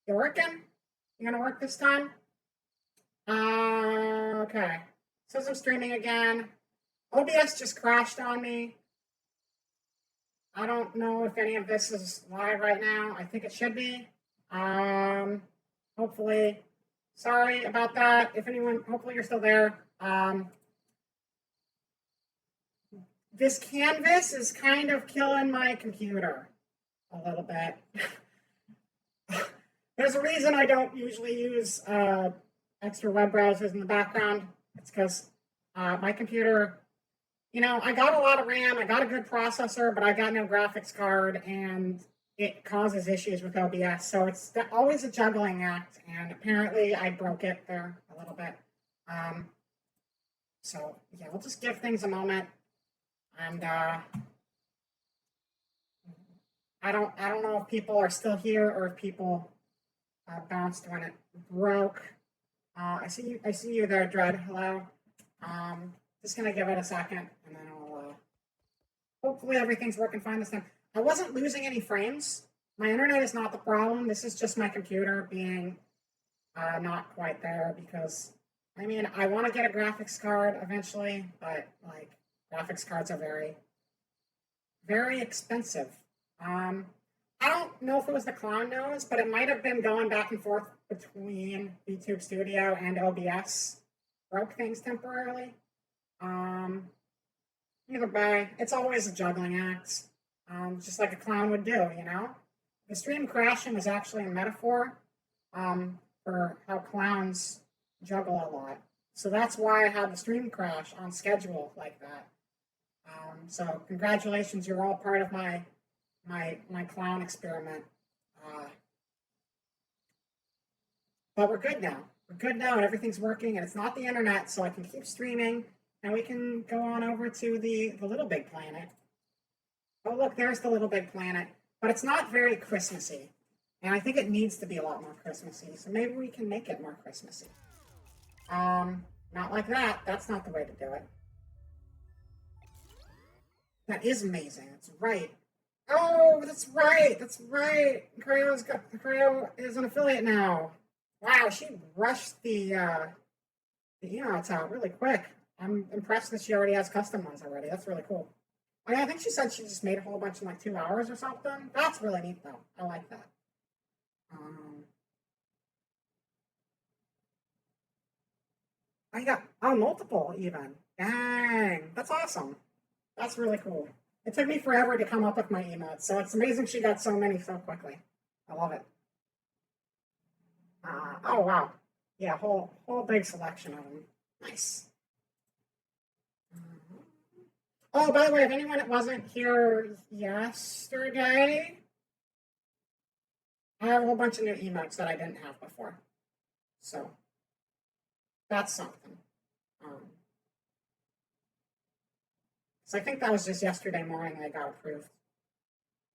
You working? You gonna work this time? Okay. Says I'm streaming again. OBS just crashed on me. I don't know if any of this is live right now. I think it should be. Hopefully. Sorry about that. If anyone, hopefully you're still there. This canvas is kind of killing my computer a little bit. There's a reason I don't usually use extra web browsers in the background. It's because my computer, you know, I got a lot of RAM, I got a good processor, but I got no graphics card, and it causes issues with OBS. So it's always a juggling act, and apparently I broke it there a little bit. So yeah, we'll just give things a moment, and I don't know if people are still here or if people bounced when it broke. I see you there, Dread. Hello. Just gonna give it a second, and then I'll. Hopefully everything's working fine this time. I wasn't losing any frames. My internet is not the problem. This is just my computer being not quite there because, I mean, I want to get a graphics card eventually, but like graphics cards are very, very expensive. I don't know if it was the clown nose, but it might have been going back and forth between YouTube Studio and OBS. Broke things temporarily. Either way, it's always a juggling act, just like a clown would do, you know? The stream crashing is actually a metaphor for how clowns juggle a lot. So that's why I had the stream crash on schedule like that. So congratulations, you're all part of my clown experiment. But we're good now. We're good now, and everything's working, and it's not the internet, so I can keep streaming, and we can go on over to the Little Big Planet. Oh, look, there's the Little Big Planet. But it's not very Christmassy, and I think it needs to be a lot more Christmassy, so maybe we can make it more Christmassy. Not like that. That's not the way to do it. That is amazing. That's right. Oh, that's right. That's right. Cryo is an affiliate now. Wow, she rushed the emotes out really quick. I'm impressed that she already has custom ones already. That's really cool. I mean, I think she said she just made a whole bunch in like 2 hours or something. That's really neat, though. I like that. I got multiple even. Dang, that's awesome. That's really cool. It took me forever to come up with my emotes, so it's amazing she got so many so quickly. I love it. Oh wow, yeah, whole big selection of them. Nice. Oh, by the way, if anyone wasn't here yesterday, I have a whole bunch of new emotes that I didn't have before. So that's something. So I think that was just yesterday morning they got approved.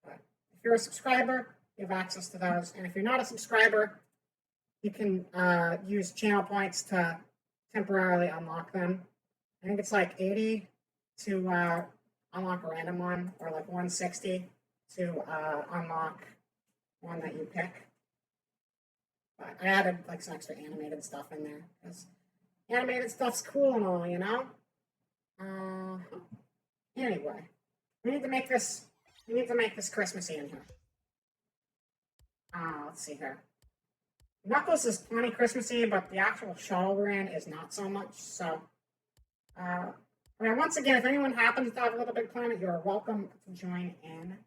But if you're a subscriber, you have access to those. And if you're not a subscriber, you can use channel points to temporarily unlock them. I think it's like 80 to unlock a random one, or like 160 to unlock one that you pick. But I added like some extra animated stuff in there because animated stuff's cool and all, you know. Anyway, we need to make this Christmassy in here. Let's see here. Knuckles is plenty Christmassy, but the actual shawl we're in is not so much. So, once again, if anyone happens to have a Little Big Planet, you're welcome to join in.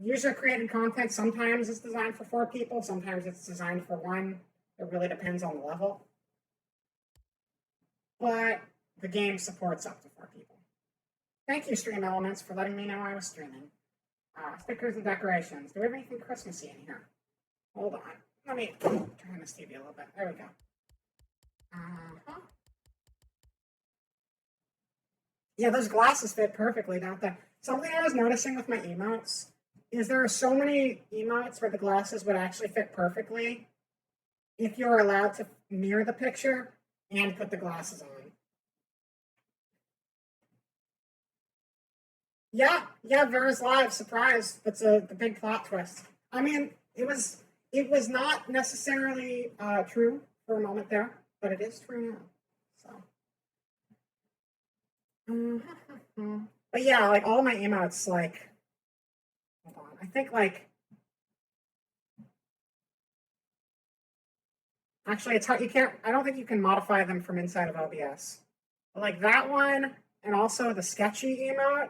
User-created content, sometimes it's designed for 4 people, sometimes it's designed for 1. It really depends on the level. But the game supports up to 4 people. Thank you, Stream Elements, for letting me know I was streaming. Stickers and decorations. Do we have anything Christmassy in here? Hold on. Let me turn this TV a little bit. There we go. Yeah, those glasses fit perfectly, don't they? Something I was noticing with my emotes is there are so many emotes where the glasses would actually fit perfectly if you're allowed to mirror the picture and put the glasses on. Yeah, Vera's live, surprise. That's the big plot twist. I mean, it was It was not necessarily true for a moment there, but it is true now. So, but yeah, like all my emotes, like, hold on, I think like, actually, it's hard. You can't. I don't think you can modify them from inside of OBS. But like that one, and also the sketchy emote.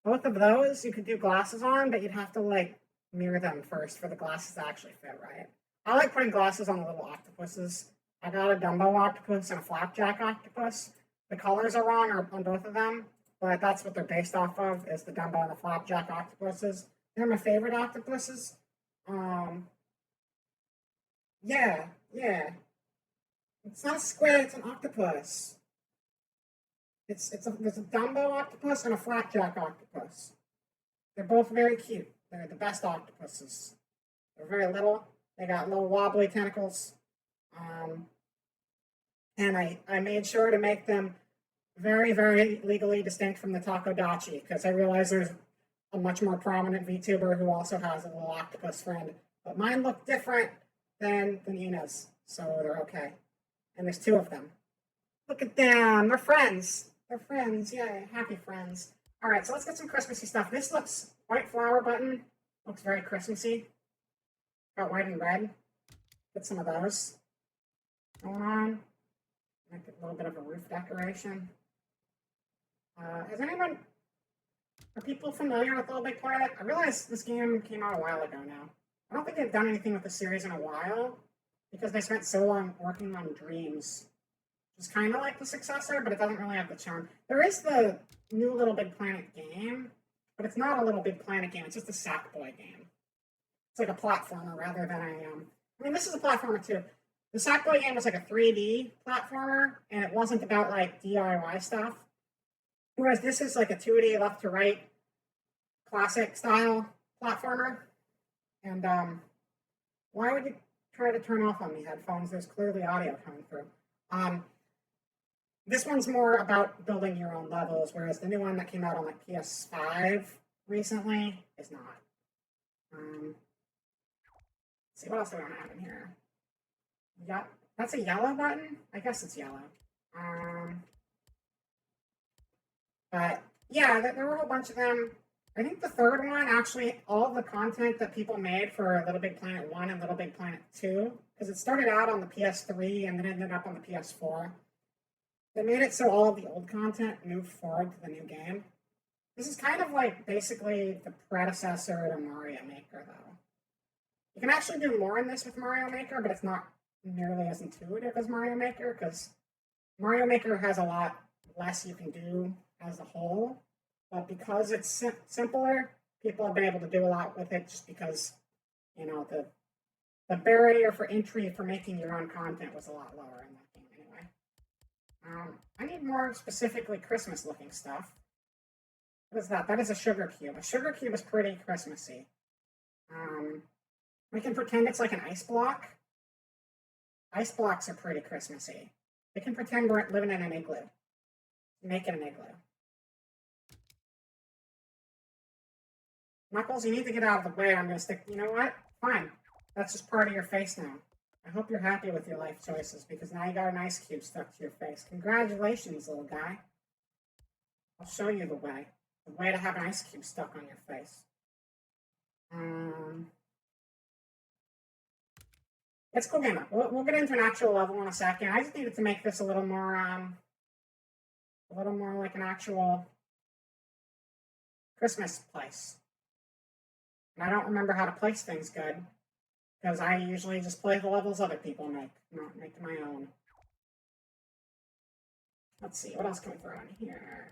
Both of those you could do glasses on, but you'd have to like mirror them first for the glasses to actually fit right. I like putting glasses on the little octopuses. I got a Dumbo octopus and a flapjack octopus. The colors are wrong on both of them, but that's what they're based off of, is the Dumbo and the flapjack octopuses. They're my favorite octopuses. Um, yeah, yeah. It's not a squid, it's an octopus. There's a Dumbo octopus and a flapjack octopus. They're both very cute. They're the best octopuses. They're very little. They got little wobbly tentacles. Um, and I made sure to make them very, very legally distinct from the Takodachi, because I realize there's a much more prominent VTuber who also has a little octopus friend. But mine look different than Ina's, so they're okay. And there's two of them. Look at them. They're friends. They're friends. Yay. Happy friends. All right, so let's get some Christmassy stuff. This looks, white flower button, looks very Christmassy. Got white and red. Get some of those going on. Make a little bit of a roof decoration. Has anyone, are people familiar with Little Big Planet? I realize this game came out a while ago now. I don't think they've done anything with the series in a while because they spent so long working on Dreams. It's kind of like the successor, but it doesn't really have the charm. There is the new Little Big Planet game, but it's not a Little Big Planet game. It's just a Sackboy game. It's like a platformer rather than I mean, this is a platformer too. The Sackboy game was like a 3D platformer, and it wasn't about like DIY stuff. Whereas this is like a 2D left to right classic style platformer. And why would you try to turn off on me headphones? There's clearly audio coming through. This one's more about building your own levels, whereas the new one that came out on like PS5 recently is not. Let's see, what else do I want to add in here? Yeah, that's a yellow button? I guess it's yellow. But yeah, there were a whole bunch of them. I think the third one, actually, all of the content that people made for Little Big Planet 1 and Little Big Planet 2, because it started out on the PS3 and then ended up on the PS4. They made it so all of the old content moved forward to the new game. This is kind of like basically the predecessor to Mario Maker, though. You can actually do more in this with Mario Maker, but it's not nearly as intuitive as Mario Maker, because Mario Maker has a lot less you can do as a whole. But because it's simpler, people have been able to do a lot with it just because, you know, the barrier for entry for making your own content was a lot lower in that game anyway. I need more specifically Christmas-looking stuff. What is that? That is a sugar cube. A sugar cube is pretty Christmassy. We can pretend it's like an ice block. Ice blocks are pretty Christmassy. We can pretend we're living in an igloo. Make it an igloo. Knuckles, you need to get out of the way. I'm going to stick... You know what? Fine. That's just part of your face now. I hope you're happy with your life choices, because now you got an ice cube stuck to your face. Congratulations, little guy. I'll show you the way. The way to have an ice cube stuck on your face. It's cool game. We'll get into an actual level in a second. I just needed to make this a little more like an actual Christmas place. And I don't remember how to place things good, because I usually just play the levels other people make, not make my own. Let's see, what else can we throw in here?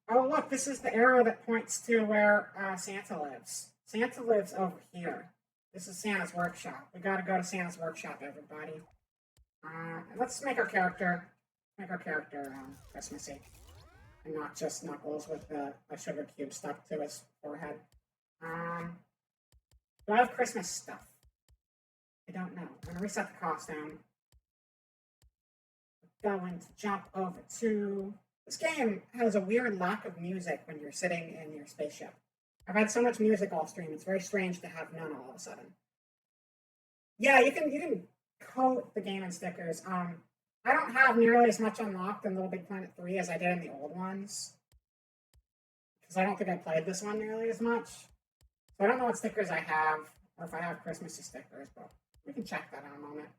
Oh, look, this is the arrow that points to where Santa lives. Santa lives over here. This is Santa's workshop. We gotta go to Santa's workshop, everybody. Let's make our character Christmassy. And not just Knuckles with a sugar cube stuck to his forehead. Do I have Christmas stuff? I don't know. I'm gonna reset the costume. We're going to jump over to... This game has a weird lack of music when you're sitting in your spaceship. I've had so much music all stream. It's very strange to have none all of a sudden. Yeah, you can coat the game in stickers. I don't have nearly as much unlocked in Little Big Planet 3 as I did in the old ones. Because I don't think I played this one nearly as much. So I don't know what stickers I have, or if I have Christmassy stickers, but we can check that in a moment.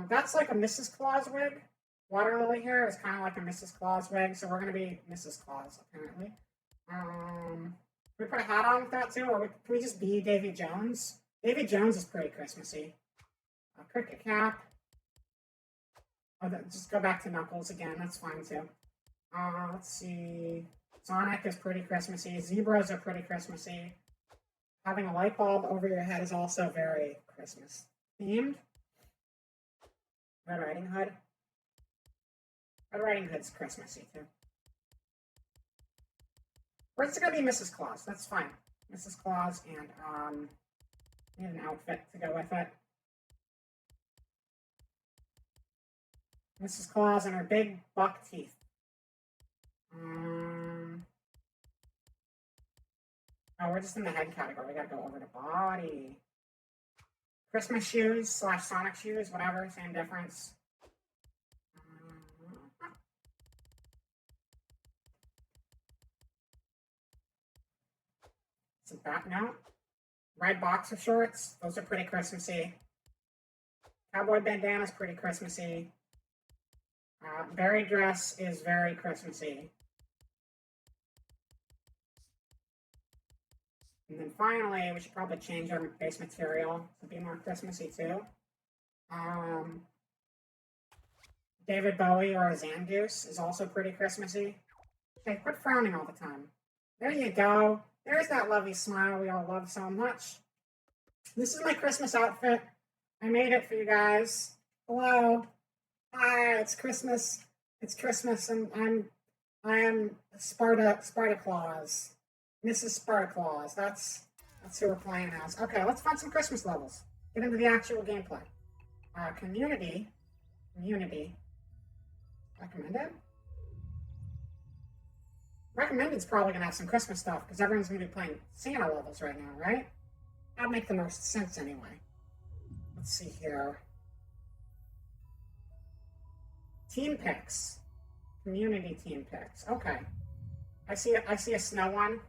That's like a Mrs. Claus wig. Water Lily here is kind of like a Mrs. Claus wig, so we're going to be Mrs. Claus, apparently. Can we put a hat on with that too, or can we just be Davy Jones? Davy Jones is pretty Christmassy. A cricket cap. Oh, just go back to Knuckles again. That's fine too. Let's see. Sonic is pretty Christmassy. Zebras are pretty Christmassy. Having a light bulb over your head is also very Christmas themed. Red Riding Hood. Red Riding Hood's Christmassy too. Or it's gonna be Mrs. Claus. That's fine. Mrs. Claus, and need an outfit to go with it. Mrs. Claus and her big buck teeth. Oh, we're just in the head category. We gotta go over to body. Christmas shoes / Sonic shoes, whatever, same difference. It's a back note. Red boxer shorts, those are pretty Christmassy. Cowboy bandana's pretty Christmassy. Berry dress is very Christmassy. And then finally, we should probably change our base material to be more Christmassy too. David Bowie or a Zangoose is also pretty Christmassy. Okay, quit frowning all the time. There you go. There's that lovely smile we all love so much. This is my Christmas outfit. I made it for you guys. Hello. Hi, it's Christmas. It's Christmas, and I am Sparta Claus. Mrs. Sparta Claus. That's who we're playing as. Okay, let's find some Christmas levels. Get into the actual gameplay. Community. Recommended? Recommended's probably gonna have some Christmas stuff because everyone's gonna be playing Santa levels right now, right? That'd make the most sense anyway. Let's see here. Team picks. Community team picks. Okay. I see a snow one.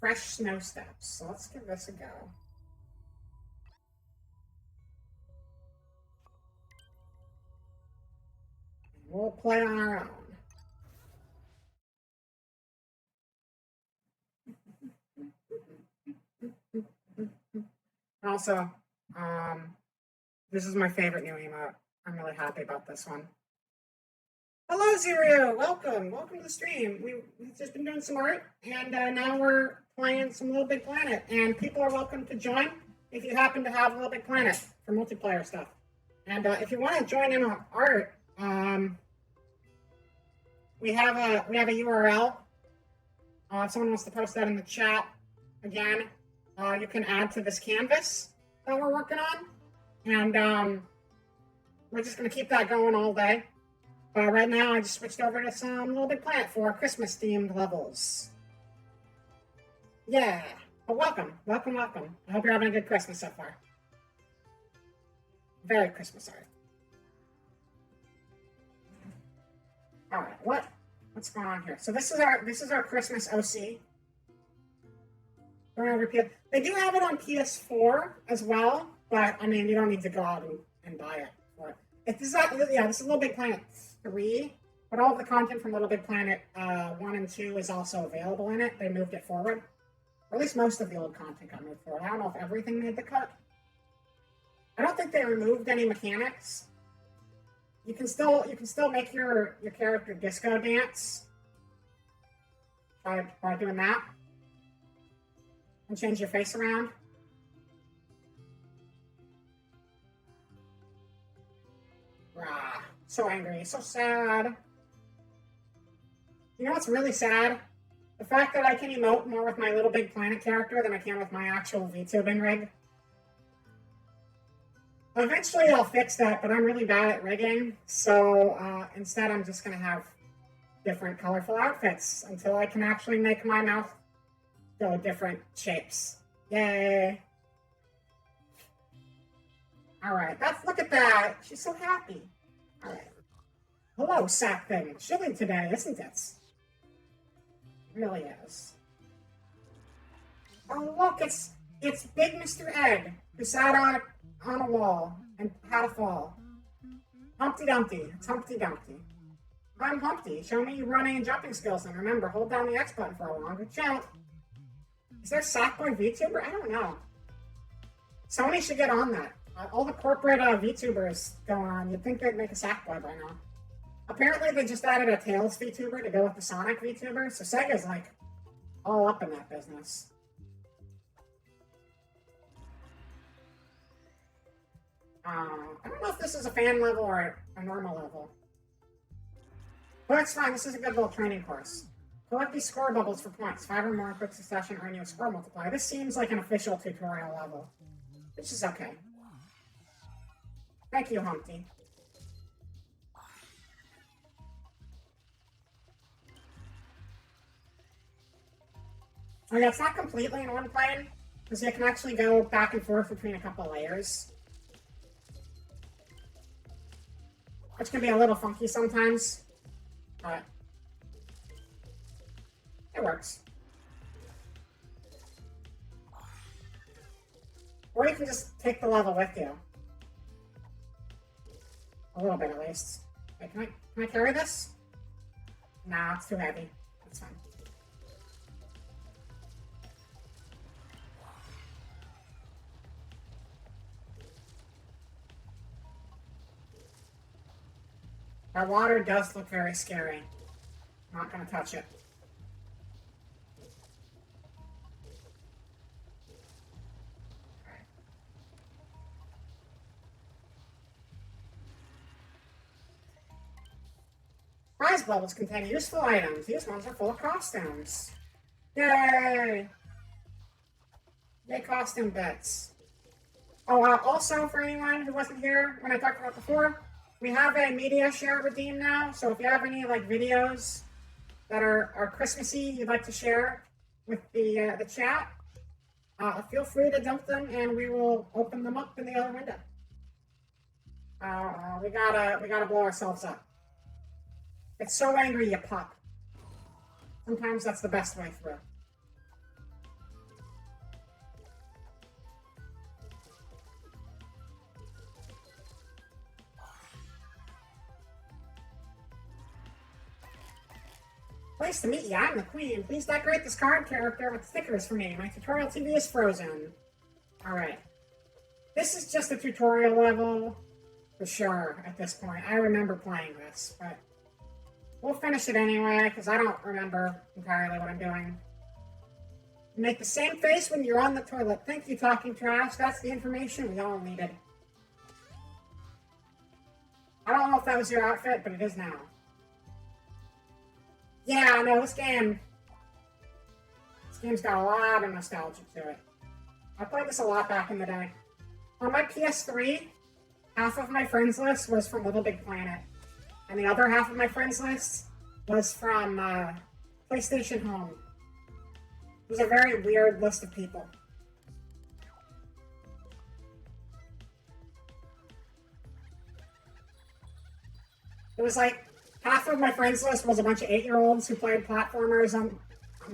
Fresh snow steps. So let's give this a go. We'll play on our own. Also, this is my favorite new emote. I'm really happy about this one. Hello, Zero! Welcome to the stream. We've just been doing some art, and now we're playing some Little Big Planet. And people are welcome to join if you happen to have Little Big Planet for multiplayer stuff. And if you want to join in on art, we have a URL. If someone wants to post that in the chat, again, you can add to this canvas that we're working on, and we're just going to keep that going all day. Right now, I just switched over to some Little Big Planet for Christmas-themed levels. Yeah, but welcome. I hope you're having a good Christmas so far. Very Christmas art. All right, what's going on here? So this is our Christmas OC. Don't repeat. They do have it on PS4 as well, but I mean, you don't need to go out and buy it for it. This is Little Big Planet 3, but all of the content from Little Big Planet 1 and 2 is also available in it. They moved it forward. Or at least most of the old content got moved forward. I don't know if everything made the cut. I don't think they removed any mechanics. You can still make your character disco dance. Try doing that. And change your face around. Rah, so angry, so sad. You know what's really sad? The fact that I can emote more with my Little Big Planet character than I can with my actual VTubing rig. Eventually I'll fix that, but I'm really bad at rigging, so instead I'm just going to have different colorful outfits until I can actually make my mouth go different shapes. Yay. All right, look at that. She's so happy. All right. Hello, sack thing. Chilly today, isn't it? It really is. Oh, look, it's Big Mr. Ed, who sat on a wall and had a fall. Humpty Dumpty. It's Humpty Dumpty. I'm Humpty. Show me your running and jumping skills, and remember, hold down the X button for a longer jump. Is there a Sackboy VTuber? I don't know. Sony should get on that. All the corporate VTubers going on, you'd think they'd make a Sackboy by now. Apparently, they just added a Tails VTuber to go with the Sonic VTuber, so Sega's like all up in that business. I don't know if this is a fan level or a normal level. But it's fine, this is a good little training course. Collect these score bubbles for points. 5 or more in quick succession earn you a score multiplier. This seems like an official tutorial level, which is okay. Thank you, Humpty. Oh yeah, it's not completely in one plane, because you can actually go back and forth between a couple layers. Which can be a little funky sometimes, but it works. Or you can just take the level with you. A little bit at least. Wait, can I carry this? Nah, it's too heavy. That's fine. That water does look very scary. I'm not gonna touch it. Prize bubbles contain useful items. These ones are full of costumes. Yay! Yay, costume bits. Oh, also for anyone who wasn't here when I talked about before, we have a media share redeem now. So if you have any like videos that are Christmassy you'd like to share with the chat, feel free to dump them and we will open them up in the other window. We gotta blow ourselves up. It's so angry you pop. Sometimes that's the best way through. Nice to meet you. I'm the queen. Please decorate this card character with stickers for me. My tutorial TV is frozen. Alright. This is just a tutorial level for sure at this point. I remember playing this, but we'll finish it anyway, because I don't remember entirely what I'm doing. Make the same face when you're on the toilet. Thank you, Talking Trash. That's the information we all needed. I don't know if that was your outfit, but it is now. Yeah, no, this game's got a lot of nostalgia to it. I played this a lot back in the day. On my PS3, half of my friends list was from Little Big Planet. And the other half of my friends list was from PlayStation Home. It was a very weird list of people. It was like, half of my friends list was a bunch of 8-year-olds who played platformers on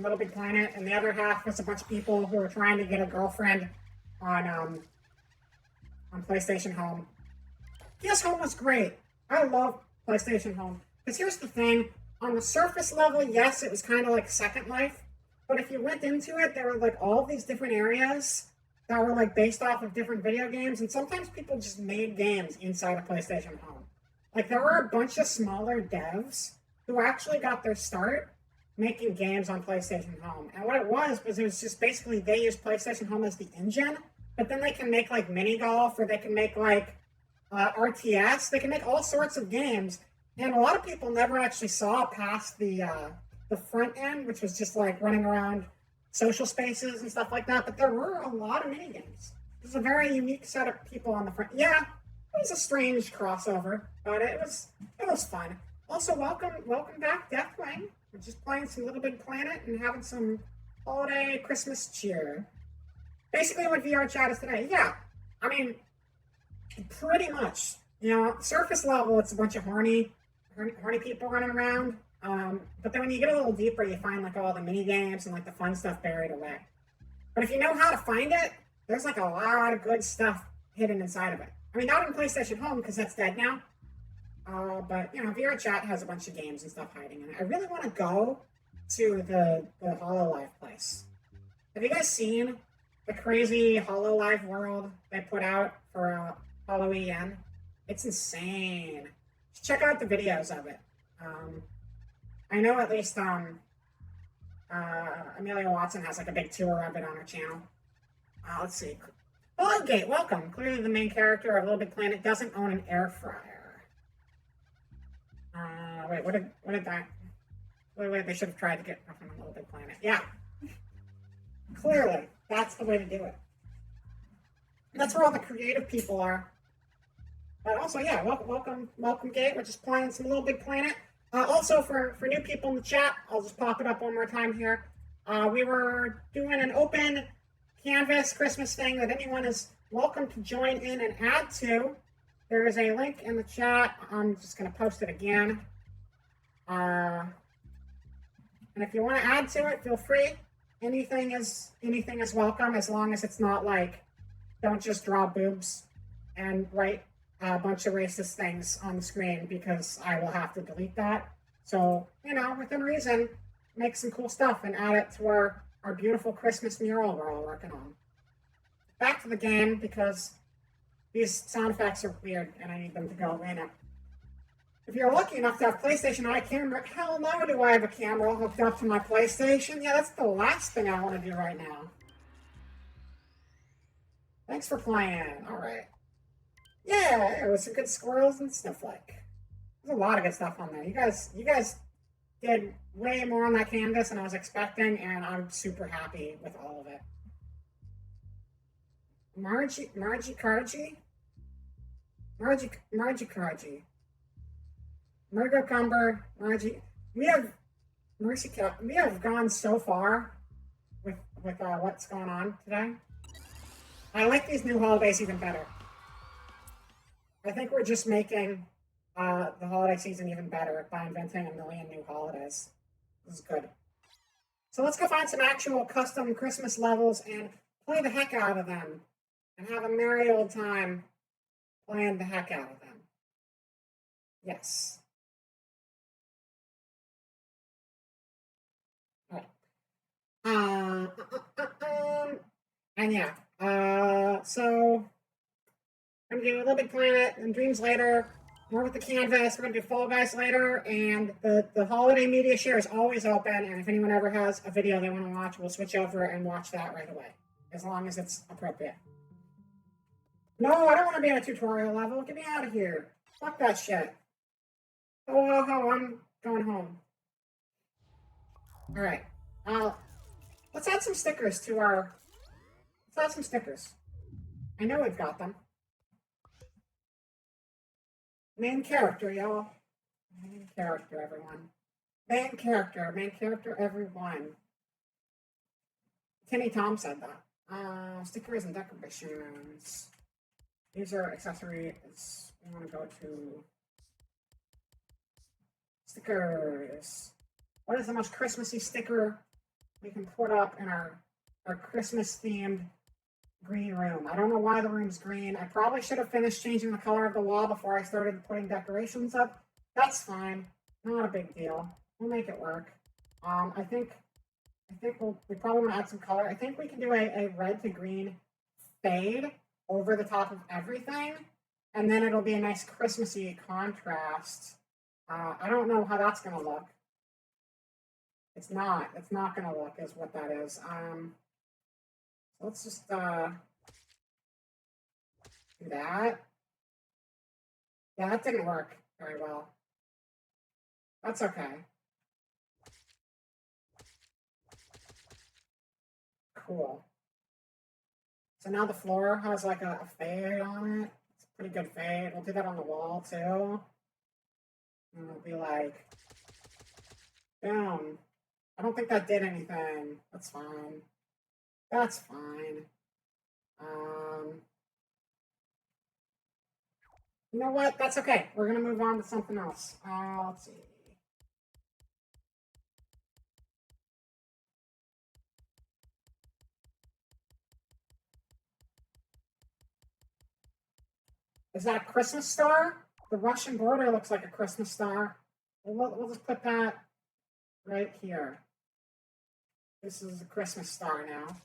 Little Big Planet, and the other half was a bunch of people who were trying to get a girlfriend on PlayStation Home. PS Home was great. I love PlayStation Home. Because here's the thing, on the surface level, yes, it was kind of like Second Life, but if you went into it, there were like all these different areas that were like based off of different video games, and sometimes people just made games inside of PlayStation Home. Like, there were a bunch of smaller devs who actually got their start making games on PlayStation Home. And what it was it was just basically they used PlayStation Home as the engine, but then they can make, like, mini golf, or they can make, like, RTS. They can make all sorts of games. And a lot of people never actually saw past the front end, which was just, like, running around social spaces and stuff like that. But there were a lot of mini games. It was a very unique set of people on the front. Yeah. It was a strange crossover, but it was fun. Also, welcome back, Deathwing. We're just playing some Little Big Planet and having some holiday Christmas cheer. Basically what VR chat is today. Yeah, I mean, pretty much. You know, surface level, it's a bunch of horny people running around. But then when you get a little deeper, you find like all the mini games and like the fun stuff buried away. But if you know how to find it, there's like a lot of good stuff hidden inside of it. I mean, not in PlayStation Home because that's dead now. But you know, VR Chat has a bunch of games and stuff hiding in it. I really want to go to the HoloLive place. Have you guys seen the crazy HoloLive world they put out for Halloween? It's insane. Check out the videos of it. I know at least Amelia Watson has like a big tour of it on her channel. Let's see. Gate, welcome. Clearly the main character of Little Big Planet doesn't own an air fryer. Wait, what did that? Wait, they should have tried to get from a Little Big Planet. Yeah. Clearly, that's the way to do it. That's where all the creative people are. But also, yeah, welcome, Gate. We're just playing some Little Big Planet. Also, for new people in the chat, I'll just pop it up one more time here. We were doing an open canvas Christmas thing that anyone is welcome to join in and add to. There is a link in the chat. I'm just going to post it again. And if you want to add to it, feel free. Anything is welcome, as long as it's not like, don't just draw boobs and write a bunch of racist things on the screen, because I will have to delete that. So, you know, within reason, make some cool stuff and add it to our beautiful Christmas mural we're all working on. Back to the game, because these sound effects are weird and I need them to go away now. If you're lucky enough to have PlayStation Eye camera, hell no do I have a camera hooked up to my PlayStation. Yeah, that's the last thing I want to do right now. Thanks for playing. All right. Yeah, it was some good squirrels and stuff like. There's a lot of good stuff on there. You guys did way more on that canvas than I was expecting, and I'm super happy with all of it. Margie Karji? Margie Karji. Margot Cumber, Margie. We have gone so far with what's going on today. I like these new holidays even better. I think we're just making the holiday season even better by inventing a million new holidays. This is good. So let's go find some actual custom Christmas levels and play the heck out of them. And have a merry old time playing the heck out of them. Yes. All right. And yeah. So I'm gonna do a Little Big Planet and Dreams later. More with the canvas. We're gonna do Fall Guys later, and the holiday media share is always open. And if anyone ever has a video they want to watch, we'll switch over and watch that right away, as long as it's appropriate. No, I don't want to be on a tutorial level. Get me out of here. Fuck that shit. Oh, I'm going home. All right. Let's add some stickers to our. Let's add some stickers. I know we've got them. Main character, y'all. Main character, everyone. Main character, everyone. Kenny Tom said that. Stickers and decorations. These are accessories. We want to go to stickers. What is the most Christmassy sticker we can put up in our Christmas themed green room? I don't know why the room's green. I probably should have finished changing the color of the wall before I started putting decorations up. That's fine. Not a big deal. We'll make it work. I think we probably want to add some color. I think we can do a red to green fade over the top of everything, and then it'll be a nice Christmassy contrast. I don't know how that's going to look. It's not going to look is what that is. Let's just do that. Yeah, that didn't work very well. That's okay. Cool. So now the floor has like a fade on it. It's a pretty good fade. We'll do that on the wall too. And it'll be like, boom. I don't think that did anything. That's fine. That's fine. You know what? That's okay. We're gonna move on to something else. Let's see. Is that a Christmas star? The Russian border looks like a Christmas star. We'll just put that right here. This is a Christmas star now.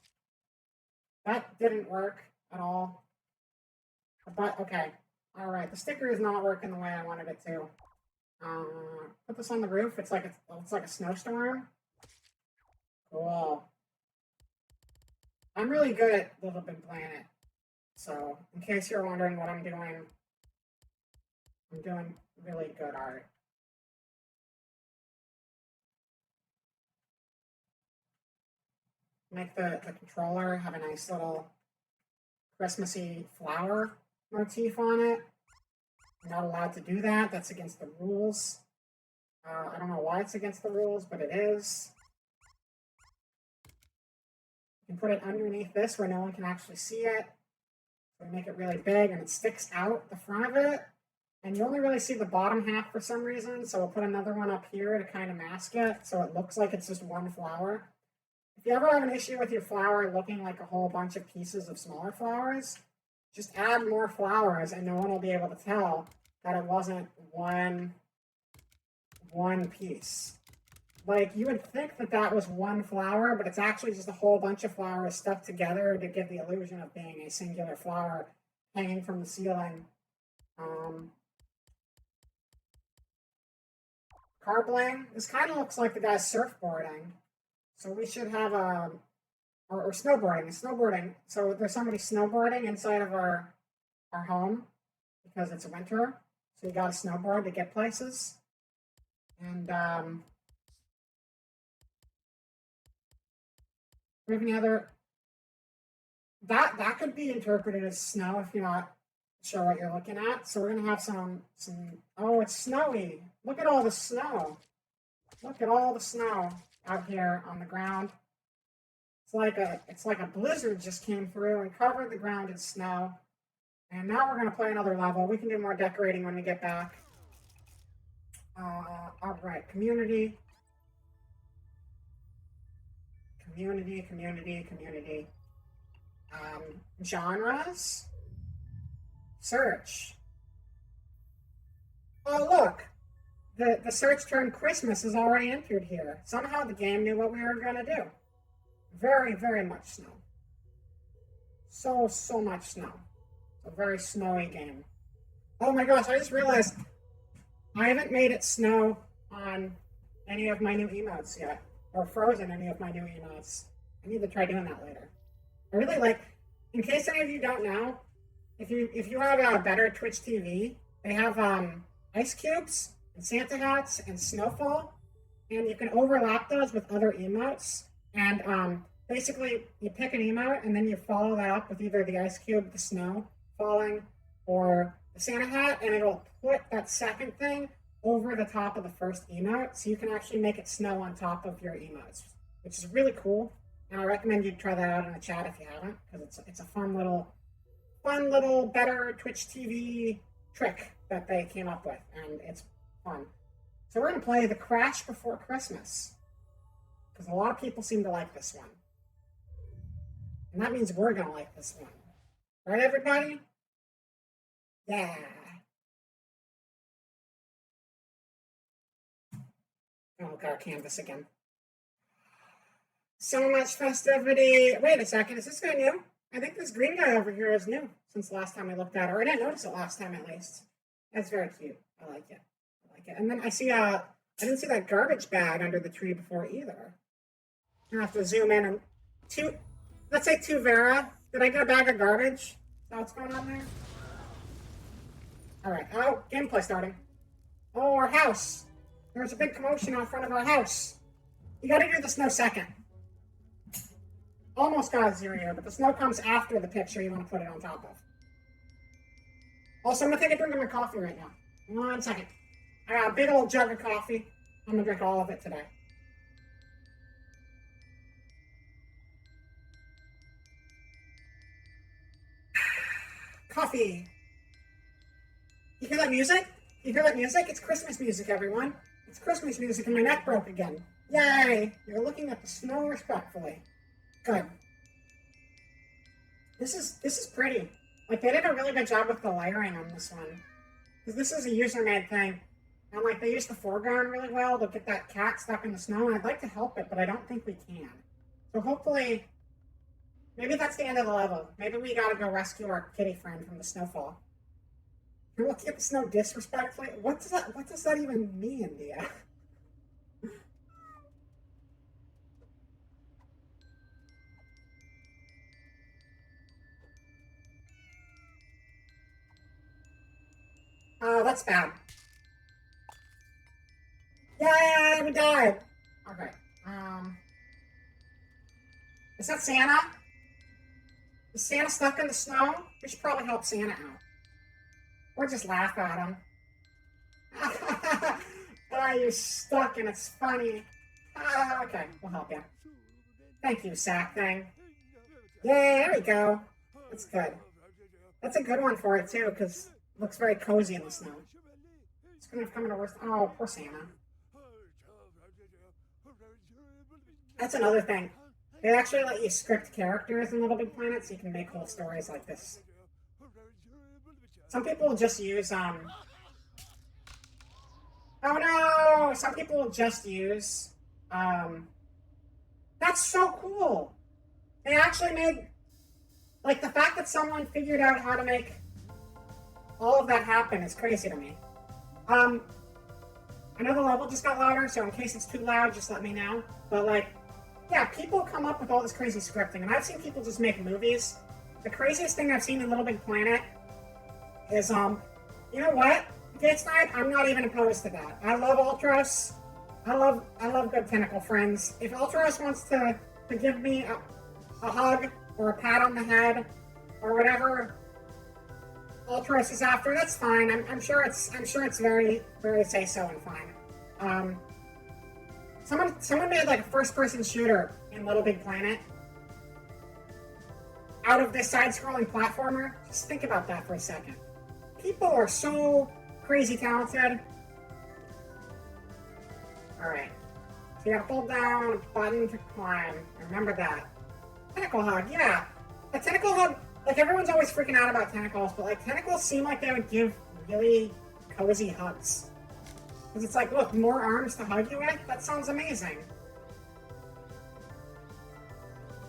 That didn't work at all. But okay. All right. The sticker is not working the way I wanted it to. Put this on the roof. It's like a snowstorm. Cool. I'm really good at Little Big Planet. So, in case you're wondering what I'm doing really good art. Make the controller have a nice little Christmassy flower motif on it. I'm not allowed to do that. That's against the rules. I don't know why it's against the rules, but it is. You can put it underneath this where no one can actually see it. So we make it really big and it sticks out the front of it. And you only really see the bottom half for some reason. So we'll put another one up here to kind of mask it so it looks like it's just one flower. If you ever have an issue with your flower looking like a whole bunch of pieces of smaller flowers, just add more flowers and no one will be able to tell that it wasn't one piece. Like, you would think that that was one flower, but it's actually just a whole bunch of flowers stuck together to give the illusion of being a singular flower hanging from the ceiling. Car bling. This kind of looks like the guy's surfboarding. So we should have or snowboarding. So there's somebody snowboarding inside of our home because it's winter. So you got to snowboard to get places. And we have any other, that could be interpreted as snow if you're not sure what you're looking at. So we're gonna have some, oh, it's snowy. Look at all the snow. Look at all the snow out here on the ground. It's like a blizzard just came through and covered the ground in snow. And now we're gonna play another level. We can do more decorating when we get back. All right, community. Genres. Search. Oh, look. The search term Christmas is already entered here. Somehow the game knew what we were going to do. Very, very much snow. So much snow. A very snowy game. Oh my gosh, I just realized I haven't made it snow on any of my new emotes yet. Or frozen any of my new emotes. I need to try doing that later. I really like, in case any of you don't know, if you have a better Twitch TV, they have ice cubes and Santa hats and snowfall, and you can overlap those with other emotes. And basically, you pick an emote and then you follow that up with either the ice cube, the snow falling, or the Santa hat, and it'll put that second thing over the top of the first emote, so you can actually make it snow on top of your emotes, which is really cool. And I recommend you try that out in the chat if you haven't, because it's a fun little better Twitch TV trick that they came up with, and it's fun. So we're gonna play The Crash Before Christmas, because a lot of people seem to like this one, and that means we're gonna like this one, right, everybody? Yeah. Oh, look at our canvas again. So much festivity. Wait a second, is this guy new? I think this green guy over here is new since last time I looked at it, or I didn't notice it last time at least. That's very cute. I like it. And then I see I didn't see that garbage bag under the tree before either. I have to zoom in and let's say two Vera. Did I get a bag of garbage? Is that what's going on there? All right. Oh, gameplay starting. Oh, our house. There's a big commotion out front of our house. You gotta do the snow second. Almost got a 0 here, but the snow comes after the picture you want to put it on top of. Also, I'm gonna take a drink of my coffee right now. 1 second. I got a big old jug of coffee. I'm gonna drink all of it today. coffee. You hear that music? You hear that music? It's Christmas music, everyone. It's Christmas music and my neck broke again. Yay! You're looking at the snow respectfully. Good. This is pretty. Like, they did a really good job with the layering on this one. Because this is a user-made thing. And, like, they used the foreground really well to get that cat stuck in the snow. And I'd like to help it, but I don't think we can. So hopefully, maybe that's the end of the level. Maybe we gotta go rescue our kitty friend from the snowfall. You're looking at the snow disrespectfully? What does that even mean, Dia? Oh, that's bad. Yay, we died! Okay, is that Santa? Is Santa stuck in the snow? We should probably help Santa out. Or just laugh at him. Oh, you're stuck and it's funny. Okay, we'll help you. Thank you, sack thing. Yay, there we go. That's good. That's a good one for it, too, because it looks very cozy in the snow. It's going to come in a worse... Oh, poor Santa. That's another thing. They actually let you script characters in Little Big Planet, so you can make whole stories like this. Some people just use, Oh no! Some people will just use, That's so cool! They actually made... Like, the fact that someone figured out how to make all of that happen is crazy to me. I know the level just got louder, so in case it's too loud, just let me know. But, like, yeah, people come up with all this crazy scripting, and I've seen people just make movies. The craziest thing I've seen in Little Big Planet is, you know what? Gates Night, I'm not even opposed to that. I love Ultros. I love good tentacle friends. If Ultros wants to give me a hug or a pat on the head or whatever Ultros is after, that's fine. I'm sure it's very, very say so and fine. Someone made like a first-person shooter in Little Big Planet out of this side-scrolling platformer. Just think about that for a second. People are so crazy talented. Alright. So you gotta hold down a button to climb. Remember that. Tentacle hug, yeah. A tentacle hug, like everyone's always freaking out about tentacles, but like tentacles seem like they would give really cozy hugs. Because it's like, look, more arms to hug you with? That sounds amazing.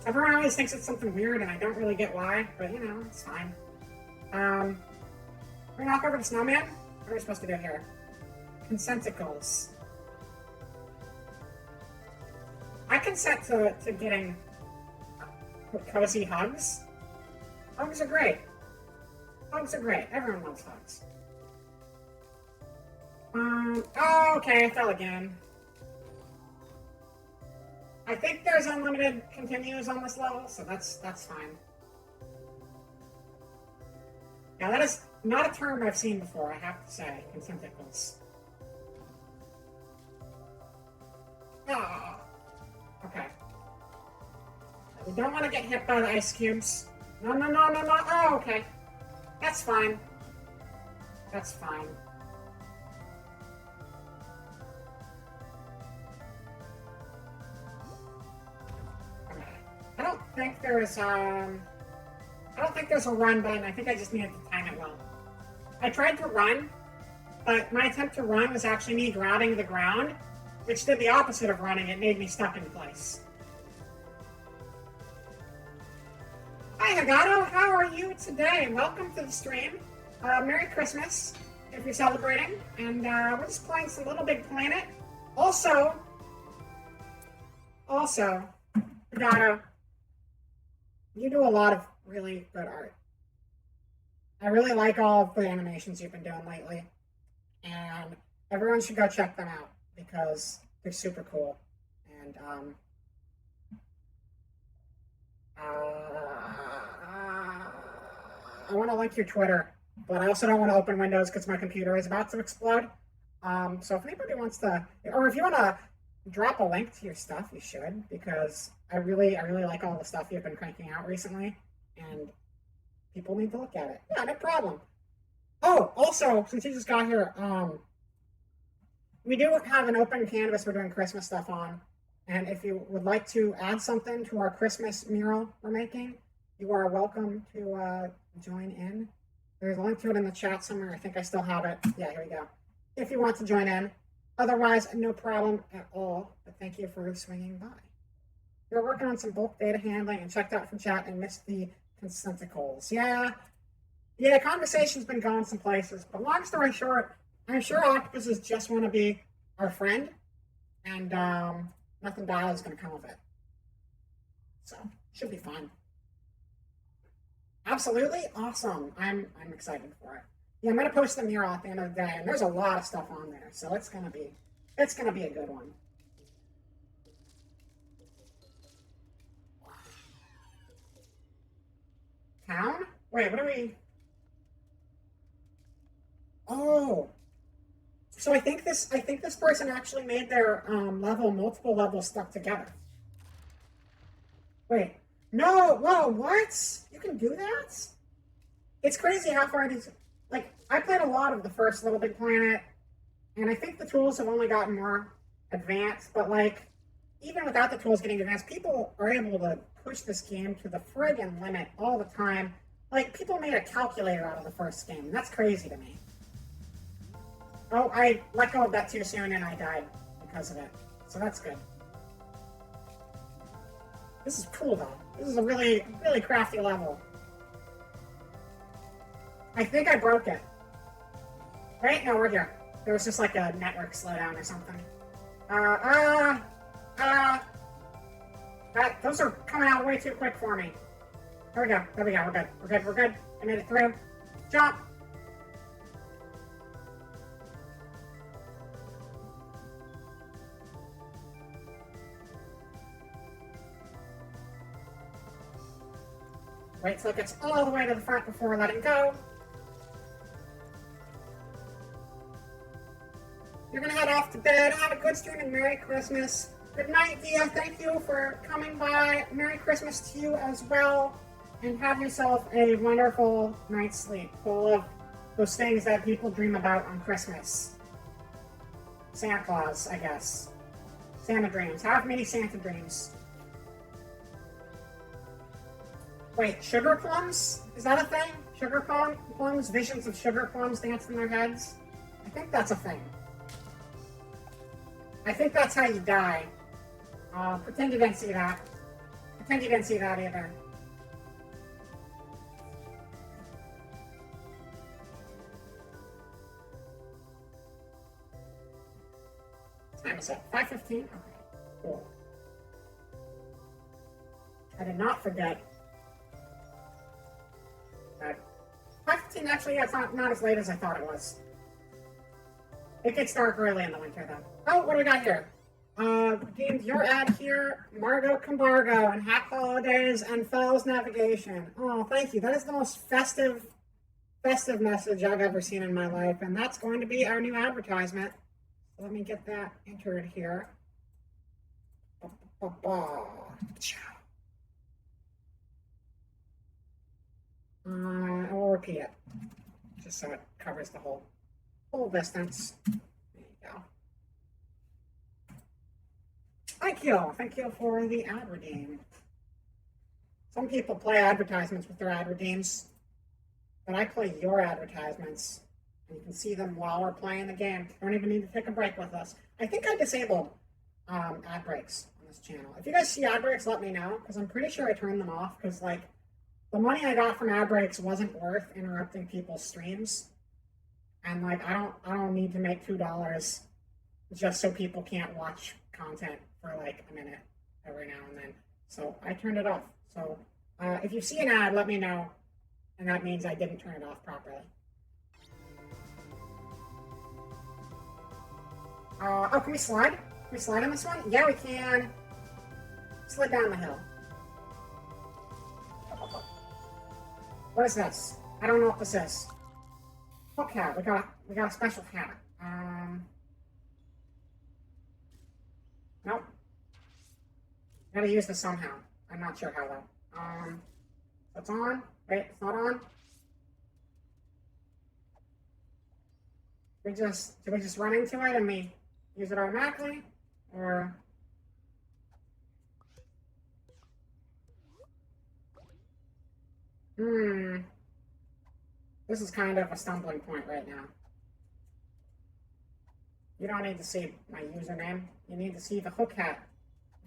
Everyone always thinks it's something weird, and I don't really get why, but you know, it's fine. We're gonna knock over the snowman? What are we supposed to do here? Consenticles. I consent to getting cozy hugs. Hugs are great. Hugs are great. Everyone loves hugs. Oh, okay, I fell again. I think there's unlimited continues on this level, so that's fine. Yeah, that is not a term I've seen before, I have to say, consenticles. Ah, okay. We don't want to get hit by the ice cubes. No. Oh, okay. That's fine. That's fine. I don't think there's a run button. I think I just needed to time it well. I tried to run, but my attempt to run was actually me grabbing the ground, which did the opposite of running. It made me stuck in place. Hi, Hagato. How are you today? Welcome to the stream. Merry Christmas, if you're celebrating. And we're just playing some Little Big Planet. Also, Hagato, you do a lot of really good art. I really like all of the animations you've been doing lately. And everyone should go check them out because they're super cool. And I want to link your Twitter, but I also don't want to open Windows because my computer is about to explode. So if anybody wants to, or if you want to drop a link to your stuff, you should, because I really like all the stuff you've been cranking out recently, and people need to look at it. Yeah, no problem. Oh, also, since you just got here, we do have an open canvas we're doing Christmas stuff on. And if you would like to add something to our Christmas mural we're making, you are welcome to join in. There's a link to it in the chat somewhere. I think I still have it. Yeah, here we go. If you want to join in. Otherwise, no problem at all. But thank you for swinging by. We're working on some bulk data handling and checked out from chat and missed the consenticles. Yeah, conversation's been going some places. But long story short, I'm sure octopuses just want to be our friend, and nothing bad is going to come of it. So, should be fun. Absolutely awesome. I'm excited for it. Yeah, I'm going to post the mural at the end of the day, and there's a lot of stuff on there, so it's going to be a good one. Town? Wait, what are we? Oh, so I think this person actually made their multiple levels stuck together. Wait, no, whoa, what? You can do that? It's crazy how far these. Like, I played a lot of the first Little Big Planet, and I think the tools have only gotten more advanced. But like, even without the tools getting advanced, people are able to push this game to the friggin' limit all the time. Like, people made a calculator out of the first game, and that's crazy to me. Oh, I let go of that too soon and I died because of it. So that's good. This is cool though. This is a really, really crafty level. I think I broke it. Right? No, we're here. There was just like a network slowdown or something. Those are coming out way too quick for me. There we go. We're good. We're good. I made it through. Jump. Wait till it gets all the way to the front before letting go. You're gonna head off to bed. Have a good stream and Merry Christmas. Good night, Dia. Thank you for coming by. Merry Christmas to you as well. And have yourself a wonderful night's sleep full of those things that people dream about on Christmas. Santa Claus, I guess. Santa dreams. Have many Santa dreams. Wait, sugar plums? Is that a thing? Sugar plums? Visions of sugar plums dance in their heads? I think that's a thing. I think that's how you die. Pretend you didn't see that. Pretend you didn't see that either. What time is it? 5:15? Okay, cool. I did not forget. 5:15 actually, yeah, it's not as late as I thought it was. It gets dark early in the winter, though. Oh, what do we got here? Deemed your ad here, Margot Cambargo, and Hack Holidays and Fells Navigation. Oh, thank you. That is the most festive message I've ever seen in my life, and that's going to be our new advertisement. Let me get that entered here. I'll repeat it, just so it covers the whole distance. There you go. Thank you for the ad redeem. Some people play advertisements with their ad redeems, but I play your advertisements, and you can see them while we're playing the game. You don't even need to take a break with us. I think I disabled ad breaks on this channel. If you guys see ad breaks, let me know, because I'm pretty sure I turned them off, because like, the money I got from ad breaks wasn't worth interrupting people's streams. And like, I don't need to make $2 just so people can't watch content for like a minute every now and then. So I turned it off. So if you see an ad, let me know. And that means I didn't turn it off properly. Oh, can we slide? Can we slide on this one? Yeah, we can. Slide down the hill. What is this? I don't know what this is. Hook hat. We got a special hat. Nope. Gotta use this somehow. I'm not sure how though. It's on. Wait, it's not on. Do we just run into it and we use it automatically? Or this is kind of a stumbling point right now. You don't need to see my username. You need to see the hook hat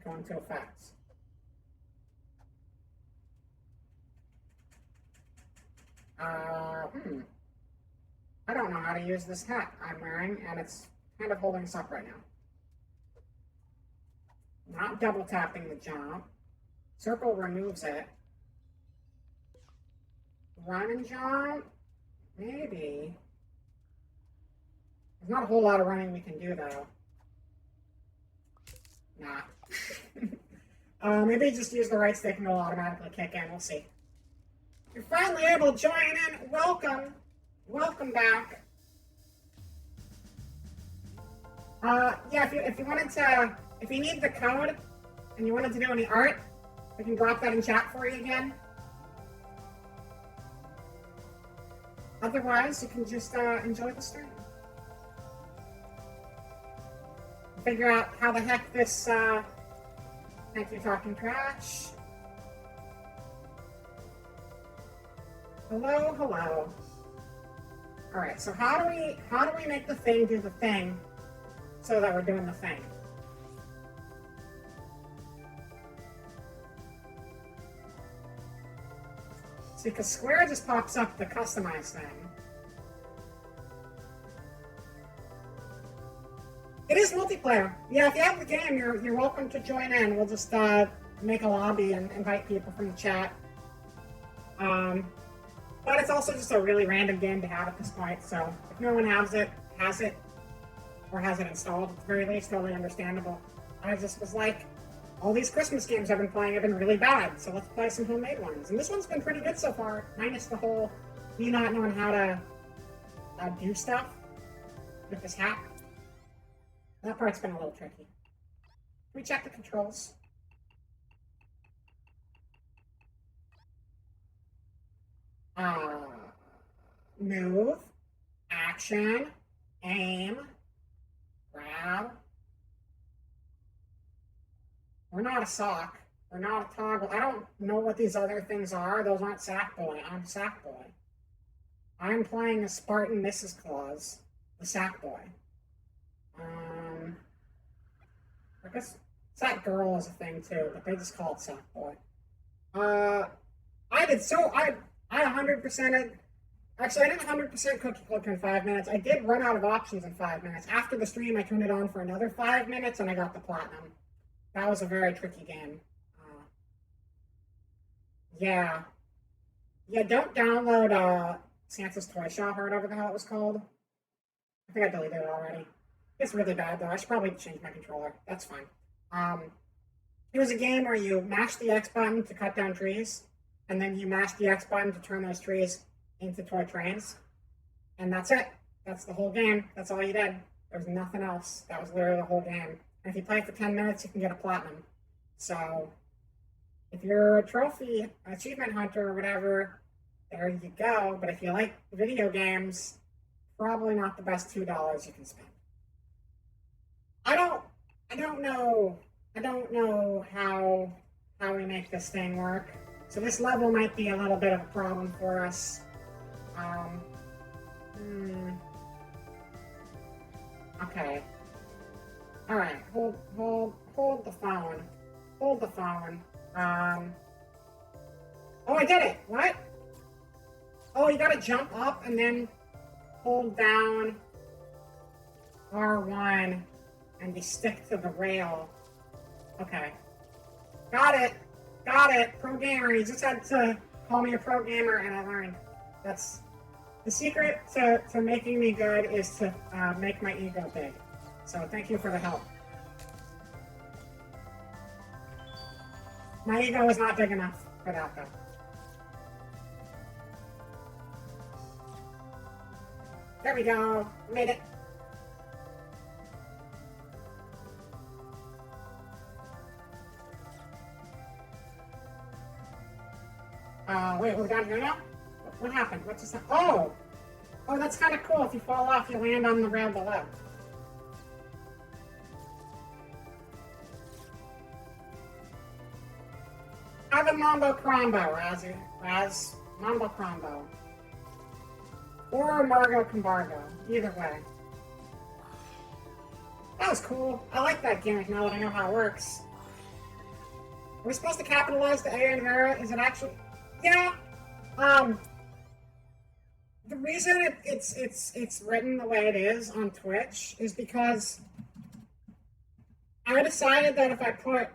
go into effects. I don't know how to use this hat I'm wearing, and it's kind of holding us up right now. Not double tapping the jump. Circle removes it. Run and jump? Maybe. There's not a whole lot of running we can do, though. Nah. Maybe just use the right stick and it'll automatically kick in. We'll see. You're finally able to join in. Welcome. Welcome back. Yeah, if you wanted to, if you need the code and you wanted to do any art, we can drop that in chat for you again. Otherwise, you can just enjoy the stream. Figure out how the heck this, thank you, Talking Trash. Hello, hello. All right, so how do we make the thing do the thing so that we're doing the thing? See, because square just pops up the customize thing. It is multiplayer. Yeah, if you have the game, you're welcome to join in. We'll just make a lobby and invite people from the chat. But it's also just a really random game to have at this point, so if no one has it, or has it installed, at the very least, totally understandable. I just was like, all these Christmas games I've been playing have been really bad, so let's play some homemade ones. And this one's been pretty good so far, minus the whole me not knowing how to do stuff with this hat. That part's been a little tricky. Can we check the controls? Move, action, aim, grab. We're not a sock. We're not a toggle. I don't know what these other things are. Those aren't Sackboy. I'm Sackboy. I'm playing a Spartan Mrs. Claus, the Sackboy. I guess Sack Girl is a thing too, but they just call it Sackboy. I 100%ed. Actually, I did 100% Cookie Clicker in 5 minutes. I did run out of options in 5 minutes. After the stream, I turned it on for another 5 minutes, and I got the platinum. That was a very tricky game. Yeah, don't download Santa's Toy Shop or whatever the hell it was called. I think I deleted it already. It's really bad, though. I should probably change my controller. That's fine. It was a game where you mash the X button to cut down trees, and then you mash the X button to turn those trees into toy trains. And that's it. That's the whole game. That's all you did. There's nothing else. That was literally the whole game. And if you play it for 10 minutes, you can get a platinum. So if you're a trophy achievement hunter or whatever, there you go. But if you like video games, probably not the best $2 you can spend. I don't know how we make this thing work. So this level might be a little bit of a problem for us. Okay. All right. Hold the phone. Hold the phone. Oh, I did it. What? Oh, you gotta jump up and then hold down R1 and you stick to the rail. Okay. Got it. Pro gamer. You just had to call me a pro gamer and I learned. That's the secret to making me good is to make my ego big. So thank you for the help. My ego is not big enough for that though. There we go. Made it. Wait, we're down here now? What happened? What just happened? Oh! Oh, that's kind of cool. If you fall off, you land on the rail below. Have a Mambo Crombo, Raz. Mambo Crombo. Or Margot Combargo. Either way. That was cool. I like that gimmick now that I know how it works. Are we supposed to capitalize the A in Vera? Is it actually... Yeah. The reason it's written the way it is on Twitch is because I decided that if I put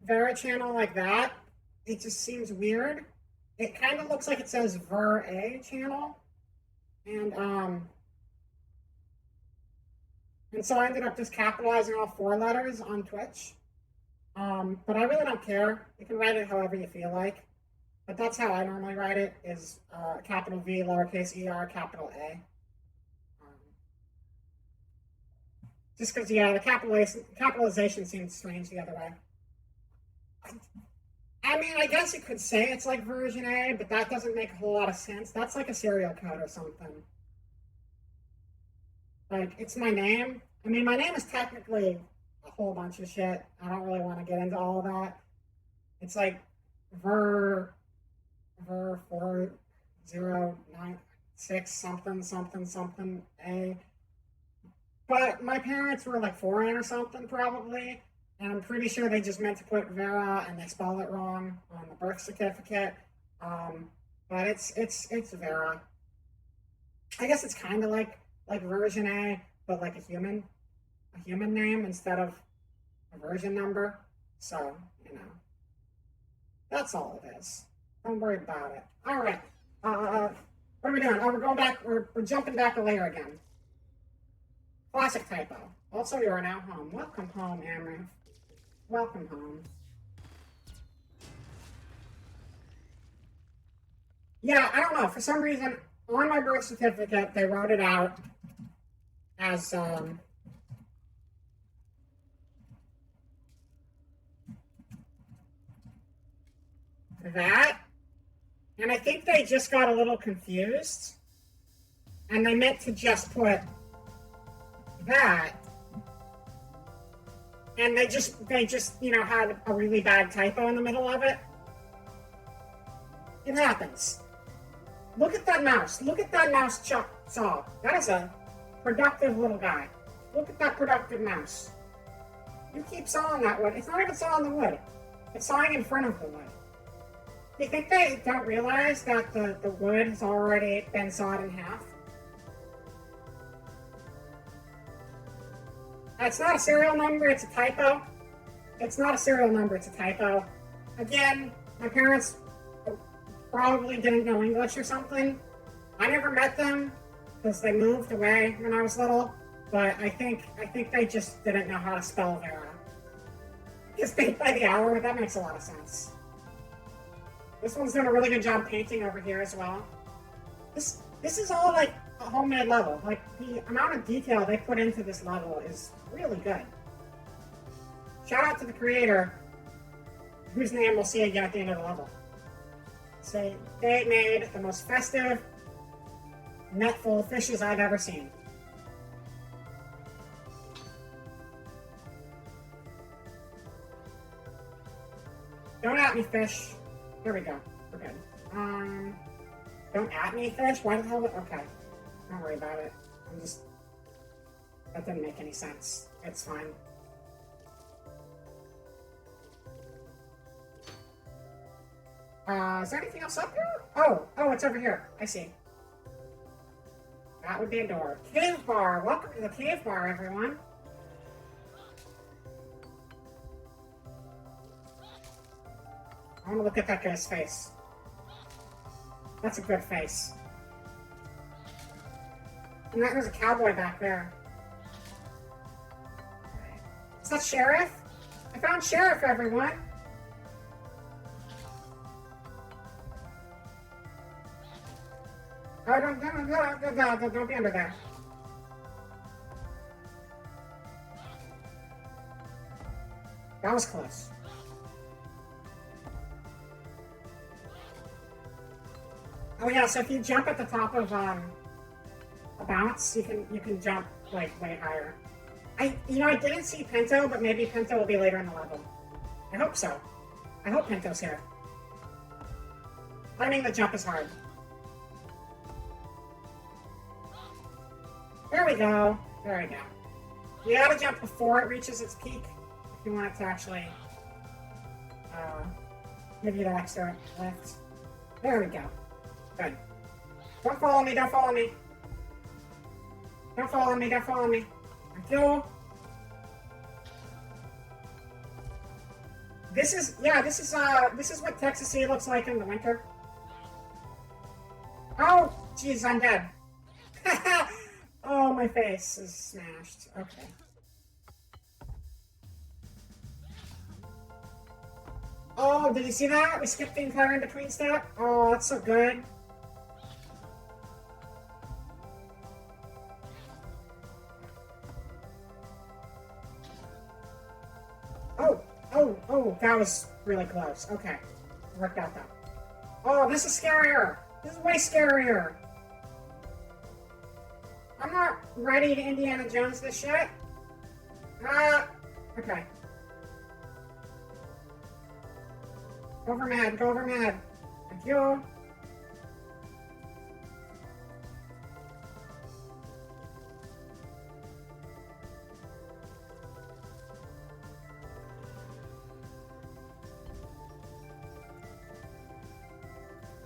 Vera channel like that, it just seems weird. It kind of looks like it says Ver A channel, and so I ended up just capitalizing all 4 letters on Twitch. But I really don't care. You can write it however you feel like. But that's how I normally write it, is capital V, lowercase er, capital A. Just because, yeah, the capitalization seems strange the other way. I mean, I guess you could say it's like version A, but that doesn't make a whole lot of sense. That's like a serial code or something. Like, it's my name. I mean, my name is technically a whole bunch of shit. I don't really want to get into all of that. It's like Ver 4096 something A. But my parents were like foreign or something probably, and I'm pretty sure they just meant to put Vera and they spelled it wrong on the birth certificate. But it's Vera. I guess it's kind of like version A, but like a human name instead of a version number. So, you know, that's all it is. Don't worry about it. All right. What are we doing? Oh, we're going back. We're jumping back a layer again. Classic typo. Also, you are now home. Welcome home, Amrith. Welcome home. Yeah, I don't know. For some reason, on my birth certificate, they wrote it out as that. And I think they just got a little confused. And they meant to just put that. And they just, you know, had a really bad typo in the middle of it. It happens. Look at that mouse. Look at that mouse saw. That is a productive little guy. Look at that productive mouse. You keep sawing that wood. It's not even sawing the wood. It's sawing in front of the wood. Do you think they don't realize that the wood has already been sawed in half? It's not a serial number, it's a typo. It's not a serial number, it's a typo. Again, my parents probably didn't know English or something. I never met them because they moved away when I was little, but I think they just didn't know how to spell Vera. Just paid by the hour, but that makes a lot of sense. This one's doing a really good job painting over here as well. This is all like a homemade level. Like, the amount of detail they put into this level is really good. Shout out to the creator, whose name we'll see again at the end of the level. So they made the most festive net full of fishes I've ever seen. Don't at me, fish. There we go. We're good. Don't at me, fish? Why the hell? Okay. Don't worry about it. That didn't make any sense. It's fine. Is there anything else up here? Oh, it's over here. I see. That would be a door. Cave bar. Welcome to the cave bar, everyone. I want to look at that guy's face. That's a good face. And there's a cowboy back there. Is that Sheriff? I found Sheriff, everyone. Oh, don't be under there. That was close. Oh yeah, so if you jump at the top of a bounce, you can jump like way higher. I didn't see Pinto, but maybe Pinto will be later in the level. I hope so. I hope Pinto's here. Learning the jump is hard. There we go. There we go. You gotta jump before it reaches its peak if you want it to actually give you the extra lift. There we go. Good. Don't follow me, don't follow me. Don't follow me, don't follow me. Thank you. This is what Texas Sea looks like in the winter. Oh, jeez, I'm dead. Oh, my face is smashed. Okay. Oh, did you see that? We skipped the entire in-between step. Oh, that's so good. Oh, that was really close. Okay. Worked out though. Oh, this is scarier. This is way scarier. I'm not ready to Indiana Jones this shit. Okay. Go over mad, go over mad. Thank you.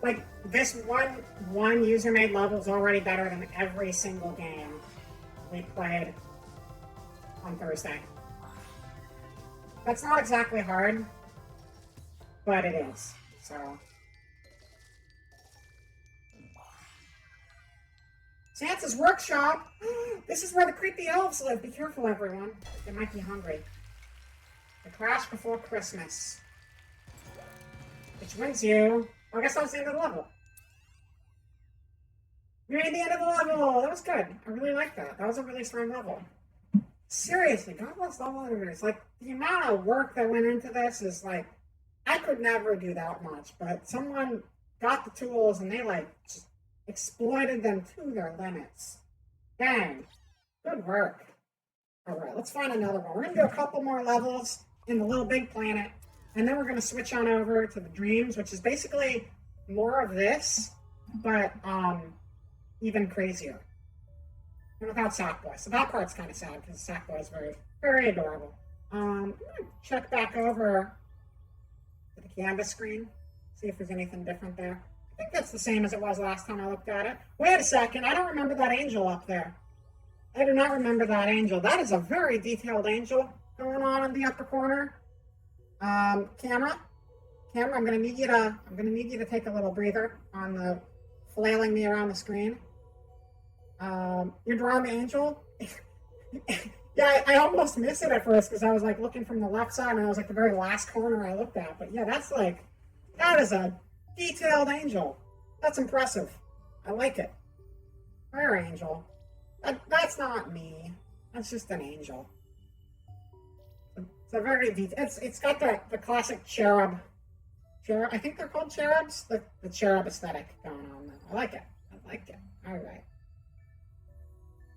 Like, this one user-made level is already better than every single game we played on Thursday. That's not exactly hard, but it is, so. Santa's workshop! This is where the creepy elves live. Be careful, everyone. They might be hungry. The crash before Christmas. Which wins you. I guess that was the end of the level. We made the end of the level! That was good. I really liked that. That was a really strong level. Seriously, God bless level editors. Like, the amount of work that went into this is like, I could never do that much, but someone got the tools and they like just exploited them to their limits. Dang. Good work. Alright, let's find another one. We're gonna do a couple more levels in the Little Big Planet. And then we're going to switch on over to the Dreams, which is basically more of this, but even crazier. And without Sackboy. So that part's kind of sad because Sackboy is very, very adorable. I'm going to check back over to the canvas screen, see if there's anything different there. I think that's the same as it was last time I looked at it. Wait a second, I don't remember that angel up there. I do not remember that angel. That is a very detailed angel going on in the upper corner. Camera, I'm gonna need you to take a little breather on the flailing me around the screen. You're drawing the angel. Yeah, I almost missed it at first because I was like looking from the left side and I was like the very last corner I looked at. But yeah, that is a detailed angel. That's impressive. I like it. Where angel? That's not me. That's just an angel. It's a very detailed. It's got the classic cherub. I think they're called cherubs. The cherub aesthetic going on there. I like it. All right.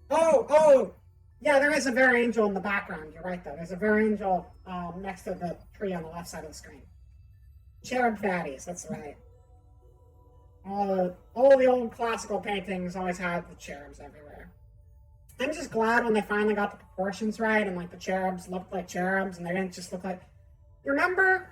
Oh, yeah. There is a very angel in the background. You're right though. There's a very angel next to the tree on the left side of the screen. Cherub fatties. That's right. All the old classical paintings always had the cherubs everywhere. I'm just glad when they finally got the proportions right and like the cherubs looked like cherubs and they didn't just look like. You remember?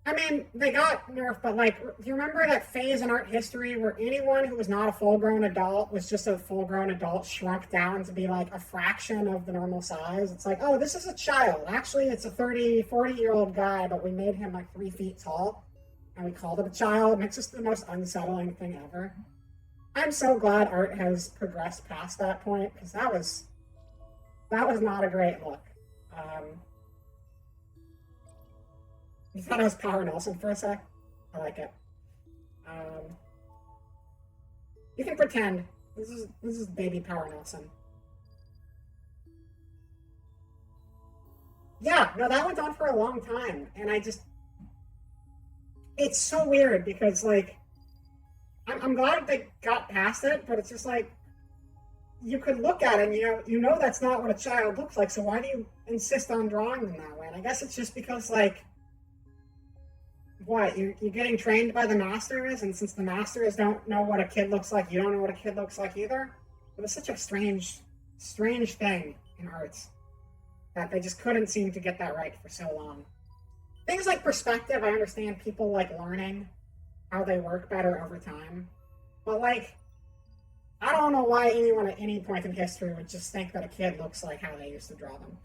I mean, they got nerfed, but like, do you remember that phase in art history where anyone who was not a full-grown adult was just a full-grown adult shrunk down to be like a fraction of the normal size? It's like, oh, this is a child. Actually, it's a 40-year-old guy, but we made him like 3 feet tall and we called him a child. And it's just the most unsettling thing ever. I'm so glad art has progressed past that point because that was not a great look. You thought I was Power Nelson for a sec? I like it. You can pretend. This is baby Power Nelson. Yeah, no, that went on for a long time, and it's so weird because like I'm glad they got past it, but it's just like, you could look at it and you know that's not what a child looks like, so why do you insist on drawing them that way? And I guess it's just because, like, what, you're getting trained by the masters, and since the masters don't know what a kid looks like, you don't know what a kid looks like either. It was such a strange thing in arts that they just couldn't seem to get that right for so long. Things like perspective, I understand people like learning how they work better over time, but like, I don't know why anyone at any point in history would just think that a kid looks like how they used to draw them.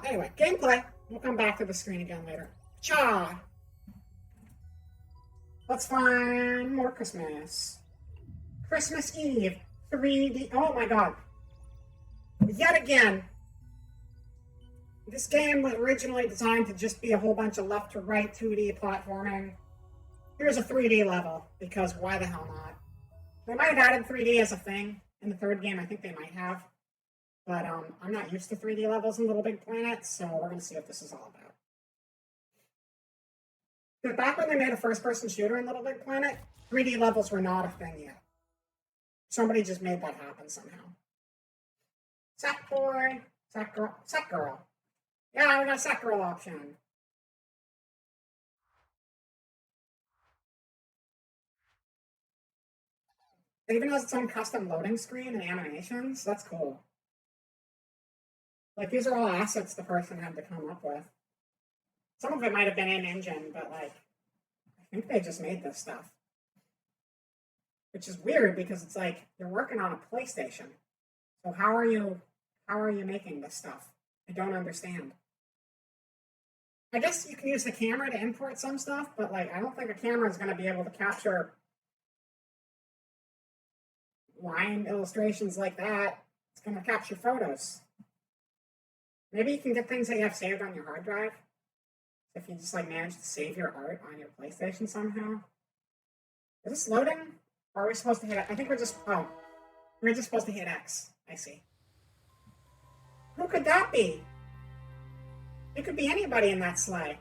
Anyway, gameplay. We'll come back to the screen again later. Cha! Let's find more Christmas. Christmas Eve, 3D. Oh my god. Yet again, this game was originally designed to just be a whole bunch of left to right 2D platforming. Here's a 3D level, because why the hell not? They might have added 3D as a thing in the third game. I think they might have. But I'm not used to 3D levels in Little Big Planet, so we're going to see what this is all about. But back when they made a first-person shooter in Little Big Planet, 3D levels were not a thing yet. Somebody just made that happen somehow. Sack boy, sack girl. Yeah, we got a sack girl option. It even has its own custom loading screen and animations. That's cool. Like, these are all assets the person had to come up with. Some of it might have been in-engine, but, like, I think they just made this stuff. Which is weird, because it's like, you're working on a PlayStation. So how are you making this stuff? I don't understand. I guess you can use the camera to import some stuff, but, like, I don't think a camera is going to be able to capture line illustrations like that. It's going to capture photos. Maybe you can get things that you have saved on your hard drive. If you just like manage to save your art on your PlayStation somehow. Is this loading? Or are we supposed to hit it? I think we're just supposed to hit X. I see. Who could that be? It could be anybody in that sleigh.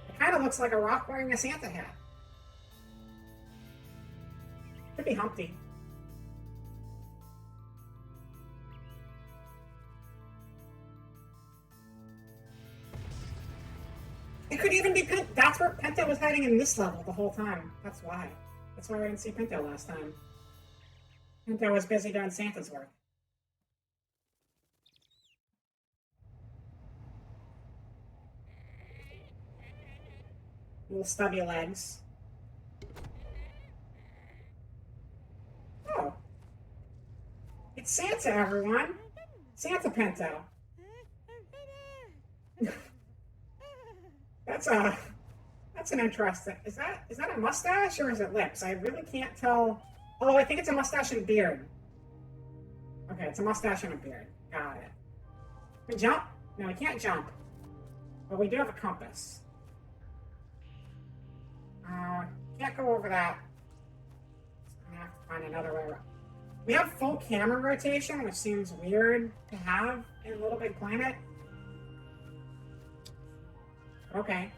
It kind of looks like a rock wearing a Santa hat. Could be Humpty. It could even be Pinto. That's where Pinto was hiding in this level the whole time. That's why. That's why we didn't see Pinto last time. Pinto was busy doing Santa's work. Little stubby legs. Oh. It's Santa, everyone. Santa Pinto. That's an interesting. Is that a mustache or is it lips? I really can't tell. Oh, I think it's a mustache and beard. Okay, it's a mustache and a beard. Got it. Can we jump? No, we can't jump. But we do have a compass. Can't go over that. I'm gonna have to find another way around. We have full camera rotation, which seems weird to have in Little Big Planet. Okay.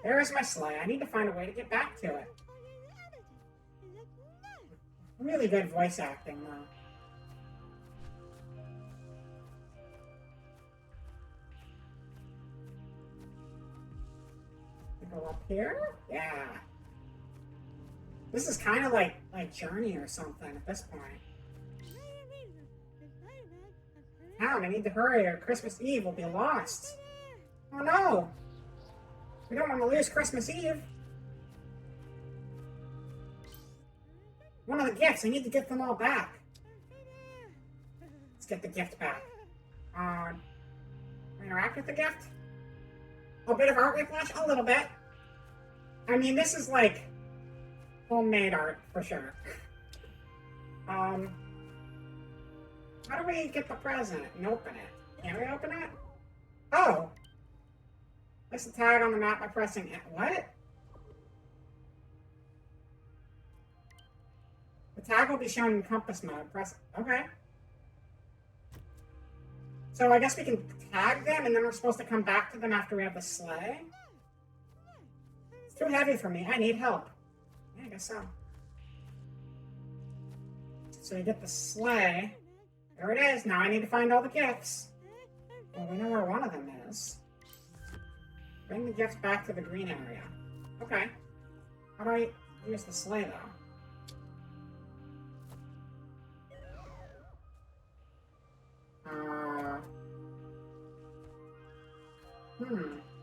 There's my sleigh. I need to find a way to get back to it. Really good voice acting, though. Go up here? Yeah. This is kind of like Journey or something at this point. Town, I need to hurry or Christmas Eve will be lost. Oh no! We don't want to lose Christmas Eve. One of the gifts, I need to get them all back. Let's get the gift back. Interact with the gift? A bit of art whiplash? A little bit. I mean, this is like homemade art for sure. How do we get the present and open it? Can we open it? Oh! Place the tag on the map by pressing it. What? The tag will be shown in compass mode. Press it. Okay. So I guess we can tag them and then we're supposed to come back to them after we have the sleigh? It's too heavy for me. I need help. Yeah, I guess so. So you get the sleigh. There it is. Now I need to find all the gifts. Well, we know where one of them is. Bring the gifts back to the green area. Okay. How do I use the sleigh, though?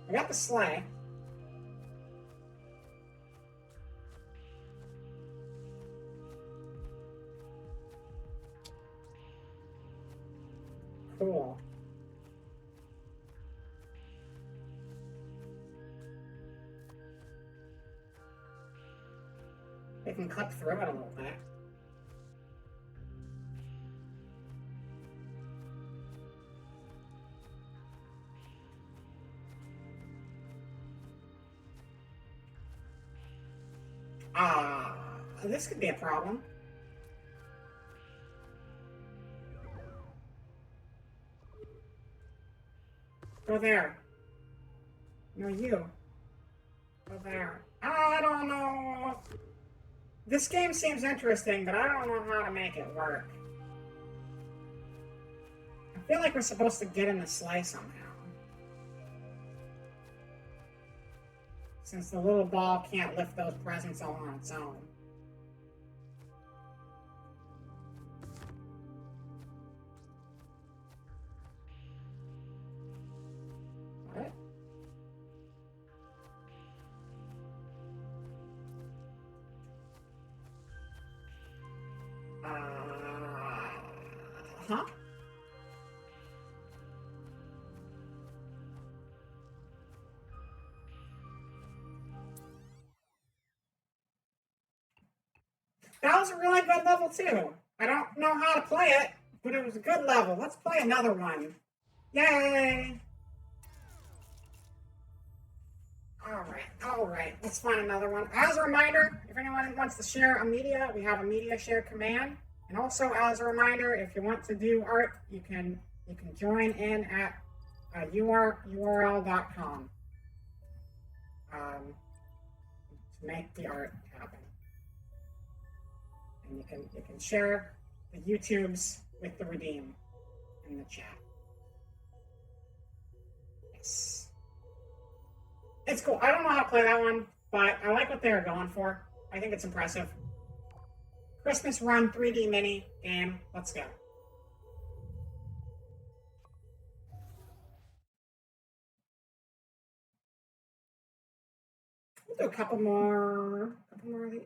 I got the sleigh. Cool. They can cut through it a little bit. This could be a problem. Go there. No, you. Go there. I don't know. This game seems interesting, but I don't know how to make it work. I feel like we're supposed to get in the sleigh somehow. Since the little ball can't lift those presents all on its own. What? Huh? That was a really good level, too. I don't know how to play it, but it was a good level. Let's play another one. Yay! Alright. Let's find another one. As a reminder, if anyone wants to share a media, we have a media share command. And also, as a reminder, if you want to do art, you can join in at url.com to make the art happen. And you can share the YouTubes with the redeem in the chat. Yes. It's cool. I don't know how to play that one, but I like what they're going for. I think it's impressive. Christmas Run 3D mini game. Let's go. We'll do a couple more of these.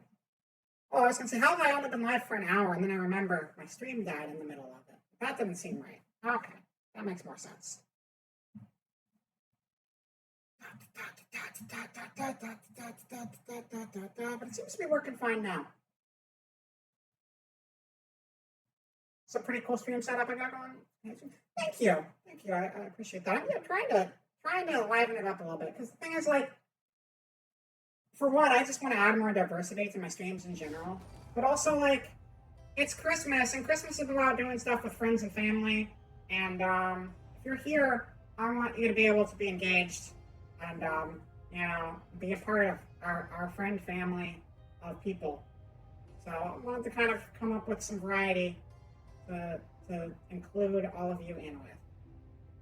Oh, I was going to say, how have I only been live for an hour? And then I remember my stream died in the middle of it. That didn't seem right. Okay, that makes more sense. But it seems to be working fine now. It's a pretty cool stream setup I got going. Thank you. I appreciate that. I'm trying to liven it up a little bit, because the thing is, like, for one, I just want to add more diversity to my streams in general. But also, like, it's Christmas, and Christmas is about doing stuff with friends and family. And if you're here, I want you to be able to be engaged and, be a part of our friend family of people. So I wanted to kind of come up with some variety to include all of you in with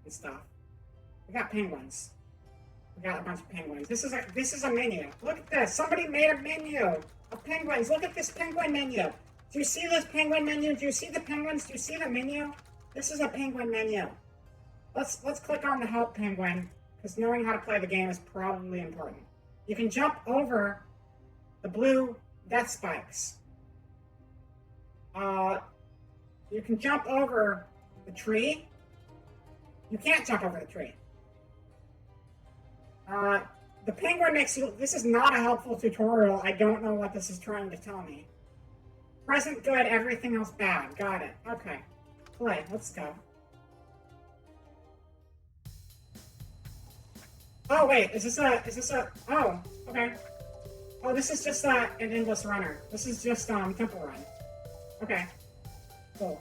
and stuff. We got penguins. We got a bunch of penguins. This is a menu. Look at this. Somebody made a menu of penguins. Look at this penguin menu. Do you see this penguin menu? Do you see the penguins? Do you see the menu? This is a penguin menu. Let's click on the help penguin, because knowing how to play the game is probably important. You can jump over the blue death spikes. You can jump over the tree. You can't jump over the tree. The penguin makes you... This is not a helpful tutorial. I don't know what this is trying to tell me. Present good, everything else bad. Got it. Okay. Play. Let's go. Oh, wait. Is this a... Oh, okay. Oh, this is just an endless runner. This is just Temple Run. Okay. Cool.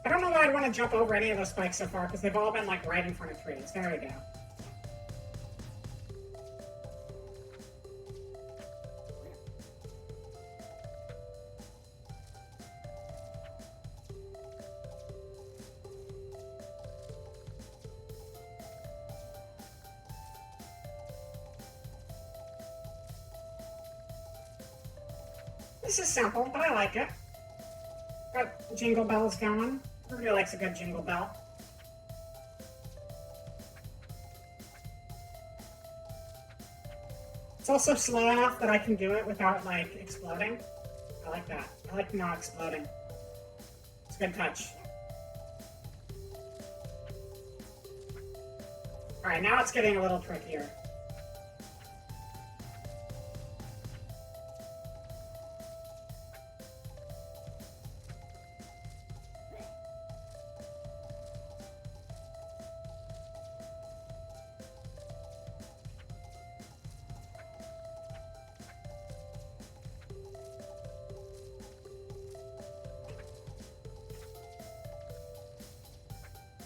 I don't know why I'd want to jump over any of those spikes so far, because they've all been, like, right in front of trees. There we go. This is simple, but I like it. Got jingle bells going. Everybody likes a good jingle bell. It's also slow enough that I can do it without, like, exploding. I like that. I like not exploding. It's a good touch. Alright, now it's getting a little trickier.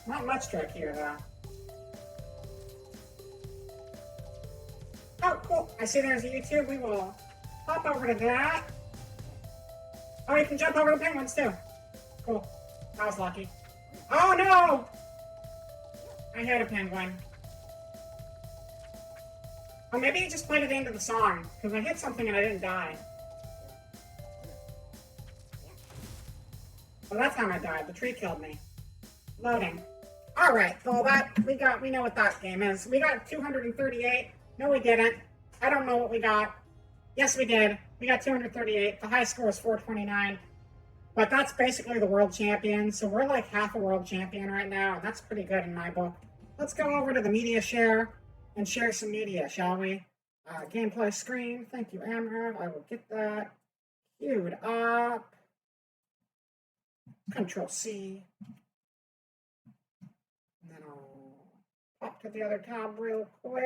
Not much trick here, though. Oh, cool. I see there's a YouTube. We will hop over to that. Oh, you can jump over the penguins, too. Cool. I was lucky. Oh, no! I hit a penguin. Oh, maybe he just played it into the song, because I hit something and I didn't die. Well, that time I died. The tree killed me. Loading. All right, so we know what that game is. We got 238. No, we didn't. I don't know what we got. Yes, we did. We got 238. The high score is 429. But that's basically the world champion. So we're like half a world champion right now. And that's pretty good in my book. Let's go over to the media share and share some media, shall we? Gameplay screen. Thank you, Amrad. I will get that queued up. Control C. And then I'll pop to the other tab real quick.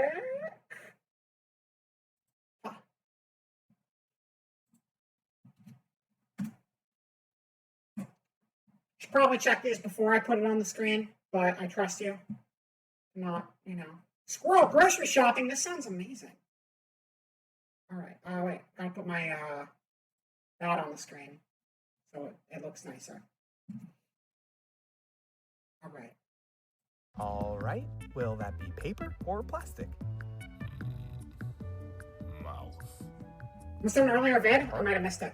Should probably check these before I put it on the screen, but I trust you. Not, Squirrel grocery shopping. This sounds amazing. All right. Oh, wait. Gotta put my that on the screen so it looks nicer. All right. All right. Will that be paper or plastic? Mouth. Was there an earlier vid? I might have missed it.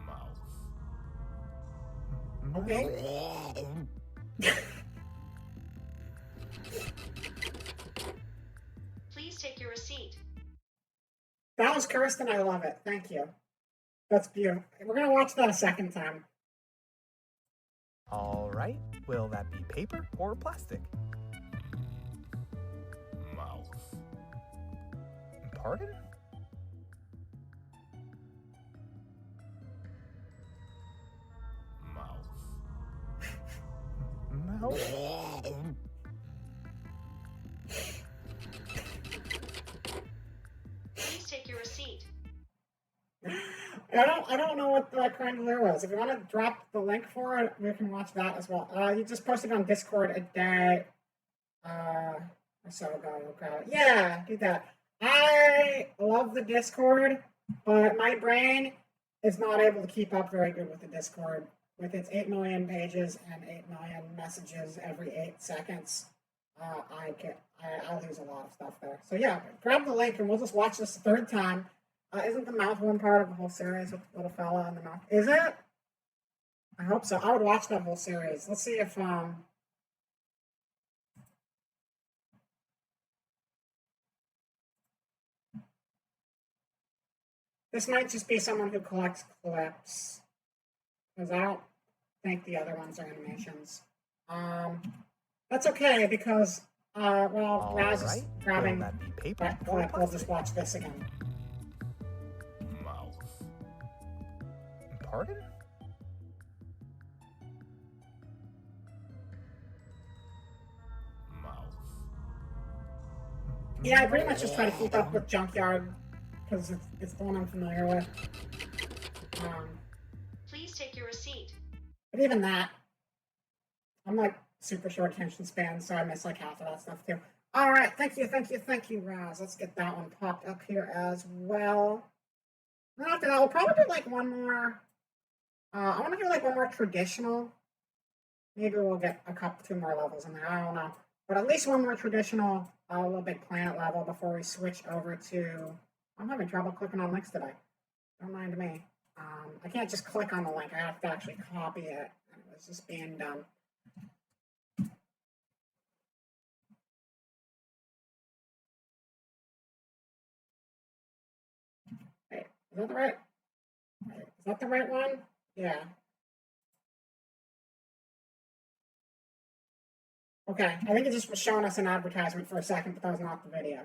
Mouth. Okay. Please take your receipt. That was cursed and I love it. Thank you. That's beautiful. We're going to watch that a second time. All right. Will that be paper or plastic? Mouth. Pardon? Mouth. Mouth. Please take your receipt. I don't know what the crime there was. If you want to drop the link for it, we can watch that as well. You just posted on Discord a day or so ago. Okay. Yeah, do that. I love the Discord, but my brain is not able to keep up very good with the Discord with its 8 million pages and 8 million messages every 8 seconds. I lose a lot of stuff there. So yeah, grab the link and we'll just watch this a third time. Isn't the mouth one part of the whole series with the little fella in the mouth? Is it? I hope so. I would watch that whole series. Let's see if this might just be someone who collects clips, because I don't think the other ones are animations. That's okay because well, Raz is grabbing that clip. We'll just watch this again. Mouth. Pardon? Mouth. Yeah, I pretty much just try to keep up with Junkyard because it's the one I'm familiar with. Please take your receipt. But even that, I'm like super short attention span, so I miss like half of that stuff too. All right, thank you, Raz. Let's get that one popped up here as well. And then after that, we'll probably do like one more. I want to do like one more traditional. Maybe we'll get two more levels in there. I don't know, but at least one more traditional, Little Big Planet level before we switch over to. I'm having trouble clicking on links today. Don't mind me. I can't just click on the link. I have to actually copy it. It was just being dumb. Wait, is that the right? Wait, is that the right one? Yeah. Okay, I think it just was showing us an advertisement for a second, but that was not the video.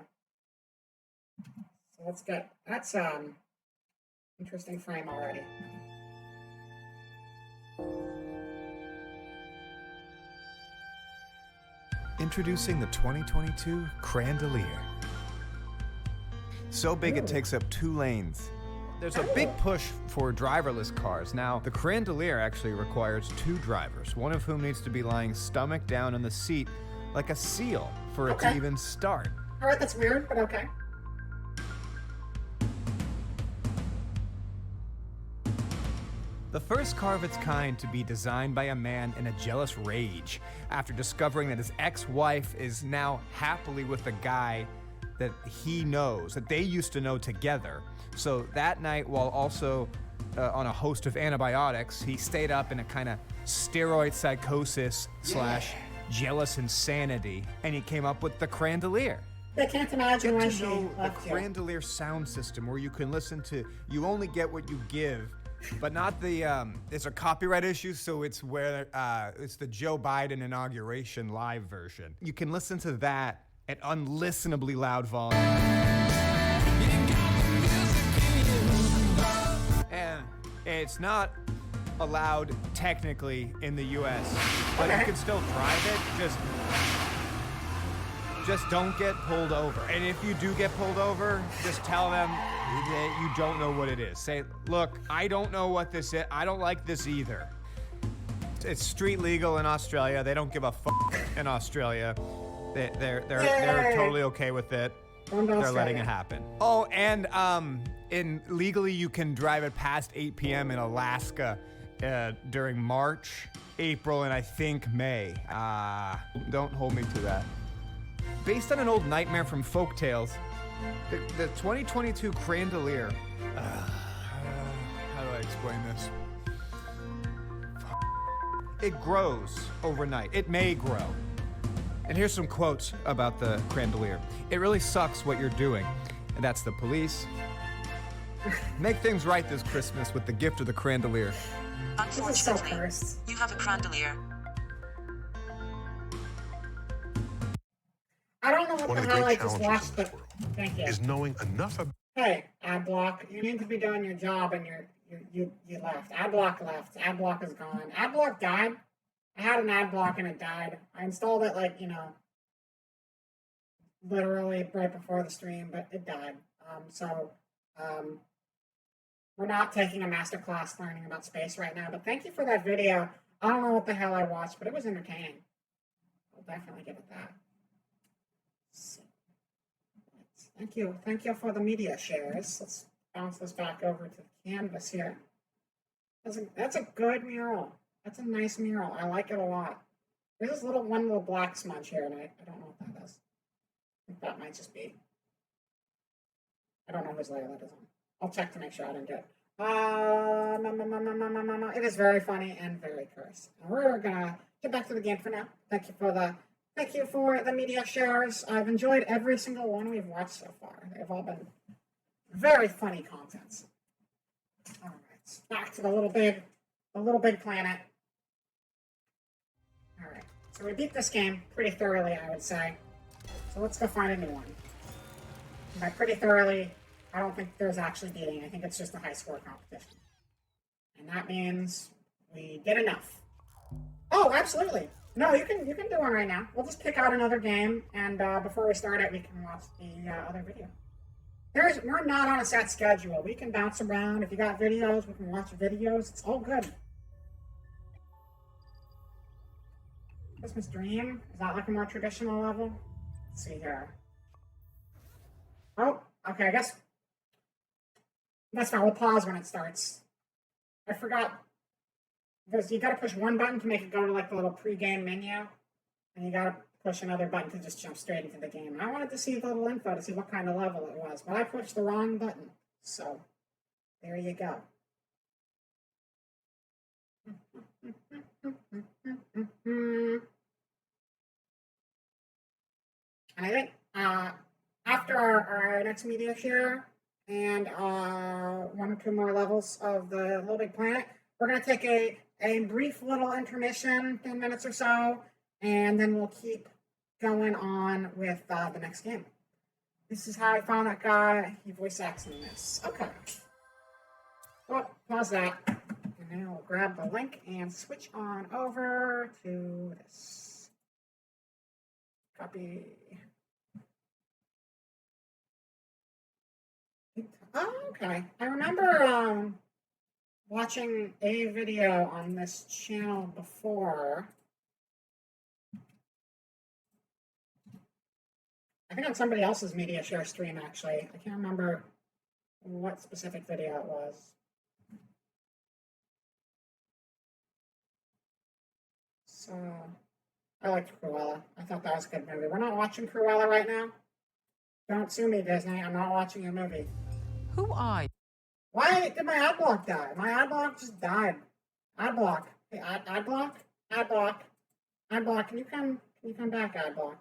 So let's get, that's interesting frame already. Introducing the 2022 Crandelier. So big it takes up 2 lanes. There's a big push for driverless cars. Now, the Crandelier actually requires 2 drivers, one of whom needs to be lying stomach down in the seat like a seal for it to even start. All right, that's weird, but okay. The first car of its kind to be designed by a man in a jealous rage after discovering that his ex-wife is now happily with a guy that he knows, that they used to know together. So that night, while also on a host of antibiotics, he stayed up in a kind of steroid psychosis / jealous insanity, and he came up with the Crandelier. I can't imagine why Get she to know the left you. Crandelier sound system, where you can listen to You Only Get What You Give, but not the, it's a copyright issue, so it's where, it's the Joe Biden inauguration live version. You can listen to that at unlistenably loud volume. And it's not allowed technically in the US, but you can still drive it, just don't get pulled over. And if you do get pulled over, just tell them that you don't know what it is. Say, look, I don't know what this is. I don't like this either. It's street legal in Australia. They don't give a fuck in Australia. They're totally okay with it. They're letting it happen. Oh, and legally you can drive it past 8 p.m. in Alaska during March, April, and I think May. Don't hold me to that. Based on an old nightmare from folktales, the 2022 Crandelier. How do I explain this? It grows overnight. It may grow. And here's some quotes about the Crandelier. It really sucks what you're doing. And that's the police. Make things right this Christmas with the gift of the Crandelier. Unfortunately, you have a Crandelier. I don't know what One the of the hell I great just challenges watched, in but this world thank you. is knowing enough about. Hey, ad block, you need to be doing your job, and you left. Ad block left. Ad block is gone. Ad block died. I had an ad block and it died. I installed it like, literally right before the stream, but it died. We're not taking a master class learning about space right now, but thank you for that video. I don't know what the hell I watched, but it was entertaining. I'll definitely give it that. So, thank you for the media shares. Let's bounce this back over to the canvas here. That's a good mural. That's a nice mural. I like it a lot. There's this one little black smudge here, and I don't know what that is. I think that might just be. I don't know whose layer that is on. I'll check to make sure I didn't do it. It is very funny and very cursed. And we're gonna get back to the game for now. Thank you for the media shares. I've enjoyed every single one we've watched so far. They've all been very funny contents. All right, back to the little big planet. All right, so we beat this game pretty thoroughly, I would say. So let's go find a new one. And by pretty thoroughly, I don't think there's actually beating. I think it's just a high score competition. And that means we did enough. Oh, absolutely. No, you can do one right now. We'll just pick out another game, and before we start it, we can watch the other video. We're not on a set schedule. We can bounce around. If you got videos, we can watch videos. It's all good. Christmas Dream? Is that like a more traditional level? Let's see here. Oh, okay, I guess that's fine. We'll pause when it starts. I forgot. Because you gotta push one button to make it go to like the little pre-game menu. And you gotta push another button to just jump straight into the game. I wanted to see the little info to see what kind of level it was, but I pushed the wrong button. So, there you go. And I think after our next media share and 1 or 2 more levels of the Little Big Planet, we're going to take a brief little intermission, 10 minutes or so, and then we'll keep going on with the next game. This is how I found that guy. He voice acts in this. Okay. Well, pause that. And then we'll grab the link and switch on over to this. Copy. Oh, okay. I remember watching a video on this channel before. I think on somebody else's media share stream, actually. I can't remember what specific video it was. So, I liked Cruella. I thought that was a good movie. We're not watching Cruella right now. Don't sue me, Disney. I'm not watching a movie. Who are you? Why did my ad block die? My ad block just died. Ad block. Hey, ad block? Ad block. Ad block. Can you come back, ad block?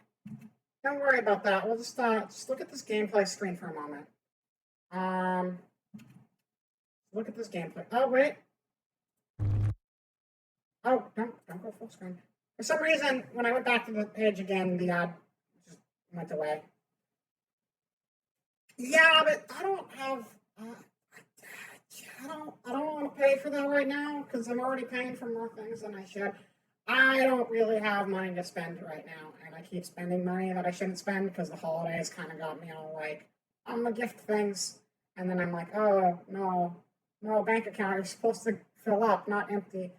Don't worry about that. We'll just look at this gameplay screen for a moment. Look at this gameplay. Oh, wait. Oh, don't go full screen. For some reason, when I went back to the page again, the ad just went away. Yeah, but I don't have. I don't want to pay for that right now because I'm already paying for more things than I should. I don't really have money to spend right now, and I keep spending money that I shouldn't spend because the holidays kind of got me all like, I'm gonna gift things, and then I'm like, oh no, bank account, you're supposed to fill up, not empty.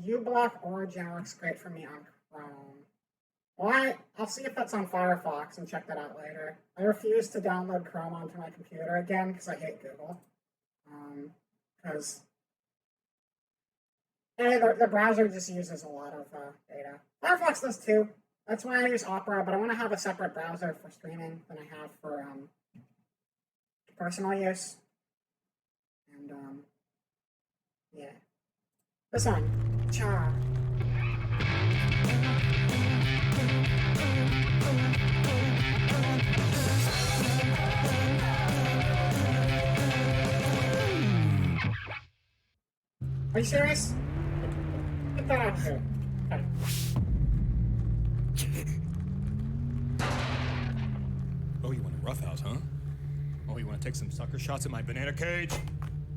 uBlock Origin works great for me on Chrome. Well, I'll see if that's on Firefox and check that out later. I refuse to download Chrome onto my computer again because I hate Google. Because the browser just uses a lot of data. Firefox does too. That's why I use Opera, but I want to have a separate browser for streaming than I have for personal use. And yeah. This one. Cha. Are you serious? Get that out of here. Okay. Oh, you want a roughhouse, huh? Oh, you want to take some sucker shots at my banana cage?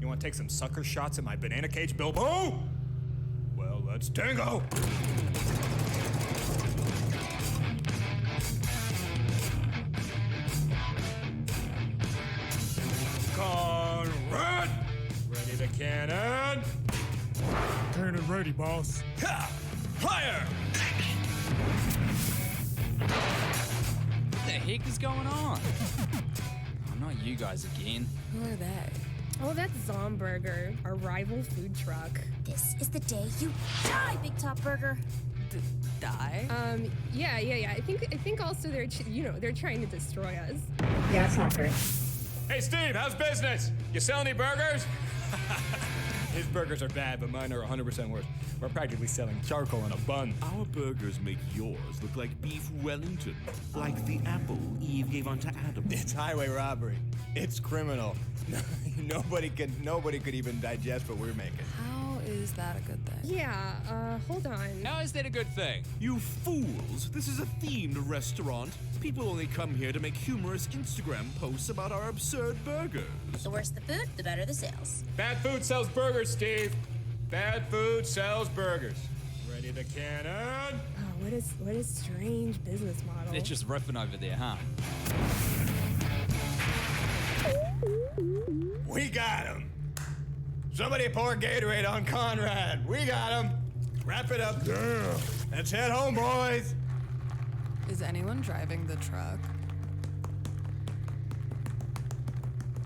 You want to take some sucker shots at my banana cage, Bilbo? Well, let's tango! Conrad! Ready to cannon? Cannon ready, boss. Ha! Fire! What the heck is going on? Oh, not you guys again. Who are they? Oh, that's Zomburger, our rival food truck. This is the day you die, Big Top Burger. Die? Yeah. I think also they're trying to destroy us. Yeah, it's not great. Hey, Steve, how's business? You sell any burgers? His burgers are bad, but mine are 100% worse. We're practically selling charcoal in a bun. Our burgers make yours look like beef Wellington, like the apple Eve gave unto Adam. It's highway robbery. It's criminal. Nobody could even digest what we're making. How is that a good thing? Yeah, hold on. How is that a good thing? You fools! This is a themed restaurant. People only come here to make humorous Instagram posts about our absurd burgers. The worse the food, the better the sales. Bad food sells burgers, Steve. Bad food sells burgers. Ready to cannon? what a strange business model. They're just riffing over there, huh? We got him. Somebody pour Gatorade on Conrad. We got him. Wrap it up. Damn. Let's head home, boys. Is anyone driving the truck?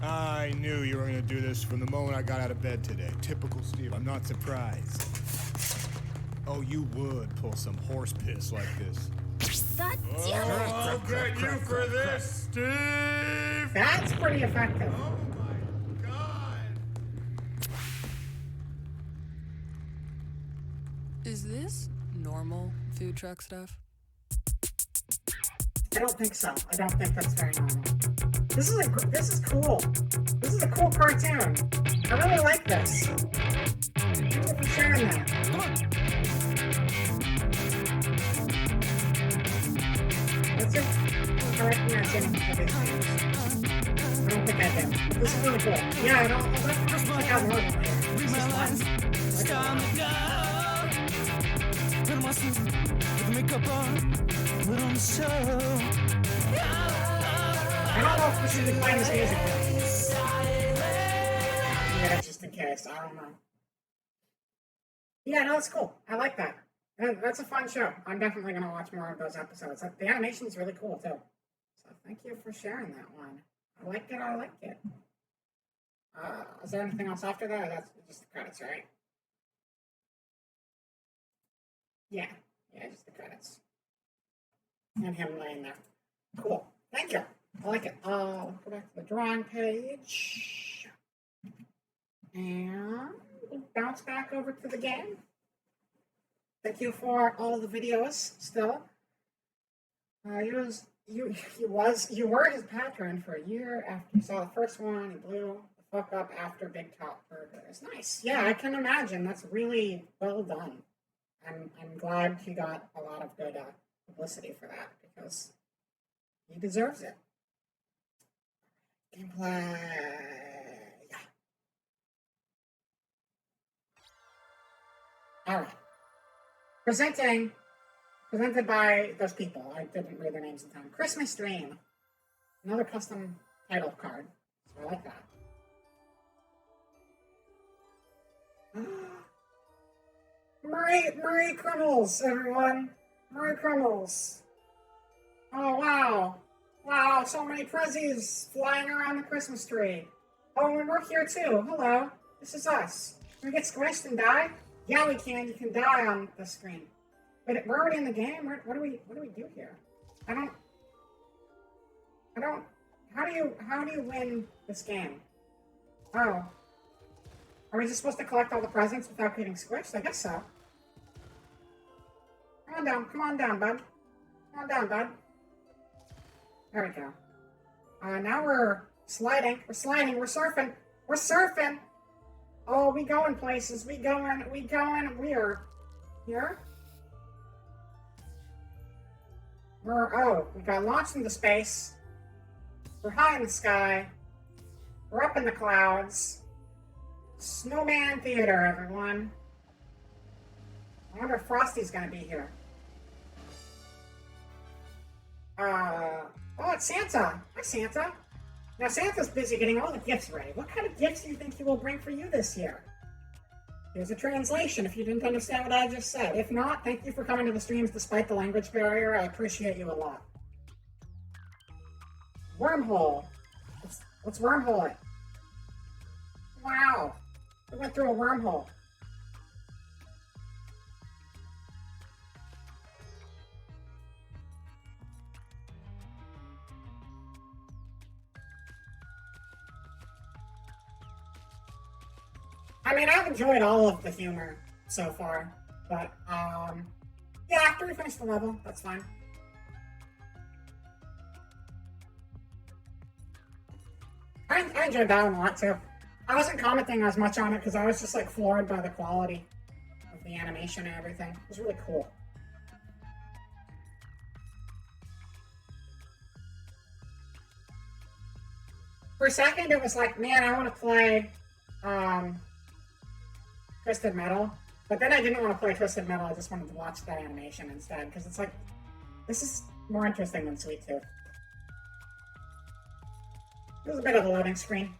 I knew you were going to do this from the moment I got out of bed today. Typical Steve. I'm not surprised. Oh, you would pull some horse piss like this. God damn it! I'll get you for this, Steve! That's pretty effective. Oh my god! Is this normal food truck stuff? I don't think so. I don't think that's very normal. This is cool. This is a cool cartoon. I really like this. Thank you for sharing that. Come on. That's it. Alright, yeah, same with these things. I don't think I did. This is really cool. Yeah, I don't think I've heard of it. This is fun. It's time to go. Put on my suit, put the makeup on, put on the show. I don't know if we should be playing this music. Yeah, just in case. I don't know. Yeah, no, it's cool. I like that. That's a fun show. I'm definitely going to watch more of those episodes. The animation is really cool, too. So thank you for sharing that one. I like it. I like it. Is there anything else after that? Or that's just the credits, right? Yeah. Yeah, just the credits. And him laying there. Cool. Thank you. I like it. Go back to the drawing page. And we'll bounce back over to the game. Thank you for all the videos still. You were his patron for a year after you saw the first one. He blew the fuck up after Big Top Burger. It's nice. Yeah, I can imagine. That's really well done. I'm glad he got a lot of good publicity for that because he deserves it. Gameplay. Yeah. All right. Presented by those people. I didn't read their names in time. Christmas Dream. Another custom title card. So I like that. Murray Criminals, everyone. Murray Criminals. Oh, wow. Wow, so many prezzies flying around the Christmas tree. Oh, and we're here too. Hello. This is us. Can we get squished and die? Yeah, we can. You can die on the screen. But we're already in the game. What do we do here? I don't. How do you win this game? Oh. Are we just supposed to collect all the presents without getting squished? I guess so. Come on down, bud. Come on down, bud. There we go. Now we're sliding. We're sliding. We're surfing. We're surfing. Oh, we going places. We going. We are here. We got launched into space. We're high in the sky. We're up in the clouds. Snowman Theater, everyone. I wonder if Frosty's gonna be here. Oh, it's Santa. Hi, Santa. Now, Santa's busy getting all the gifts ready. What kind of gifts do you think he will bring for you this year? Here's a translation if you didn't understand what I just said. If not, thank you for coming to the streams despite the language barrier. I appreciate you a lot. Wormhole. Let's wormhole it. Wow. We went through a wormhole. I mean, I've enjoyed all of the humor so far, but, yeah, after we finish the level, that's fine. I enjoyed that one a lot, too. I wasn't commenting as much on it because I was just, like, floored by the quality of the animation and everything. It was really cool. For a second, it was like, man, I want to play, Twisted Metal. But then I didn't want to play Twisted Metal, I just wanted to watch that animation instead, because it's like, this is more interesting than Sweet Tooth. It was a bit of a loading screen.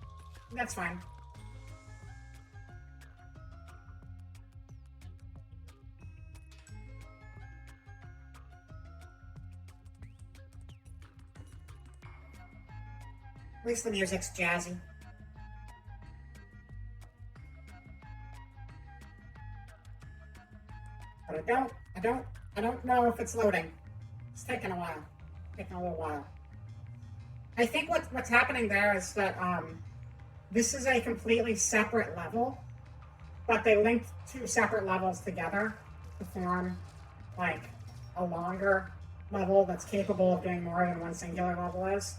That's fine. At least the music's jazzy. But I don't know if it's loading. It's taking a while. Taking a little while. I think what's happening there is that this is a completely separate level, but they linked two separate levels together to form like a longer level that's capable of doing more than one singular level is.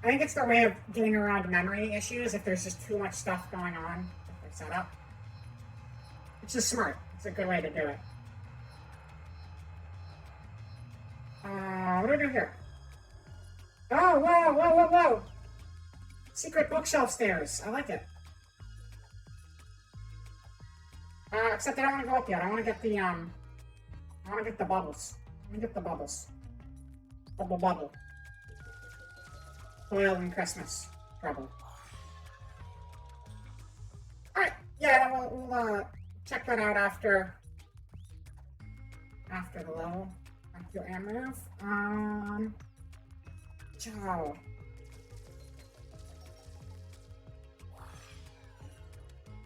I think it's their way of getting around memory issues if there's just too much stuff going on with their setup. It's just smart. It's a good way to do it. What do we do here? Oh, whoa, whoa, whoa, whoa! Secret bookshelf stairs. I like it. Except I don't want to go up yet. I want to get the, I want to get the bubbles. Let me get the bubbles. Bubble, bubble. Oil and Christmas. Trouble. Alright, yeah, we'll check that out after the level. Your air move. Ciao.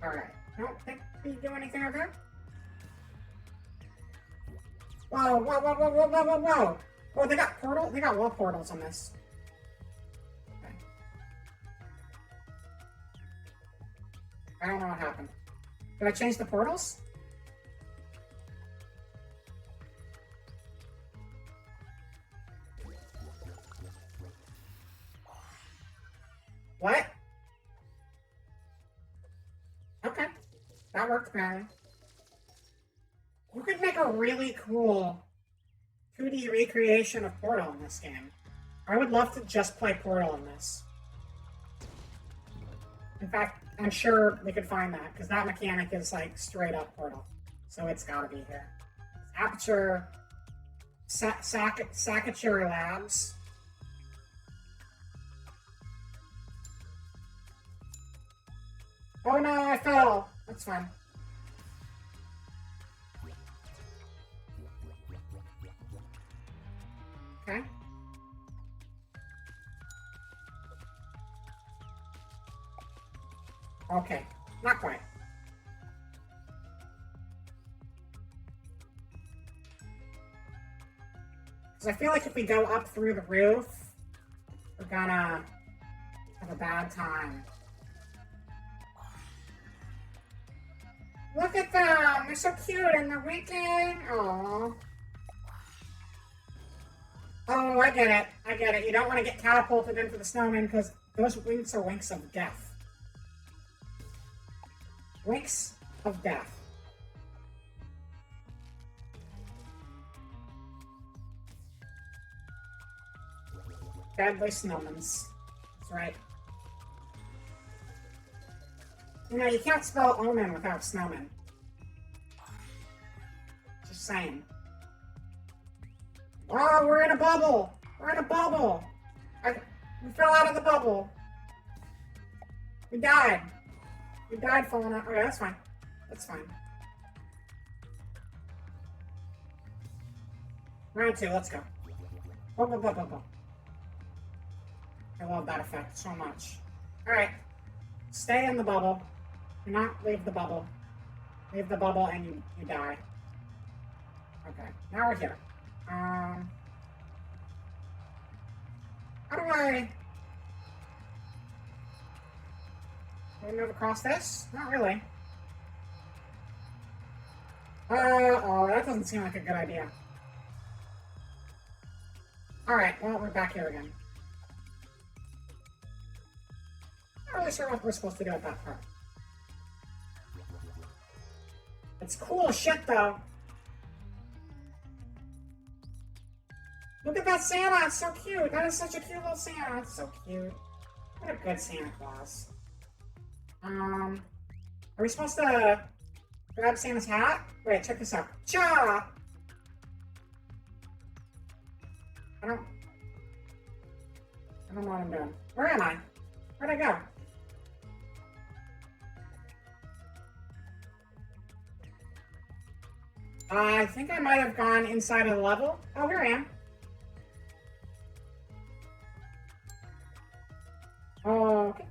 Alright. I don't think we do anything over there. Whoa, whoa, whoa, whoa, whoa, whoa, whoa, whoa. Oh, they got wall portals on this. Okay. I don't know what happened. Did I change the portals? What? Okay. That worked, apparently. You could make a really cool 2D recreation of Portal in this game. I would love to just play Portal in this. In fact, I'm sure we could find that, because that mechanic is like straight up Portal. So it's gotta be here. Aperture... Sakature Labs. Oh no, I fell! That's fine. Okay. Okay, not quite. Because I feel like if we go up through the roof, we're gonna have a bad time. Look at them! They're so cute and they're winking! Aww. Oh, I get it. I get it. You don't want to get catapulted into the snowman because those winks are winks of death. Winks of death. Deadly snowmans. That's right. You know, you can't spell omen without snowman. Just saying. Oh, we're in a bubble! We're in a bubble! We fell out of the bubble. We died. We died falling out. Okay, that's fine. That's fine. Round 2, let's go. Bubble, bubble, bubble. I love that effect so much. Alright. Stay in the bubble. Do not leave the bubble. Leave the bubble and you die. Okay, now we're here. How do I move across this? Not really. Oh, that doesn't seem like a good idea. Alright, well, we're back here again. Not really sure what we're supposed to do at that part. It's cool as shit, though. Look at that Santa, it's so cute. That is such a cute little Santa. It's so cute. What a good Santa Claus. Are we supposed to Grab Santa's hat. Wait, check this out. Cha! I don't know what I'm doing. Where am I? Where'd I go? I think I might have gone inside of the level. Oh, here I am. Oh, okay.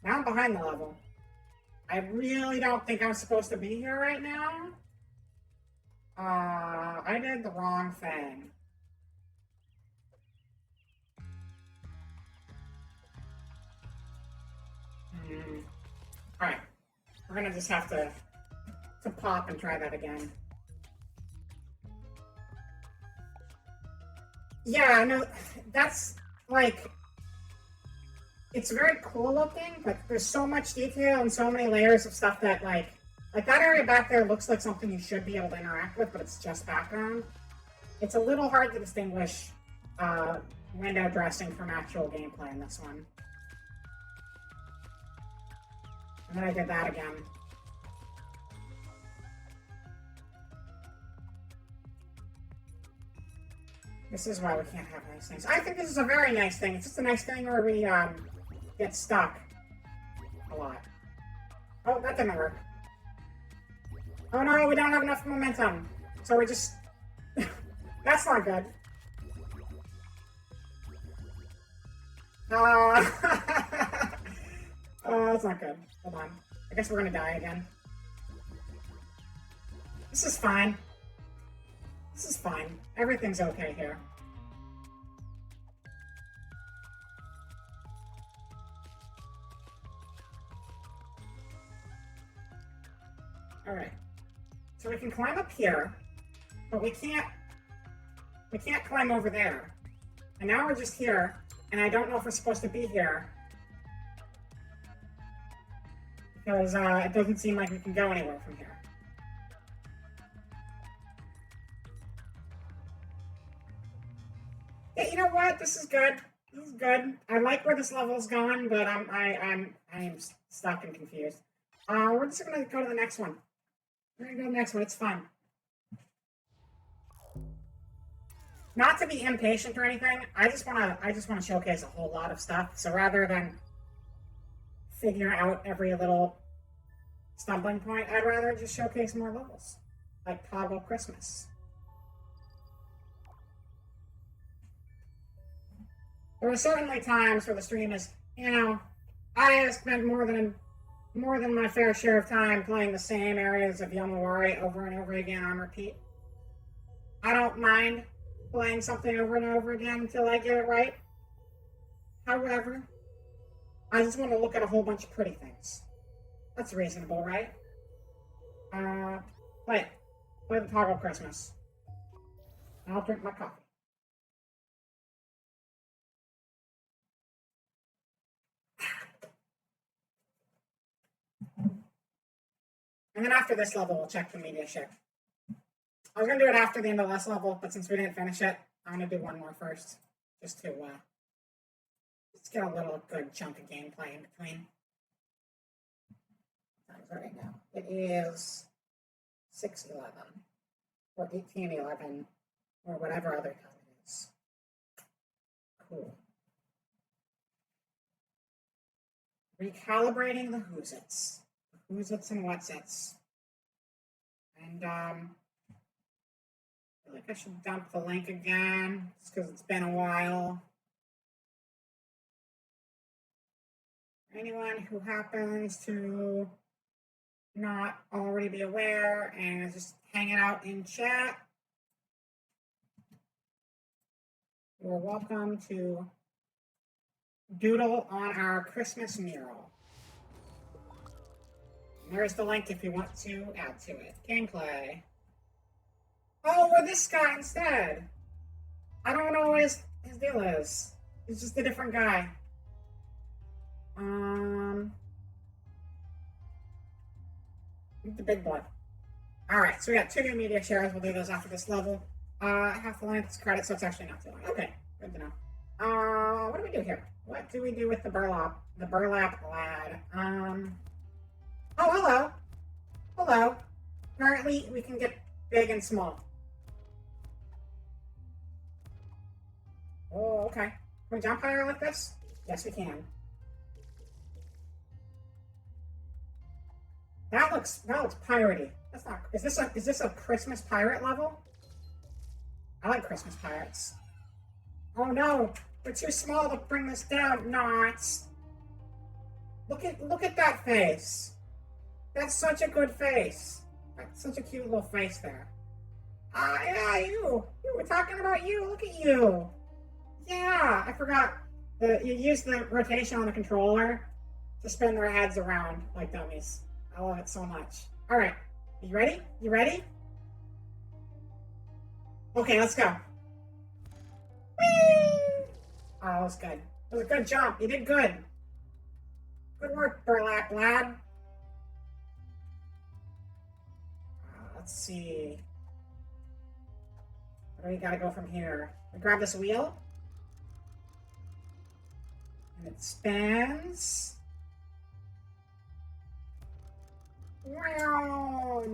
Now I'm behind the level. I really don't think I'm supposed to be here right now. I did the wrong thing. Alright. We're gonna just have to pop and try that again. Yeah, no, that's, like, it's very cool looking, but there's so much detail and so many layers of stuff that, like that area back there looks like something you should be able to interact with, but it's just background. It's a little hard to distinguish window dressing from actual gameplay in this one. And then I did that again. This is why we can't have nice things. I think this is a very nice thing. It's just a nice thing where we get stuck a lot. Oh, that didn't work. Oh no, we don't have enough momentum. So we just... That's not good. Oh, that's not good. Hold on. I guess we're gonna die again. This is fine. This is fine. Everything's okay here. Alright. So we can climb up here, but we can't climb over there. And now we're just here, and I don't know if we're supposed to be here. Because it doesn't seem like we can go anywhere from here. Yeah, you know what? This is good. This is good. I like where this level's gone, but I'm stuck and confused. We're just gonna go to the next one. We're gonna go to the next one. It's fun. Not to be impatient or anything. I just wanna showcase a whole lot of stuff. So rather than figure out every little stumbling point, I'd rather just showcase more levels, like Toggle Christmas. There are certainly times where the stream is, you know, I have spent more than my fair share of time playing the same areas of Yomawari over and over again on repeat. I don't mind playing something over and over again until I get it right. However, I just want to look at a whole bunch of pretty things. That's reasonable, right? Play the Toggle Christmas. I'll drink my coffee. And then after this level, we'll check the media ship. I was going to do it after the end of this level, but since we didn't finish it, I'm going to do one more first. Just to just get a little good chunk of gameplay in between. What time is it right now? It is 6:11. Or 18:11. Or whatever other time it is. Cool. Recalibrating the Who's-Its. Who's-Its and What's-Its. And, I feel like I should dump the link again, just because it's been a while. Anyone who happens to not already be aware and is just hanging out in chat, you're welcome to doodle on our Christmas mural. There's the link if you want to add to it. Gameplay. Oh, we're this guy instead. I don't know what his deal is. He's just a different guy. The big boy. Alright, so we got 2 new media shares. We'll do those after this level. Half the length is credit, so it's actually not too long. Okay, good to know. What do we do here? What do we do with the burlap lad? Oh, hello. Hello. Apparently, we can get big and small. Oh, okay. Can we jump higher like this? Yes, we can. That looks piratey. That's not. Is this a Christmas pirate level? I like Christmas pirates. Oh no, we're too small to bring this down. Knots. Look at that face. That's such a good face. That's such a cute little face there. Yeah, you. We're talking about you. Look at you. Yeah, I forgot. You use the rotation on the controller to spin their heads around like dummies. I love it so much. All right, you ready? You ready? Okay, let's go. Whee! Oh, that was good. It was a good jump. You did good. Good work, burlap lad. Let's see. Where do we gotta go from here? We grab this wheel. And it spins. Wow!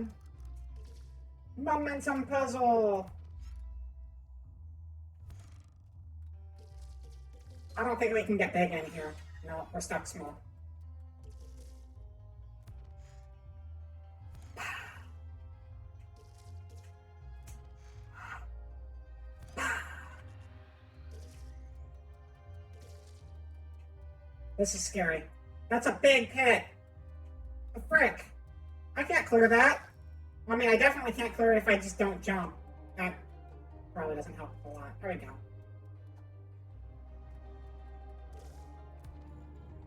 Momentum puzzle. I don't think we can get big in here. No, we're stuck small. This is scary. That's a big pit. A frick. I can't clear that. I mean, I definitely can't clear it if I just don't jump. That probably doesn't help a lot. There we go.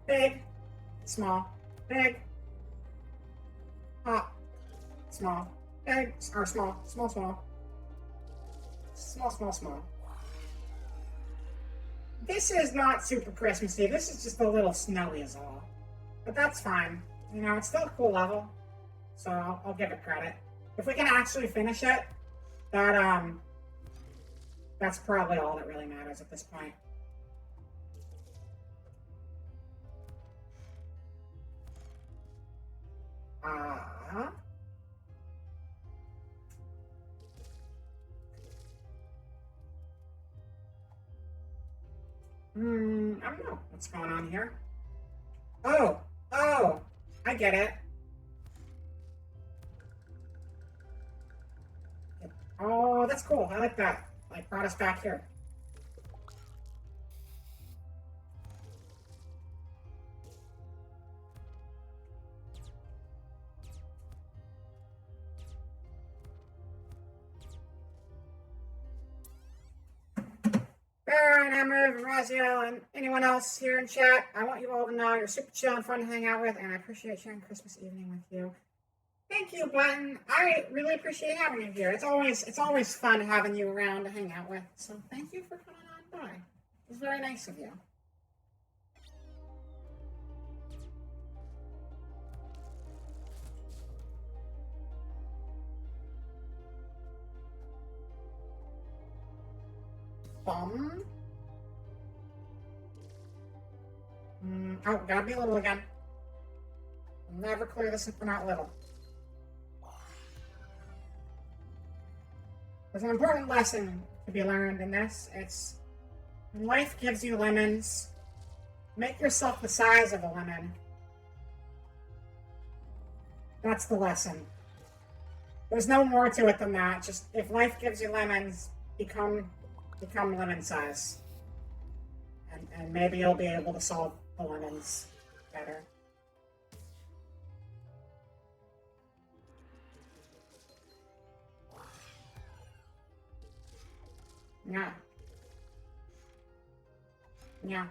Big, small, big, hop, small, big, or small, small, small, small, small, small. This is not super Christmassy. This is just a little snowy is all. But that's fine. You know, it's still a cool level. So I'll give it credit. If we can actually finish it, that's probably all that really matters at this point. I don't know what's going on here. Oh, I get it. Oh, that's cool. I like that. Like, brought us back here. Baron, Emma, Razio, and anyone else here in chat, I want you all to know you're super chill and fun to hang out with, and I appreciate sharing Christmas evening with you. Thank you, Button. I really appreciate having you here. It's always fun having you around to hang out with. So thank you for coming on by. It's very nice of you. Bum. Oh, gotta be little again. Never clear this if we're not little. There's an important lesson to be learned in this. It's when life gives you lemons, make yourself the size of a lemon. That's the lesson. There's no more to it than that. Just if life gives you lemons, become lemon size. And maybe you'll be able to solve the lemons better. Yeah. Yeah.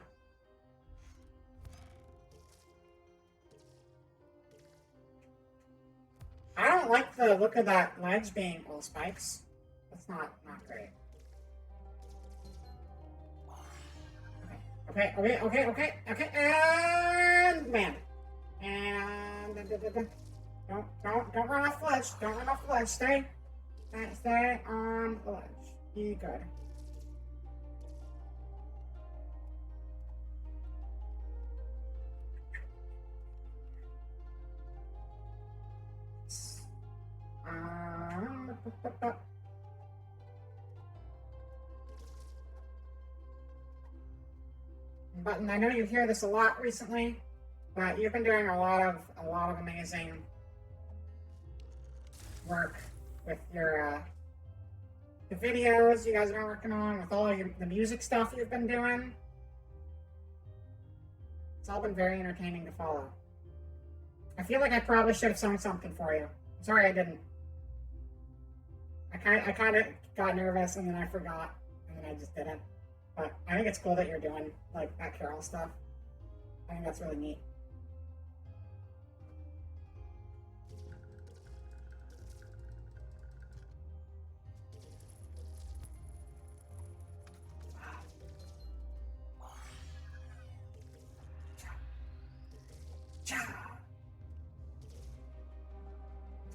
I don't like the look of that ledge being all spikes. That's not great. Okay, and land. And don't run off the ledge. Don't run off the ledge. Stay on the ledge. Be good. Button, I know you hear this a lot recently, but you've been doing a lot of amazing work with your the videos you guys have been working on, with all the music stuff you've been doing. It's all been very entertaining to follow. I feel like I probably should have sung something for you. I'm sorry I didn't. I kind of got nervous and then I forgot and then I just didn't. But I think it's cool that you're doing like that Carol stuff. I think that's really neat.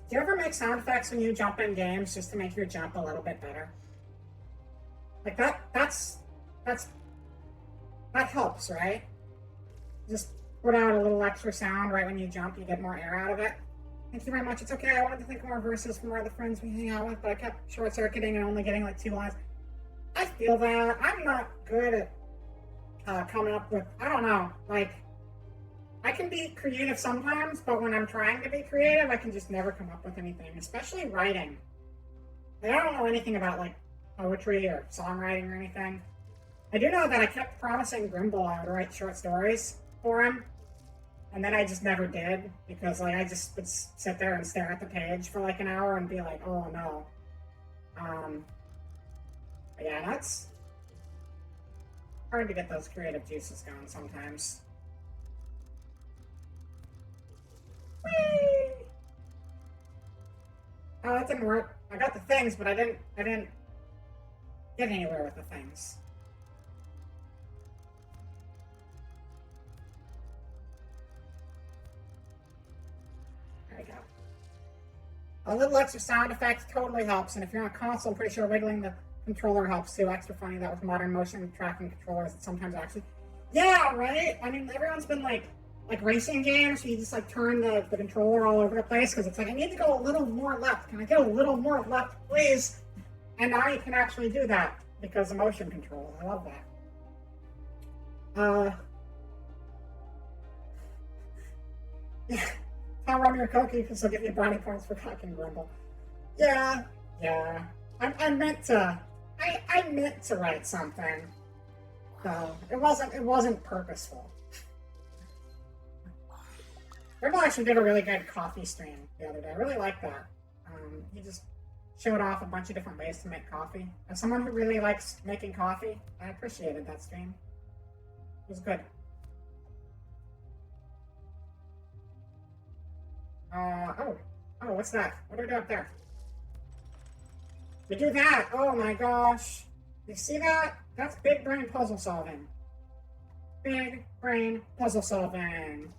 Do you ever make sound effects when you jump in games just to make your jump a little bit better? Like that helps, right? Just put out a little extra sound right when you jump, you get more air out of it. Thank you very much. It's okay. I wanted to think more verses from our other friends we hang out with, but I kept short-circuiting and only getting like 2 lines. I feel that. I'm not good at coming up with, I don't know, like, I can be creative sometimes, but when I'm trying to be creative, I can just never come up with anything, especially writing. Like, I don't know anything about, like, poetry or songwriting or anything. I do know that I kept promising Grimble I would write short stories for him, and then I just never did, because, like, I just would sit there and stare at the page for, like, an hour and be like, oh, no. But yeah, that's hard to get those creative juices going sometimes. Whee! Oh, that didn't work. I got the things, but I didn't get anywhere with the things. There we go. A little extra sound effects totally helps, and if you're on a console, I'm pretty sure wiggling the controller helps too. Extra funny that with modern motion tracking controllers, it sometimes actually. Yeah, right? I mean, everyone's been like racing games, where you just like turn the controller all over the place because it's like, I need to go a little more left. Can I get a little more left, please? And now you can actually do that because of motion control. I love that. Yeah. I'll run your cookie because they'll give you brownie points for cocking Grumble. Yeah. I meant to write something. So it wasn't purposeful. Grumble actually did a really good coffee stream the other day. I really liked that. He just showed off a bunch of different ways to make coffee. As someone who really likes making coffee, I appreciated that stream. It was good. Oh, what's that? What do we do up there? We do that! Oh my gosh! You see that? That's big brain puzzle solving. Big brain puzzle solving.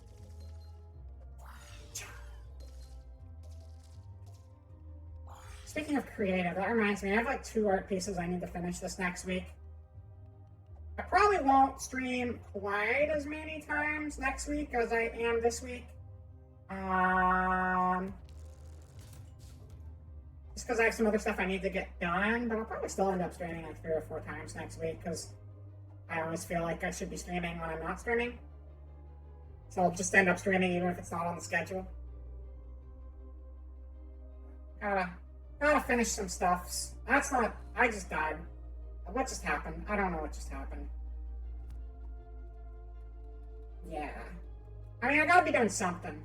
Speaking of creative, that reminds me, I have like 2 art pieces I need to finish this next week. I probably won't stream quite as many times next week as I am this week. Just because I have some other stuff I need to get done, but I'll probably still end up streaming like 3 or 4 times next week because I always feel like I should be streaming when I'm not streaming. So I'll just end up streaming even if it's not on the schedule. Gotta finish some stuffs. That's not, I just died. What just happened? I don't know what just happened. Yeah. I mean, I gotta be doing something.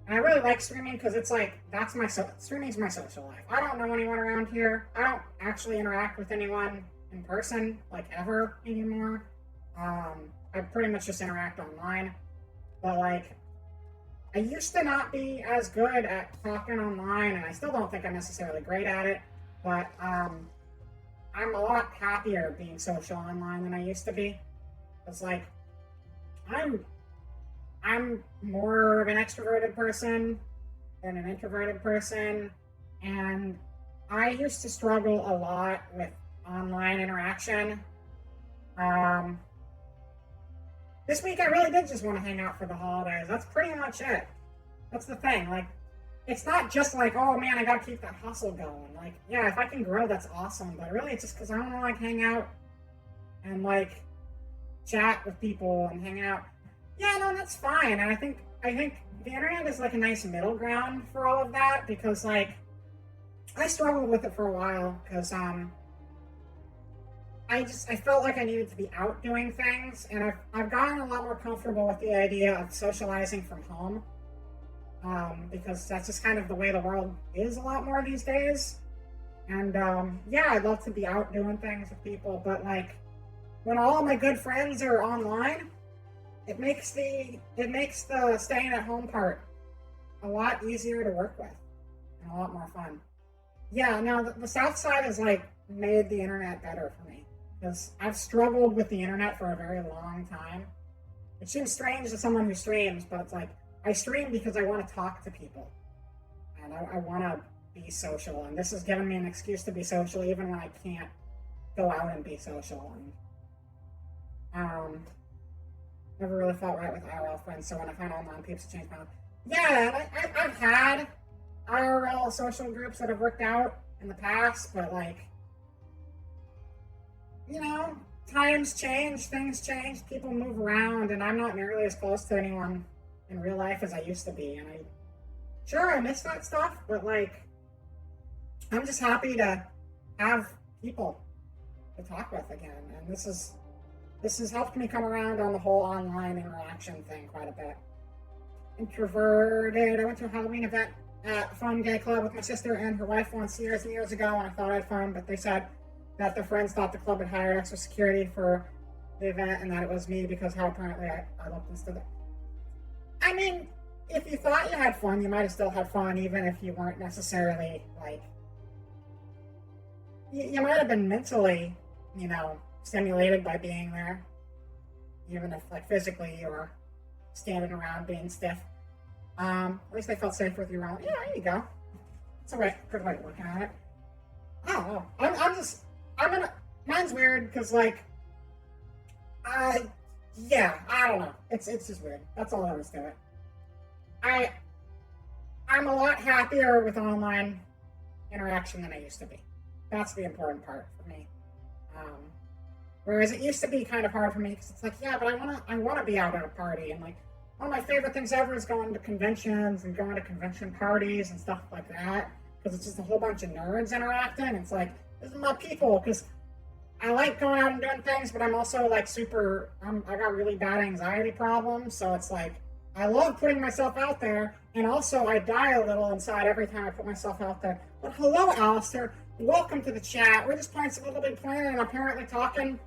And I really like streaming because it's like, streaming's my social life. I don't know anyone around here. I don't actually interact with anyone in person, like, ever anymore. I pretty much just interact online. But, like, I used to not be as good at talking online, and I still don't think I'm necessarily great at it, but I'm a lot happier being social online than I used to be. It's like, I'm more of an extroverted person than an introverted person, and I used to struggle a lot with online interaction. This week I really did just want to hang out for the holidays. That's pretty much it. That's the thing. Like, it's not just like, oh man, I gotta keep that hustle going. Like, yeah, if I can grow, that's awesome. But really, it's just because I want to like hang out and like chat with people and hang out. Yeah, no, that's fine. And I think the internet is like a nice middle ground for all of that, because like I struggled with it for a while because I felt like I needed to be out doing things, and I've gotten a lot more comfortable with the idea of socializing from home, because that's just kind of the way the world is a lot more these days. And yeah, I'd love to be out doing things with people, but like when all of my good friends are online, it makes the staying at home part a lot easier to work with and a lot more fun. Yeah, no, the South Side has like made the internet better for me, because I've struggled with the internet for a very long time. It seems strange to someone who streams, but it's like I stream because I want to talk to people and I want to be social, and this has given me an excuse to be social even when I can't go out and be social. And never really felt right with IRL friends, so when I found online peeps, it changed my life. Yeah, I've had IRL social groups that have worked out in the past, but like, you know, times change, things change, people move around, and I'm not nearly as close to anyone in real life as I used to be. And I miss that stuff, but like, I'm just happy to have people to talk with again. And this has helped me come around on the whole online interaction thing quite a bit. Introverted. I went to a Halloween event at a fun gay club with my sister and her wife once years and years ago, and I thought I had fun, but they said that their friends thought the club had hired extra security for the event and that it was me because how apparently I looked and stood there. I mean, if you thought you had fun, you might have still had fun, even if you weren't necessarily like, you might have been mentally, you know, stimulated by being there, even if like physically you were standing around being stiff. At least they felt safe with you around. Yeah, there you go. It's a good way of looking at it. I don't know. Mine's weird because like, I don't know. It's just weird. That's all there is to it. I'm a lot happier with online interaction than I used to be. That's the important part for me. Whereas it used to be kind of hard for me because it's like, yeah, but I wanna be out at a party, and like one of my favorite things ever is going to conventions and going to convention parties and stuff like that, because it's just a whole bunch of nerds interacting. It's like, this is my people, because I like going out and doing things, but I'm also like I got really bad anxiety problems, so it's like I love putting myself out there, and also I die a little inside every time I put myself out there. But hello, Alistair. Welcome to the chat. We're just playing some Little Big Planet and apparently talking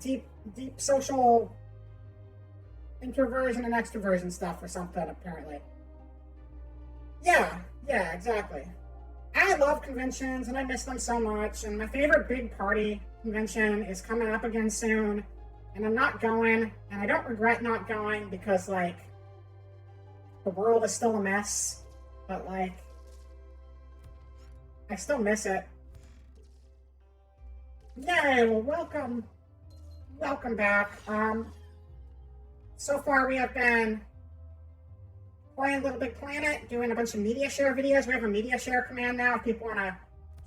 deep social introversion and extroversion stuff or something, apparently. Yeah, exactly. I love conventions and I miss them so much, and my favorite big party convention is coming up again soon, and I'm not going, and I don't regret not going because like the world is still a mess, but like I still miss it. Yay, well, welcome back. So far we have been playing Little Big Planet, doing a bunch of media share videos. We have a media share command now. If people want to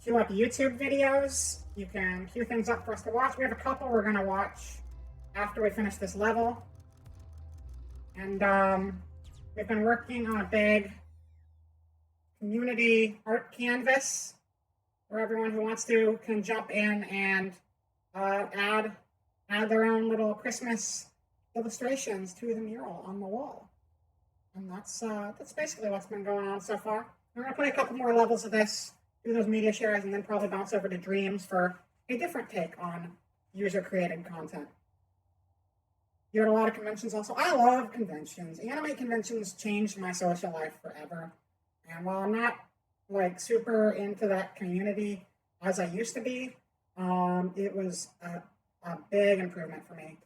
queue up YouTube videos, you can queue things up for us to watch. We have a couple we're going to watch after we finish this level. And we've been working on a big community art canvas where everyone who wants to can jump in and add their own little Christmas illustrations to the mural on the wall. And that's basically what's been going on so far. We're going to play a couple more levels of this, do those media shares, and then probably bounce over to Dreams for a different take on user-created content. You had a lot of conventions also. I love conventions. Anime conventions changed my social life forever. And while I'm not like super into that community as I used to be, it was a big improvement for me.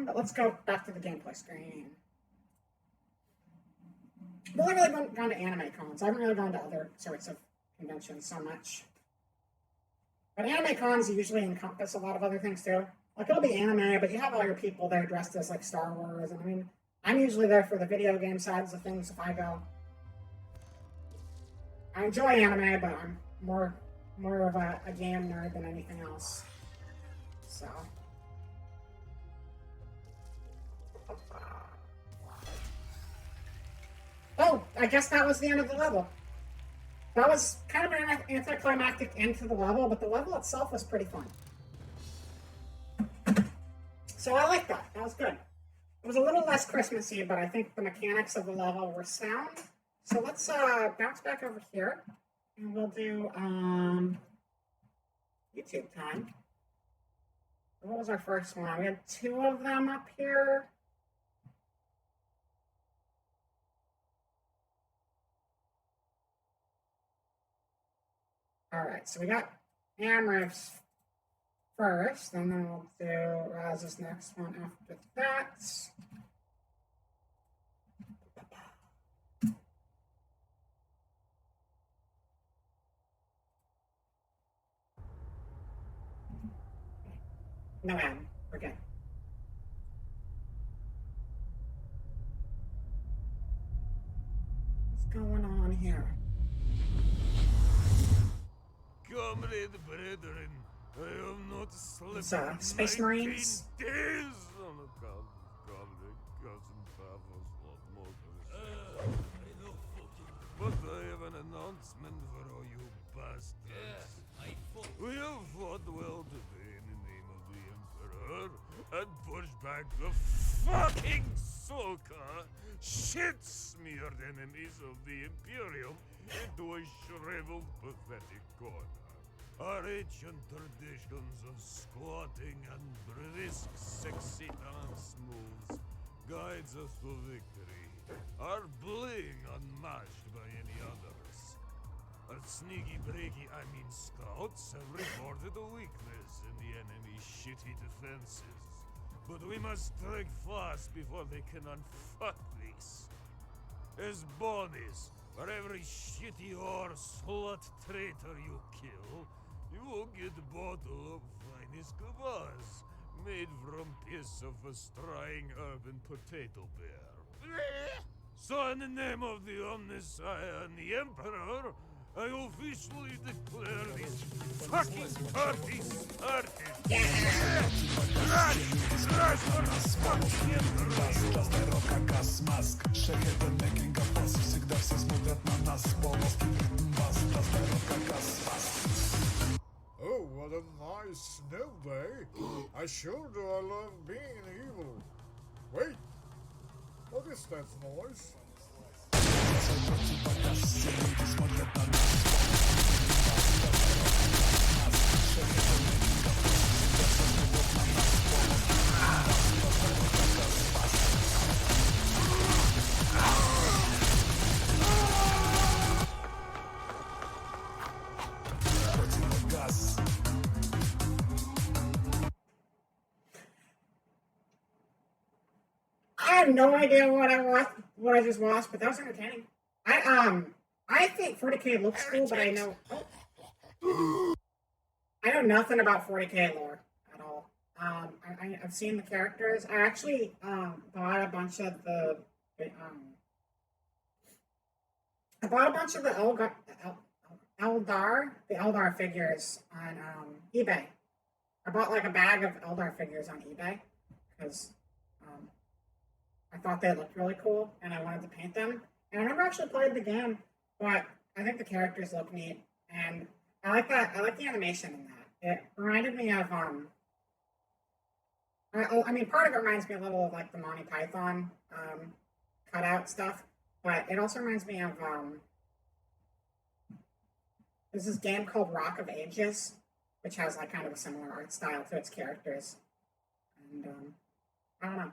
But let's go back to the gameplay screen. I've only really gone to anime cons. I haven't really gone to other sorts of conventions so much. But anime cons usually encompass a lot of other things too. Like it'll be anime, but you have all your people there dressed as like Star Wars, and I mean, I'm usually there for the video game sides of things if I go. I enjoy anime, but I'm more of a game nerd than anything else. So. Oh, I guess that was the end of the level. That was kind of an anticlimactic end to the level, but the level itself was pretty fun. So I like that. That was good. It was a little less Christmassy, but I think the mechanics of the level were sound. So let's bounce back over here, and we'll do YouTube time. What was our first one? We had 2 of them up here. All right, so we got Amriff's first, and then we'll do Raz's next one after that. No Adam, we're good. What's going on here? Comrade brethren, I have not slept It's Space Marines. days on account of comrade cousin Pavel's locomotives. But I have an announcement for all you bastards. We have fought well today in the name of the Emperor and pushed back the fucking Soka shit-smeared enemies of the Imperium into a shriveled, pathetic corner. Our ancient traditions of squatting and brisk, sexy dance moves guides us to victory. Our bling unmatched by any others. Our sneaky breaky, scouts have reported a weakness in the enemy's shitty defenses. But we must strike fast before they can unfuck this. As bonies, for every shitty or slut traitor you kill, you will get a bottle of finest kvass, made from piss of a straying urban potato bear. So in the name of the Omnissiah and the Emperor, I officially declare this fucking party started! Oh, what a nice snow day. I sure do I love being evil. Wait, what is that noise? I have no idea what I just watched, but that was entertaining. I think 40K looks cool, but I know nothing about 40K lore at all. I've seen the characters. I actually bought a bunch of the Eldar figures on eBay. I bought like a bag of Eldar figures on eBay because I thought they looked really cool and I wanted to paint them. And I never actually played the game, but I think the characters look neat and I like that. I like the animation in that. It reminded me of I mean, part of it reminds me a little of like the Monty Python cutout stuff, but it also reminds me of there's this game called Rock of Ages, which has like kind of a similar art style to its characters. And I don't know.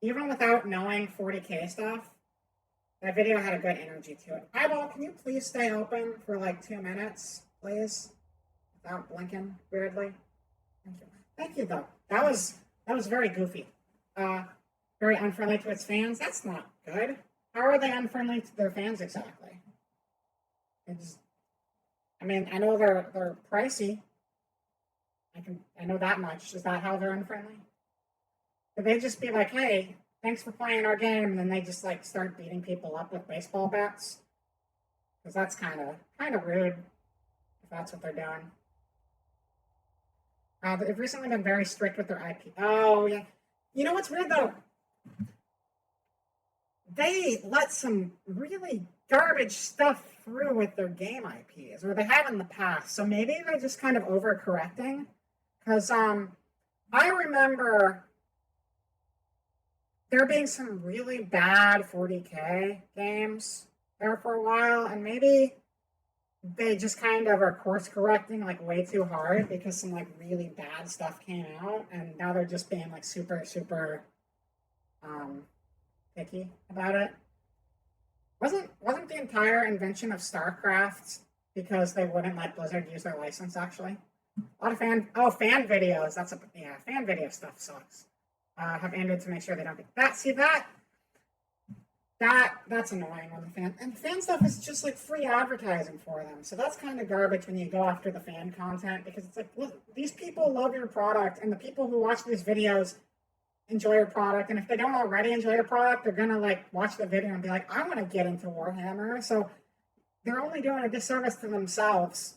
Even without knowing 40K stuff, that video had a good energy to it. Eyeball, can you please stay open for like 2 minutes, please? Without blinking weirdly. Thank you. Thank you, though. That was very goofy. Very unfriendly to its fans. That's not good. How are they unfriendly to their fans exactly? I mean, I know they're pricey, I know that much. Is that how they're unfriendly? Could they just be like, hey, thanks for playing our game, and then they just like start beating people up with baseball bats? Because that's kind of rude if that's what they're doing. They've recently been very strict with their IP. Oh yeah, you know what's weird though? They let some really garbage stuff through with their game IPs, or they have in the past. So maybe they're just kind of overcorrecting. Because I remember there being some really bad 40K games there for a while, and maybe they just kind of are course correcting like way too hard because some like really bad stuff came out, and now they're just being like super picky about it. Wasn't the entire invention of StarCraft because they wouldn't let Blizzard use their license? Actually, a lot of fan videos. Fan video stuff sucks. Have ended to make sure they don't get that. See that's annoying when the fan stuff is just like free advertising for them. So that's kind of garbage when you go after the fan content, because it's like, look, these people love your product, and the people who watch these videos enjoy your product, and if they don't already enjoy your product, they're gonna like watch the video and be like, I want to get into Warhammer. So they're only doing a disservice to themselves.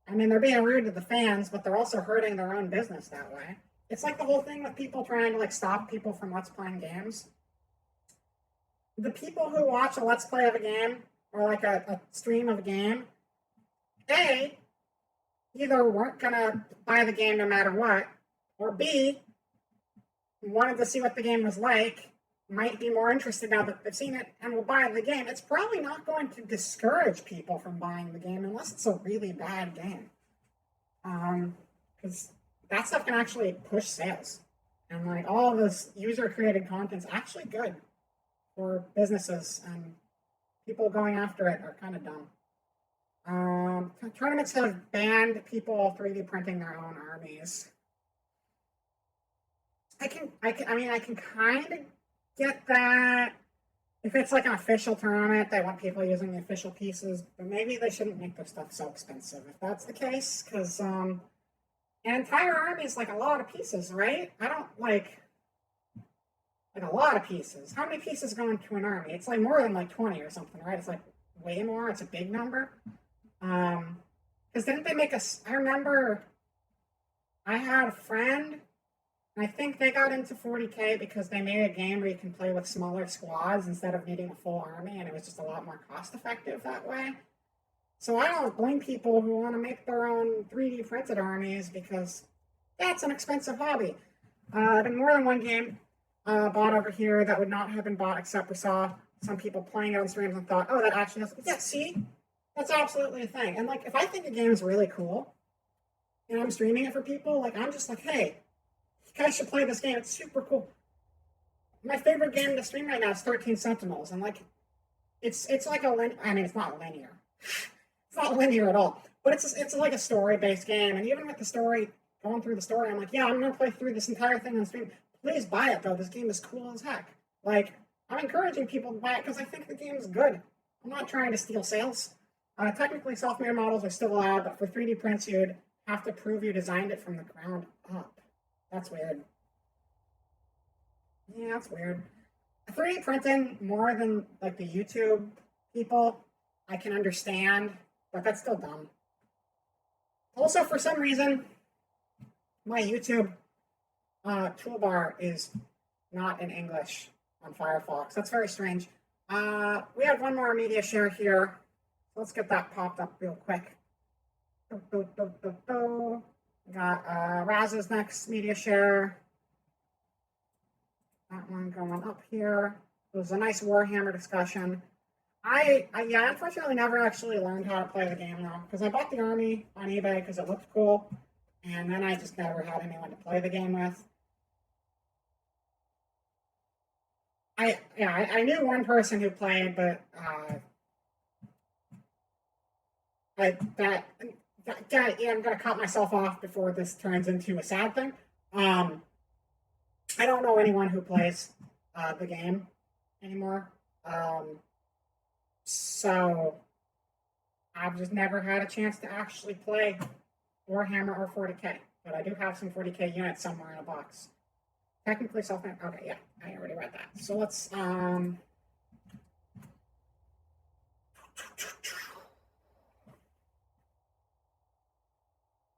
I mean, they're being rude to the fans, but they're also hurting their own business that way. It's like the whole thing with people trying to like stop people from let's playing games. The people who watch a let's play of a game or like a stream of a game, A, either weren't gonna buy the game no matter what, or B, wanted to see what the game was like, might be more interested now that they've seen it, and will buy the game. It's probably not going to discourage people from buying the game unless it's a really bad game. Because that stuff can actually push sales. And like all of this user-created content is actually good for businesses, and people going after it are kind of dumb. Tournaments have banned people 3D printing their own armies. I can kind of get that. If it's like an official tournament, they want people using the official pieces, but maybe they shouldn't make their stuff so expensive if that's the case, because an entire army is like a lot of pieces, right? I don't like a lot of pieces. How many pieces go into an army? It's like more than like 20 or something, right? It's like way more. It's a big number. Because didn't they make I remember I had a friend, I think they got into 40K because they made a game where you can play with smaller squads instead of needing a full army, and it was just a lot more cost effective that way. So I don't blame people who want to make their own 3D printed armies, because that's an expensive hobby. There's been more than one game bought over here that would not have been bought, except we saw some people playing it on streams and thought, oh, that actually has... Yeah, see? That's absolutely a thing. And like, if I think a game is really cool and I'm streaming it for people, like, I'm just like, hey, you guys should play this game. It's super cool. My favorite game to stream right now is 13 Sentinels, and like, it's like it's not linear. It's not linear at all, but it's like a story-based game, and even with the story, going through the story, I'm like, yeah, I'm gonna play through this entire thing on stream. Please buy it though. This game is cool as heck. Like, I'm encouraging people to buy it because I think the game is good. I'm not trying to steal sales. Technically, self-made models are still allowed, but for 3D prints, you'd have to prove you designed it from the ground up. That's weird. Yeah, that's weird. 3D printing more than like the YouTube people, I can understand, but that's still dumb. Also, for some reason, my YouTube toolbar is not in English on Firefox. That's very strange. We have one more media share here. Let's get that popped up real quick. Got Raz's next media share. That one going up here. It was a nice Warhammer discussion. I unfortunately never actually learned how to play the game though, because I bought the army on eBay because it looked cool, and then I just never had anyone to play the game with. I knew one person who played, but I'm gonna cut myself off before this turns into a sad thing. I don't know anyone who plays the game anymore. So I've just never had a chance to actually play Warhammer or 40K. but I do have some 40K units somewhere in a box. Technically self-made. Okay, yeah, I already read that. So let's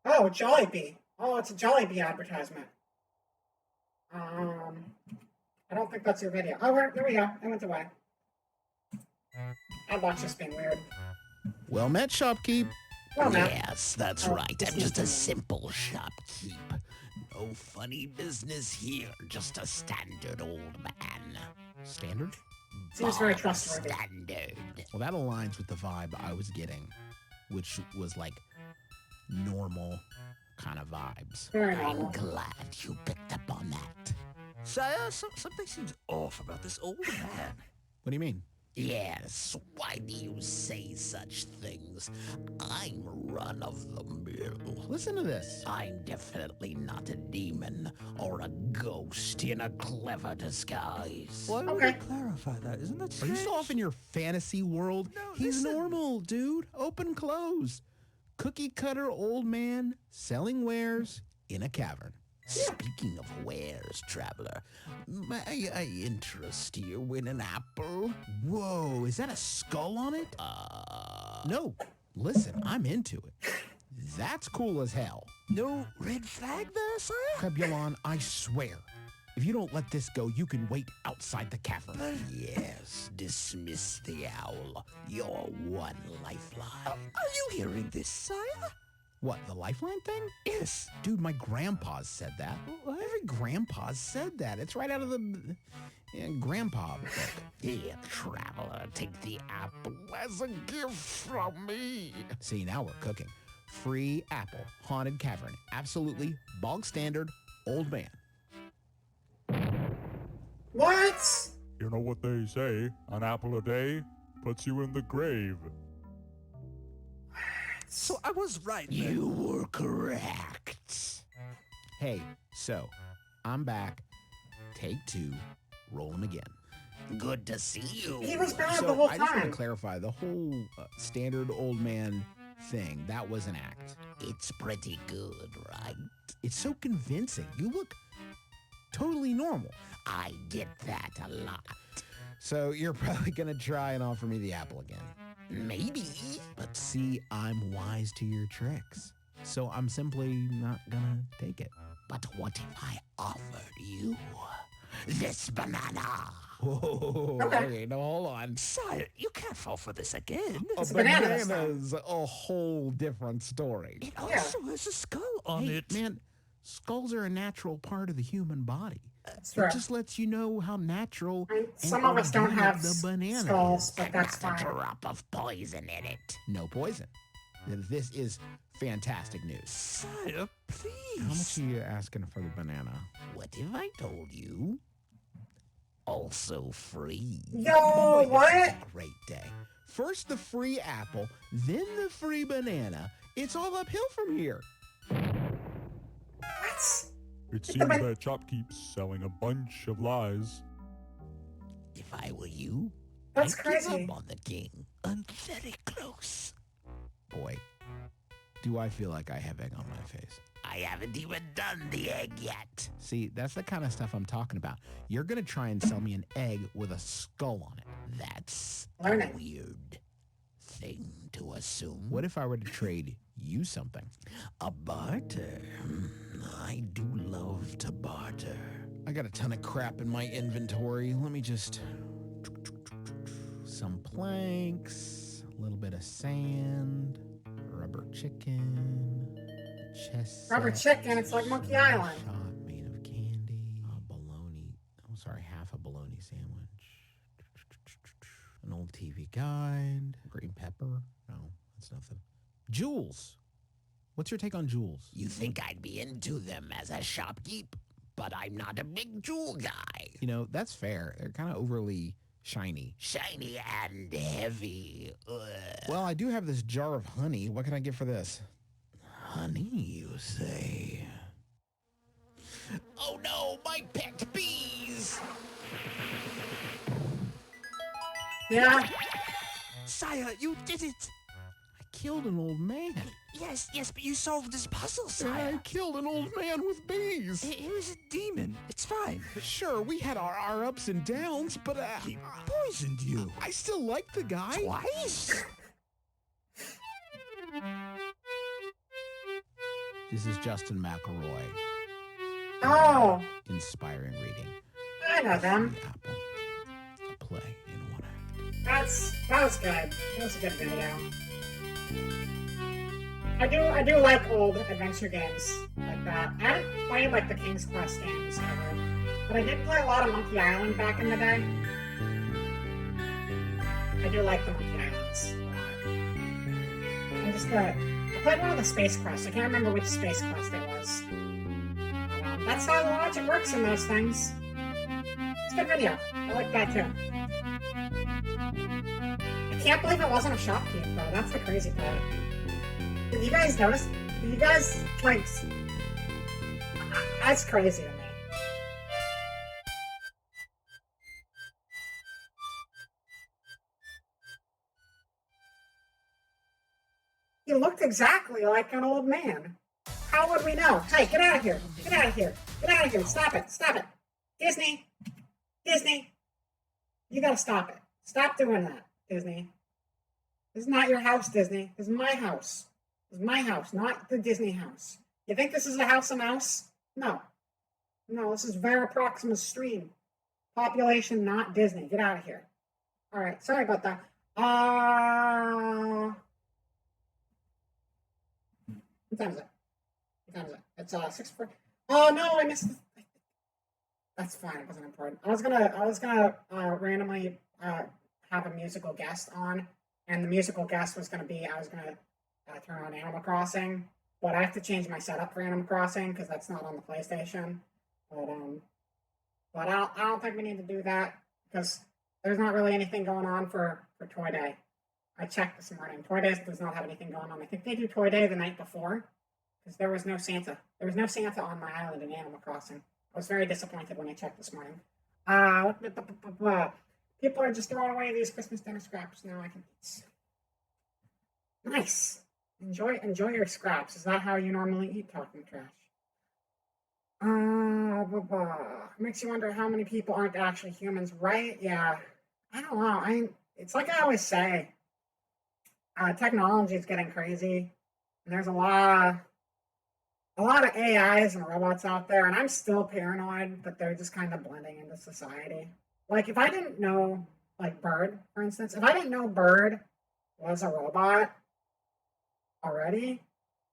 Oh, Jollibee. Oh, it's a Jollibee advertisement. I don't think that's your video. Oh, there we go. It went away. I'd watch this being weird. Well met, shopkeep. Well met. Yes, that's Oh, right. this I'm just a is- simple shopkeep. No funny business here. Just a standard old man. Standard? Seems very Bog trustworthy. Standard. Well, that aligns with the vibe I was getting, which was like normal kind of vibes. Very I'm normal. glad you picked up on that. Sire, something seems off about this old man. What do you mean? Yes, why do you say such things? I'm run of the mill. Listen to this. I'm definitely not a demon or a ghost in a clever disguise. Why would Okay. you clarify that? Isn't that Are strange? you still off in your fantasy world? No, He's listen. normal, dude. Open, close. Cookie cutter old man selling wares in a cavern. Speaking of wares, traveler, may I interest you in an apple? Whoa, is that a skull on it? No. Listen, I'm into it. That's cool as hell. No red flag there, sire? Krebulon, I swear, if you don't let this go, you can wait outside the cavern. Yes, dismiss the owl. Your one lifeline. Are you hearing this, sire? What, the lifeline thing? Yes. Dude, my grandpa said that. What? Every grandpa said that. It's right out of the grandpa book. Here, traveler, take the apple as a gift from me. See, now we're cooking. Free apple, haunted cavern. Absolutely bog standard, old man. What? You know what they say? An apple a day puts you in the grave. So I was right then. You were correct. Hey, so, I'm back. Take 2. Roll him again. Good to see you. He was bad the So, whole I just want time. to clarify, the whole standard old man thing, that was an act. It's pretty good, right? It's so convincing. You look totally normal. I get that a lot. So you're probably going to try and offer me the apple again. Maybe. But see, I'm wise to your tricks. So I'm simply not going to take it. But what if I offered you this banana? Whoa, okay, no, hold on. Sire, you can't fall for this again. A It's a banana this time. banana's a whole different story. It also has a skull on Hey, it. man, skulls are a natural part of the human body. It's true. It just lets you know how natural And and some of us don't organic have the banana skulls, is. but that's Not a fine. drop of poison in it. No poison. This is fantastic news. Sire, please. How much are you asking for the banana? What if I told you? Also free. Yo, Boy, what? this is a great day. First the free apple, then the free banana. It's all uphill from here. What? It seems that shopkeep's selling a bunch of lies. If I were you, That's I'd give crazy. up on the king. I'm very close. Boy, do I feel like I have egg on my face. I haven't even done the egg yet. See, that's the kind of stuff I'm talking about. You're going to try and sell me an egg with a skull on it. That's Learn a it. weird thing to assume. What if I were to trade you something? A barter? I do love to barter. I got a ton of crap in my inventory. Let me just... Some planks, a little bit of sand, rubber chicken, a chest Rubber set, chicken, it's like Monkey Island. shot made of candy, a bologna, half a bologna sandwich, an old TV guide, green pepper. No, that's nothing. Jewels. What's your take on jewels? You think I'd be into them as a shopkeep? But I'm not a big jewel guy. You know, that's fair. They're kind of overly shiny. Shiny and heavy. Ugh. Well, I do have this jar of honey. What can I get for this? Honey, you say? Oh no, my pet bees! Yeah. Sire, you did it. I killed an old man. Yes, but you solved this puzzle, Yeah, sire. I killed an old man with bees. He was a demon. It's fine. Sure, we had our ups and downs, but He poisoned you. I still like the guy. Twice? This is Justin McElroy. Oh, Inspiring reading. I know them. The Apple. A play in one act. That was good. That was a good video. I do like old adventure games like that. I haven't played like the King's Quest games ever, but I did play a lot of Monkey Island back in the day. I do like the Monkey Islands a lot. I played one of the Space Quests. I can't remember which Space Quest it was. That's how the logic works in those things. It's a good video. I like that too. I can't believe it wasn't a shopkeep though. That's the crazy part. Did you guys notice? Did you guys like? That's crazy to me. He looked exactly like an old man. How would we know? Hey, get out of here! Get out of here! Get out of here! Stop it! Stop it! Disney! Disney! You gotta stop it. Stop doing that, Disney. This is not your house, Disney. This is my house. This is my house, not the Disney house. You think this is a house of mouse? No. No, this is Vera Proxima Stream. Population, not Disney. Get out of here. Alright, sorry about that. What time is it? What time is it? It's 6:40. Oh no, I missed. That's fine. It wasn't important. I was gonna randomly have a musical guest on, and the musical guest was gonna be I was gonna turn on Animal Crossing, but I have to change my setup for Animal Crossing because that's not on the PlayStation. But I don't think we need to do that because there's not really anything going on for Toy Day. I checked this morning. Toy Day does not have anything going on. I think they do Toy Day the night before because there was no Santa. There was no Santa on my island in Animal Crossing. I was very disappointed when I checked this morning. People are just throwing away these Christmas dinner scraps. Now I can eat. Nice. Enjoy your scraps. Is that how you normally eat talking trash? Makes you wonder how many people aren't actually humans, right? Yeah. I don't know. It's like I always say. Technology is getting crazy, and there's a lot of AIs and robots out there, and I'm still paranoid that they're just kind of blending into society. Like, if I didn't know, like Bird, for instance, if I didn't know Bird was a robot already,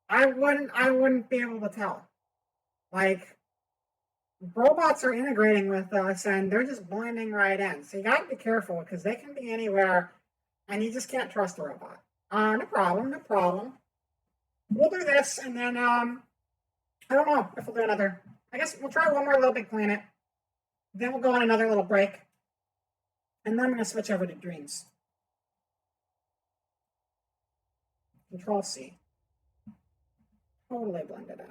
I wouldn't be able to tell. Like, robots are integrating with us, and they're just blending right in. So you gotta be careful, because they can be anywhere, and you just can't trust a robot. No problem. We'll do this, and then, I don't know if we'll do another. I guess we'll try one more Little Big Planet. Then we'll go on another little break. And then I'm going to switch over to Dreams. Control C. Totally blended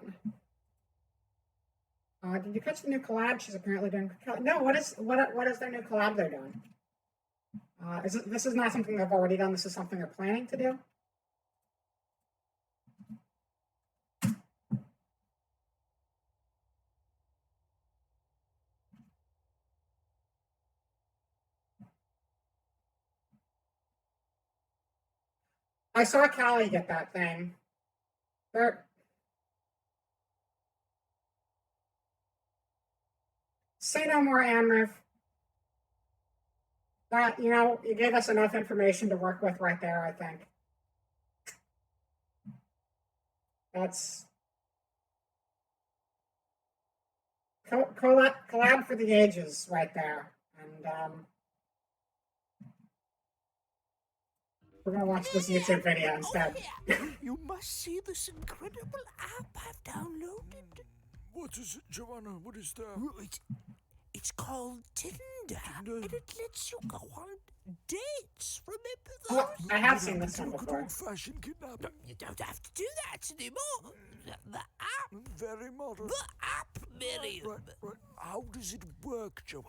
in. Did you catch the new collab? She's apparently doing. No, what is their new collab they're doing? This is not something they've already done. This is something they're planning to do. I saw Callie get that thing. Say no more, Amriff. That, you gave us enough information to work with right there, I think. That's collab for the ages right there. And we're going to watch this YouTube video instead. You must see this incredible app I've downloaded. What is it, Joanna? What is that? It's called Tinder, and it lets you go on dates. Remember Oh, those? I have seen this one Look at before. old-fashioned kidnapping. You don't have to do that anymore. The app. Very modern. The app, Miriam. Right. How does it work, Joanna?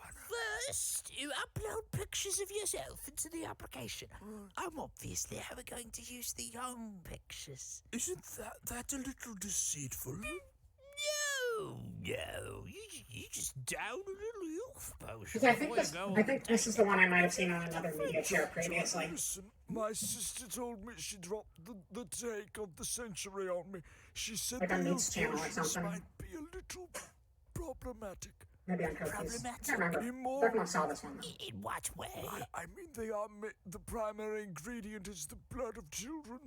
First, you upload pictures of yourself into the application. I'm obviously ever going to use the young pictures. Isn't that a little deceitful? No. You just down a little youth potion. I think this is the one I might have seen on another media share previously. Listen, my sister told me she dropped the take of the century on me. She said Like on the Meets Channel or illusions something. might be a little problematic. Maybe I'm confused. I can't remember. Definitely saw this one. In what way? I mean, the primary ingredient is the blood of children.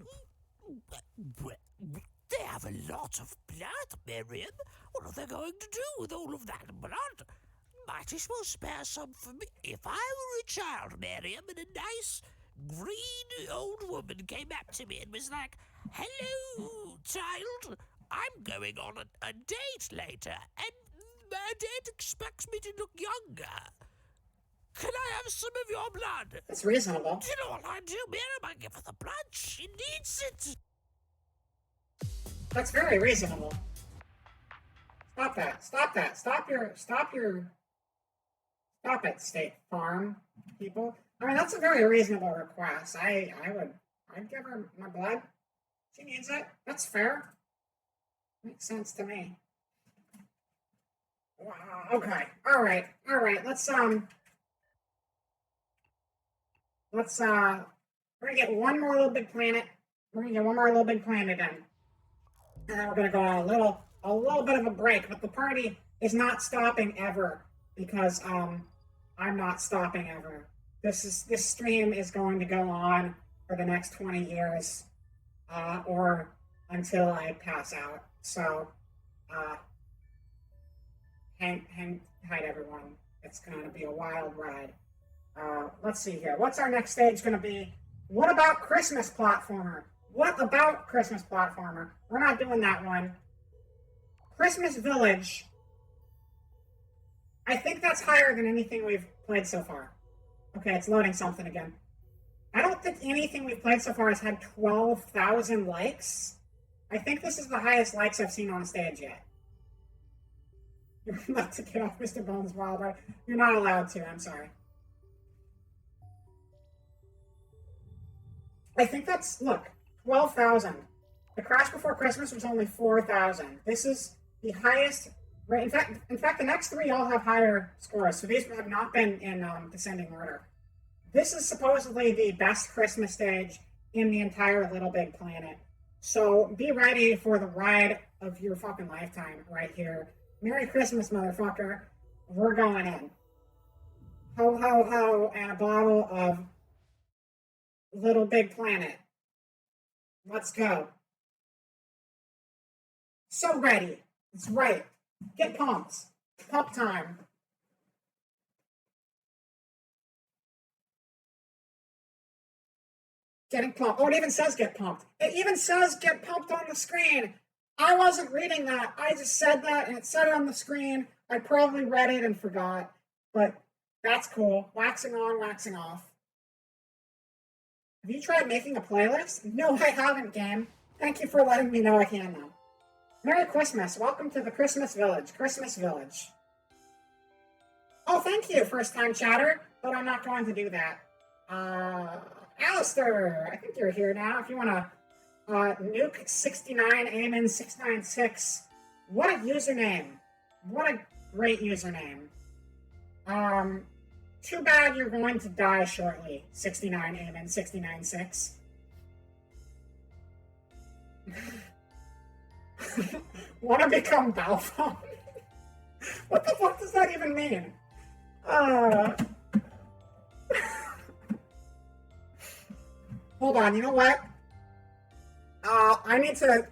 They have a lot of blood, Miriam. What are they going to do with all of that blood? Might as well spare some for me. If I were a child, Miriam, and a nice green old woman came up to me and was like, "Hello, child, I'm going on a date later, and my date expects me to look younger. Can I have some of your blood?" It's reasonable. Do you know what I do, Miriam? I give her the blood. She needs it. That's very reasonable. Stop that. Stop it, State Farm people. I mean, that's a very reasonable request. I'd give her my blood. She needs it. That's fair. Makes sense to me. Wow. Okay. All right. Let's we're gonna get one more Little Big Planet. We're gonna get one more Little Big Planet in. And then we're gonna go on a little bit of a break, but the party is not stopping ever because I'm not stopping ever. This stream is going to go on for the next 20 years, or until I pass out. So, hang tight, everyone. It's going to be a wild ride. Let's see here. What's our next stage going to be? What about Christmas platformer? What about Christmas platformer? We're not doing that one. Christmas Village. I think that's higher than anything we've played so far. Okay, it's loading something again. I don't think anything we've played so far has had 12,000 likes. I think this is the highest likes I've seen on a stage yet. You're not to get off Mr. Bones Wilder. You're not allowed to, I'm sorry. I think that's, look, 12,000. The Crash Before Christmas was only 4,000. This is the highest. In fact, the next three all have higher scores, so these have not been in descending order. This is supposedly the best Christmas stage in the entire Little Big Planet. So be ready for the ride of your fucking lifetime right here. Merry Christmas, motherfucker. We're going in. Ho, ho, ho, and a bottle of Little Big Planet. Let's go. So ready. It's right. Get pumped. Pump time. Getting pumped. Oh, it even says get pumped. It even says get pumped on the screen. I wasn't reading that. I just said that and it said it on the screen. I probably read it and forgot. But that's cool. Waxing on, waxing off. Have you tried making a playlist? No, I haven't, game. Thank you for letting me know I can now. Merry Christmas. Welcome to the Christmas Village. Christmas Village. Oh, thank you, first-time chatter, but I'm not going to do that. Alistair, I think you're here now. If you want to nuke 69 Amen 696. What a username. What a great username. Too bad you're going to die shortly, 69 Amen 696. Want to become Balfour? What the fuck does that even mean? Hold on, you know what? I need to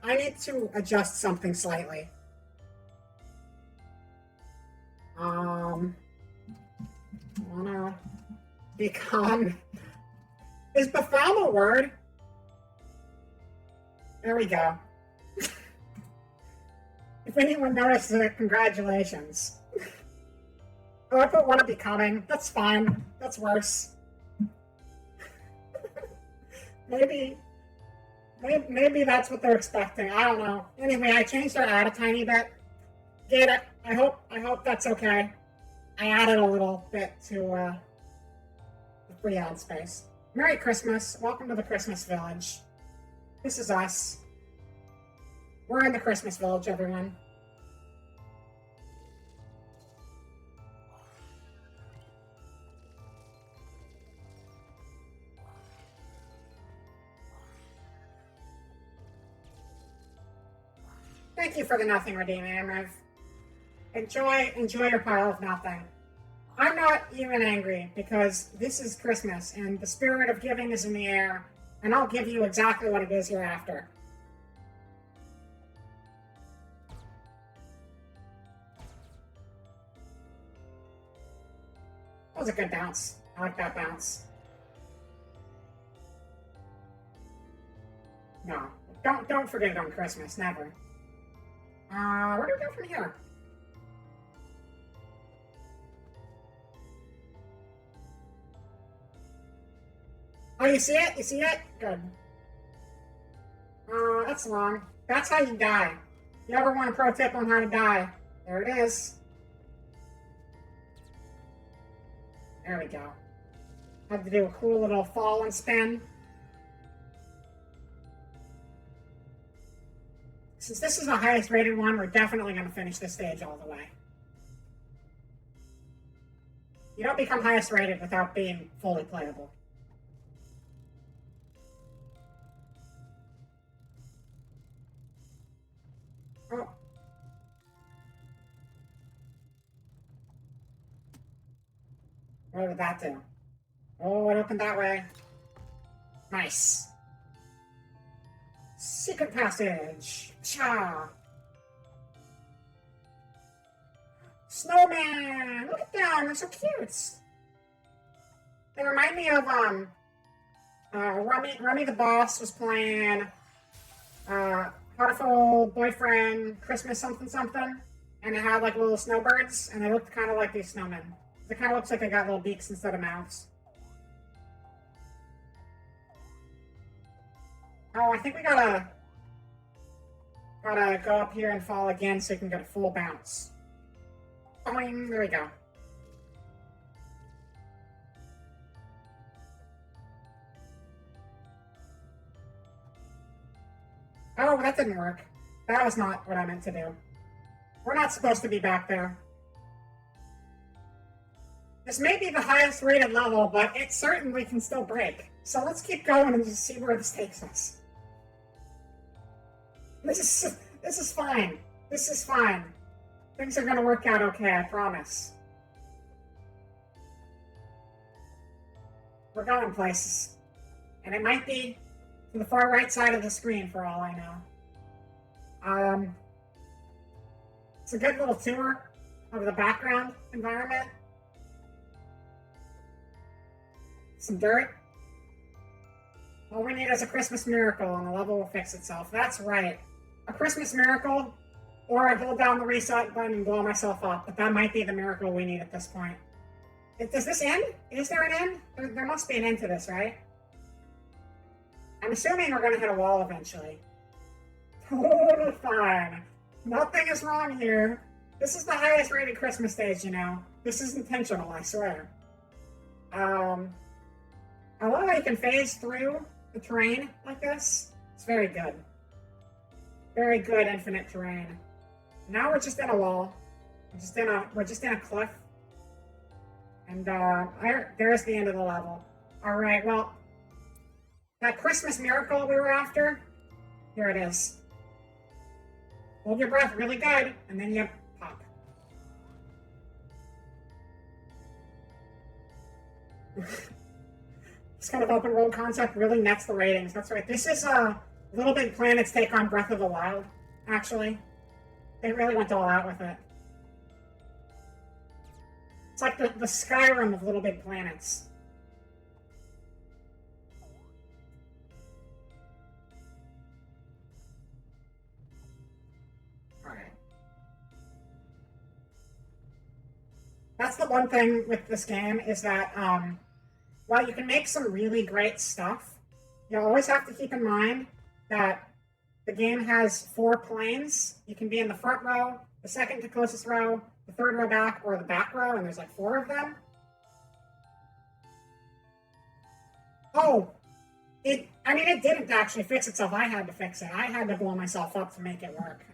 adjust something slightly. Wanna become... Is Bafam a word? There we go. If anyone notices it, congratulations. Oh, I put wanna be coming. That's fine. That's worse. maybe, maybe that's what they're expecting. I don't know. Anyway, I changed our ad a tiny bit. Get it? I hope that's okay. I added a little bit to the free ad space. Merry Christmas. Welcome to the Christmas Village. This is us. We're in the Christmas Village, everyone. Thank you for the nothing redeeming, Amriv. Enjoy your pile of nothing. I'm not even angry because this is Christmas and the spirit of giving is in the air, and I'll give you exactly what it is you're after. That was a good bounce. I like that bounce. No, don't forget it on Christmas, never. Where do we go from here? Oh, you see it? You see it? Good. That's long. That's how you die. You ever want a pro tip on how to die? There it is. There we go. Had to do a cool little fall and spin. Since this is the highest rated one, we're definitely going to finish this stage all the way. You don't become highest rated without being fully playable. Oh. What did that do? Oh, it opened that way. Nice. Secret passage. Cha. Snowman. Look at them. They're so cute. They remind me of Rummy the Boss was playing Heartful Boyfriend Christmas something something, and it had like little snowbirds, and they looked kind of like these snowmen. It kind of looks like they got little beaks instead of mouths. Oh, I think we gotta go up here and fall again so you can get a full bounce. Boing, there we go. Oh, that didn't work. That was not what I meant to do. We're not supposed to be back there. This may be the highest rated level, but it certainly can still break. So let's keep going and just see where this takes us. This is fine. This is fine. Things are gonna work out okay, I promise. We're going places. And it might be to the far right side of the screen for all I know. It's a good little tour of the background environment. Some dirt. All we need is a Christmas miracle and the level will fix itself. That's right. A Christmas miracle, or I hold down the reset button and blow myself up. But that might be the miracle we need at this point. Does this end? Is there an end? There must be an end to this, right? I'm assuming we're going to hit a wall eventually. Totally fine. Nothing is wrong here. This is the highest rated Christmas stage, you know. This is intentional, I swear. I love how you can phase through the terrain like this. It's very good. Very good infinite terrain. Now we're just in a wall. We're just in a cliff. And there's the end of the level. Alright, well, that Christmas miracle we were after, here it is. Hold your breath really good, and then you pop. This kind of open world concept really nets the ratings. That's right. This is Little Big Planet's take on Breath of the Wild, actually. They really went all out with it. It's like the Skyrim of Little Big Planets. Alright. That's the one thing with this game is that while you can make some really great stuff, you always have to keep in mind that the game has 4 planes. You can be in the front row, the second to closest row, the third row back, or the back row, and there's like 4 of them. Oh, it didn't actually fix itself. I had to fix it. I had to blow myself up to make it work.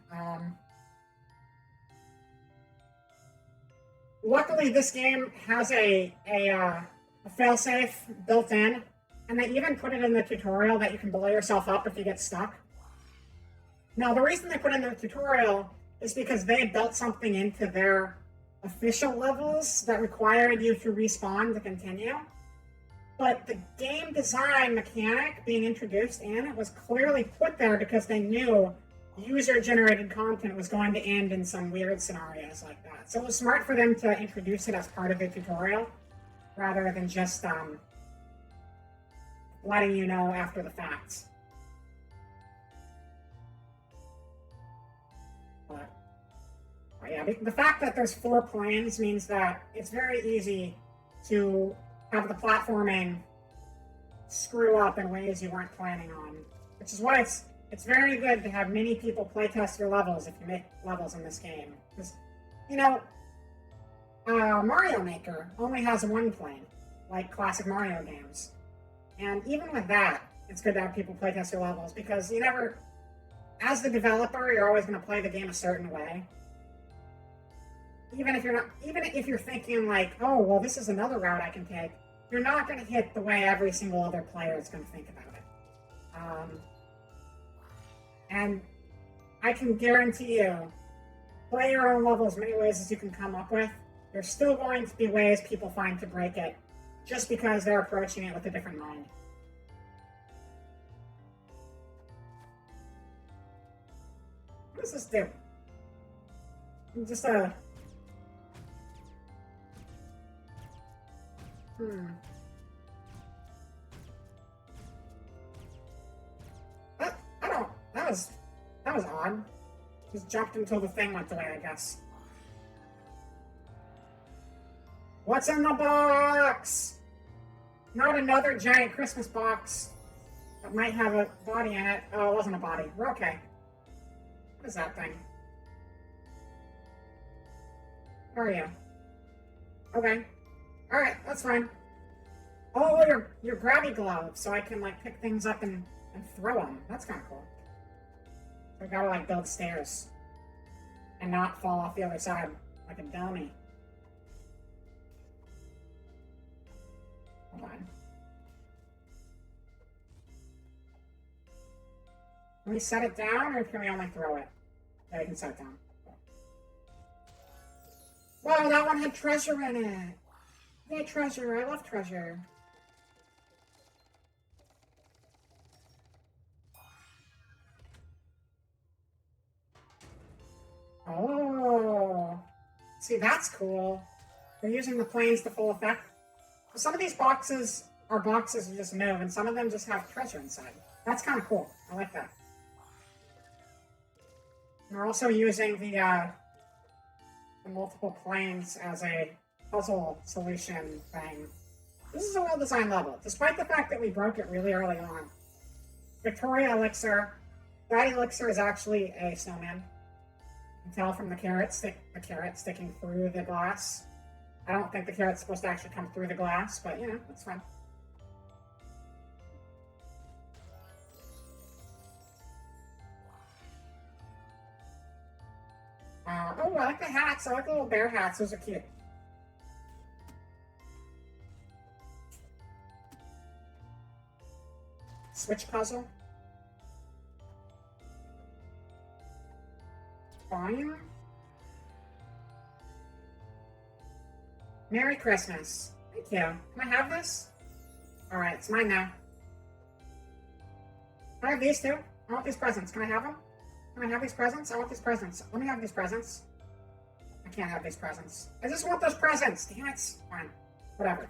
Luckily, this game has a failsafe built in, and they even put it in the tutorial that you can blow yourself up if you get stuck. Now, the reason they put it in the tutorial is because they had built something into their official levels that required you to respawn to continue. But the game design mechanic being introduced in was clearly put there because they knew user-generated content was going to end in some weird scenarios like that. So it was smart for them to introduce it as part of the tutorial, rather than just letting you know after the fact. But yeah, the fact that there's 4 planes means that it's very easy to have the platforming screw up in ways you weren't planning on, which is why it's very good to have many people playtest your levels if you make levels in this game. Because, Mario Maker only has 1 plane, like classic Mario games. And even with that, it's good to have people playtest your levels, because you never, as the developer, you're always going to play the game a certain way. Even if you're thinking like, oh, well, this is another route I can take, you're not going to hit the way every single other player is going to think about it. And I can guarantee you, play your own level as many ways as you can come up with. There's still going to be ways people find to break it, just because they're approaching it with a different mind. What does this do? Just a... That was odd. Just jumped until the thing went away, I guess. What's in the box? Not another giant Christmas box that might have a body in it. Oh, it wasn't a body. We're okay. What is that thing? Where are you? Okay. Alright, that's fine. Oh, your grabby glove, so I can like pick things up and throw them. That's kind of cool. So I gotta like build stairs and not fall off the other side like a dummy. Hold on. Can we set it down, or can we only throw it? Yeah, we can set it down. Whoa, that one had treasure in it! Yay, treasure! I love treasure. Oh, see, that's cool. They're using the planes to full effect. So some of these boxes are boxes you just move, and some of them just have treasure inside. That's kind of cool. I like that. They're also using the multiple planes as a puzzle solution thing. This is a well-designed level, despite the fact that we broke it really early on. Victoria Elixir. That elixir is actually a snowman. You can tell from the carrot sticking through the glass. I don't think the carrot's supposed to actually come through the glass, but you know, that's fine. Oh, I like the hats. I like the little bear hats. Those are cute. Switch puzzle. Fine. Merry Christmas. Thank you. Can I have this? Alright, it's mine now. Can I have these too? I want these presents. Can I have them? Can I have these presents? I want these presents. Let me have these presents. I can't have these presents. I just want those presents! Damn it! Fine. Whatever.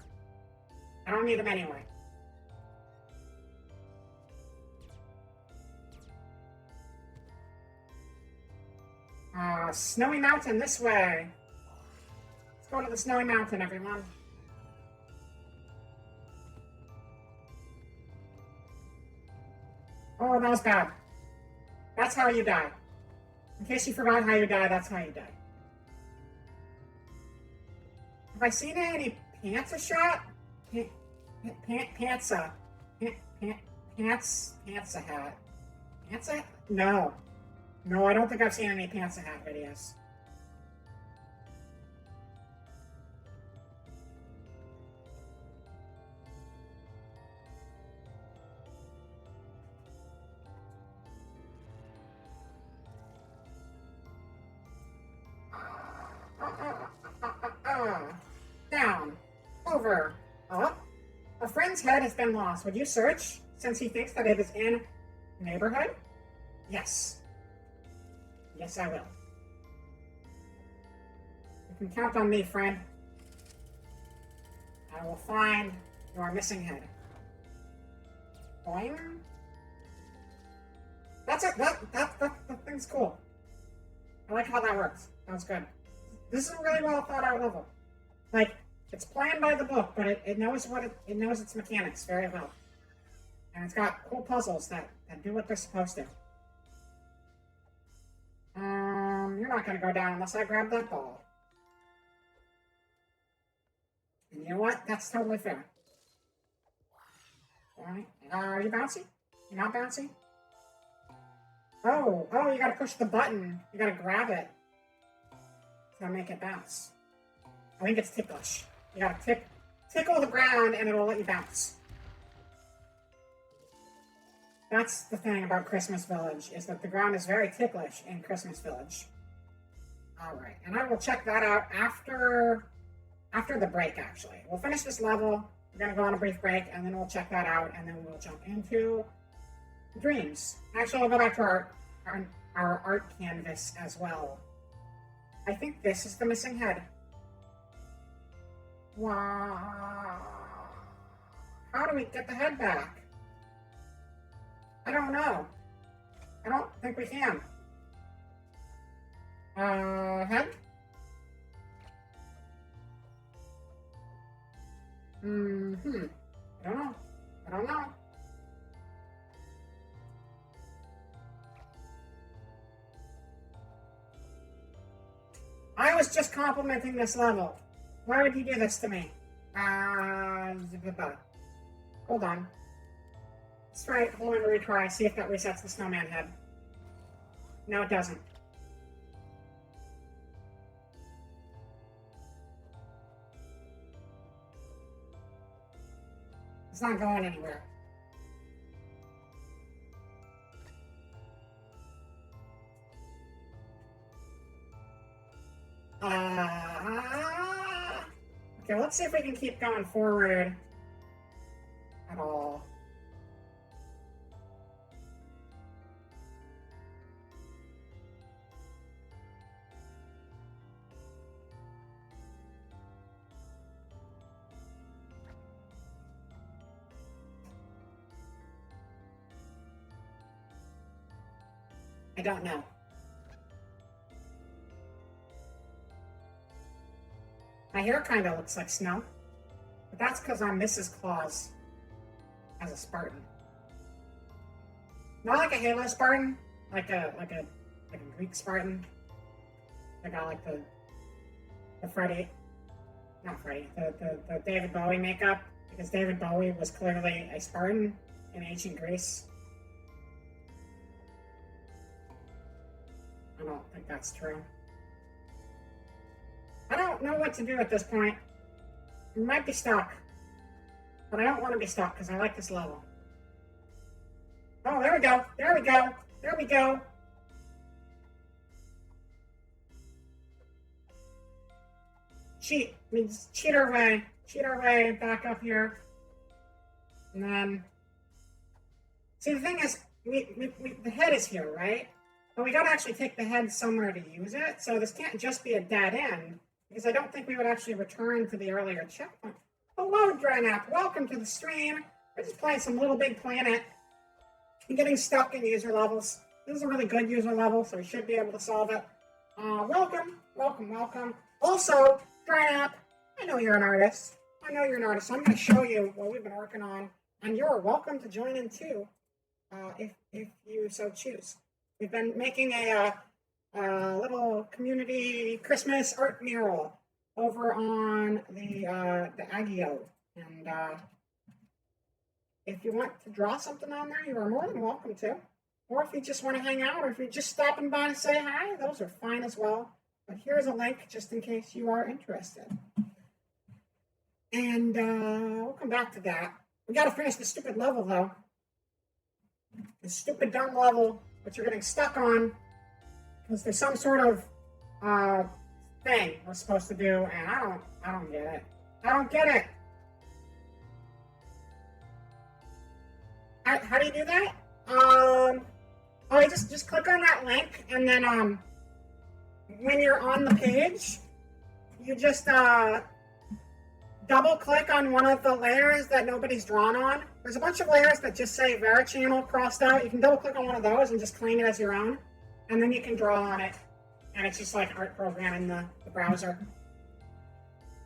I don't need them anyway. Snowy Mountain this way. Let's go to the snowy mountain, everyone. Oh, that was bad. That's how you die. In case you forgot how you die, that's how you die. Have I seen any pantsa shot? Pantsa. Pantsa hat. Pantsa? No. No, I don't think I've seen any pantsa hat videos. Down. Over. Up. A friend's head has been lost. Would you search since he thinks that it is in neighborhood? Yes. Yes, I will. You can count on me, friend. I will find your missing head. Boing. That's it. That thing's cool. I like how that works. That was good. This is a really well thought out level. Like, it's planned by the book, but it knows what it knows its mechanics very well. And it's got cool puzzles that do what they're supposed to. You're not gonna go down unless I grab that ball. And you know what? That's totally fair. Alright. Are you bouncy? You're not bouncy? Oh, you gotta push the button. You gotta grab it to make it bounce. I think it's ticklish. You gotta tickle the ground and it'll let you bounce. That's the thing about Christmas Village, is that the ground is very ticklish in Christmas Village. Alright, and I will check that out after the break, actually. We'll finish this level, we're gonna go on a brief break, and then we'll check that out, and then we'll jump into dreams. Actually, we'll go back to our art canvas as well. I think this is the missing head. Wow. How do we get the head back? I don't know. I don't think we can. Head? I don't know. I was just complimenting this level. Why would you do this to me? Hold on. Let's try it. Hold on to retry. See if that resets the snowman head. No, it doesn't. It's not going anywhere. Okay, let's see if we can keep going forward at all. I don't know. My hair kind of looks like snow, but that's because I'm Mrs. Claus as a Spartan. Not like a Halo Spartan, like a Greek Spartan. I got like the David Bowie makeup, because David Bowie was clearly a Spartan in ancient Greece. I don't think that's true. I don't know what to do at this point. We might be stuck. But I don't want to be stuck because I like this level. Oh, there we go. There we go. There we go. Cheat. Means cheat our way. Cheat our way back up here. And then... See, the thing is, the head is here, right? But we gotta actually take the head somewhere to use it. So this can't just be a dead end, because I don't think we would actually return to the earlier checkpoint. Hello, Drenap. Welcome to the stream. We're just playing some Little Big Planet and getting stuck in user levels. This is a really good user level, so we should be able to solve it. Welcome. Also, Dry Up, I know you're an artist. I know you're an artist. So I'm going to show you what we've been working on, and you're welcome to join in too, if you so choose. We've been making a little community Christmas art mural over on the Agio, and if you want to draw something on there, you are more than welcome to. Or if you just want to hang out, or if you're just stopping by to say hi, those are fine as well. But here's a link just in case you are interested. And we'll come back to that. We got to finish the stupid level, though. The stupid, dumb level, which you're getting stuck on, because there's some sort of thing we're supposed to do, and I don't get it. I don't get it. How do you do that? Just click on that link, and then when you're on the page, you just double click on one of the layers that nobody's drawn on. There's a bunch of layers that just say VeriChannel crossed out. You can double click on one of those and just claim it as your own, and then you can draw on it, and it's just like art program in the browser.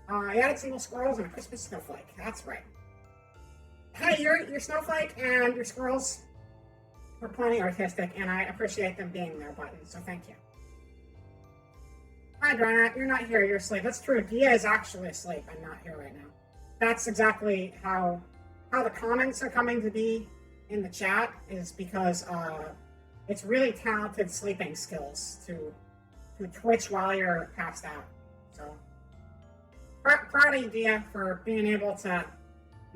I added some little squirrels and a Christmas snowflake. That's right. Hey, your snowflake and your squirrels were plenty artistic, and I appreciate them being there, Button, so thank you. Hi, Dryna, you're not here, you're asleep. That's true, Dia is actually asleep and not here right now. That's exactly how the comments are coming to be in the chat, is because it's really talented sleeping skills to twitch while you're passed out. So, proud of you, Dia, for being able to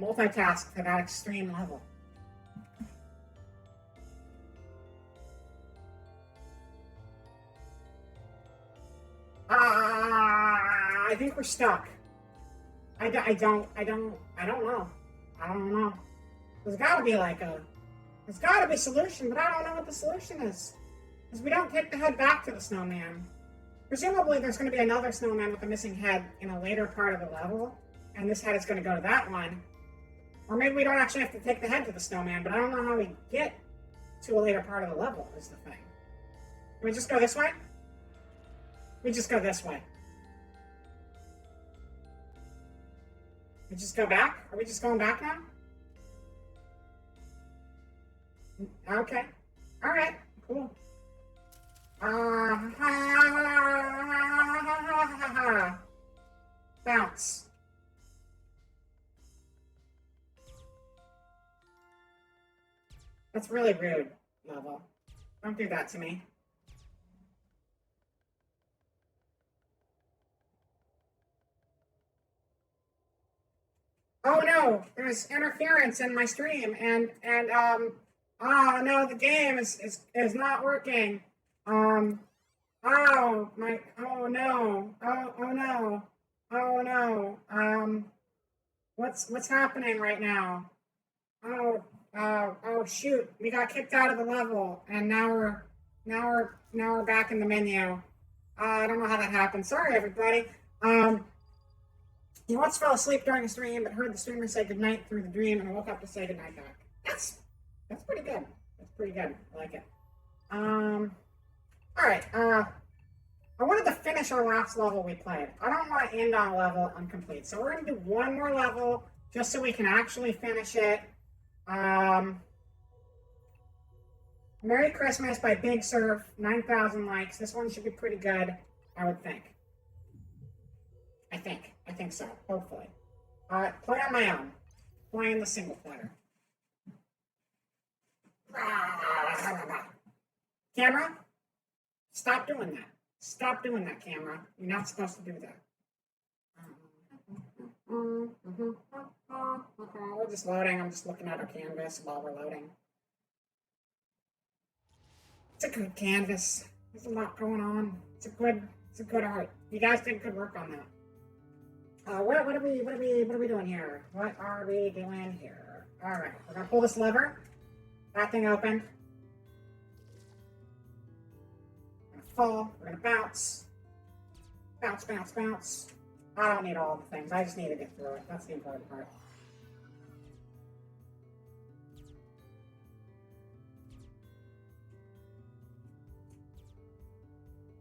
multitask to that extreme level. I think we're stuck. I don't know. There's gotta be a solution, but I don't know what the solution is. Because we don't take the head back to the snowman. Presumably there's gonna be another snowman with a missing head in a later part of the level, and this head is gonna go to that one. Or maybe we don't actually have to take the head to the snowman, but I don't know how we get to a later part of the level is the thing. Can we just go this way? We just go this way. We just go back? Are we just going back now? Okay. Alright, cool. Bounce. That's really rude, level. Don't do that to me. Oh no, there's interference in my stream, and oh no, the game is not working. Oh no, oh no, what's happening right now? Oh shoot, we got kicked out of the level, and now we're back in the menu. I don't know how that happened. Sorry, everybody. He once fell asleep during a stream, but heard the streamer say goodnight through the dream, and woke up to say goodnight back. That's pretty good. That's pretty good. I like it. All right. I wanted to finish our last level we played. I don't want to end on a level incomplete, so we're going to do one more level just so we can actually finish it. Merry Christmas by Big Surf, 9,000 likes. This one should be pretty good, I would think. I think so, hopefully. Play on my own. Playing the single player. Camera? Stop doing that. Stop doing that, camera. You're not supposed to do that. We're just loading. I'm just looking at our canvas while we're loading. It's a good canvas. There's a lot going on. It's a good art. You guys did good work on that. What are we doing here? What are we doing here? All right, we're gonna pull this lever. That thing opened. We're gonna fall. We're gonna bounce. Bounce, bounce, bounce. I don't need all the things. I just need to get through it. That's the important part.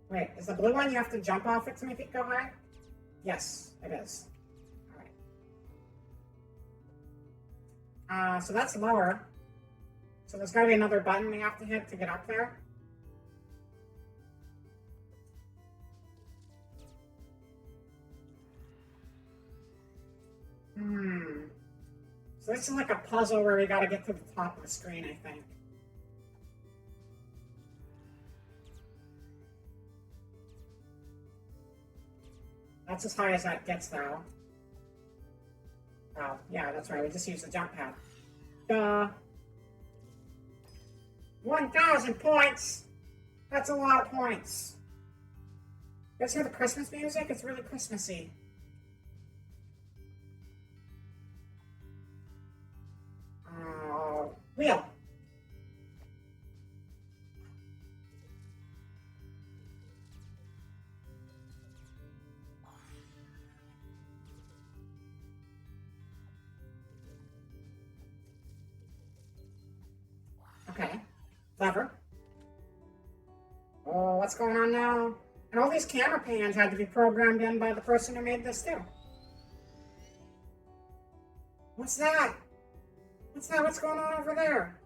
Wait, is the blue one you have to jump off it to make it go high? Yes, it is. All right. So that's lower. So there's got to be another button we have to hit to get up there. So this is like a puzzle where we got to get to the top of the screen, I think. That's as high as that gets, though. Oh, yeah, that's right. We just used the jump pad. Duh. 1,000 points! That's a lot of points. You guys hear the Christmas music? It's really Christmassy. Wheel. Okay. Lever. Oh, what's going on now? And all these camera pans had to be programmed in by the person who made this too. What's that? What's that? What's going on over there?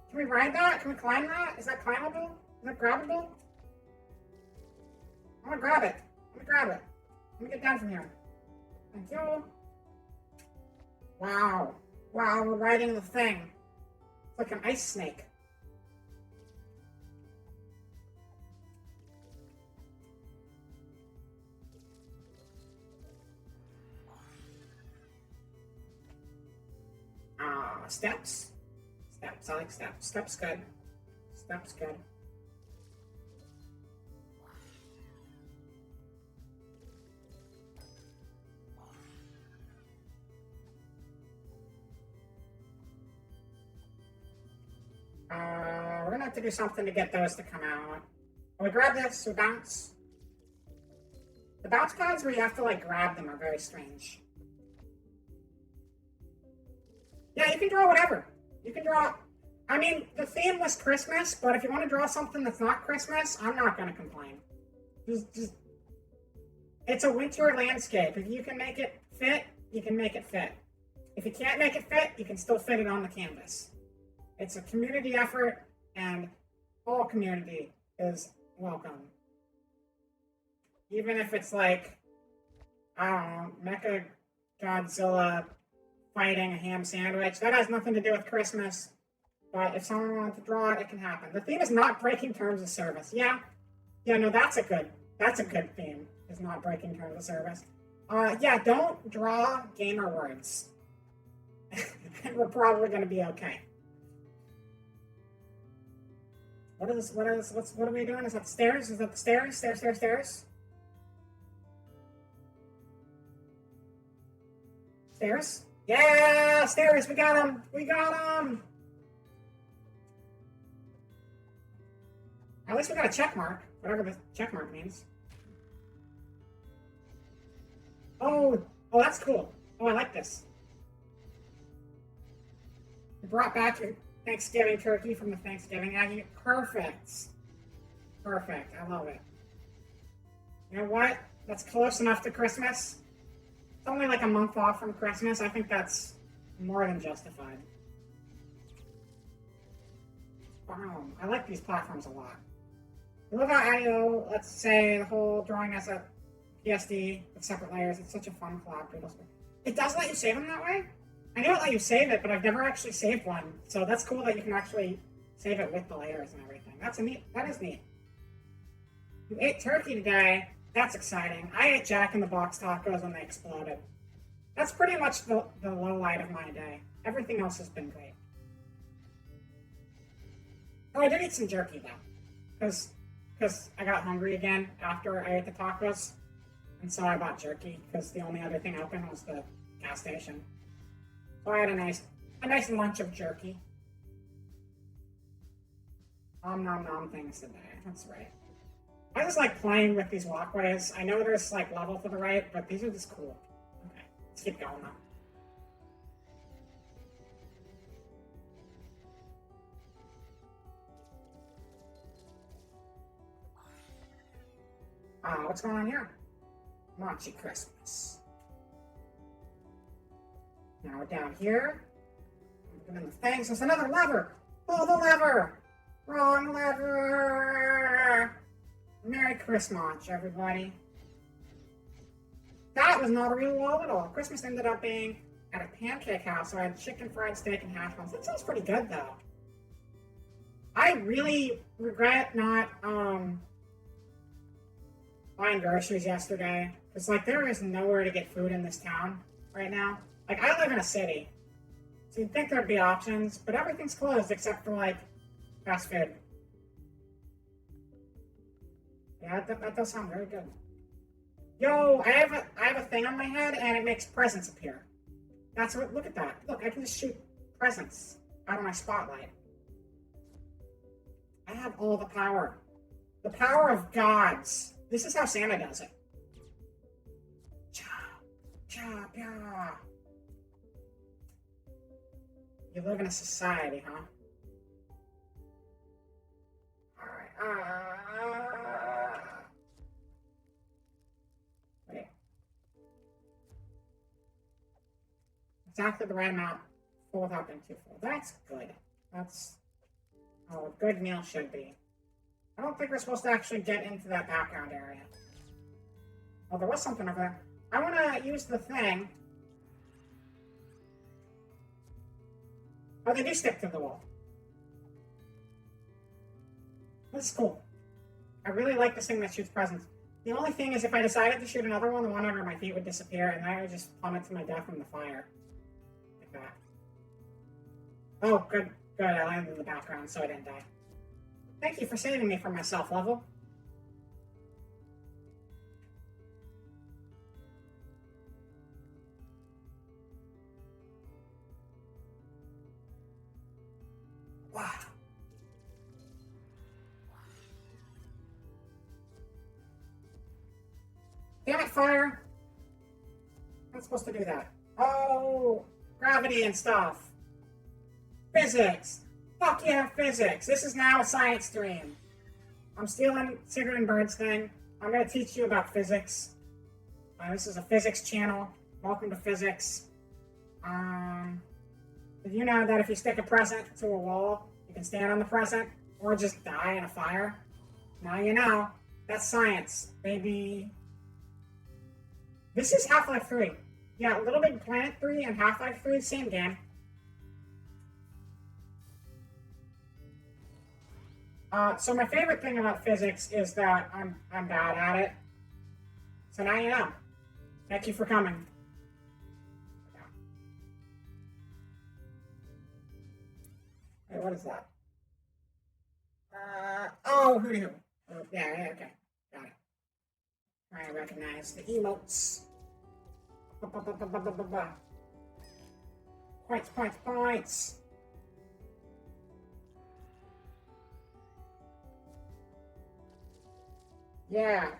Can we ride that? Can we climb that? Is that climbable? Is that grabbable? I want to grab it. Let me grab it. Let me get down from here. Thank you. Wow. Wow, we're riding the thing. It's like an ice snake. Steps. Steps, I like steps. Steps good. Steps good. We're gonna have to do something to get those to come out. We grab this, we bounce. The bounce pads where you have to like grab them are very strange. Yeah, you can draw whatever. You can draw, I mean, the theme was Christmas, but if you want to draw something that's not Christmas, I'm not going to complain. Just, it's a winter landscape. If you can make it fit, you can make it fit. If you can't make it fit, you can still fit it on the canvas. It's a community effort, and all community is welcome. Even if it's like, I don't know, Mecha Godzilla fighting a ham sandwich. That has nothing to do with Christmas, but if someone wants to draw it, it can happen. The theme is not breaking terms of service. Yeah, no, that's a good theme, is not breaking terms of service. Yeah, don't draw gamer words. And we're probably going to be okay. What are we doing? Is that the stairs? Is that the stairs? Stairs. Stairs? Yeah, stairs, we got them. At least we got a check mark, whatever the check mark means. Oh, that's cool. Oh, I like this. We brought back your Thanksgiving turkey from the Thanksgiving aggie. Perfect. I love it. You know what? That's close enough to Christmas. It's only like a month off from Christmas. I think that's more than justified. Wow, I like these platforms a lot. I love how IO, let's say, the whole drawing as a PSD with separate layers. It's such a fun collaborative. It does let you save them that way? I know it let you save it, but I've never actually saved one. So that's cool that you can actually save it with the layers and everything. That is neat. You ate turkey today. That's exciting. I ate Jack in the Box tacos when they exploded. That's pretty much the low light of my day. Everything else has been great. Oh, I did eat some jerky though, because I got hungry again after I ate the tacos, and so I bought jerky because the only other thing open was the gas station. So I had a nice lunch of jerky. Nom things today. That's right. I just like playing with these walkways. I know there's like level to the right, but these are just cool. Okay, let's keep going now. What's going on here? Mochi Christmas. Now we're down here. I'm doing the things. There's another lever. Pull the lever. Wrong lever. Merry Christmas, everybody. That was not a real wall at all. Christmas ended up being at a pancake house, so I had chicken, fried steak, and hash browns. That sounds pretty good, though. I really regret not buying groceries yesterday. It's like there is nowhere to get food in this town right now. Like, I live in a city, so you'd think there'd be options, but everything's closed except for, like, fast food. Yeah, that does sound very good. Yo, I have a thing on my head, and it makes presents appear. That's what. Look at that. Look, I can just shoot presents out of my spotlight. I have all the power. The power of gods. This is how Santa does it. Cha, cha, cha. You live in a society, huh? Alright. Wait. Exactly the right amount, full without being too full. That's good. That's how a good meal should be. I don't think we're supposed to actually get into that background area. Oh, there was something over there. I want to use the thing. Oh, they do stick to the wall. This is cool. I really like this thing that shoots presents. The only thing is if I decided to shoot another one, the one under my feet would disappear, and then I would just plummet to my death in the fire. Like that. Oh, good. Good, I landed in the background, so I didn't die. Thank you for saving me from myself, level. Wow. Damn it, fire! I'm not supposed to do that. Oh, gravity and stuff. Physics! Fuck yeah, physics! This is now a science stream. I'm stealing Sigrid and Bird's thing. I'm gonna teach you about physics. This is a physics channel. Welcome to physics. Did you know that if you stick a present to a wall, you can stand on the present or just die in a fire? Now you know. That's science, baby. This is Half-Life 3. Yeah, Little Big Planet 3 and Half-Life 3, same game. So my favorite thing about physics is that I'm bad at it. So now you know. Thank you for coming. Wait, what is that? Oh, who? Oh, yeah, okay. Got it. I recognize the emotes. Points, points, points. Yeah.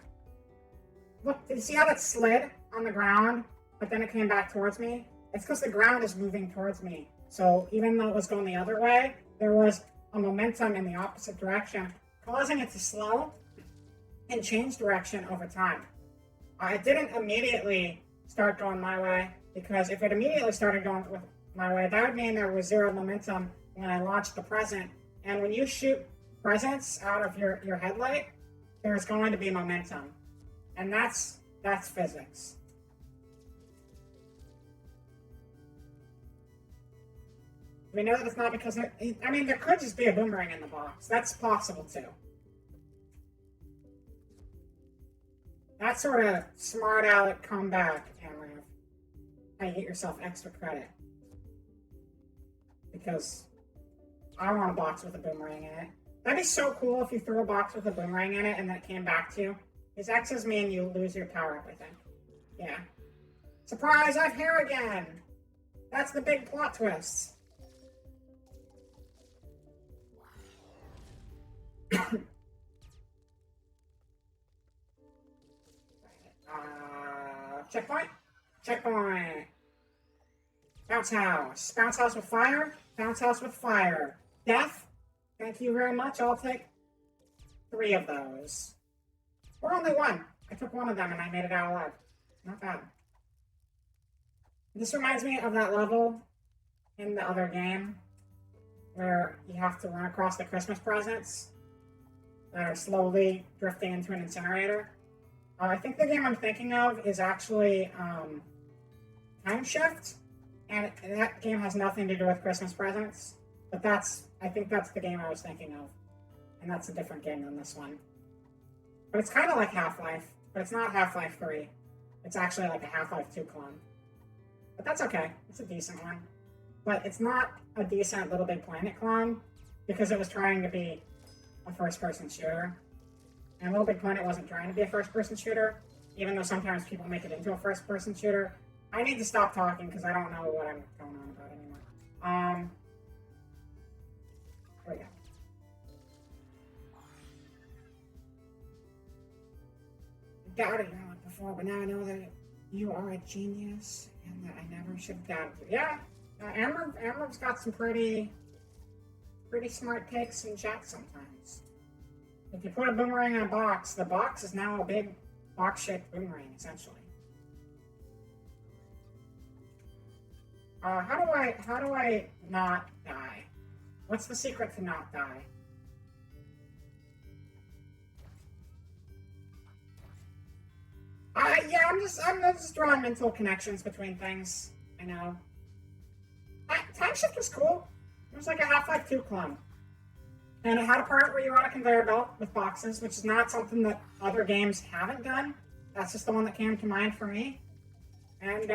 Look, did you see how that slid on the ground, but then it came back towards me? It's because the ground is moving towards me. So even though it was going the other way, there was a momentum in the opposite direction, causing it to slow and change direction over time. It didn't immediately start going my way, because if it immediately started going my way, that would mean there was zero momentum when I launched the present. And when you shoot presents out of your headlight, there's going to be momentum. And that's physics. We know that it's not because there could just be a boomerang in the box. That's possible too. That sort of smart aleck comeback, Amrav. How you get yourself extra credit. Because I want a box with a boomerang in it. That'd be so cool if you threw a box with a boomerang in it and then it came back to you. Because X's mean you lose your power up, I think. Yeah. Surprise, I have hair again! That's the big plot twist. Checkpoint? Checkpoint! Bounce house. Bounce house with fire. Bounce house with fire. Death? Thank you very much. I'll take 3 of those. Or only 1. I took 1 of them and I made it out alive. Not bad. This reminds me of that level in the other game where you have to run across the Christmas presents that are slowly drifting into an incinerator. I think the game I'm thinking of is actually Time Shift, and that game has nothing to do with Christmas presents, but I think that's the game I was thinking of, and that's a different game than this one. But it's kind of like Half-Life, but it's not Half-Life 3. It's actually like a Half-Life 2 clone. But that's okay. It's a decent one. But it's not a decent Little Big Planet clone because it was trying to be a first-person shooter. And Little Big Planet wasn't trying to be a first-person shooter, even though sometimes people make it into a first-person shooter. I need to stop talking because I don't know what I'm going on about anymore. Here we go. Doubted you like before, but now I know that you are a genius and that I never should have doubted you. Yeah, Amber's got some pretty smart takes in chat sometimes. If you put a boomerang in a box, the box is now a big box-shaped boomerang, essentially. How do I not die? What's the secret to not die? Yeah, I'm just drawing mental connections between things. I know. Time Shift was cool. It was like a Half-Life 2 clone. And it had a part where you were on a conveyor belt with boxes, which is not something that other games haven't done. That's just the one that came to mind for me. And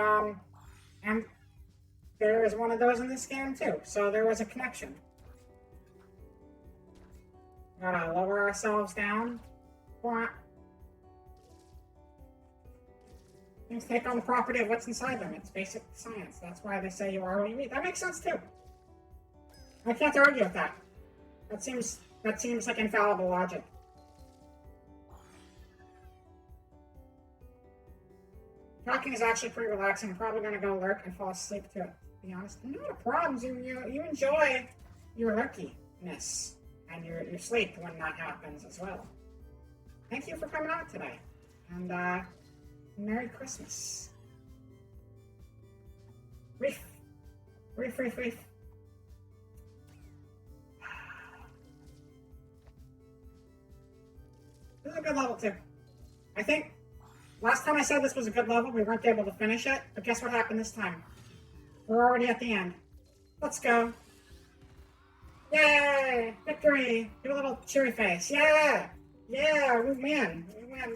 there is one of those in this game too. So there was a connection. Gotta lower ourselves down. Things take on the property of what's inside them. It's basic science. That's why they say you are what you eat. That makes sense too. I can't argue with that. That seems like infallible logic. Talking is actually pretty relaxing. I'm probably gonna go lurk and fall asleep to it, to be honest. Not a problem. You enjoy your lurkiness and your sleep when that happens as well. Thank you for coming out today. And Merry Christmas. Reef. Reef. This is a good level too. I think last time I said this was a good level, we weren't able to finish it, but guess what happened this time? We're already at the end. Let's go. Yay! Victory! Do a little cheery face. Yeah! Yeah, we win. We win.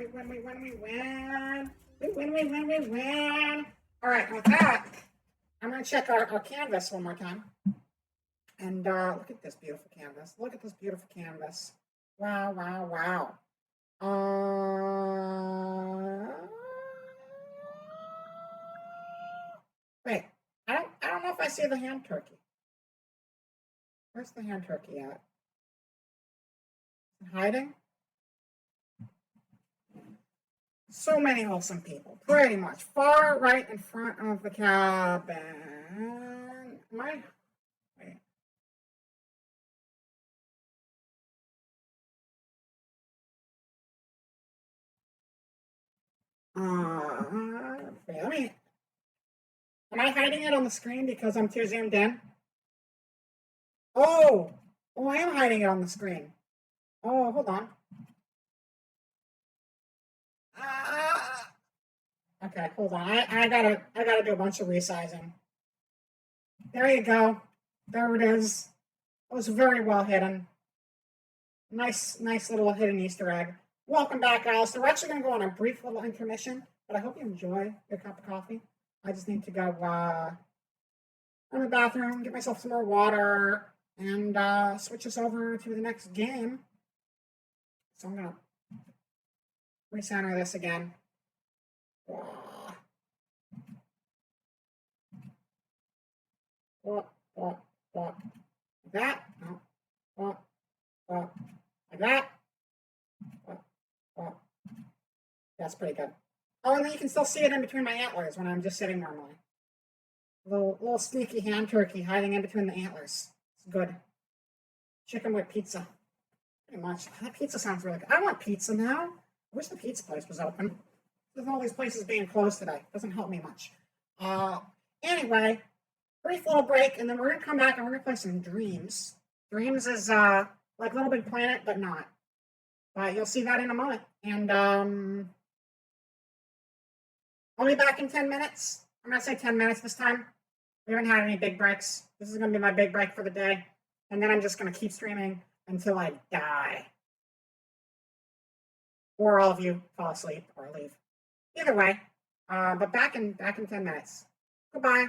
Alright, with that, I'm going to check our canvas one more time. And look at this beautiful canvas. Look at this beautiful canvas. Wow. Wait, I don't know if I see the hand turkey. Where's the hand turkey at? Hiding? So many wholesome people, pretty much. Far right in front of the cabin. Wait. Am I hiding it on the screen because I'm too zoomed in? Oh, I am hiding it on the screen. Oh, hold on. Okay, hold on. I gotta do a bunch of resizing. There you go. There it is. It was very well hidden. Nice little hidden Easter egg. Welcome back, guys. So we're actually gonna go on a brief little intermission, but I hope you enjoy your cup of coffee. I just need to go run to the bathroom, get myself some more water, and switch us over to the next game. So I'm gonna recenter this again. Like that. No. Like that. That's pretty good. Oh, and then you can still see it in between my antlers when I'm just sitting normally. Little sneaky hand turkey hiding in between the antlers. It's good. Chicken with pizza. Pretty much. That pizza sounds really good. I want pizza now. I wish the pizza place was open. With all these places being closed today, doesn't help me much. Anyway, brief little break, and then we're gonna come back and we're gonna play some Dreams. Dreams is like Little Big Planet, but not. But you'll see that in a moment. And I'll be back in 10 minutes. I'm gonna say 10 minutes this time. We haven't had any big breaks. This is gonna be my big break for the day. And then I'm just gonna keep streaming until I die. Or all of you fall asleep or leave. Either way. But back in 10 minutes. Goodbye.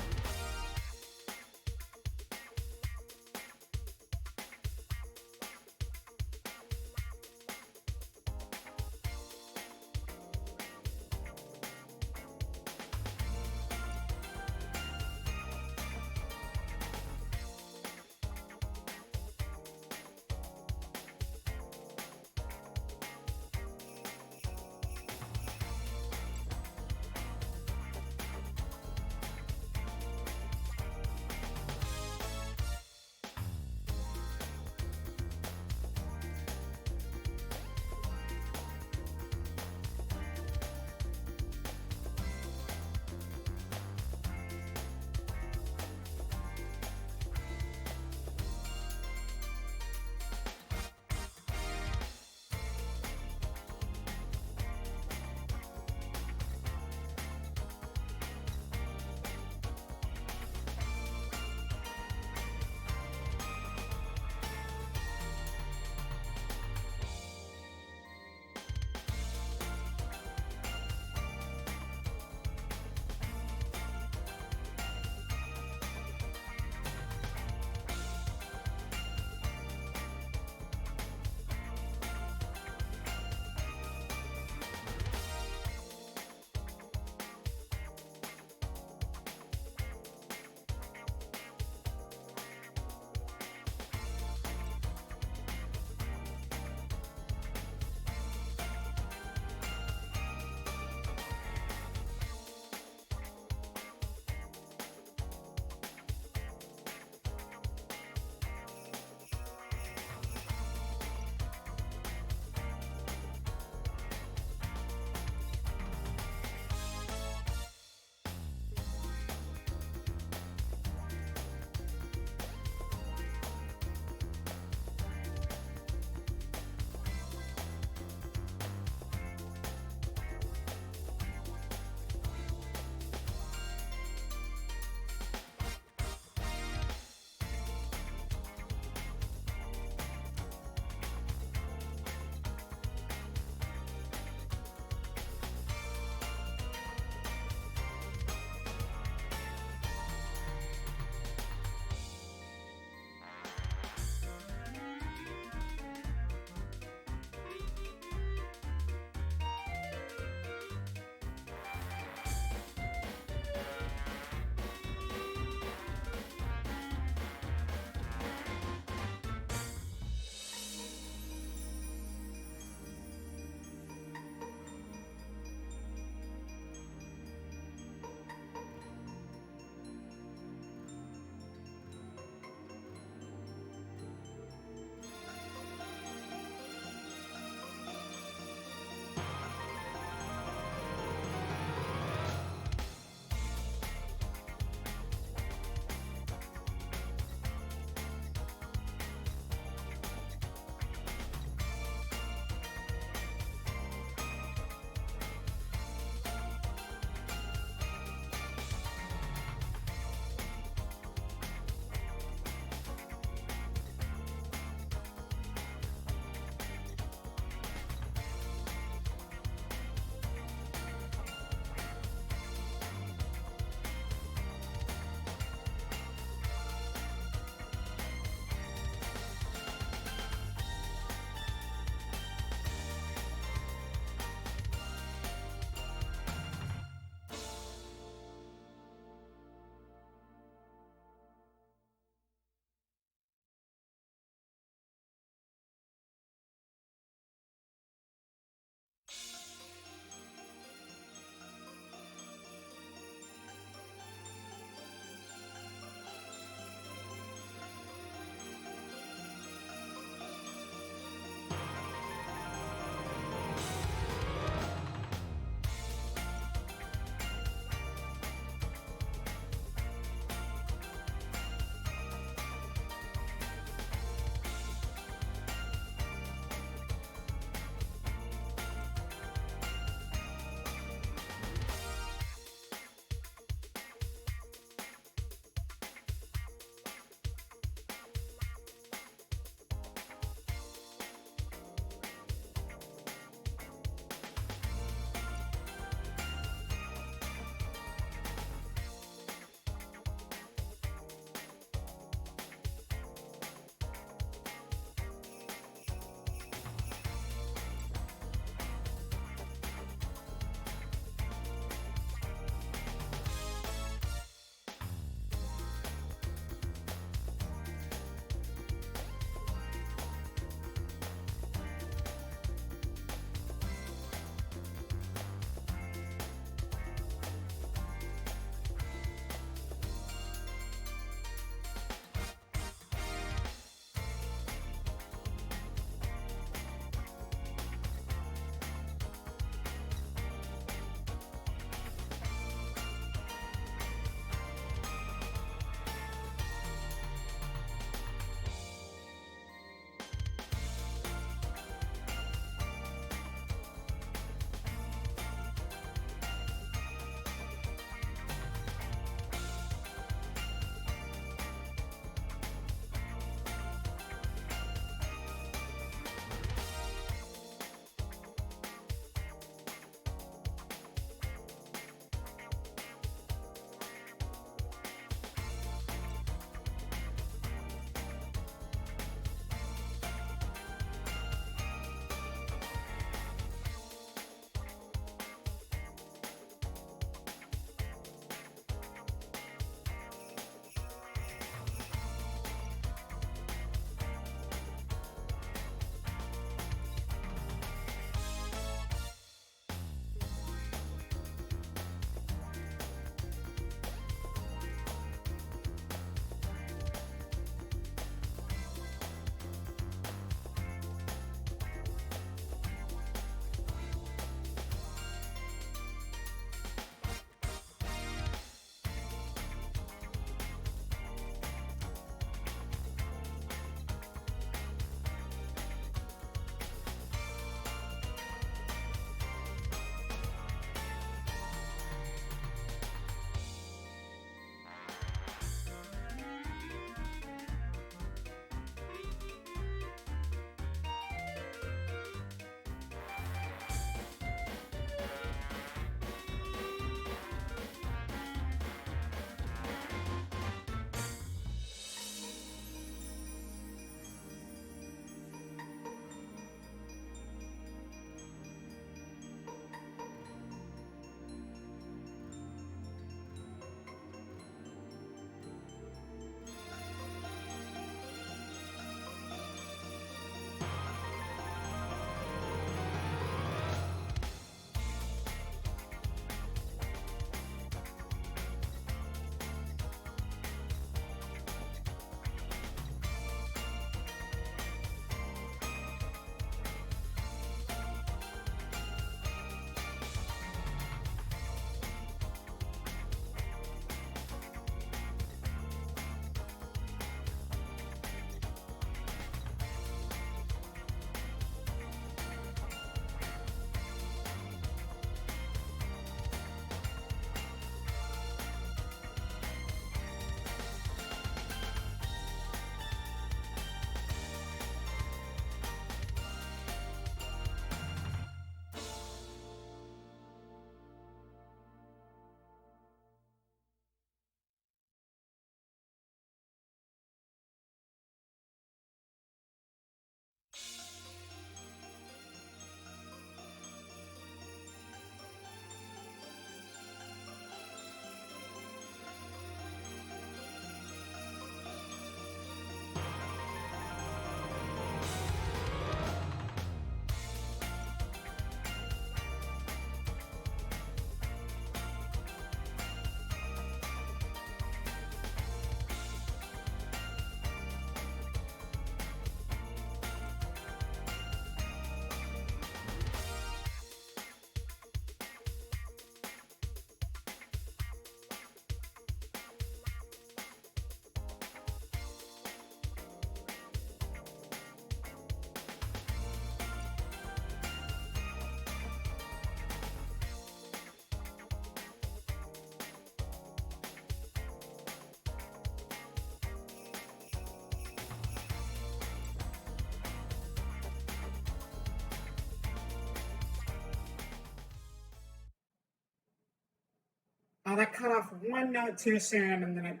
That cut off one note too soon, and then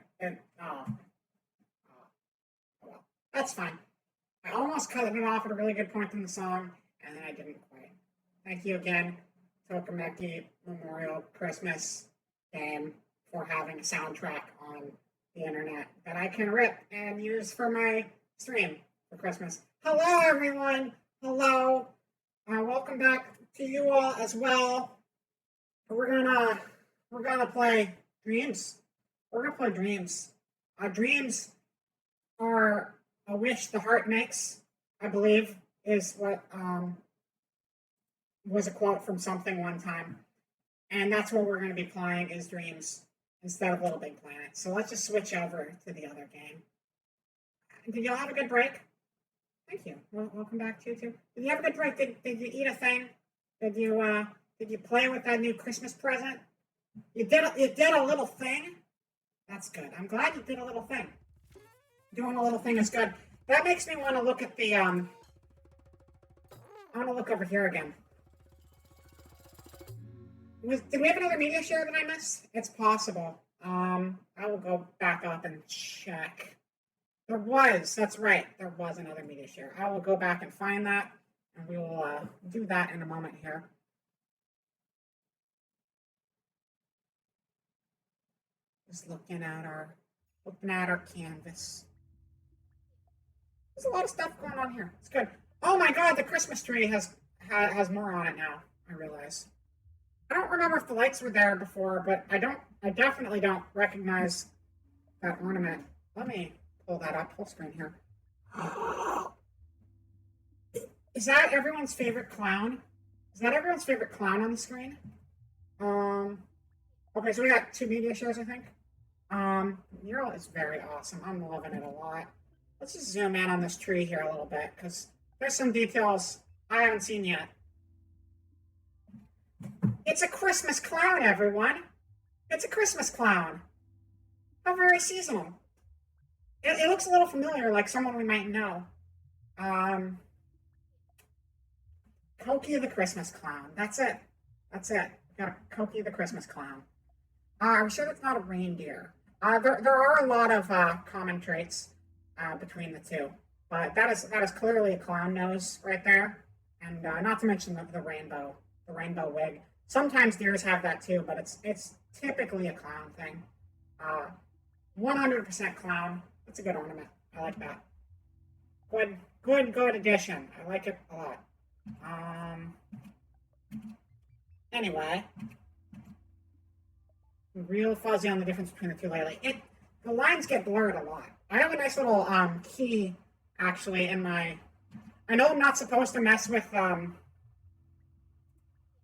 well, that's fine. I almost cut it off at a really good point in the song, and then I didn't quite. Thank you again, Tokameki Memorial Christmas Game, for having a soundtrack on the internet that I can rip and use for my stream for Christmas. Hello, everyone. Hello. Welcome back to you all as well. We're gonna play Dreams. We're gonna play Dreams. Dreams are a wish the heart makes, I believe, is what was a quote from something one time. And that's what we're going to be playing is Dreams instead of Little Big Planet. So let's just switch over to the other game. Did y'all have a good break? Thank you. Welcome back to you too. Did you have a good break? Did you eat a thing? Did you play with that new Christmas present? You did a little thing? That's good. I'm glad you did a little thing. Doing a little thing is good. That makes me want to look at the, I want to look over here again. Did we have another media share that I missed? It's possible. I will go back up and check. There was, that's right, there was another media share. I will go back and find that, and we will do that in a moment here. Just looking at our canvas. There's a lot of stuff going on here. It's good. Oh my God, the Christmas tree has more on it now, I realize. I don't remember if the lights were there before, but I definitely don't recognize that ornament. Let me pull that up full screen here. Is that everyone's favorite clown? Is that everyone's favorite clown on the screen? Okay, so we got 2 media shares, I think. Mural is very awesome. I'm loving it a lot. Let's just zoom in on this tree here a little bit, because there's some details I haven't seen yet. It's a Christmas clown, everyone. It's a Christmas clown. How very seasonal. It looks a little familiar, like someone we might know. Koki the Christmas Clown. That's it. That's it. Got Koki the Christmas Clown. I'm sure that's not a reindeer. There are a lot of common traits between the two, but that is clearly a clown nose right there, and not to mention the rainbow wig. Sometimes deers have that too, but it's typically a clown thing. 100% clown. That's a good ornament. I like that. Good addition. I like it a lot. Anyway, real fuzzy on the difference between the two lately. The lines get blurred a lot. I have a nice little key actually in my. I know I'm not supposed to mess with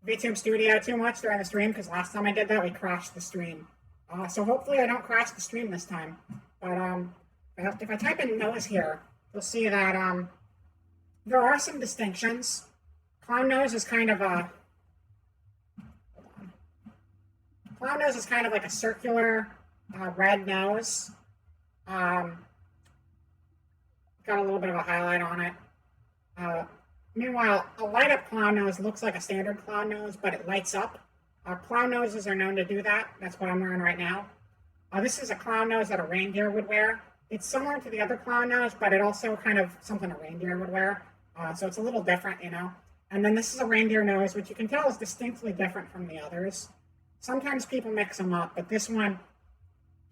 VTube Studio too much during the stream, because last time I did that we crashed the stream. So hopefully I don't crash the stream this time. But if I type in nose here, you'll see that there are some distinctions. Clown nose is kind of a. Clown nose is kind of like a circular red nose. Got a little bit of a highlight on it. Meanwhile, a light up clown nose looks like a standard clown nose, but it lights up. Clown noses are known to do that. That's what I'm wearing right now. This is a clown nose that a reindeer would wear. It's similar to the other clown nose, but it also kind of something a reindeer would wear. So it's a little different, you know. And then this is a reindeer nose, which you can tell is distinctly different from the others. Sometimes people mix them up, but this one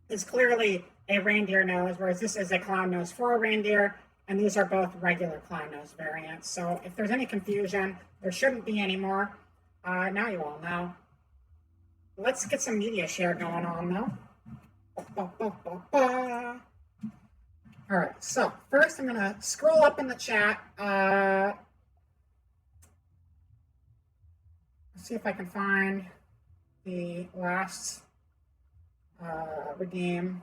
is clearly a reindeer nose, whereas this is a clown nose for a reindeer, and these are both regular clown nose variants. So if there's any confusion, there shouldn't be any more. Now you all know. Let's get some media share going on, though. All right, so first I'm going to scroll up in the chat. Let's see if I can find the last redeem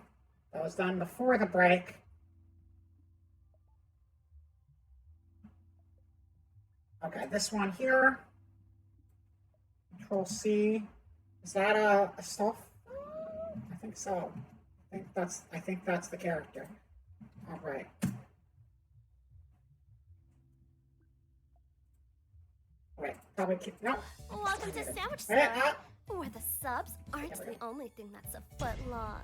that was done before the break. Okay, this one here. Control C. Is that a stuff? I think so. I think that's the character. All right. Wait, probably keep no. Welcome to Sandwich Wait, Store. Where the subs aren't the only thing that's a foot long.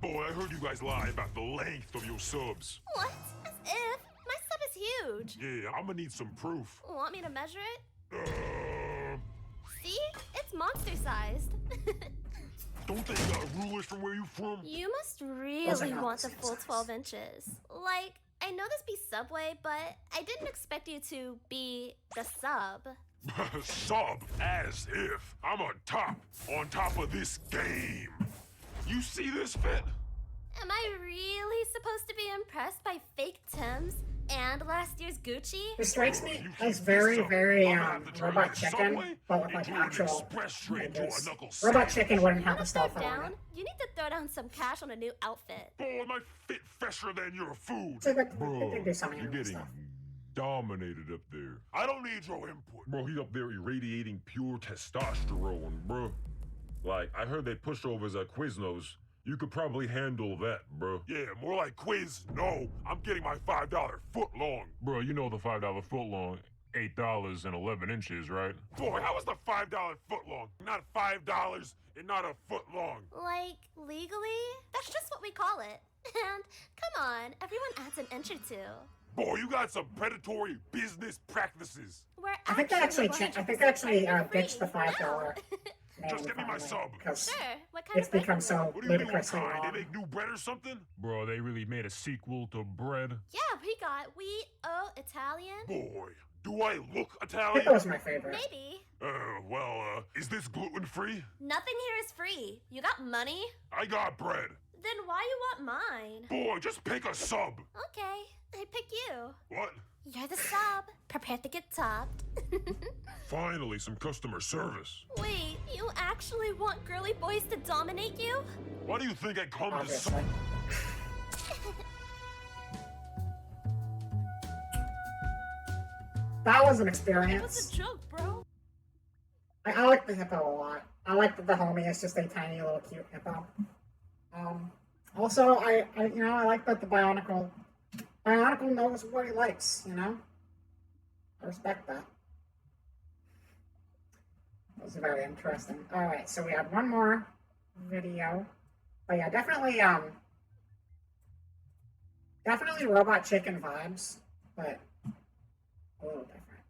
Boy, I heard you guys lie about the length of your subs. What? As if? My sub is huge. Yeah, I'm gonna need some proof. Want me to measure it? See? It's monster-sized. Don't they got rulers from where you from? You must really want the full 12 inches. Like, I know this be Subway, but I didn't expect you to be the sub. Sub, as if. I'm on top of this game. You see this fit? Am I really supposed to be impressed by fake Timbs and last year's Gucci? It strikes me as very, very Robot Chicken, but with like actual niggas. Robot Chicken wouldn't have the stuff on it. You need to throw down some cash on a new outfit. Boy, my fit fresher than your food. So Bro, they do some you're animal getting stuff. dominated up there. I don't need your input. Bro, he's up there irradiating pure testosterone, bro. Like, I heard they pushovers at Quiznos. You could probably handle that, bro. Yeah, more like quiz. No, I'm getting my $5 foot long. Bro, you know the $5 foot long, $8 and 11 inches, right? Boy, how is the $5 foot long? Not $5 and not a foot long. Like, legally? That's just what we call it. And, come on, everyone adds an inch or two. Boy, you got some predatory business practices. I think they actually ditched the $5. Just give me my sub. Sure. What kind It's of bread become you so want? What do you mean, ludicrously kind? long. They make new bread or something? Bro, they really made a sequel to Bread? Yeah, we got wheat, Italian. Boy, do I look I Italian? think that was my favorite. Maybe. Is this gluten-free? Nothing here is free. You got money? I got bread. Then why you want mine? Boy, just pick a sub. Okay, I pick you. What? You're the sub. Prepare to get topped. Finally, some customer service. Wait, you actually want girly boys to dominate you? Why do you think I come to Obviously. That was an experience. What's a joke, bro? I like the hippo a lot. I like that the homie is just a tiny little cute hippo. Also, I like that the Bionicle knows what he likes, you know? I respect that. That was very interesting. Alright, so we had one more video. But yeah, definitely Robot Chicken vibes, but a little different.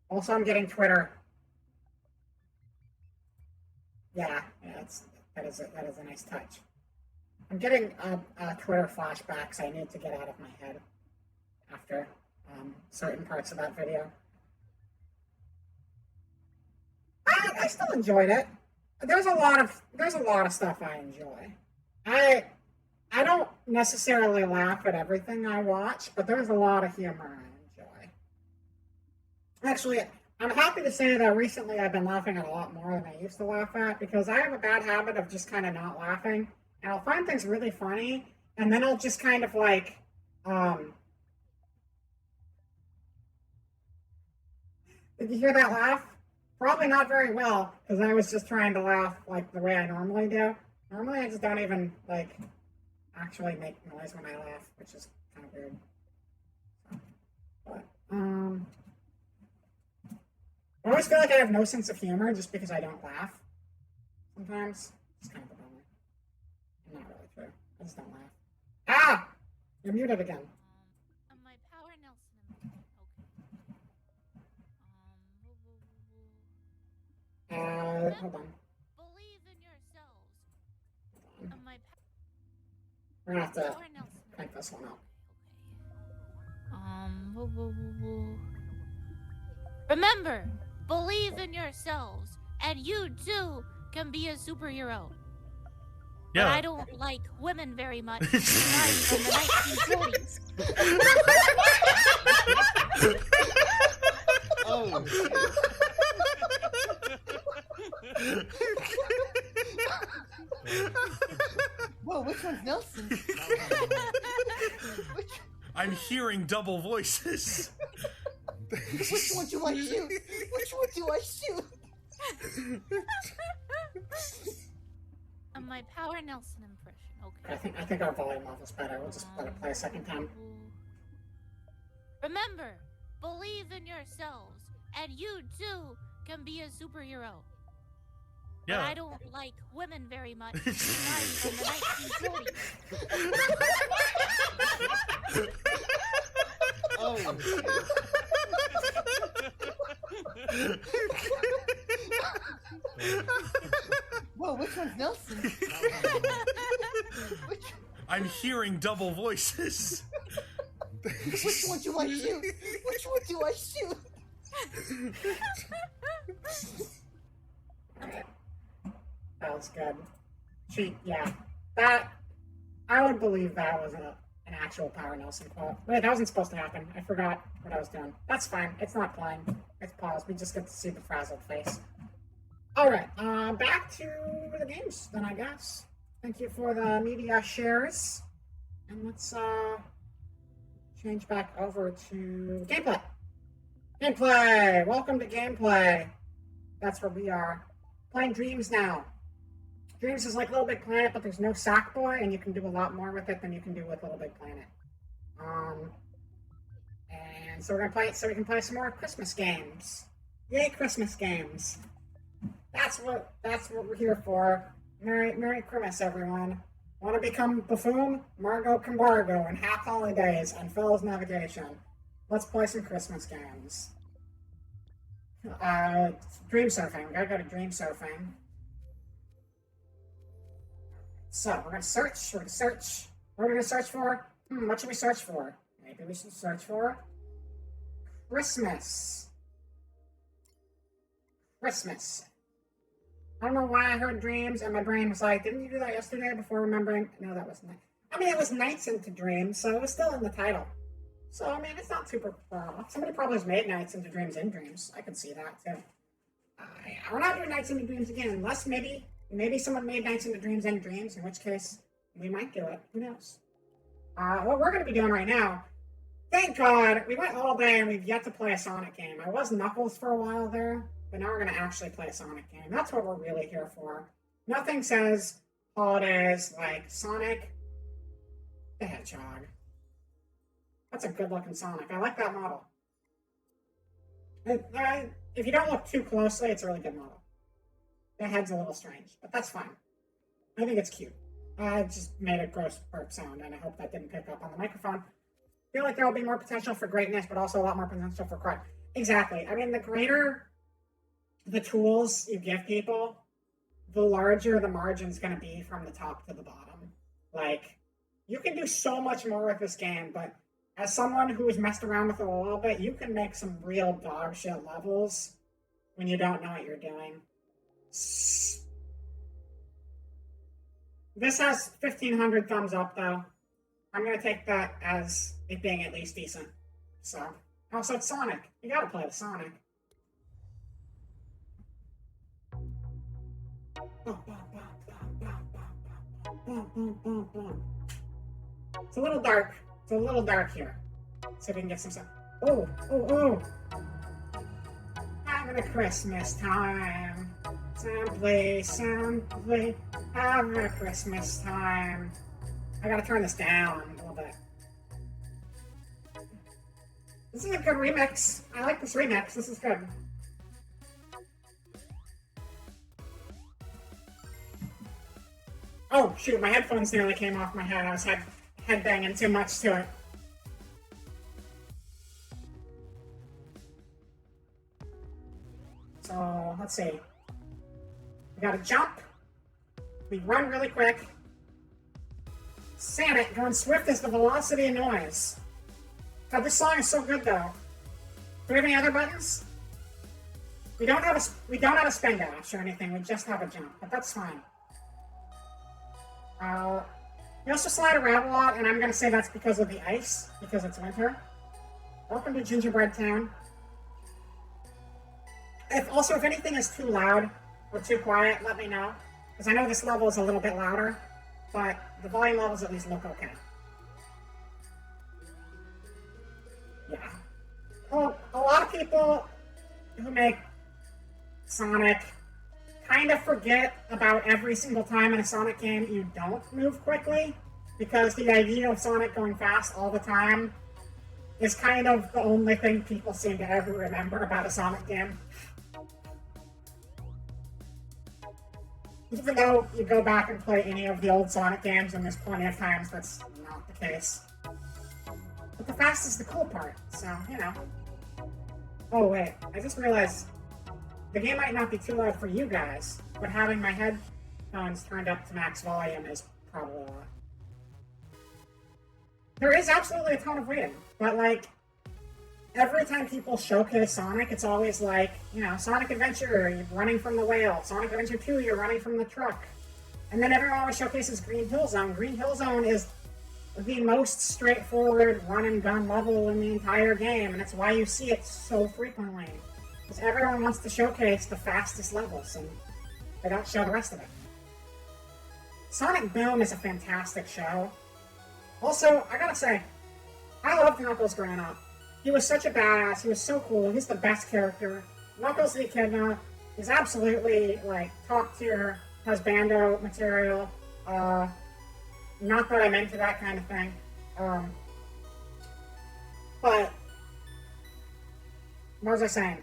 Also, I'm getting Twitter. Yeah, that is a nice touch. I'm getting Twitter flashbacks I need to get out of my head after certain parts of that video. I still enjoyed it. There's a lot of stuff I enjoy. I don't necessarily laugh at everything I watch, but there's a lot of humor I enjoy. Actually, I'm happy to say that recently I've been laughing at a lot more than I used to laugh at, because I have a bad habit of just kind of not laughing, and I'll find things really funny, and then I'll just kind of like, did you hear that laugh? Probably not very well, because I was just trying to laugh like the way I normally do. Normally I just don't even like actually make noise when I laugh, which is kind of weird. But, I always feel like I have no sense of humor just because I don't laugh. Sometimes. It's kind of a bummer. Not really true. I just don't laugh. Ah! You're muted again. My power Nelson. Hold on. Believe in yourselves. We're gonna have to crank this one up. Remember, believe in yourselves, and you too can be a superhero. Yeah. But I don't like women very much. Not even the 1940s. Oh. Whoa, which one's Nelson? I'm hearing double voices. Which one do I shoot? Which one do I shoot? My power Nelson impression. Okay. I think our volume level's better. We'll just let it play a second time. Remember, believe in yourselves, and you too can be a superhero. Yeah. But I don't like women very much. I'm from the 1940s. Oh. Whoa, which one's Nelson? I'm hearing double voices. Which one do I shoot? Which one do I shoot? That was good. Yeah. That, I would believe that was an actual Power Nelson quote. Wait, that wasn't supposed to happen. I forgot what I was doing. That's fine. It's not playing. It's paused. We just get to see the frazzled face. Alright, back to the games then, I guess. Thank you for the media shares. And let's, change back over to gameplay. Gameplay! Welcome to gameplay. That's where we are. Playing Dreams now. Dreams is like Little Big Planet, but there's no Sackboy, and you can do a lot more with it than you can do with Little Big Planet. And so we're gonna play it so we can play some more Christmas games. Yay, Christmas games! That's what we're here for. Merry Christmas, everyone. Want to become Buffoon, Margot Cambargo, and Hack Holidays, and Phil's Navigation. Let's play some Christmas games. Dream surfing. We gotta go to dream surfing. So we're gonna search. What are we gonna search for? What should we search for? Maybe we should search for Christmas. Christmas. I don't know why I heard dreams and my brain was like, didn't you do that yesterday before remembering? No, that was night. I mean, it was nights into dreams, so it was still in the title. So, I mean, it's not super far off. Somebody probably has made nights into dreams in dreams. I could see that, too. We're not doing nights into dreams again, unless maybe someone made nights into dreams in dreams, in which case we might do it. Who knows? What we're going to be doing right now, thank God, we went all day and we've yet to play a Sonic game. I was Knuckles for a while there, but now we're going to actually play a Sonic game. That's what we're really here for. Nothing says holidays like Sonic the Hedgehog. That's a good-looking Sonic. I like that model. If you don't look too closely, it's a really good model. The head's a little strange, but that's fine. I think it's cute. I just made a gross burp sound, and I hope that didn't pick up on the microphone. I feel like there will be more potential for greatness, but also a lot more potential for crime. Exactly. I mean, the greater the tools you give people, the larger the margin's going to be from the top to the bottom. Like, you can do so much more with this game, but as someone who has messed around with it a little bit, you can make some real dog shit levels when you don't know what you're doing. This has 1,500 thumbs up, though. I'm going to take that as it being at least decent. So, also it's Sonic. You gotta play the Sonic. It's a little dark. It's a little dark here. So we can get some stuff. Oh! Having a Christmas time. Simply, have a Christmas time. I gotta turn this down a little bit. This is a good remix. I like this remix. This is good. Oh, shoot, my headphones nearly came off my head. I was headbanging too much to it. So, let's see. We gotta jump. We run really quick. Santa going swift as the velocity of noise. God, this song is so good, though. Do we have any other buttons? We don't have a spin dash or anything. We just have a jump, but that's fine. We also slide around a lot, and I'm going to say that's because of the ice, because it's winter. Welcome to Gingerbread Town. If anything is too loud or too quiet, let me know. Because I know this level is a little bit louder, but the volume levels at least look okay. Yeah. Well, a lot of people who make Sonic kind of forget about every single time in a Sonic game you don't move quickly, because the idea of Sonic going fast all the time is kind of the only thing people seem to ever remember about a Sonic game. Even though you go back and play any of the old Sonic games, and there's plenty of times that's not the case. But the fast is the cool part, so, you know. Oh, wait, I just realized the game might not be too loud for you guys, but having my headphones turned up to max volume is probably a lot. There is absolutely a ton of waiting, but like, every time people showcase Sonic, it's always like, you know, Sonic Adventure, you're running from the whale. Sonic Adventure 2, you're running from the truck. And then everyone always showcases Green Hill Zone. Green Hill Zone is the most straightforward run-and-gun level in the entire game, and that's why you see it so frequently. Because everyone wants to showcase the fastest levels, and they don't show the rest of it. Sonic Boom is a fantastic show. Also, I gotta say, I loved Knuckles growing up. He was such a badass, he was so cool, he's the best character. Knuckles the Echidna is absolutely, like, top tier, has Bando material. Not that I'm into that kind of thing. But, what was I saying?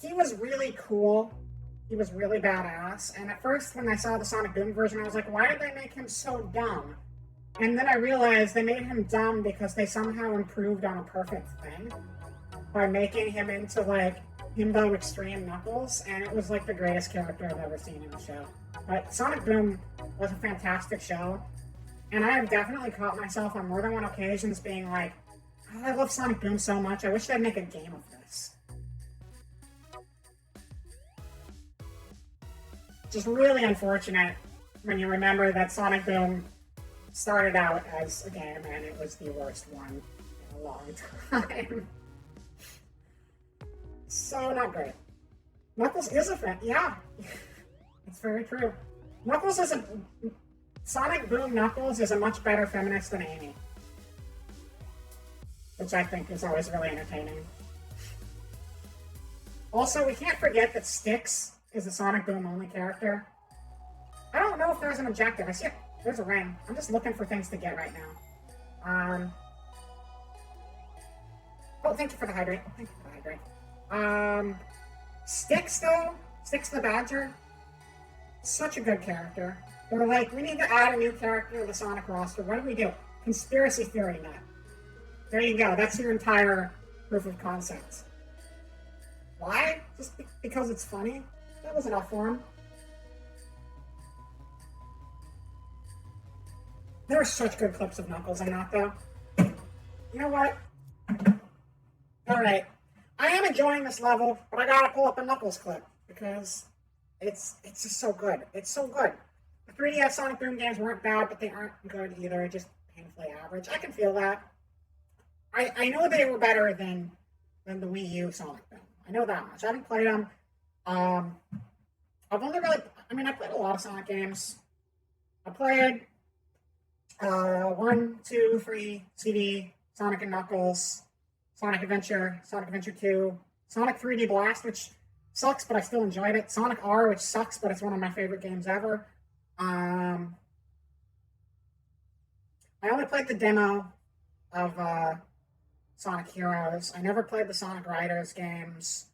He was really cool. He was really badass. And at first, when I saw the Sonic Boom version, I was like, why did they make him so dumb? And then I realized they made him dumb because they somehow improved on a perfect thing by making him into, like, Himbo Extreme Knuckles, and it was, like, the greatest character I've ever seen in a show. But Sonic Boom was a fantastic show, and I have definitely caught myself on more than one occasion being like, oh, I love Sonic Boom so much, I wish they'd make a game of this. Just really unfortunate when you remember that Sonic Boom started out as a game and it was the worst one in a long time. So not great. Knuckles is a fan. Yeah, it's very true. Knuckles is a Sonic Boom Knuckles is a much better feminist than Amy, which I think is always really entertaining. Also, we can't forget that Styx is a Sonic Boom only character. I don't know if there's an objective. I see it. There's a ring. I'm just looking for things to get right now. Oh, thank you for the hydrate. Thank you for the hydrate. Styx, though, Styx the Badger, such a good character. They're like, we need to add a new character to the Sonic roster. What do we do? Conspiracy theory net. There you go. That's your entire proof of concept. Why? Just because it's funny? That was enough for him. There are such good clips of Knuckles in that, though. You know what? Alright. I am enjoying this level, but I gotta pull up a Knuckles clip, because it's just so good. It's so good. The 3DS Sonic Boom games weren't bad, but they aren't good either. Just painfully average. I can feel that. I know they were better than the Wii U Sonic Boom. I know that much. I haven't played them. I've only really... I mean, I played a lot of Sonic games. I played 1, 2, 3, CD, Sonic and Knuckles, Sonic Adventure 2, Sonic 3D Blast, which sucks, but I still enjoyed it, Sonic R, which sucks, but it's one of my favorite games ever. I only played the demo of Sonic Heroes. I never played the Sonic Riders games.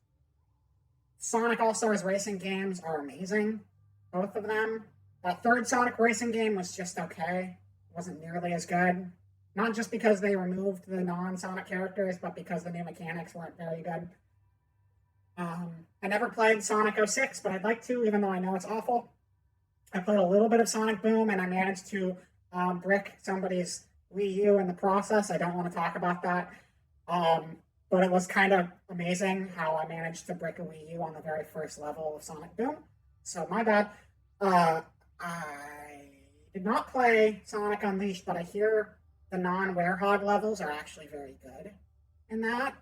Sonic All-Stars Racing games are amazing, both of them. That third Sonic Racing game was just okay. Wasn't nearly as good. Not just because they removed the non-Sonic characters, but because the new mechanics weren't very good. I never played Sonic 06, but I'd like to, even though I know it's awful. I played a little bit of Sonic Boom, and I managed to brick somebody's Wii U in the process. I don't want to talk about that. But it was kind of amazing how I managed to brick a Wii U on the very first level of Sonic Boom. So my bad. I did not play Sonic Unleashed, but I hear the non-Werehog levels are actually very good in that.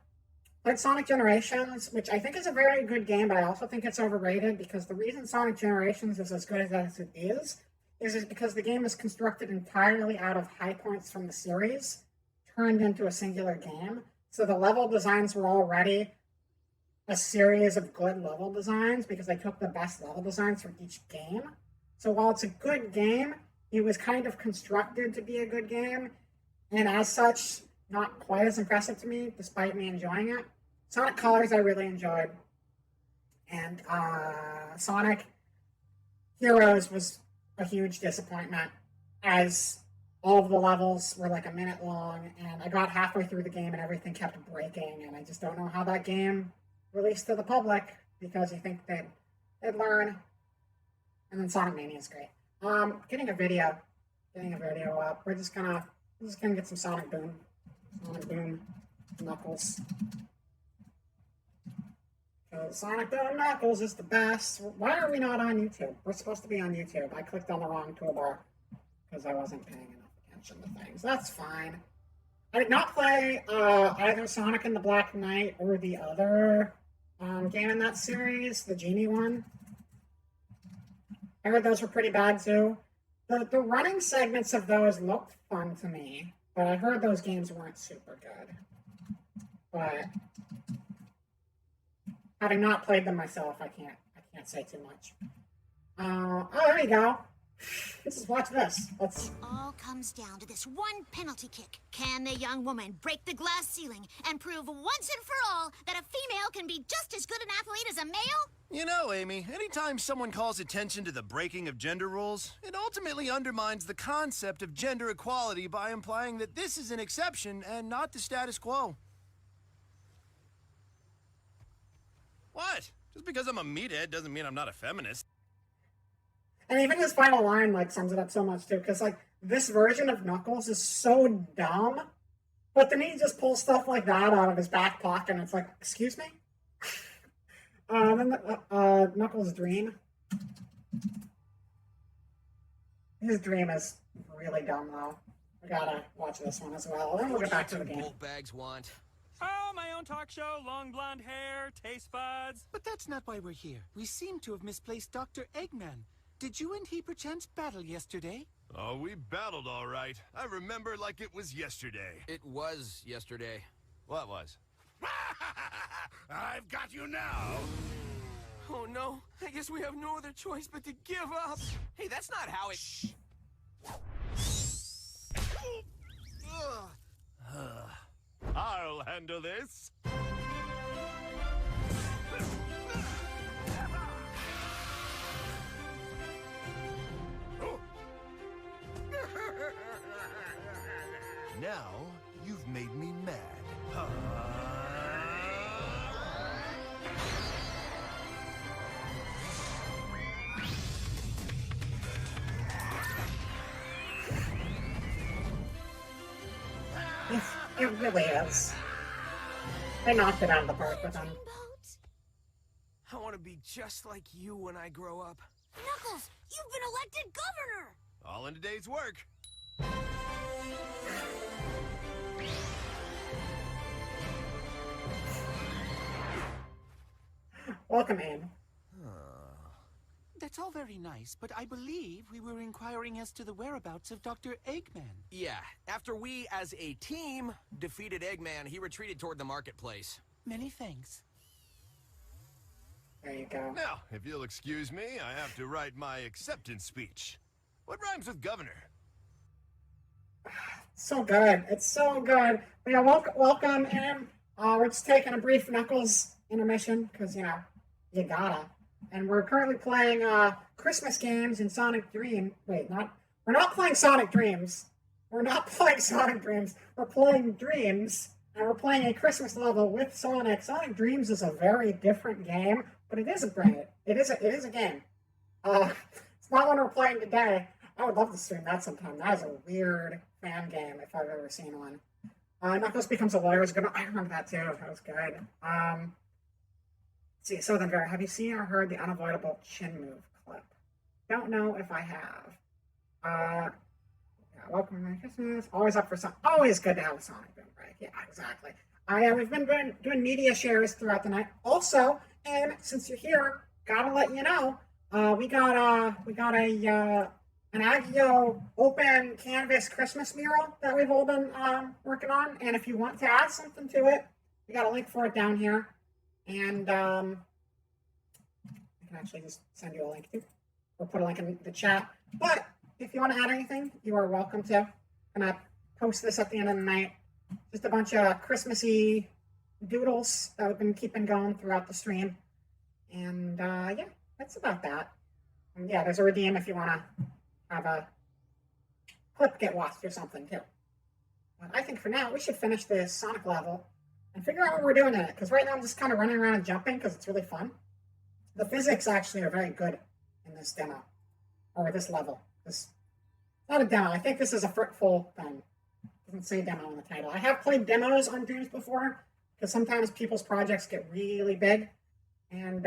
Played Sonic Generations, which I think is a very good game, but I also think it's overrated because the reason Sonic Generations is as good as it is because the game is constructed entirely out of high points from the series, turned into a singular game. So the level designs were already a series of good level designs because they took the best level designs from each game. So while it's a good game, it was kind of constructed to be a good game, and as such, not quite as impressive to me, despite me enjoying it. Sonic Colors I really enjoyed. And Sonic Heroes was a huge disappointment, as all of the levels were like a minute long, and I got halfway through the game and everything kept breaking, and I just don't know how that game released to the public, because you think that they'd learn. And then Sonic Mania is great. Getting a video up. We're just gonna get some Sonic Boom. Sonic Boom Knuckles. Sonic Boom Knuckles is the best. Why are we not on YouTube? We're supposed to be on YouTube. I clicked on the wrong toolbar because I wasn't paying enough attention to things. That's fine. I did not play either Sonic and the Black Knight or the other game in that series, the Genie one. I heard those were pretty bad too. The running segments of those looked fun to me, but I heard those games weren't super good. But having not played them myself, I can't say too much. Oh, there you go. Watch this. It all comes down to this one penalty kick. Can the young woman break the glass ceiling and prove once and for all that a female can be just as good an athlete as a male? You know, Amy, anytime someone calls attention to the breaking of gender rules, it ultimately undermines the concept of gender equality by implying that this is an exception and not the status quo. What? Just because I'm a meathead doesn't mean I'm not a feminist. And even his final line like sums it up so much too, because like this version of Knuckles is so dumb, but then he just pulls stuff like that out of his back pocket, and it's like, excuse me. Then Knuckles' dream. His dream is really dumb though. We gotta watch this one as well. Then we'll get back to the game. Bags want. Oh, my own talk show, long blonde hair, taste buds. But that's not why we're here. We seem to have misplaced Dr. Eggman. Did you and he perchance battle yesterday? Oh, we battled all right. I remember like it was yesterday. It was yesterday. What was? I've got you now. Oh no, I guess we have no other choice but to give up. Hey, that's not how it... Shh. I'll handle this. Now, you've made me mad. It really is. They knocked it out of the park with him. I want to be just like you when I grow up. Knuckles, you've been elected governor! All in a day's work. Welcome in. That's all very nice, but I believe we were inquiring as to the whereabouts of Dr. Eggman. Yeah, after we, as a team, defeated Eggman, he retreated toward the marketplace. Many thanks. There you go. Now, if you'll excuse me, I have to write my acceptance speech. What rhymes with governor? So good. It's so good. Yeah, welcome in. We're just taking a brief Knuckles intermission, because, you know, you gotta. And we're currently playing Christmas games in Sonic Dream. Wait, we're not playing Sonic Dreams. We're not playing Sonic Dreams. We're playing Dreams, and we're playing a Christmas level with Sonic. Sonic Dreams is a very different game, but it is a great. It is a game. It's not one we're playing today. I would love to stream that sometime. That is a weird fan game if I've ever seen one. Knuckles Becomes a Lawyer is good. I remember that too. That was good. See, Southern Bear, have you seen or heard the Unavoidable Chin Move clip? Don't know if I have. Yeah, welcome to Merry Christmas. Always up for some. Always good to have a Sonic Boom break. Yeah, exactly. We've been doing media shares throughout the night. Also, and since you're here, gotta let you know, we got an Agio open canvas Christmas mural that we've all been working on. And if you want to add something to it, we got a link for it down here. And I can actually just send you a link too, or put a link in the chat. But if you want to add anything, you are welcome to. I'm gonna post this at the end of the night. just a bunch of Christmassy doodles that we've been keeping going throughout the stream. And yeah, that's about that. And yeah, there's a redeem if you want to have a clip get watched or something too. But I think for now, we should finish this Sonic level and figure out what we're doing in it. Because right now I'm just kind of running around and jumping because it's really fun. The physics actually are very good in this demo, or this level. This not a demo. I think this is a full thing. It doesn't say demo in the title. I have played demos on Dreams before, because sometimes people's projects get really big, and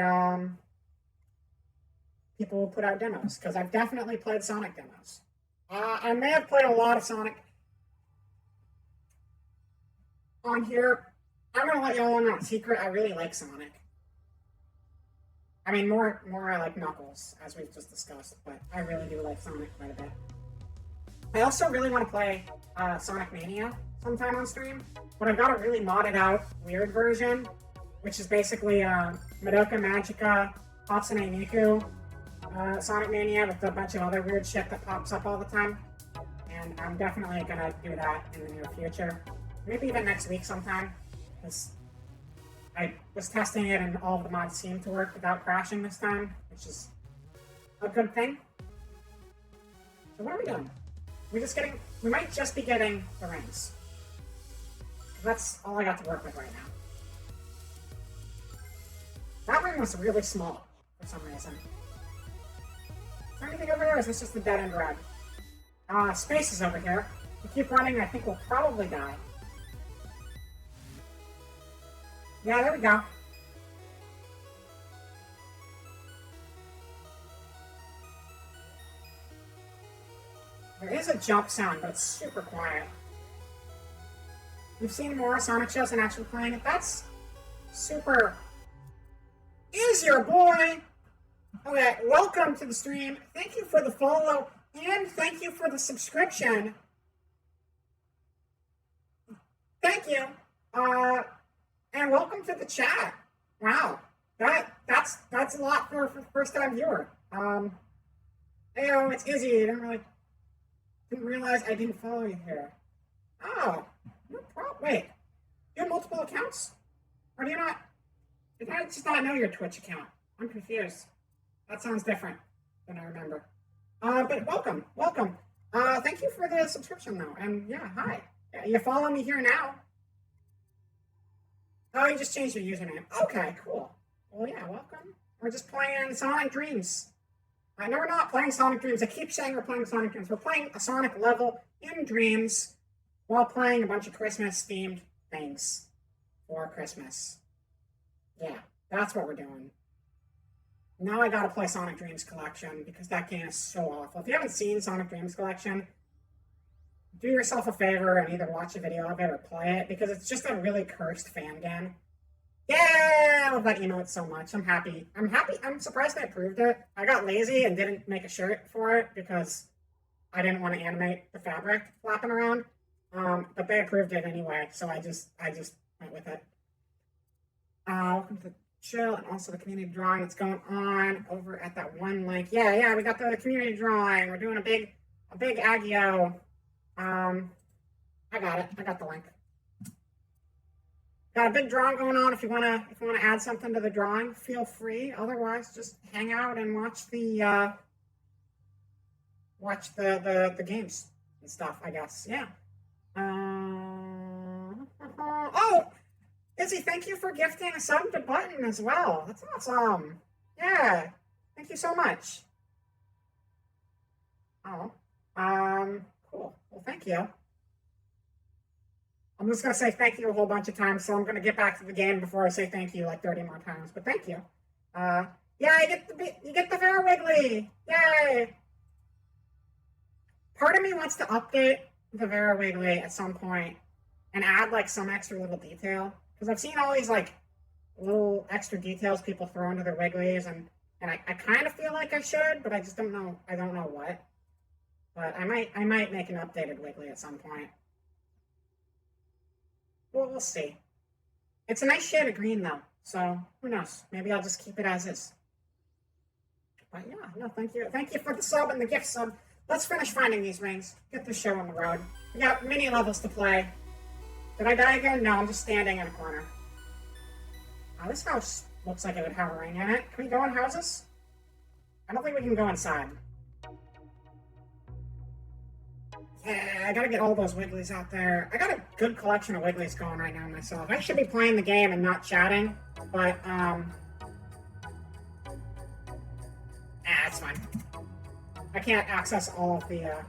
people will put out demos, because I've definitely played Sonic demos. I may have played a lot of Sonic on here. I'm going to let you all know a secret. I really like Sonic. I mean, more I like Knuckles, as we've just discussed, but I really do like Sonic quite a bit. I also really want to play Sonic Mania sometime on stream, but I've got a really modded out weird version, which is basically Madoka Magica, Hatsune Miku, Sonic Mania with a bunch of other weird shit that pops up all the time. And I'm definitely going to do that in the near future. Maybe even next week sometime, because I was testing it and all of the mods seemed to work without crashing this time, which is a good thing. So what are we doing? We might just be getting the rings. That's all I got to work with right now. That ring was really small for some reason. Is there anything over there, or is this just a dead end road? Space is over here. If we keep running, I think we'll probably die. Yeah, there we go. There is a jump sound, but it's super quiet. We've seen more Sonic shows than actually playing it. That's super easier, boy! Okay, welcome to the stream. Thank you for the follow, and thank you for the subscription. Thank you. And welcome to the chat. Wow, that's a lot for a first-time viewer. Heyo, it's Izzy. Didn't realize I didn't follow you here. Oh, no problem. Wait, you have multiple accounts? Or do you not? Did I just not know your Twitch account? I'm confused. That sounds different than I remember. But welcome. Thank you for the subscription though, and yeah, hi. You follow me here now. Oh, you just changed your username. Okay, cool. Well, yeah, welcome. We're just playing Sonic Dreams. I know we're not playing Sonic Dreams. I keep saying we're playing Sonic Dreams. We're playing a Sonic level in Dreams while playing a bunch of Christmas-themed things for Christmas. Yeah, that's what we're doing. Now I gotta play Sonic Dreams Collection because that game is so awful. If you haven't seen Sonic Dreams Collection, do yourself a favor and either watch a video of it or play it, because it's just a really cursed fan game. Yeah, I love that emote so much. I'm happy. I'm surprised they approved it. I got lazy and didn't make a shirt for it because I didn't want to animate the fabric flapping around. But they approved it anyway, so I just went with it. Welcome to the chill and also the community drawing that's going on over at that one link. Yeah, we got the community drawing. We're doing a big Agio. I got it. I got the link. Got a big drawing going on. If you wanna add something to the drawing, feel free. Otherwise, just hang out and watch the games and stuff, I guess. Yeah. Oh, Izzy, thank you for gifting a sub to Button as well. That's awesome. Yeah. Thank you so much. Oh. Cool. Well, thank you. I'm just going to say thank you a whole bunch of times, so I'm going to get back to the game before I say thank you like 30 more times, but thank you. Yeah, you get the Vera Wiggly! Yay! Part of me wants to update the Vera Wiggly at some point and add like some extra little detail, because I've seen all these like little extra details people throw into their Wigglies, and I kind of feel like I should, but I just don't know. I don't know what. But I might make an updated Wiggly at some point. Well, we'll see. It's a nice shade of green, though, so who knows? Maybe I'll just keep it as is. But yeah, no, thank you. Thank you for the sub and the gift sub. Let's finish finding these rings. Get this show on the road. We got mini levels to play. Did I die again? No, I'm just standing in a corner. This house looks like it would have a ring in it. Can we go in houses? I don't think we can go inside. Yeah, I gotta get all those Wigglies out there. I got a good collection of Wigglies going right now myself. I should be playing the game and not chatting, but, it's fine. I can't access all of the,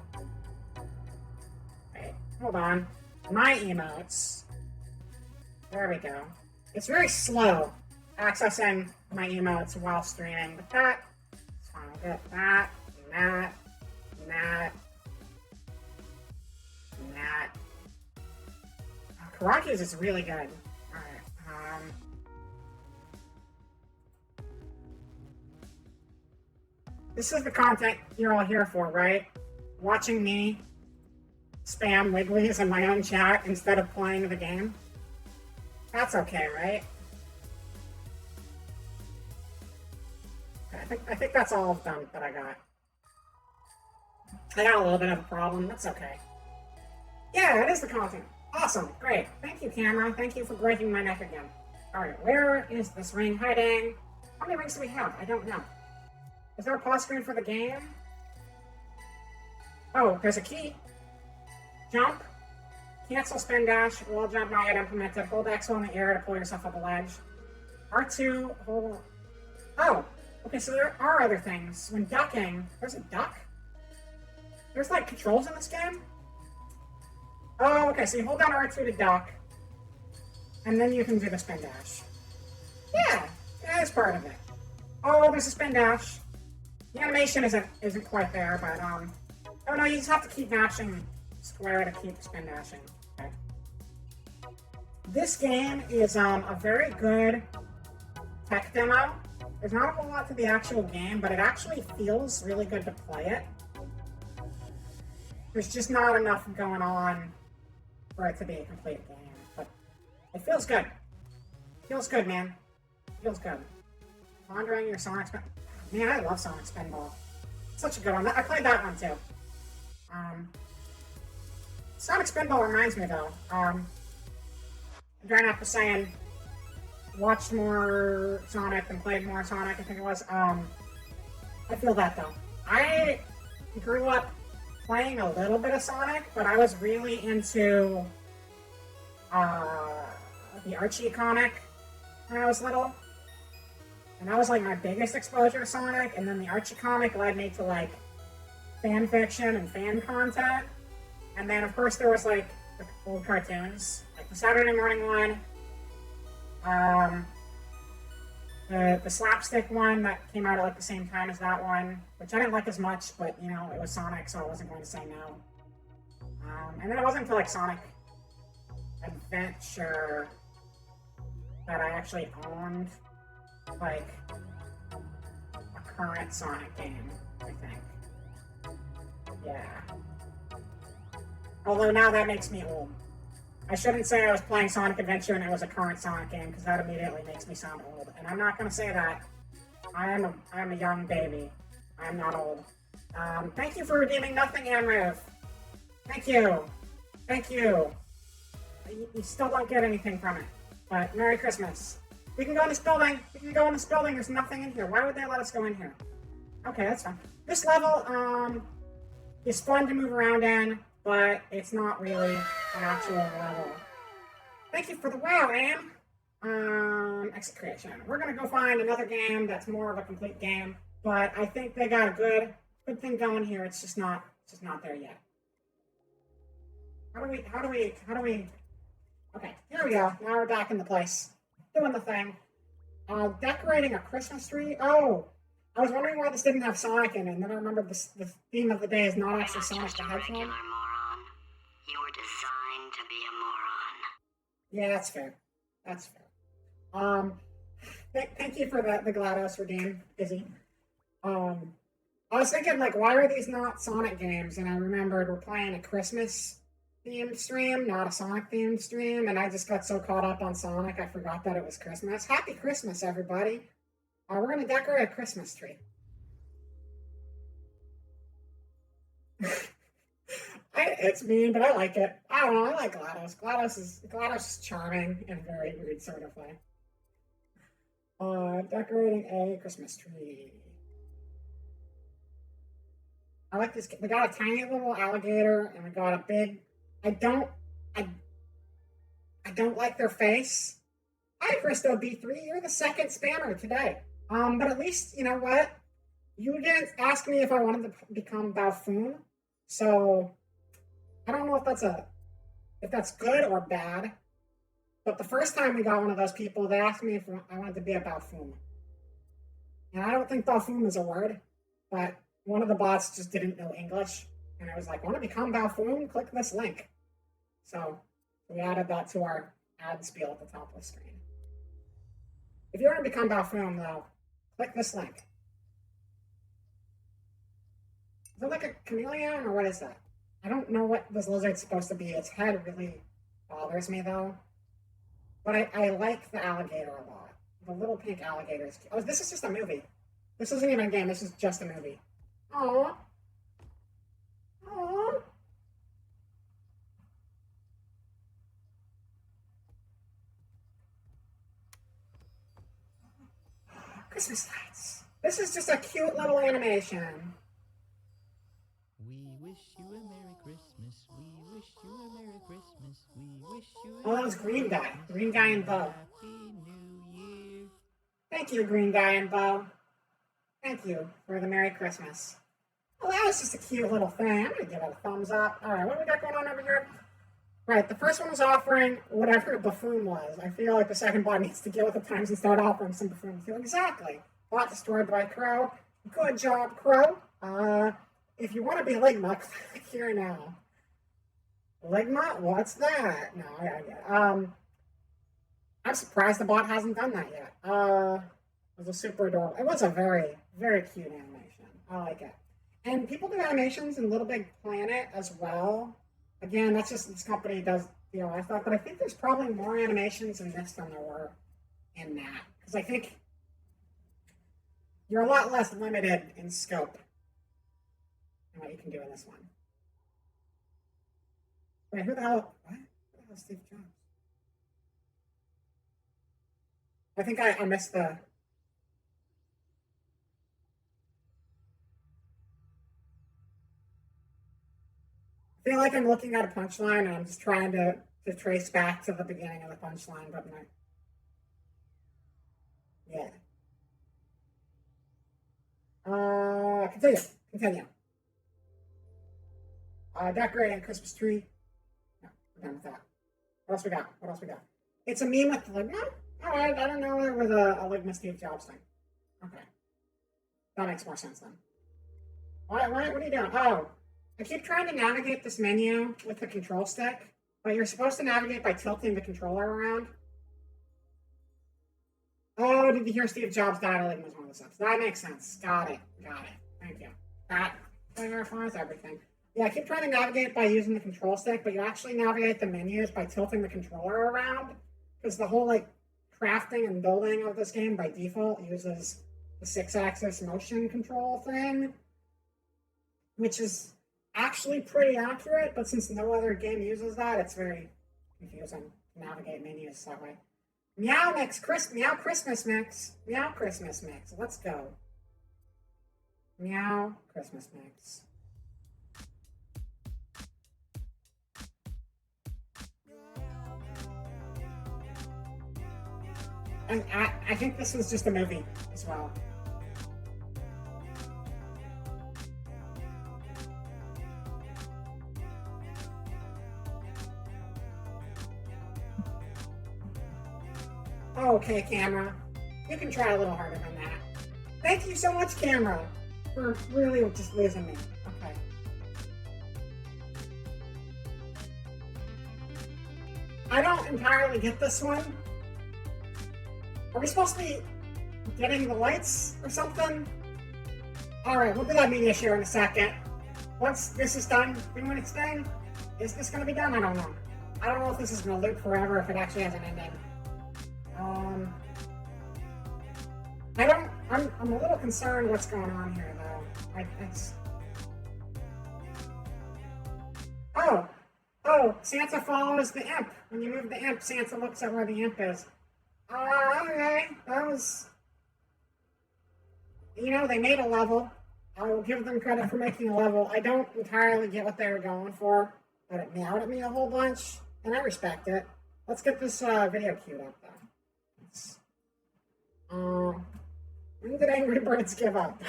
Wait, hold on. My emotes. There we go. It's very slow accessing my emotes while streaming, but that's fine. I'll get that, and that, and that, and that. Karaki's is really good. Alright, this is the content you're all here for, right? Watching me spam Wigglies in my own chat instead of playing the game. That's okay, right? I think that's all of them that I got. I got a little bit of a problem. That's okay. Yeah, it is the content. Awesome. Great. Thank you, camera. Thank you for breaking my neck again. Alright, where is this ring hiding? How many rings do we have? I don't know. Is there a pause screen for the game? Oh, there's a key. Jump. Cancel spin dash. Wall jump not yet implemented. Hold X on the air to pull yourself up a ledge. R2. Hold. Oh. Okay, so there are other things. When ducking, there's a duck? There's like controls in this game? Oh, okay, so you hold down R2 to duck, and then you can do the spin dash. Yeah, that is part of it. Oh, there's a spin dash. The animation isn't quite there, but oh no, you just have to keep mashing square to keep spin dashing. Okay. This game is a very good tech demo. There's not a whole lot to the actual game, but it actually feels really good to play it. There's just not enough going on for it to be a complete game, but it feels good. Feels good, man. Feels good. Pondering your Sonic Spin... Man, I love Sonic Spinball. Such a good one. I played that one, too. Sonic Spinball reminds me, though. Dragon was saying, watched more Sonic and played more Sonic, I think it was. I feel that, though. I grew up playing a little bit of Sonic, but I was really into the Archie comic when I was little. And that was like my biggest exposure to Sonic, and then the Archie comic led me to like fan fiction and fan content. And then of course there was like the old cartoons, like the Saturday morning one, the slapstick one that came out at like the same time as that one, which I didn't like as much, but you know, it was Sonic, so I wasn't going to say no. And then it wasn't until like Sonic Adventure that I actually owned like a current Sonic game, I think. Yeah. Although now that makes me old. I shouldn't say I was playing Sonic Adventure and it was a current Sonic game, because that immediately makes me sound old. And I'm not going to say that. I am a young baby. I'm not old. Thank you for redeeming nothing, Amriv. Thank you. Thank you. You still don't get anything from it. But Merry Christmas. We can go in this building. We can go in this building. There's nothing in here. Why would they let us go in here? Okay, that's fine. This level is fun to move around in, but it's not really an actual level. Thank you for the wow, Am. Exit creation. We're gonna go find another game that's more of a complete game, but I think they got a good thing going here. It's just not there yet. How do we? Okay, here we go. Now we're back in the place. Doing the thing. Decorating a Christmas tree. Oh, I was wondering why this didn't have Sonic in it, and then I remembered the theme of the day is not actually Sonic the Hedgehog. You were designed to be a moron. Yeah, that's fair. That's fair. Thank you for the GLaDOS redeem, Izzy. I was thinking, like, why are these not Sonic games? And I remembered we're playing a Christmas themed stream, not a Sonic themed stream, and I just got so caught up on Sonic I forgot that it was Christmas. Happy Christmas, everybody. We're gonna decorate a Christmas tree. It's mean, but I like it. I don't know, I like GLaDOS. GLaDOS is charming in a very weird sort of way. Decorating a Christmas tree. I like this. We got a tiny little alligator, and we got a big. I don't like their face. Hi, Christo B3. You're the second spammer today. But at least you know what. You didn't ask me if I wanted to become Balfoon, so I don't know if that's good or bad. But the first time we got one of those people, they asked me if I wanted to be a Balfoon, and I don't think Balfoon is a word, but one of the bots just didn't know English, and I was like, "Want to become Balfoon? Click this link." So we added that to our ad spiel at the top of the screen. If you want to become Balfoon, though, click this link. Is it like a chameleon, or what is that? I don't know what this lizard's supposed to be. Its head really bothers me, though. But I like the alligator a lot. The little pink alligator is cute. Oh, this is just a movie. This isn't even a game. This is just a movie. Aww. Aww. Christmas lights. This is just a cute little animation. We wish you a Merry Christmas. We wish you a Merry Christmas. We wish you a Oh, that was Green Guy. Green Guy and Bo. Happy New Year. Thank you, Green Guy and Bo. Thank you for the Merry Christmas. Well, that was just a cute little thing. I'm going to give it a thumbs up. All right, what do we got going on over here? Right, the first one was offering whatever a buffoon was. I feel like the second bot needs to get with the times and start offering some buffoons too. Exactly. Bot destroyed by Crow. Good job, Crow. If you want to be Ligma, click here now. Ligma? What's that? No, I'm surprised the bot hasn't done that yet. It was a super adorable. It was a very, very cute animation. I like it. And people do animations in Little Big Planet as well. Again, that's just this company does DIY stuff, but I think there's probably more animations in this than there were in that. Because I think you're a lot less limited in scope than what you can do in this one. Wait, who the hell? What? Who the hell is Steve Jobs? I think I missed the. I feel like I'm looking at a punchline and I'm just trying to trace back to the beginning of the punchline, but not. Yeah. Continue. Decorating a Christmas tree. No, we're done with that. What else we got? It's a meme with Ligma? Alright, I don't know it was a Ligma Steve Jobs thing. Okay. That makes more sense then. What are you doing? Oh. I keep trying to navigate this menu with the control stick, but you're supposed to navigate by tilting the controller around. Oh, did you hear Steve Jobs dialing was one of the steps? That makes sense. Got it. Thank you. That clarifies everything. Yeah, I keep trying to navigate by using the control stick, but you actually navigate the menus by tilting the controller around, because the whole crafting and building of this game by default uses the 6-axis motion control thing, which is actually pretty accurate, but since no other game uses that, it's very confusing to navigate menus that way. Meow Christmas mix. Let's go. Meow Christmas mix. And I think this was just a movie as well. Okay, camera. You can try a little harder than that. Thank you so much, camera, for really just losing me. Okay. I don't entirely get this one. Are we supposed to be getting the lights or something? Alright, we'll do that media share in a second. Once this is done doing its thing, is this going to be done? I don't know. I don't know if this is going to loop forever, if it actually has an ending. I'm a little concerned what's going on here, though. Oh, Santa follows the imp. When you move the imp, Santa looks at where the imp is. Okay, that was... You know, they made a level. I will give them credit for making a level. I don't entirely get what they were going for, but it meowed at me a whole bunch, and I respect it. Let's get this video queued up, though. When did Angry Birds give up?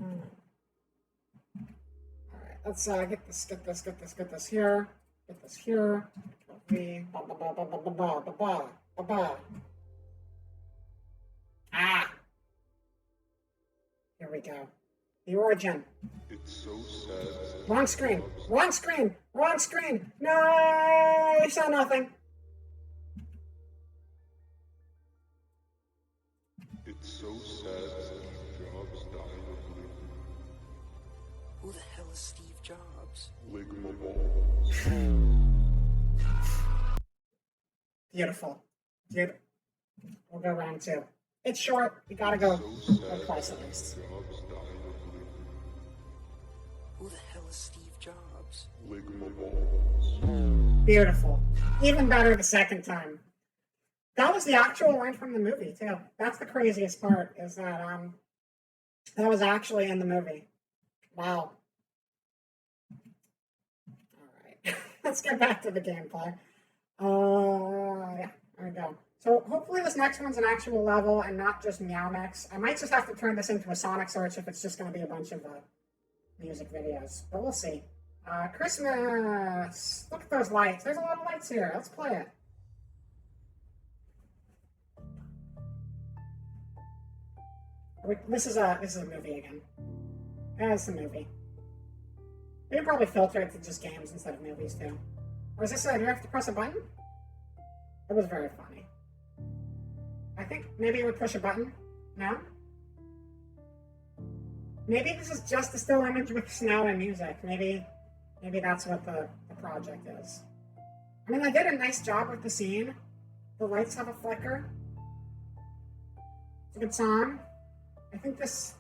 Alright, let's get this here. Get this here. Ah! Here we go. The origin. It's so sad. Wrong screen. Wrong screen. Wrong screen. No, we saw nothing. It's so sad Steve Jobs died of Who the hell is Steve Jobs? ligma balls. Beautiful. Dude, we'll go round two. It's short. You gotta go twice at least. Who the hell is Steve Jobs? Ligma balls. Beautiful. Even better the second time. That was the actual line from the movie, too. That's the craziest part, is that that was actually in the movie. Wow. Alright. Let's get back to the gameplay. Yeah, there we go. So hopefully this next one's an actual level and not just Meow Mix. I might just have to turn this into a Sonic search if it's just going to be a bunch of music videos. But we'll see. Christmas! Look at those lights. There's a lot of lights here. Let's play it. This is a movie again. Yeah, it's a movie. We can probably filter it to just games instead of movies too. Or is this do you have to press a button? It was very funny. I think maybe it would push a button. No? Maybe this is just a still image with snow and music. Maybe that's what the project is. I mean, I did a nice job with the scene. The lights have a flicker. It's a good song. I think this...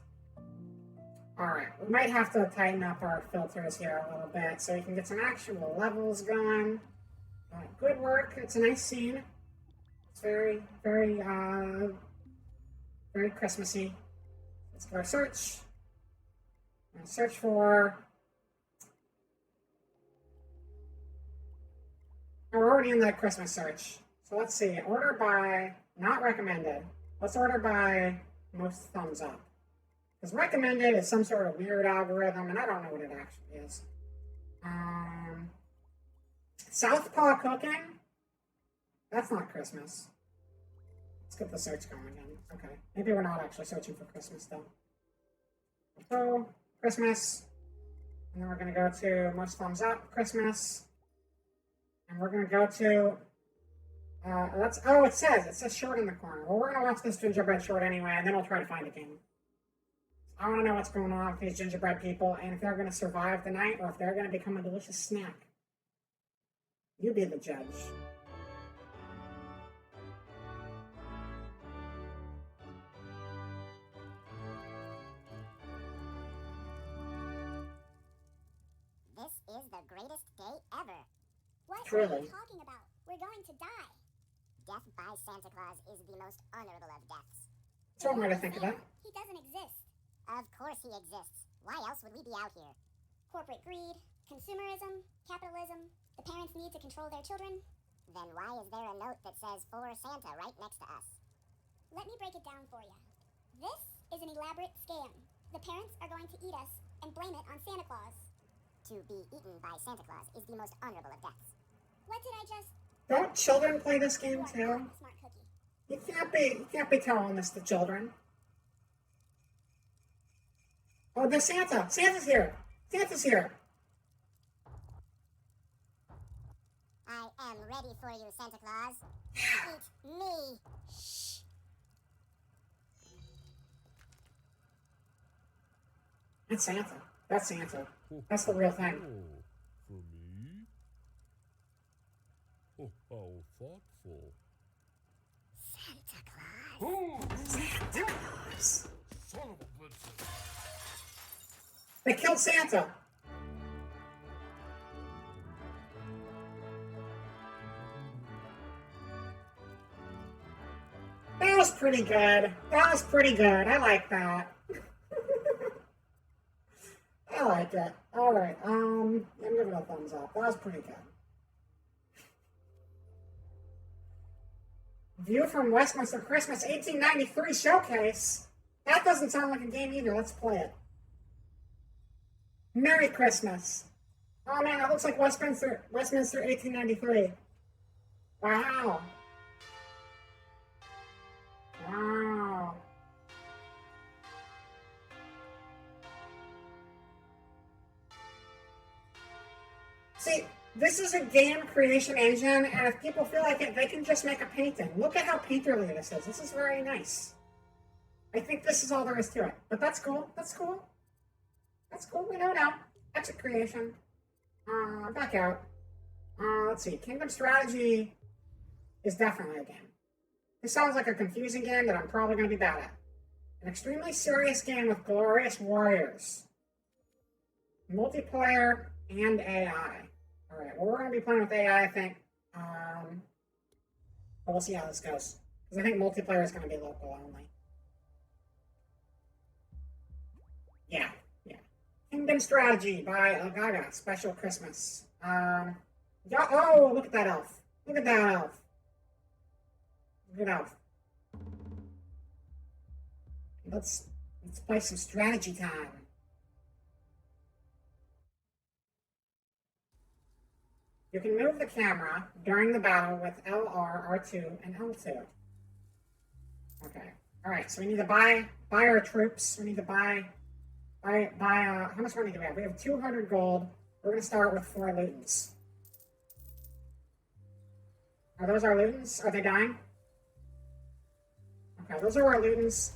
Alright, we might have to tighten up our filters here a little bit so we can get some actual levels going. Good work. It's a nice scene. It's very, very, very Christmassy. Let's go search. I'm going to search for... Oh, we're already in the Christmas search. So let's see. Order by... Not recommended. Let's order by most thumbs up. Because recommended is some sort of weird algorithm, and I don't know what it actually is. Southpaw cooking? That's not Christmas. Let's get the search going again. Okay. Maybe we're not actually searching for Christmas, though. So, Christmas. And then we're going to go to most thumbs up, Christmas. And we're going to go to... it says short in the corner. Well, we're going to watch this gingerbread short anyway, and then we'll try to find a game. I want to know what's going on with these gingerbread people, and if they're going to survive the night, or if they're going to become a delicious snack. You be the judge. This is the greatest day ever. What Truly. are you talking about? We're going to die. Death by Santa Claus is the most honorable of deaths. That's one way to think of that. He doesn't exist. Of course he exists. Why else would we be out here? Corporate greed, consumerism, capitalism. The parents need to control their children. Then why is there a note that says "For Santa" right next to us? Let me break it down for you. This is an elaborate scam. The parents are going to eat us and blame it on Santa Claus. To be eaten by Santa Claus is the most honorable of deaths. What did I just... Don't children play this game too? Smart cookie. You can't be telling this to children. Oh, there's Santa. Santa's here. Santa's here. I am ready for you, Santa Claus. Eat me. Shh. That's Santa. That's Santa. That's the real thing. For me? Oh, how thoughtful. Santa Claus. Santa Claus. Son of a bitch. They killed Santa. was pretty good. That was pretty good. I like that. I like it. All right. I'm giving it a thumbs up. That was pretty good. View from Westminster Christmas 1893 Showcase. That doesn't sound like a game either. Let's play it. Merry Christmas. Oh man, that looks like Westminster 1893. Wow. Wow. See, this is a game creation engine, and if people feel like it, they can just make a painting. Look at how painterly this is. This is very nice. I think this is all there is to it. But that's cool. That's cool. That's cool. We know now. Exit creation. Back out. Let's see. Kingdom Strategy is definitely a game. This sounds like a confusing game that I'm probably going to be bad at. An extremely serious game with glorious warriors. Multiplayer and AI. Alright, well, we're going to be playing with AI, I think. But we'll see how this goes. Because I think multiplayer is going to be local only. Yeah. Kingdom Strategy by Gaga. Special Christmas. Oh, look at that elf. Look at that elf. Look at that elf. Let's play some strategy time. You can move the camera during the battle with LR, R2, and L2. Okay. Alright, so we need to buy our troops. We need to buy how much money do we have? We have 200 gold. We're going to start with 4 Lutens. Are those our Lutens? Are they dying? Okay, those are our Lutens.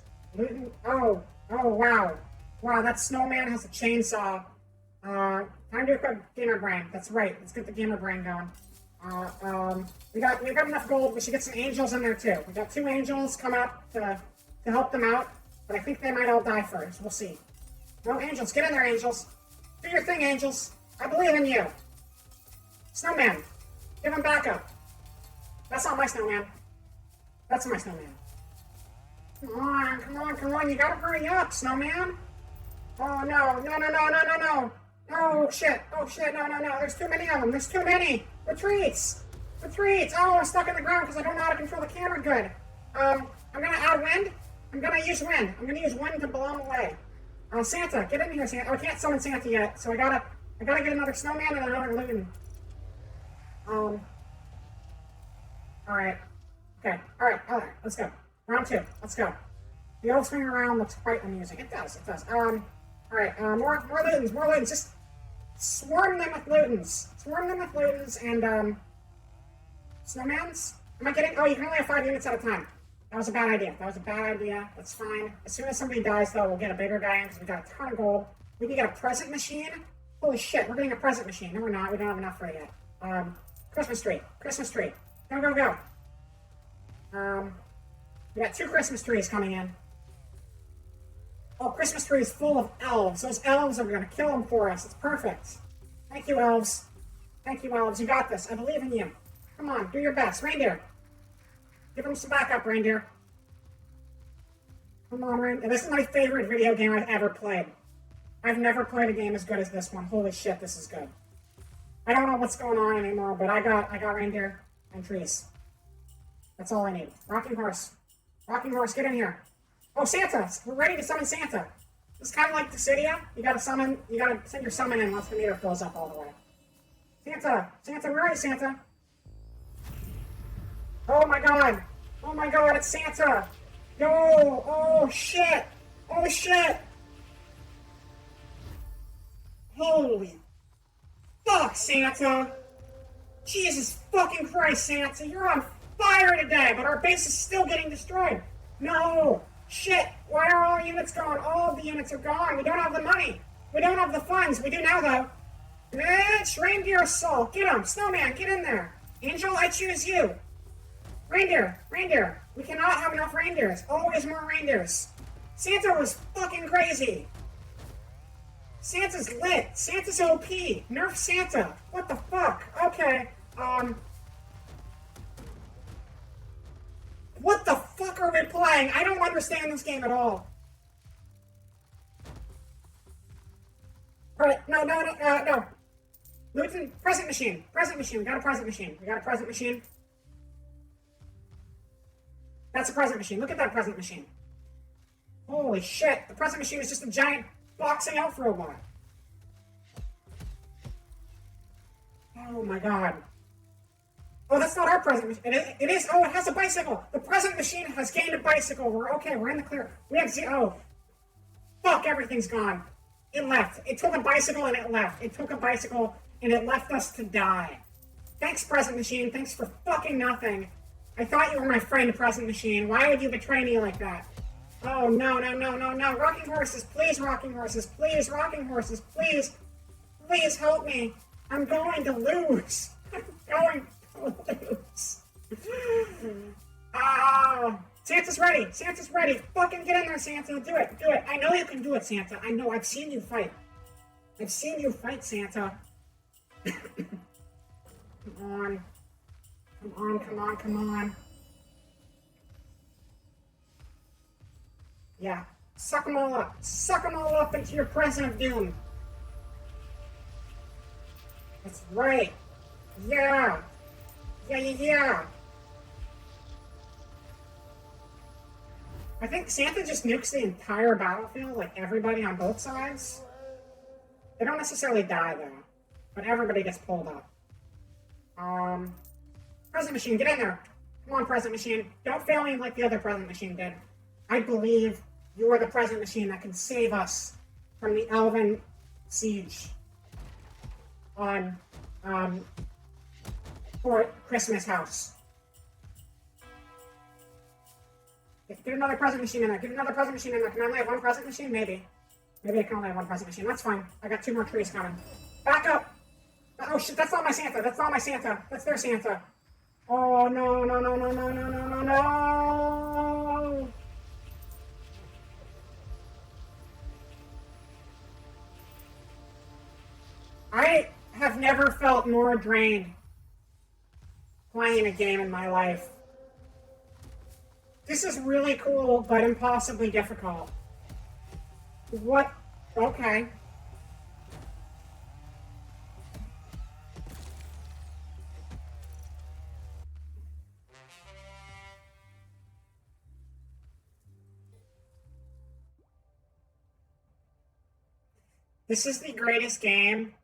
Oh, wow. Wow, that snowman has a chainsaw. Time to equip Gamer Brain. That's right. Let's get the Gamer Brain going. We got enough gold. We should get some angels in there too. We got 2 angels come up to help them out, but I think they might all die first. We'll see. No, angels, get in there, angels. Do your thing, angels. I believe in you. Snowman, give him backup. That's not my snowman. That's my snowman. Come on. You gotta hurry up, snowman. Oh, no. Oh, shit. No. There's too many of them. There's too many. Retreats. Oh, I'm stuck in the ground because I don't know how to control the camera good. I'm gonna add wind. I'm gonna use wind. I'm gonna use wind to blow them away. Santa, get in here, Santa. Oh, I can't summon Santa yet, so I gotta get another snowman and another Luton. Alright. Okay, alright, let's go. Round 2, let's go. The old swing around looks quite amusing. It does. Alright, more Lutens, just swarm them with Lutens. And, snowmans? Am I getting, oh, you can only have 5 units at a time. That was a bad idea. That's fine. As soon as somebody dies, though, we'll get a bigger guy in because we got a ton of gold. We can get a present machine. Holy shit, we're getting a present machine. No, we're not. We don't have enough for it yet. Christmas tree. Go. We got 2 Christmas trees coming in. Oh, Christmas tree is full of elves. Those elves are going to kill them for us. It's perfect. Thank you, elves. You got this. I believe in you. Come on, do your best. Reindeer. Give them some backup, reindeer. Come on, reindeer. This is my favorite video game I've ever played. I've never played a game as good as this one. Holy shit, this is good. I don't know what's going on anymore, but I got reindeer and trees. That's all I need. Rocking horse, get in here. Oh, Santa! We're ready to summon Santa. It's kind of like Dissidia. You gotta send your summon in once the meter fills up all the way. Santa, where are you, Santa? Oh my god, it's Santa! Yo! Oh shit! Holy fuck, Santa! Jesus fucking Christ, Santa! You're on fire today, but our base is still getting destroyed! No! Shit! Why are all our units gone? All of the units are gone! We don't have the money! We don't have the funds! We do now, though! It's reindeer assault! Get him! Snowman, get in there! Angel, I choose you! Reindeer! We cannot have enough reindeers! Always more reindeers! Santa was fucking crazy! Santa's lit! Santa's OP! Nerf Santa! What the fuck? Okay, what the fuck fuck are we playing? I don't understand this game at all. Alright, no. Luton, present machine. Present machine. We got a present machine. That's a present machine. Look at that present machine. Holy shit. The present machine is just a giant boxing elf robot. Oh my god. Oh, that's not our present machine. It is. Oh, it has a bicycle. The present machine has gained a bicycle. We're in the clear. We have zero. Oh. Fuck, everything's gone. It left. It took a bicycle and it left. It took a bicycle and it left us to die. Thanks, present machine. Thanks for fucking nothing. I thought you were my friend, present machine. Why would you betray me like that? Oh, no. Rocking horses, please, rocking horses. Please, rocking horses, please. Please help me. I'm going to lose. I'm going to lose. Santa's ready. Santa's ready. Fucking get in there, Santa. Do it. I know you can do it, Santa. I know. I've seen you fight. Santa. Come on. Yeah. Suck them all up. Suck them all up into your present of doom. That's right. Yeah. I think Santa just nukes the entire battlefield, like everybody on both sides. They don't necessarily die though, but everybody gets pulled up. Present machine, get in there. Come on, present machine. Don't fail me like the other present machine did. I believe you are the present machine that can save us from the elven siege on Fort Christmas House. Get another present machine in there. Can I only have one present machine? Maybe I can only have one present machine. That's fine. I got 2 more trees coming. Back up! Oh shit, that's not my Santa. That's their Santa. Oh no. I have never felt more drained playing a game in my life. This is really cool, but impossibly difficult. What? Okay. This is the greatest game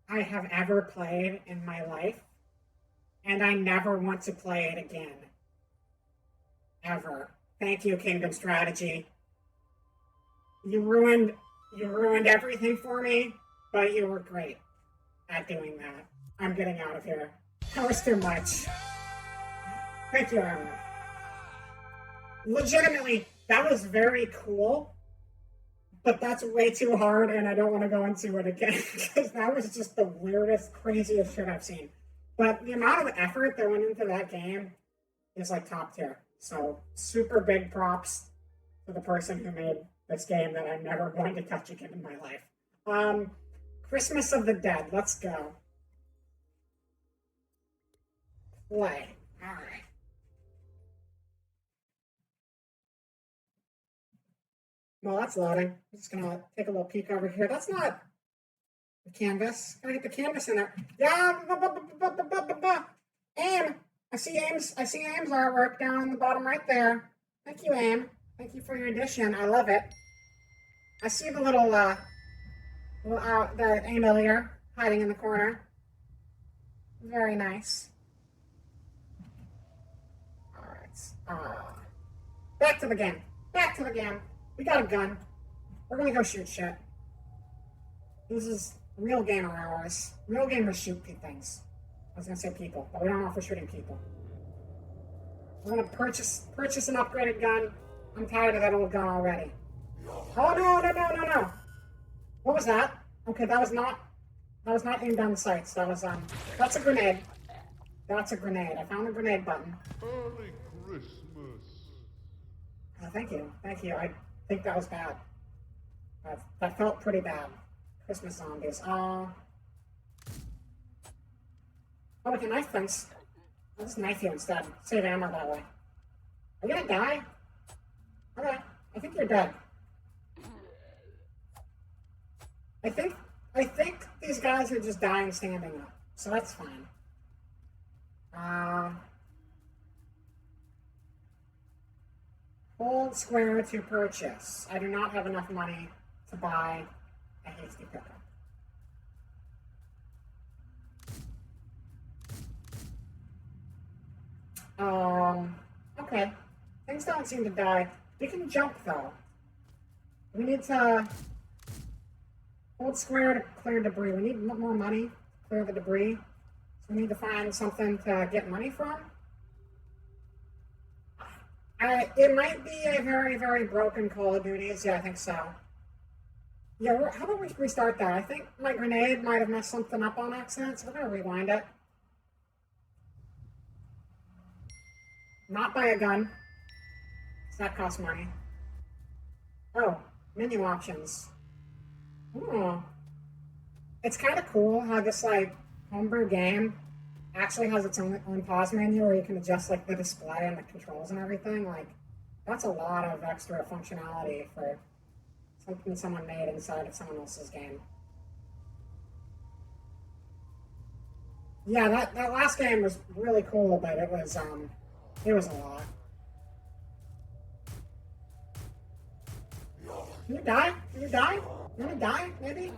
I have ever played in my life, and I never want to play it again. Ever. Thank you, Kingdom Strategy. You ruined everything for me, but you were great at doing that. I'm getting out of here. That was too much. Thank you, Emma. Legitimately, that was very cool, but that's way too hard, and I don't want to go into it again, because that was just the weirdest, craziest shit I've seen. But the amount of effort that went into that game is like top tier. So super big props to the person who made this game that I'm never going to touch again in my life. Christmas of the Dead. Let's go. Play. All right. Well, that's loading. I'm just gonna take a little peek over here. That's not the canvas. Gotta get the canvas in there. Yeah. Aim. I see Aim's artwork down in the bottom right there. Thank you, Aim. Thank you for your addition. I love it. I see the little the Aim earlier hiding in the corner. Very nice. All right. Back to the game. We got a gun. We're gonna go shoot shit. This is real gamer hours. Real gamers shoot things. I was gonna say people, but we don't know if we're shooting people. We're gonna purchase an upgraded gun. I'm tired of that old gun already. Oh no! What was that? Okay, that was not aimed down the sights. That's a grenade. That's a grenade. I found the grenade button. Early Christmas. Oh, thank you. I think that was bad. That felt pretty bad. Christmas zombies. Oh, we can knife things. I'll just knife you instead. Save ammo that way. Are you gonna die? Okay, I think you're dead. I think these guys are just dying standing up, so that's fine. Hold square to purchase. I do not have enough money to buy a hasty pickup. Okay. Things don't seem to die. We can jump, though. We need to hold square to clear debris. We need more money to clear the debris. So we need to find something to get money from. It might be a very, very broken Call of Duties. Yeah, I think so. Yeah, how about we restart that? I think my grenade might have messed something up on accident, so we're going to rewind it. Not buy a gun. Does that cost money? Oh, menu options. Oh. It's kind of cool how this, like, homebrew game actually has its own pause menu where you can adjust, like, the display and the controls and everything. Like, that's a lot of extra functionality for something someone made inside of someone else's game. Yeah, that last game was really cool, but it was a lot. Can you die? Can you die? You wanna die, maybe?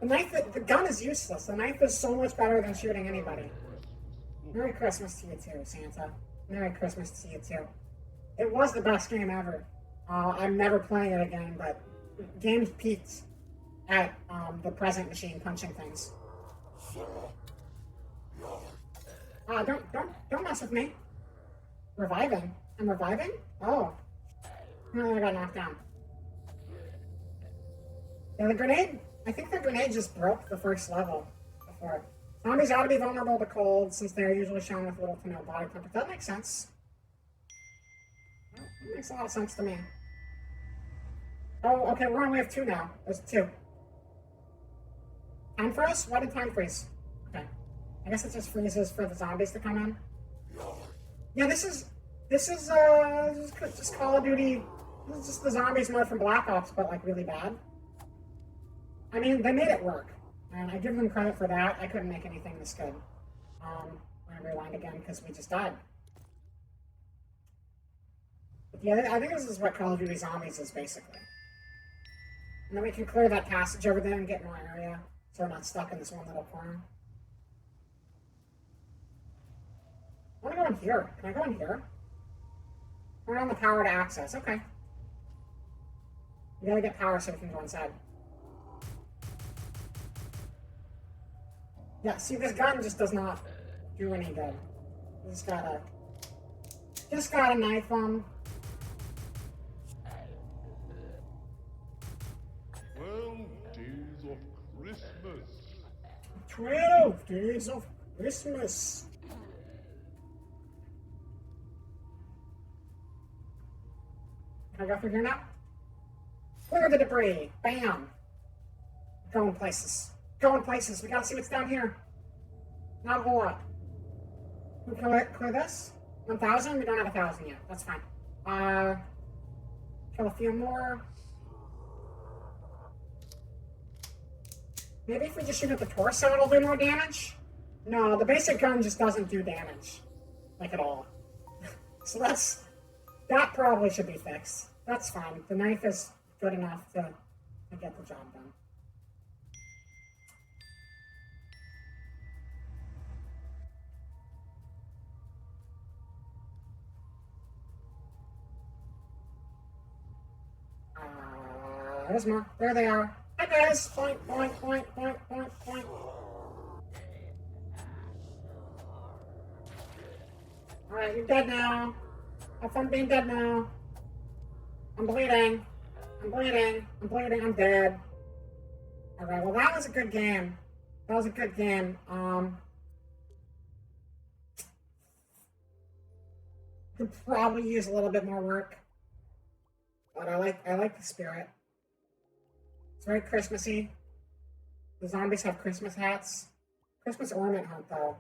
The gun is useless. The knife is so much better than shooting anybody. Merry Christmas to you too, Santa. Merry Christmas to you too. It was the best game ever. I'm never playing it again, but games peaked at the present machine punching things. Don't mess with me. Reviving? I'm reviving? Oh. No, I got knocked down. Yeah, the grenade, I think the grenade just broke the first level before. Zombies ought to be vulnerable to cold since they're usually shown with little to no body temperature. That makes sense. That makes a lot of sense to me. Oh, okay, we're on wave 2 now. There's 2. Time freeze? Why did time freeze? Okay. I guess it just freezes for the zombies to come in. Yeah, this is just Call of Duty. This is just the zombies mode from Black Ops, but like really bad. I mean, they made it work, and I give them credit for that. I couldn't make anything this good. We're gonna rewind again because we just died. But yeah, I think this is what Call of Duty Zombies is basically. And then we can clear that passage over there and get more area, so we're not stuck in this one little corner. I want to go in here. Can I go in here? Turn on the power to access. Okay. We gotta get power so we can go inside. Yeah, see, this gun just does not do any good. You just gotta knife them. 12 days of Christmas. 12 days of Christmas. Can I go through here now? Clear the debris. Bam. Going places. Going places. We gotta see what's down here. Not a whole lot. We clear this? 1,000? We don't have 1,000 yet. That's fine. Kill a few more. Maybe if we just shoot at the torso, it'll do more damage? No, the basic gun just doesn't do damage. Like, at all. So that probably should be fixed. That's fine. The knife is good enough to get the job done. There's more. There they are. Hi guys! Point, point, point, point, point, point. Alright, you're dead now. Have fun being dead now. I'm bleeding. I'm bleeding. I'm bleeding. I'm dead. Alright, well that was a good game. That was a good game. Could probably use a little bit more work. But I like the spirit. It's very Christmassy. The zombies have Christmas hats. Christmas Ornament Hunt, though,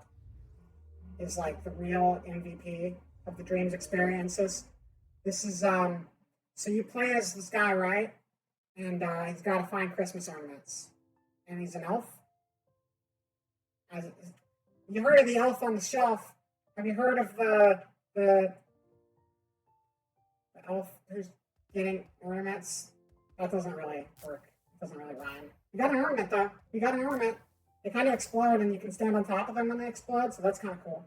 is like the real MVP of the Dreams experiences. This is so you play as this guy, right? And he's got to find Christmas ornaments, and he's an elf. You heard of the elf on the shelf? Have you heard of the elf who's getting ornaments? That doesn't really work. It doesn't really rhyme. You got an ornament though. You got an ornament. They kind of explode, and you can stand on top of them when they explode. So that's kind of cool.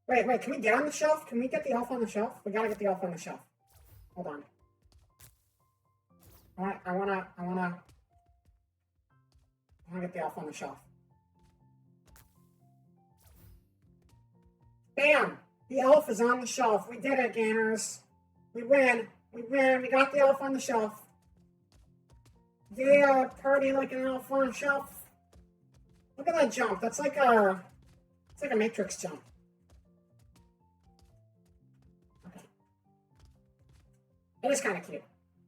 Wait. Can we get on the shelf? Can we get the elf on the shelf? We gotta get the elf on the shelf. Hold on. I wanna get the elf on the shelf. Bam! The elf is on the shelf. We did it, gamers. We win. We got the elf on the shelf. Yeah, party like an elf on a shelf. Look at that jump. It's like a Matrix jump. Okay. It is kind of cute.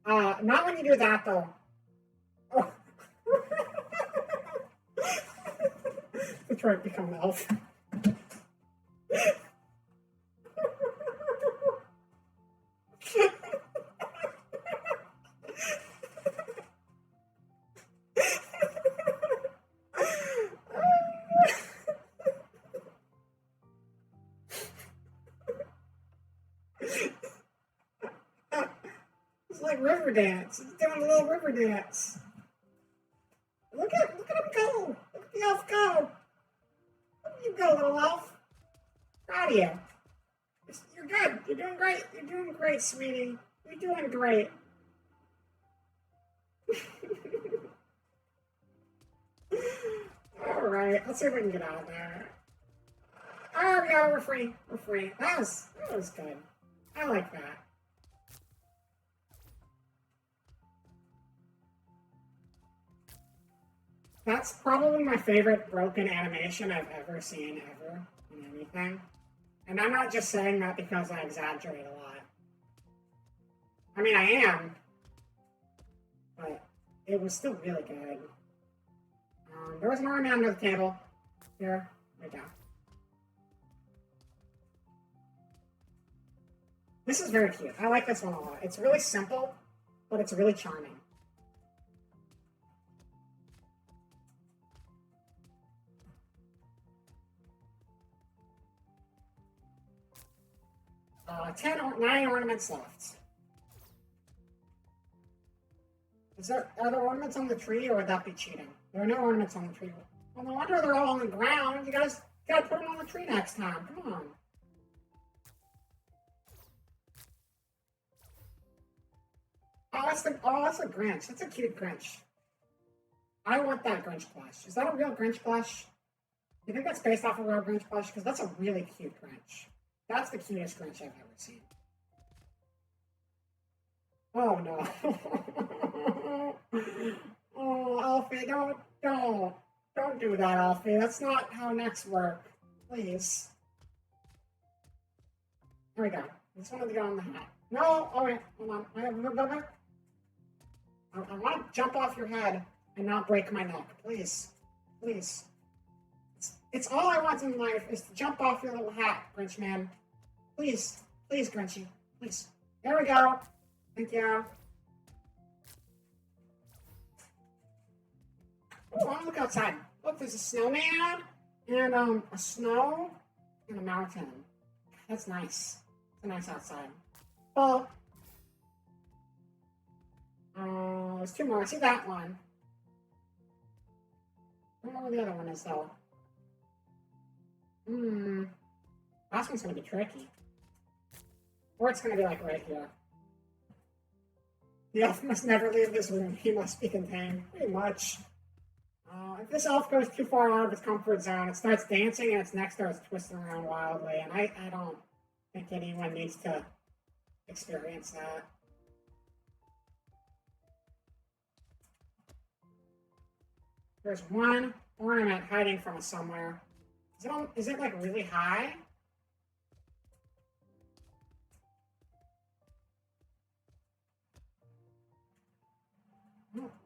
Not when you do that though. Oh. Detroit become an elf. It's like river dance. He's doing a little river dance. Look at him go. Look at the elf go. Look at you go, little elf. Proud of you. You're good. You're doing great. You're doing great, sweetie. You're doing great. All right. Let's see if we can get out of there. Oh, yeah, we're free. We're free. That was good. I like that. That's probably my favorite broken animation I've ever seen ever in anything. And I'm not just saying that because I exaggerate a lot. I mean, I am. But it was still really good. There was an army under the table. Here. Right down. This is very cute. I like this one a lot. It's really simple, but it's really charming. 9 ornaments left. Are there ornaments on the tree, or would that be cheating? There are no ornaments on the tree. Well, no wonder they're all on the ground. You guys gotta put them on the tree next time. Come on. Oh, that's a Grinch. That's a cute Grinch. I want that Grinch plush. Is that a real Grinch plush? Do you think that's based off a real Grinch plush? Because that's a really cute Grinch. That's the cutest Grinch I've ever seen. Oh no. Oh, Alfie, don't do that, Alfie. That's not how necks work. Please. There we go. I just wanted to go on the hat. No, oh wait, hold on. I want to jump off your head and not break my neck. Please. Please. It's all I want in life is to jump off your little hat, Grinch man. Please. Please, Grinchy. Please. There we go. Thank you. Oh, I want to look outside. Look, there's a snowman and a snow and a mountain. That's nice. It's nice outside. Well, there's 2 more. I see that one. I don't know where the other one is, though. Last one's going to be tricky. Or it's going to be, like, right here. The elf must never leave this room. He must be contained. Pretty much. If this elf goes too far out of its comfort zone, it starts dancing and its neck starts twisting around wildly. And I don't think anyone needs to experience that. There's one ornament hiding from us somewhere. Is it like really high?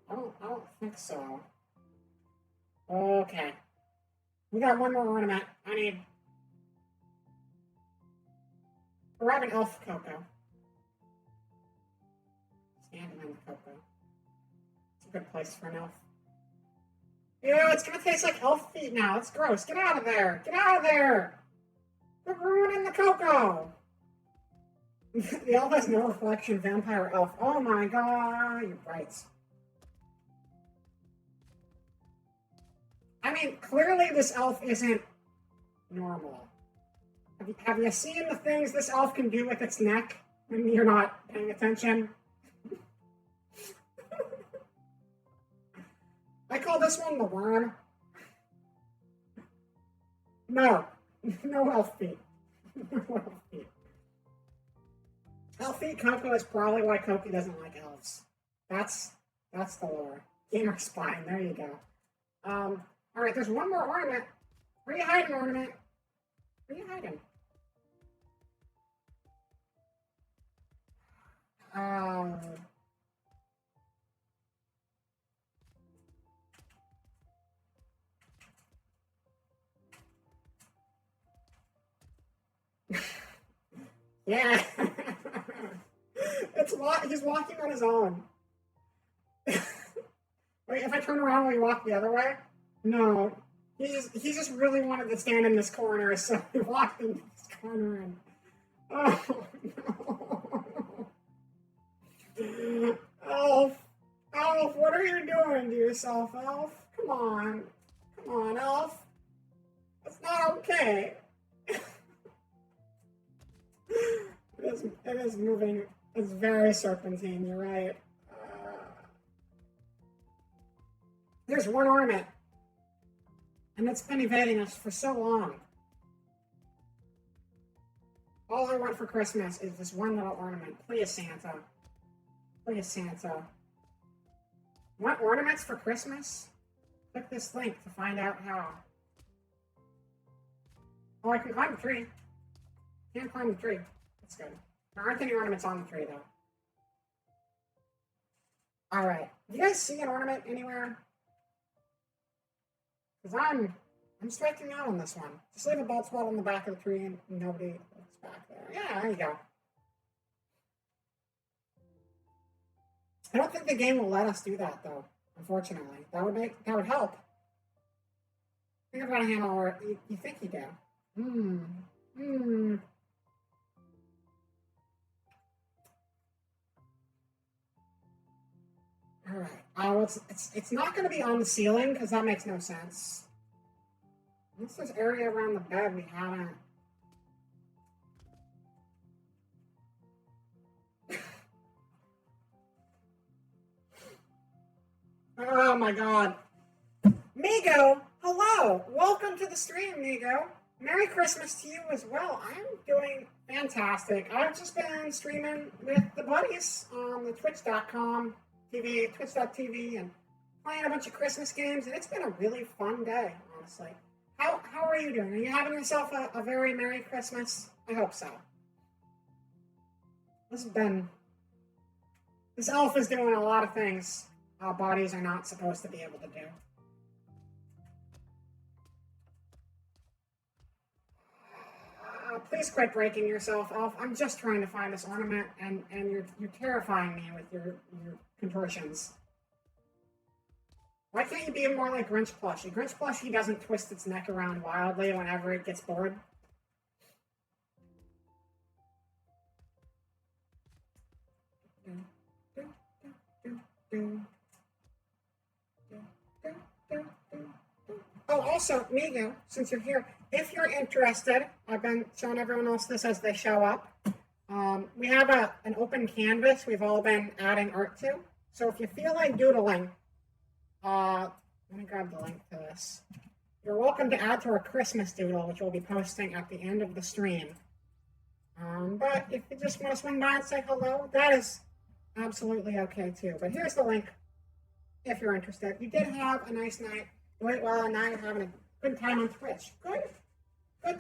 I don't think so. Okay. We got one more ornament. We're having elf cocoa. Standing on the cocoa. It's a good place for an elf. Ew, it's gonna taste like elf feet now. It's gross. Get out of there. Get out of there. We're ruining the cocoa. The elf has no reflection. Vampire elf. Oh my god. You're right. I mean, clearly this elf isn't normal. Have you seen the things this elf can do with its neck when you're not paying attention? I call this one the worm. No. No elf feet. No elf feet. Elf feet Coco is probably why Coco doesn't like elves. That's the lore. Gamer spine, there you go. Alright, there's one more ornament. Where are you hiding, ornament? Where are you hiding? Yeah. He's walking on his own. Wait, if I turn around, will he walk the other way? No. He just really wanted to stand in this corner, so he walked in this corner and... Oh, no. Elf! Elf, what are you doing to yourself, Elf? Come on. Come on, Elf. It's not okay. It is moving. It's very serpentine, you're right. There's one ornament. And it's been evading us for so long. All I want for Christmas is this one little ornament. Please, Santa. Please, Santa. Want ornaments for Christmas? Click this link to find out how. Oh, I can climb the tree. Can't climb the tree. That's good. There aren't any ornaments on the tree, though. Alright. Do you guys see an ornament anywhere? Because I'm striking out on this one. Just leave a bald spot on the back of the tree and nobody looks back there. Yeah, there you go. I don't think the game will let us do that, though, unfortunately. That would help. Think about a handle where you think you do. Alright. It's not going to be on the ceiling, because that makes no sense. Unless there's area around the bed we haven't. Oh my god. Migo, hello! Welcome to the stream, Migo. Merry Christmas to you as well. I'm doing fantastic. I've just been streaming with the buddies on the twitch.com TV, twitch.tv, and playing a bunch of Christmas games, and it's been a really fun day, honestly. How are you doing? Are you having yourself a very Merry Christmas? I hope so. This elf is doing a lot of things our bodies are not supposed to be able to do. Please quit breaking yourself, Elf. I'm just trying to find this ornament, and you're terrifying me with your contortions. Why can't you be more like Grinch Plushie? Grinch Plushie doesn't twist its neck around wildly whenever it gets bored. Oh, also, Migo, since you're here, if you're interested, I've been showing everyone else this as they show up. We have an open canvas we've all been adding art to. So if you feel like doodling, let me grab the link to this. You're welcome to add to our Christmas doodle, which we'll be posting at the end of the stream. But if you just want to swing by and say hello, that is absolutely okay too. But here's the link if you're interested. You did have a nice night. You ate well, and now you're having a good time on Twitch. Good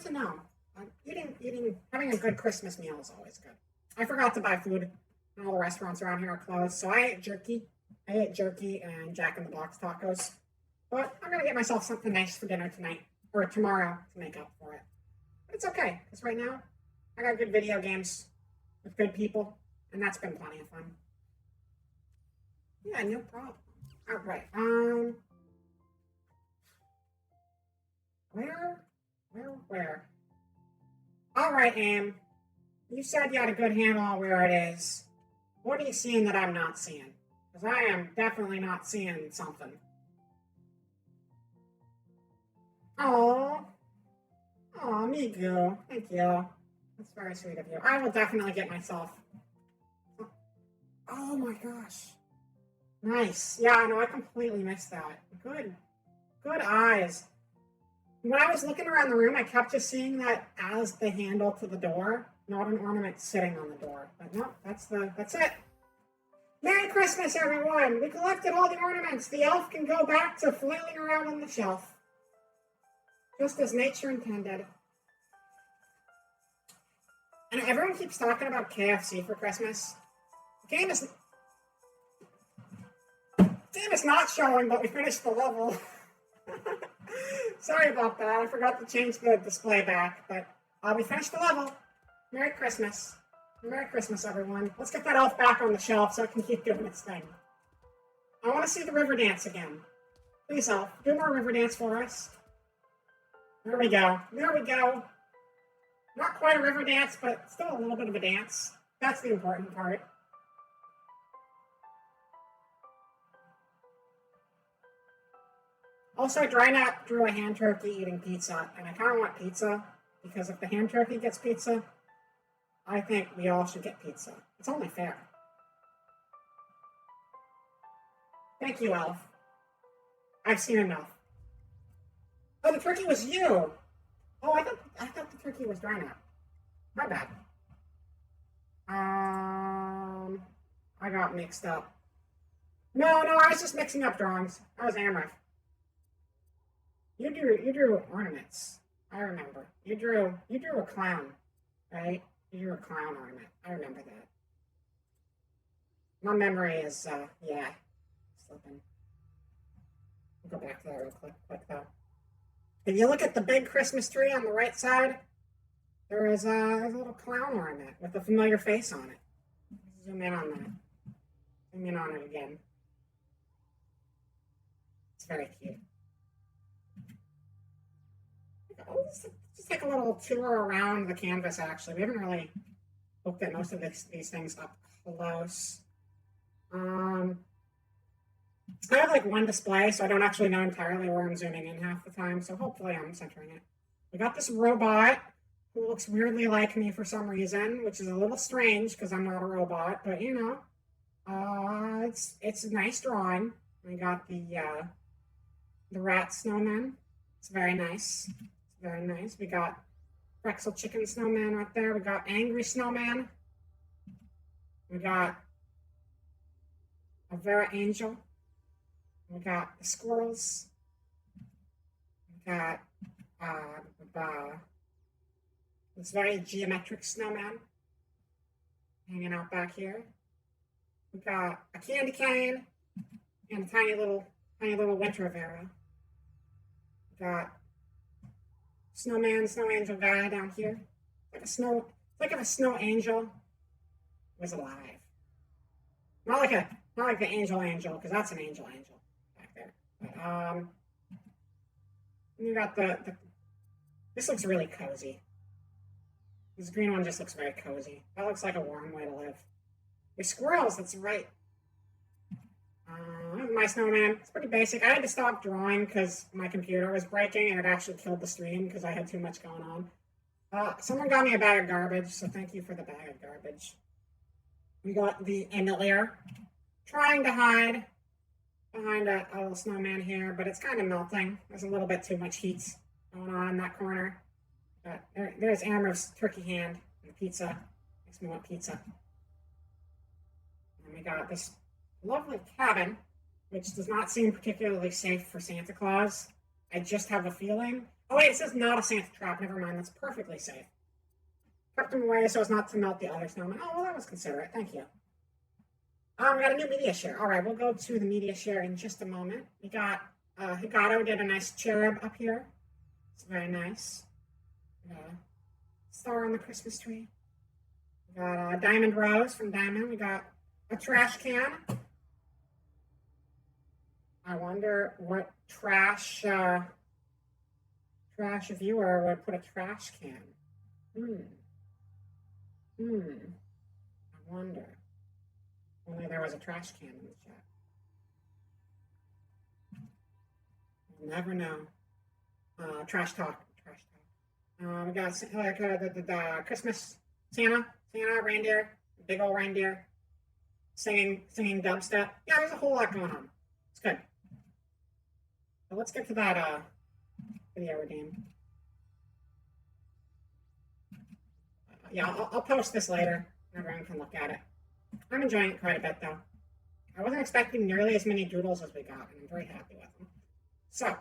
to know. Having a good Christmas meal is always good. I forgot to buy food, and all the restaurants around here are closed, so I ate jerky. And Jack in the Box tacos. But I'm gonna get myself something nice for dinner tonight, or tomorrow, to make up for it. But it's okay, because right now, I got good video games with good people, and that's been plenty of fun. Yeah, no problem. All right. Where? All right, Am. You said you had a good handle on where it is. What are you seeing that I'm not seeing? Because I am definitely not seeing something. Oh, amigo. Thank you. That's very sweet of you. I will definitely get myself. Oh my gosh. Nice. Yeah, no, I completely missed that. Good eyes. When I was looking around the room, I kept just seeing that as the handle to the door, not an ornament sitting on the door. But no, that's it. Merry Christmas, everyone! We collected all the ornaments. The elf can go back to flailing around on the shelf. Just as nature intended. And everyone keeps talking about KFC for Christmas. The game is not showing, but we finished the level. Sorry about that. I forgot to change the display back, but we finished the level. Merry Christmas. Merry Christmas, everyone. Let's get that elf back on the shelf so it can keep doing its thing. I want to see the river dance again. Please, elf, do more river dance for us. There we go. There we go. Not quite a river dance, but still a little bit of a dance. That's the important part. Also, Drynap drew a hand turkey eating pizza, and I kind of want pizza, because if the hand turkey gets pizza, I think we all should get pizza. It's only fair. Thank you, Elf. I've seen enough. Oh, the turkey was you! Oh, I thought the turkey was Drynap. My bad. I got mixed up. No, I was just mixing up drawings. I was Amrith. You drew ornaments. I remember. You drew a clown, right? You drew a clown ornament. I remember that. My memory is, slipping. I'll go back to that real quick though. If you look at the big Christmas tree on the right side, there is a little clown ornament with a familiar face on it. Zoom in on that. Zoom in on it again. It's very cute. Let's just take a little tour around the canvas, actually. We haven't really looked at most of these things up close. I have like one display, so I don't actually know entirely where I'm zooming in half the time, so hopefully I'm centering it. We got this robot who looks weirdly like me for some reason, which is a little strange because I'm not a robot, but you know, it's a nice drawing. We got the rat snowman. It's very nice. Very nice. We got Drexel Chicken Snowman right there. We got Angry Snowman. We got a Vera Angel. We got the squirrels. We got this very geometric snowman hanging out back here. We got a candy cane and a tiny little winter Vera. We got snowman, snow angel guy down here. Like if a snow angel was alive. Not like the angel, because that's an angel back there. But you got this looks really cozy. This green one just looks very cozy. That looks like a warm way to live. There's squirrels, that's right. My snowman. It's pretty basic. I had to stop drawing because my computer was breaking and it actually killed the stream because I had too much going on. Someone got me a bag of garbage, so thank you for the bag of garbage. We got the Emilier trying to hide behind a little snowman here, but it's kind of melting. There's a little bit too much heat going on in that corner. But there's Amrith's turkey hand and the pizza. Makes me want pizza. And we got this lovely cabin, which does not seem particularly safe for Santa Claus. I just have a feeling. Oh wait, it says not a Santa trap. Never mind, that's perfectly safe. Kept them away so as not to melt the other snowman. Oh, well, that was considerate. Thank you. We got a new media share. All right, we'll go to the media share in just a moment. We got Higato did a nice cherub up here. It's very nice. star on the Christmas tree. We got a Diamond Rose from Diamond. We got a trash can. I wonder what trash viewer would put a trash can. I wonder. Only there was a trash can in the chat. You'll never know. Trash talk. We got the Christmas Santa reindeer, big old reindeer, singing dubstep. Yeah, there's a whole lot going on. It's good. So let's get to that video game. Yeah, I'll post this later. Everyone can look at it. I'm enjoying it quite a bit, though. I wasn't expecting nearly as many doodles as we got, and I'm very happy with them. So,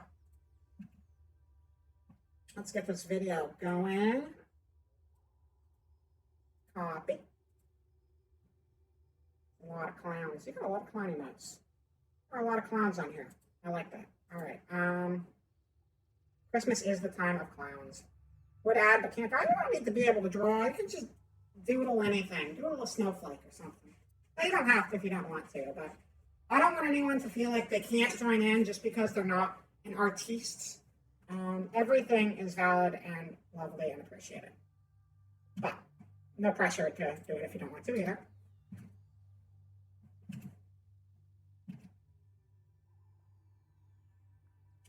let's get this video going. Copy. A lot of clowns. You got a lot of clowny notes. There are a lot of clowns on here. I like that. All right. Christmas is the time of clowns. Would add, but can't. I don't need to be able to draw. I can just doodle anything. Doodle a snowflake or something. You don't have to if you don't want to, but I don't want anyone to feel like they can't join in just because they're not an artiste. Everything is valid and lovely and appreciated. But no pressure to do it if you don't want to either.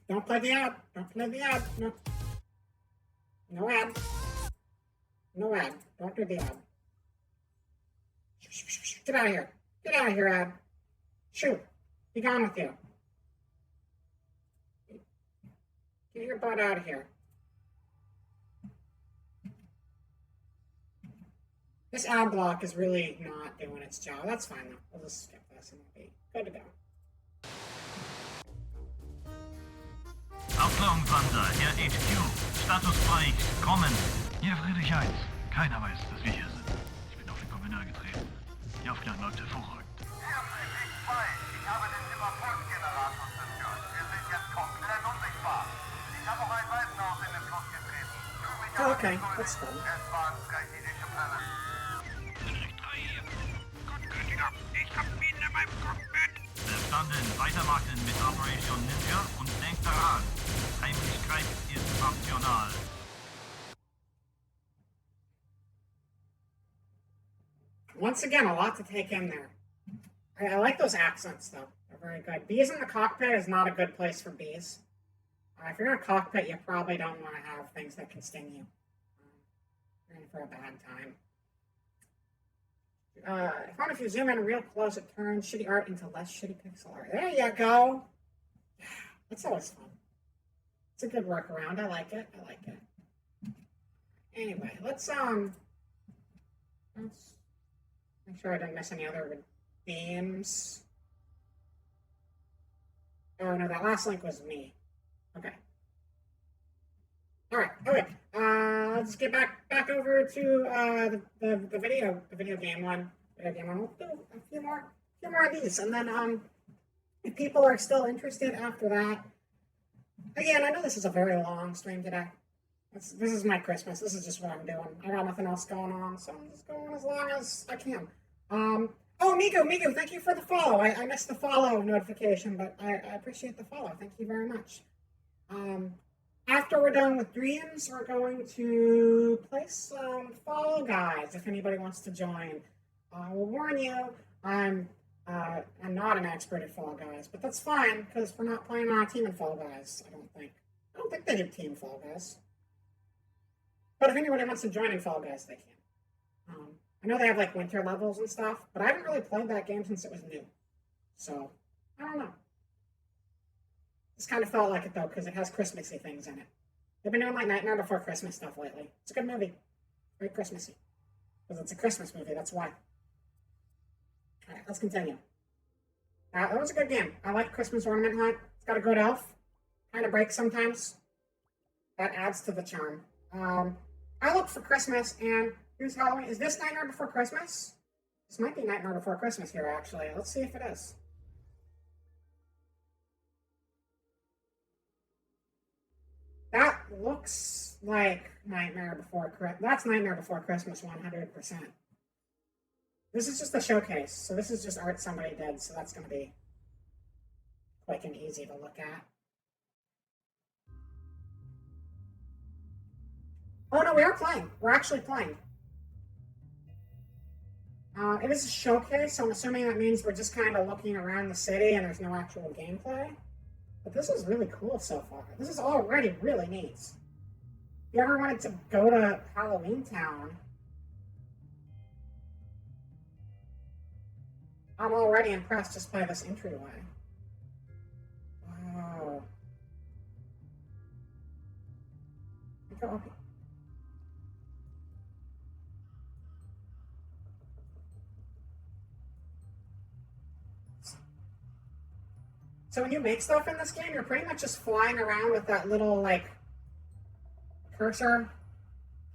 Don't play the ad. Don't play the ad. No. No ad. No ad. Don't do the ad. Get out of here. Get out of here, ad. Shoot. Be gone with you. Get your butt out of here. This ad block is really not doing its job. That's fine, though. We'll just skip this and we'll be good to go. Aufklärungswander, Herr HQ. Statusbereich, kommen. Hier Friedrich 1. Keiner weiß, dass wir hier sind. Ich bin auf den Gouverneur getreten. Die Aufklärung läuft hervorragend. Hier Friedrich 2. Ich habe den Überpulsgenerator zerstört. Wir sind jetzt komplett unsichtbar. Ich habe auch ein Waisenhaus in den Fluss getreten. Okay, that's fun. Es waren prächtige Pläne. Friedrich 3 hier. Gutgültiger, ich hab ihn in meinem Cockpit. Verstanden, weitermachen mit Operation Ninja und denkt daran. Heimlichkeit ist optional. Once again, a lot to take in there. I like those accents, though. They're very good. Bees in the cockpit is not a good place for bees. If you're in a cockpit, you probably don't want to have things that can sting you. You're in for a bad time. I found if you zoom in real close, it turns shitty art into less shitty pixel art. There you go. That's always fun. It's a good workaround. I like it. I like it. Anyway, let's make sure I didn't miss any other themes. Oh no, that last link was me. Okay. All right. Okay. Let's get back over to the video game one. We'll do a few more of these, and then if people are still interested after that. Again, I know this is a very long stream today. This is my Christmas. This is just what I'm doing. I got nothing else going on, so I'm just going as long as I can. Oh, Migu, thank you for the follow. I missed the follow notification, but I appreciate the follow. Thank you very much. After we're done with dreams, we're going to play some Fall Guys, if anybody wants to join. I will warn you, I'm not an expert at Fall Guys, but that's fine, because we're not playing on a team in Fall Guys, I don't think they do team Fall Guys. But if anybody wants to join in Fall Guys, they can. I know they have, like, winter levels and stuff, but I haven't really played that game since it was new. So, I don't know. This kind of felt like it, though, because it has Christmassy things in it. They've been doing, like, Nightmare Before Christmas stuff lately. It's a good movie. Very Christmassy. Because it's a Christmas movie, that's why. Alright, let's continue. That was a good game. I like Christmas Ornament Hunt. It's got a good elf. Kind of breaks sometimes. That adds to the charm. I look for Christmas, and here's Halloween. Is this Nightmare Before Christmas? This might be Nightmare Before Christmas here, actually. Let's see if it is. That looks like Nightmare Before Christmas. That's Nightmare Before Christmas 100%. This is just a showcase, so this is just art somebody did, so that's going to be quick and easy to look at. Oh no, we are playing. We're actually playing. It is a showcase, so I'm assuming that means we're just kind of looking around the city and there's no actual gameplay. But this is really cool so far. This is already really neat. If you ever wanted to go to Halloween Town, I'm already impressed just by this entryway. Wow. Okay. So when you make stuff in this game, you're pretty much just flying around with that little, like, cursor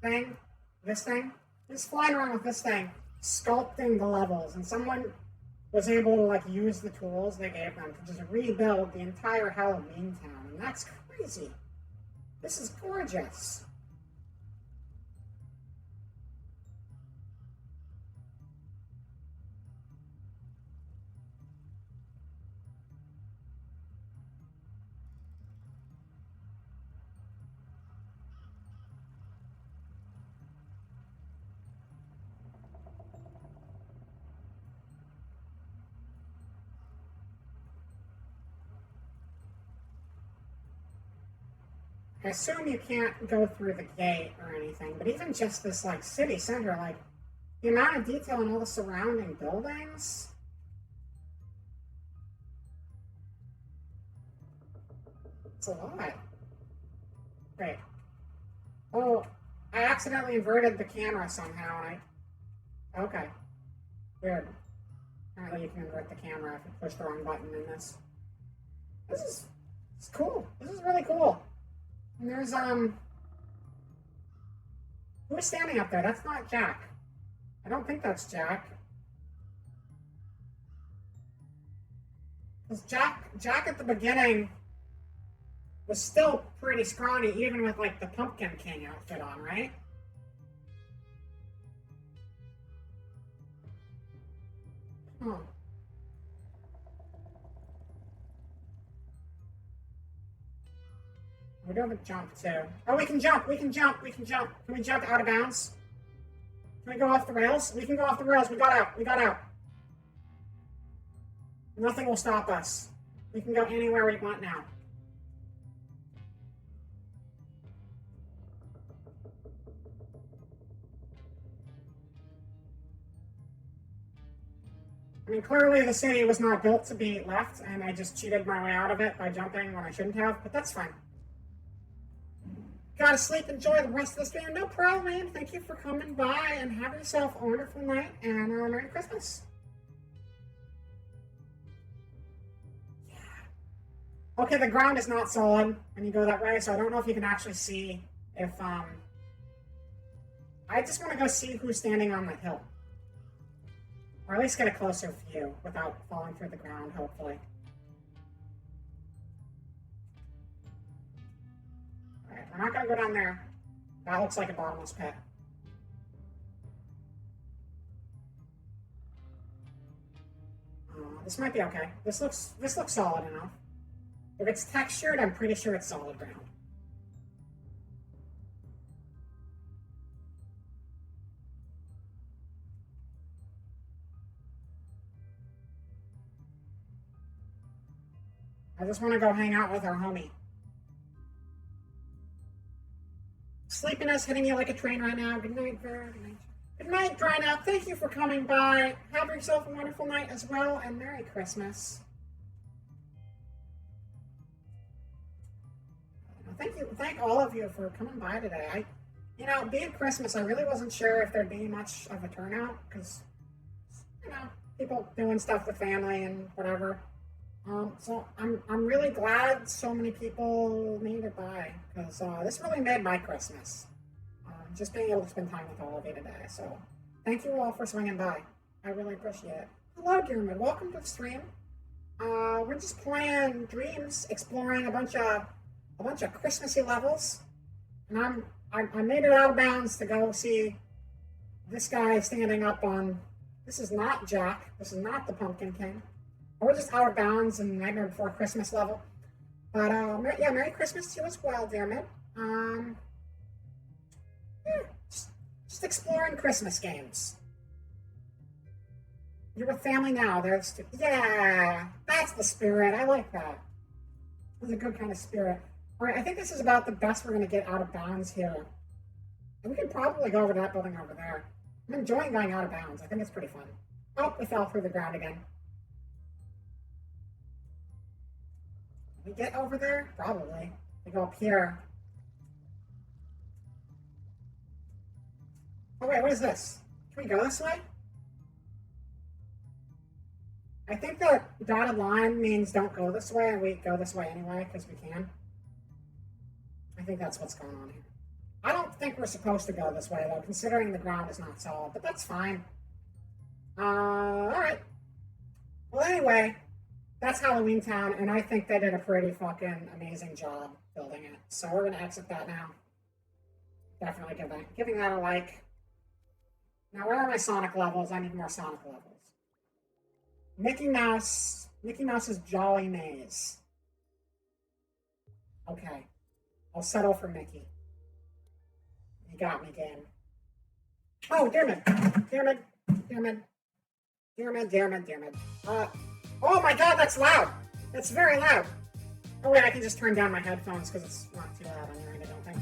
thing, this thing. Just flying around with this thing, sculpting the levels, and someone was able to, like, use the tools they gave them to just rebuild the entire Halloween Town, and that's crazy. This is gorgeous. I assume you can't go through the gate or anything, but even just this, like, city center, like, the amount of detail in all the surrounding buildings. It's a lot. Wait. Oh, I accidentally inverted the camera somehow, and okay. Weird. Apparently you can invert the camera if you push the wrong button in this. It's cool. This is really cool. And there's, who's standing up there? That's not Jack. I don't think that's Jack. Because Jack at the beginning was still pretty scrawny, even with, like, the Pumpkin King outfit on, right? Huh. We do have a jump, too. Oh, we can jump! We can jump! We can jump! Can we jump out of bounds? Can we go off the rails? We can go off the rails! We got out! We got out! Nothing will stop us. We can go anywhere we want now. I mean, clearly the city was not built to be left, and I just cheated my way out of it by jumping when I shouldn't have, but that's fine. Gotta sleep, enjoy the rest of the stream. No problem, man. Thank you for coming by, and have yourself a wonderful night, and Merry Christmas. Yeah. Okay, the ground is not solid when you go that way, so I don't know if you can actually see if, I just want to go see who's standing on that hill. Or at least get a closer view without falling through the ground, hopefully. Alright, we're not gonna go down there. That looks like a bottomless pit. This might be okay. This looks solid enough. If it's textured, I'm pretty sure it's solid ground. I just want to go hang out with our homie. Sleepiness hitting you like a train right now. Good night, Vera. Good night. Good night, Dry Up. Thank you for coming by. Have yourself a wonderful night as well, and Merry Christmas. Thank all of you for coming by today. Being Christmas, I really wasn't sure if there'd be much of a turnout, because, people doing stuff with family and whatever. So I'm really glad so many people made it by, because this really made my Christmas. Just being able to spend time with all of you today. So thank you all for swinging by. I really appreciate it. Hello, Dermot. Welcome to the stream. We're just playing Dreams, exploring a bunch of Christmassy levels. And I made it out of bounds to go see this guy standing up on. This is not Jack. This is not the Pumpkin King. We're just out of bounds in Nightmare Before Christmas level. But yeah, Merry Christmas to you as well, dear man. Yeah, just exploring Christmas games. You're with family now. Yeah, that's the spirit. I like that. It's a good kind of spirit. All right, I think this is about the best we're going to get out of bounds here. And we can probably go over that building over there. I'm enjoying going out of bounds. I think it's pretty fun. Oh, we fell through the ground again. We get over there? Probably. We go up here. Oh wait, what is this? Can we go this way? I think the dotted line means don't go this way, and we go this way anyway, because we can. I think that's what's going on here. I don't think we're supposed to go this way, though, considering the ground is not solid, but that's fine. Alright. Well, anyway, that's Halloween Town, and I think they did a pretty fucking amazing job building it. So we're going to exit that now. Definitely giving that a like. Now, where are my Sonic levels? I need more Sonic levels. Mickey Mouse's Jolly Maze. Okay. I'll settle for Mickey. You got me, game. Oh, damn it. Damn it. Damn it. Damn it, damn it, damn it. Oh my god, that's loud. That's very loud. Oh wait, I can just turn down my headphones because it's not too loud on your end, I don't think.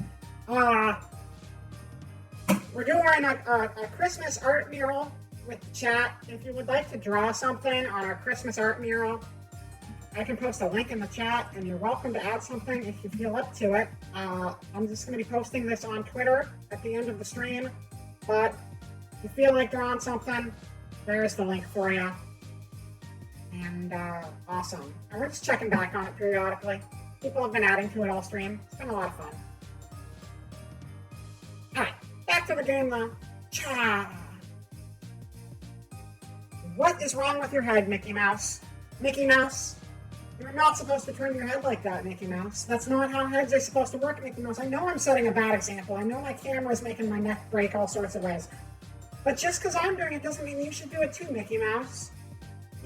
We're doing a Christmas art mural with the chat. If you would like to draw something on our Christmas art mural, I can post a link in the chat, and you're welcome to add something if you feel up to it. I'm just going to be posting this on Twitter at the end of the stream, but if you feel like drawing something, there's the link for you. And awesome. And we're just checking back on it periodically. People have been adding to it all stream. It's been a lot of fun. Alright, back to the game though. Cha! What is wrong with your head, Mickey Mouse? Mickey Mouse? You're not supposed to turn your head like that, Mickey Mouse. That's not how heads are supposed to work, Mickey Mouse. I know I'm setting a bad example. I know my camera's making my neck break all sorts of ways. But just because I'm doing it doesn't mean you should do it too, Mickey Mouse.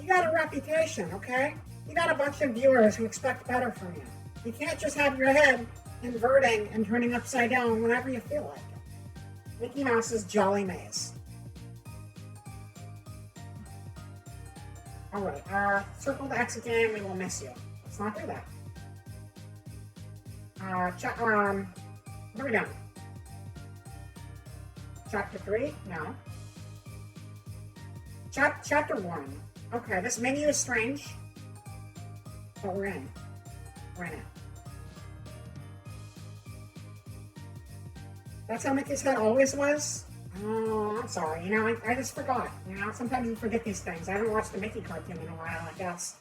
You got a reputation, okay? You got a bunch of viewers who expect better from you. You can't just have your head inverting and turning upside down whenever you feel like it. Mickey Mouse's Jolly Maze. Alright, circle the exit game, we will miss you. Let's not do that. What are we doing? Chapter 3? No. Chapter 1. Okay, this menu is strange, but we're in. We're in it. That's how Mickey's head always was? Oh, I'm sorry. You know, I just forgot. You know, sometimes you forget these things. I haven't watched the Mickey cartoon in a while, I guess.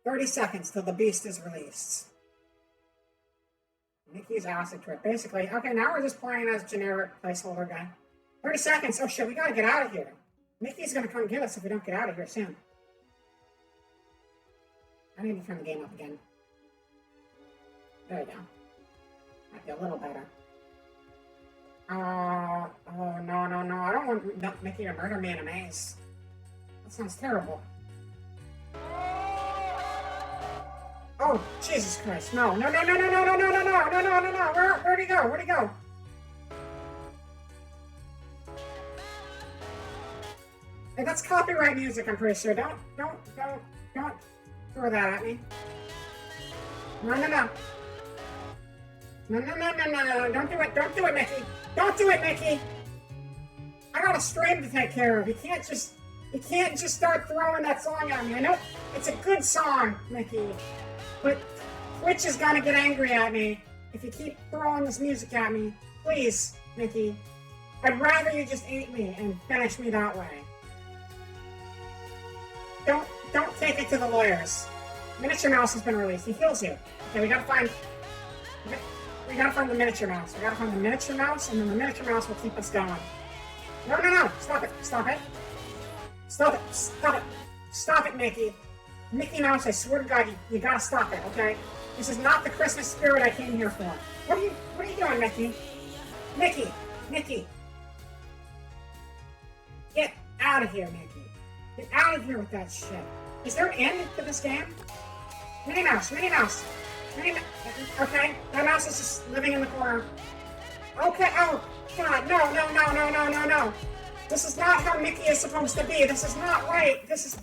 30 seconds till the beast is released. Mickey's acid trip. Basically, okay, now we're just playing as generic placeholder guy. 30 seconds. Oh shit, we gotta get out of here. Mickey's gonna come get us if we don't get out of here soon. I need to turn the game up again. There we go. Might be a little better. Oh, no. I don't want Mickey to murder me in a maze. That sounds terrible. Oh, Jesus Christ. No. Where'd he go? Hey, that's copyright music, I'm pretty sure. Don't throw that at me. No. No. Don't do it, Mickey. Don't do it, Mickey. I got a stream to take care of. You can't just start throwing that song at me. I know it's a good song, Mickey, but Twitch is gonna get angry at me if you keep throwing this music at me. Please, Mickey. I'd rather you just eat me and finish me that way. Don't take it to the lawyers. Miniature Mouse has been released. He heals you. Okay, we gotta find the Miniature Mouse. We gotta find the Miniature Mouse, and then the Miniature Mouse will keep us going. No. Stop it, Mickey. Mickey Mouse, I swear to God, you gotta stop it, okay? This is not the Christmas spirit I came here for. What are you doing, Mickey? Mickey! Get out of here, Mickey. Get out of here with that shit. Is there an end to this game? Minnie Mouse. Okay, that mouse is just living in the corner. Okay, oh, God, no. This is not how Mickey is supposed to be. This is not right. This is...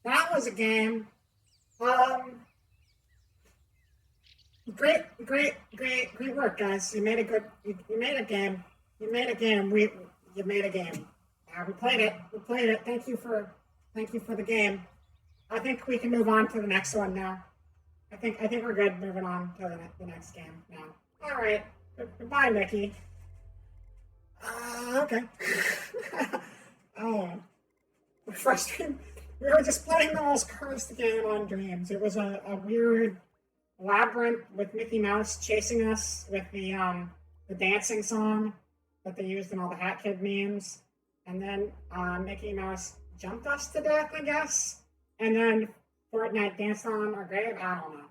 That was a game. Great work, guys. You made a game. You made a game. You made a game. We played it. Thank you for the game. I think we can move on to the next one now. I think we're good moving on to the next game now. All right. Goodbye, Mickey. Okay. Oh, we're frustrated. We were just playing the most cursed game on Dreams. It was a weird labyrinth with Mickey Mouse chasing us with the dancing song that they used in all the Hat Kid memes. And then Mickey Mouse jumped us to death, I guess. And then Fortnite danced on our grave. I don't know.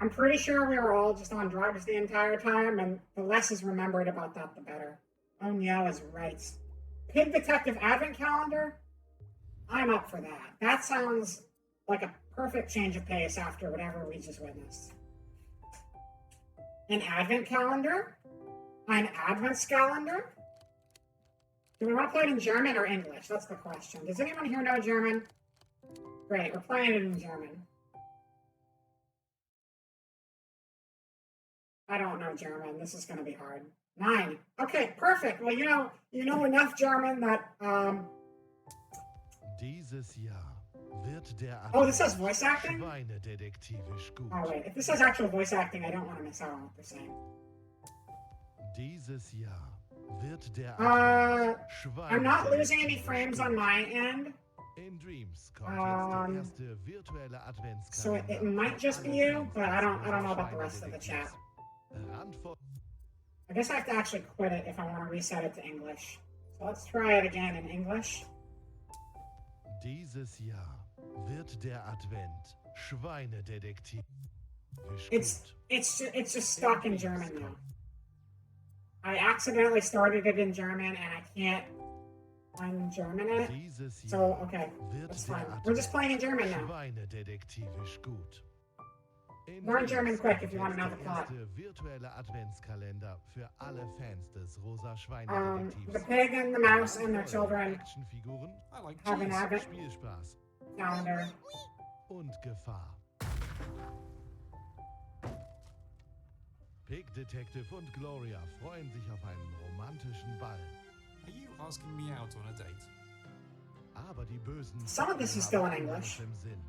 I'm pretty sure we were all just on drugs the entire time, and the less is remembered about that, the better. Oh, yeah, is right. Pig Detective Advent Calendar? I'm up for that. That sounds like a perfect change of pace after whatever we just witnessed. An Advent Calendar? An Adventskalender? Do we want to play it in German or English? That's the question. Does anyone here know German? Great, we're playing it in German. I don't know German. This is going to be hard. 9. Okay, perfect. Well, you know enough German that Dieses Jahr wird der oh, this says voice acting? Schweinedetektivisch gut. Oh, wait. If this says actual voice acting, I don't want to miss out on what they're saying. Dieses Jahr wird der I'm not losing any frames on my end. In Dreams kommt jetzt der erste virtuelle So Adventskalender. it might just be you, but I don't know about the rest of the chat. I guess I have to actually quit it if I want to reset it to English. So let's try it again in English. Dieses Jahr wird der Advent Schweinedetektiv. It's just stuck in German now. I accidentally started it in German and I can't un-German it. So okay, that's fine. We're just playing in German now. Schweinedetektivisch gut. Learn German quick if you want to know the plot. Virtuelle Adventskalender für alle Fans des rosa The Schweinedetektivs. pig and the mouse and their children Actionfiguren, have an Advent Spielspaß calendar. und Gefahr. Pig Detective und Gloria freuen sich auf einen romantischen Ball. Are you asking me out on a date? Aber die Bösen Some of this is still in English. im Sinn.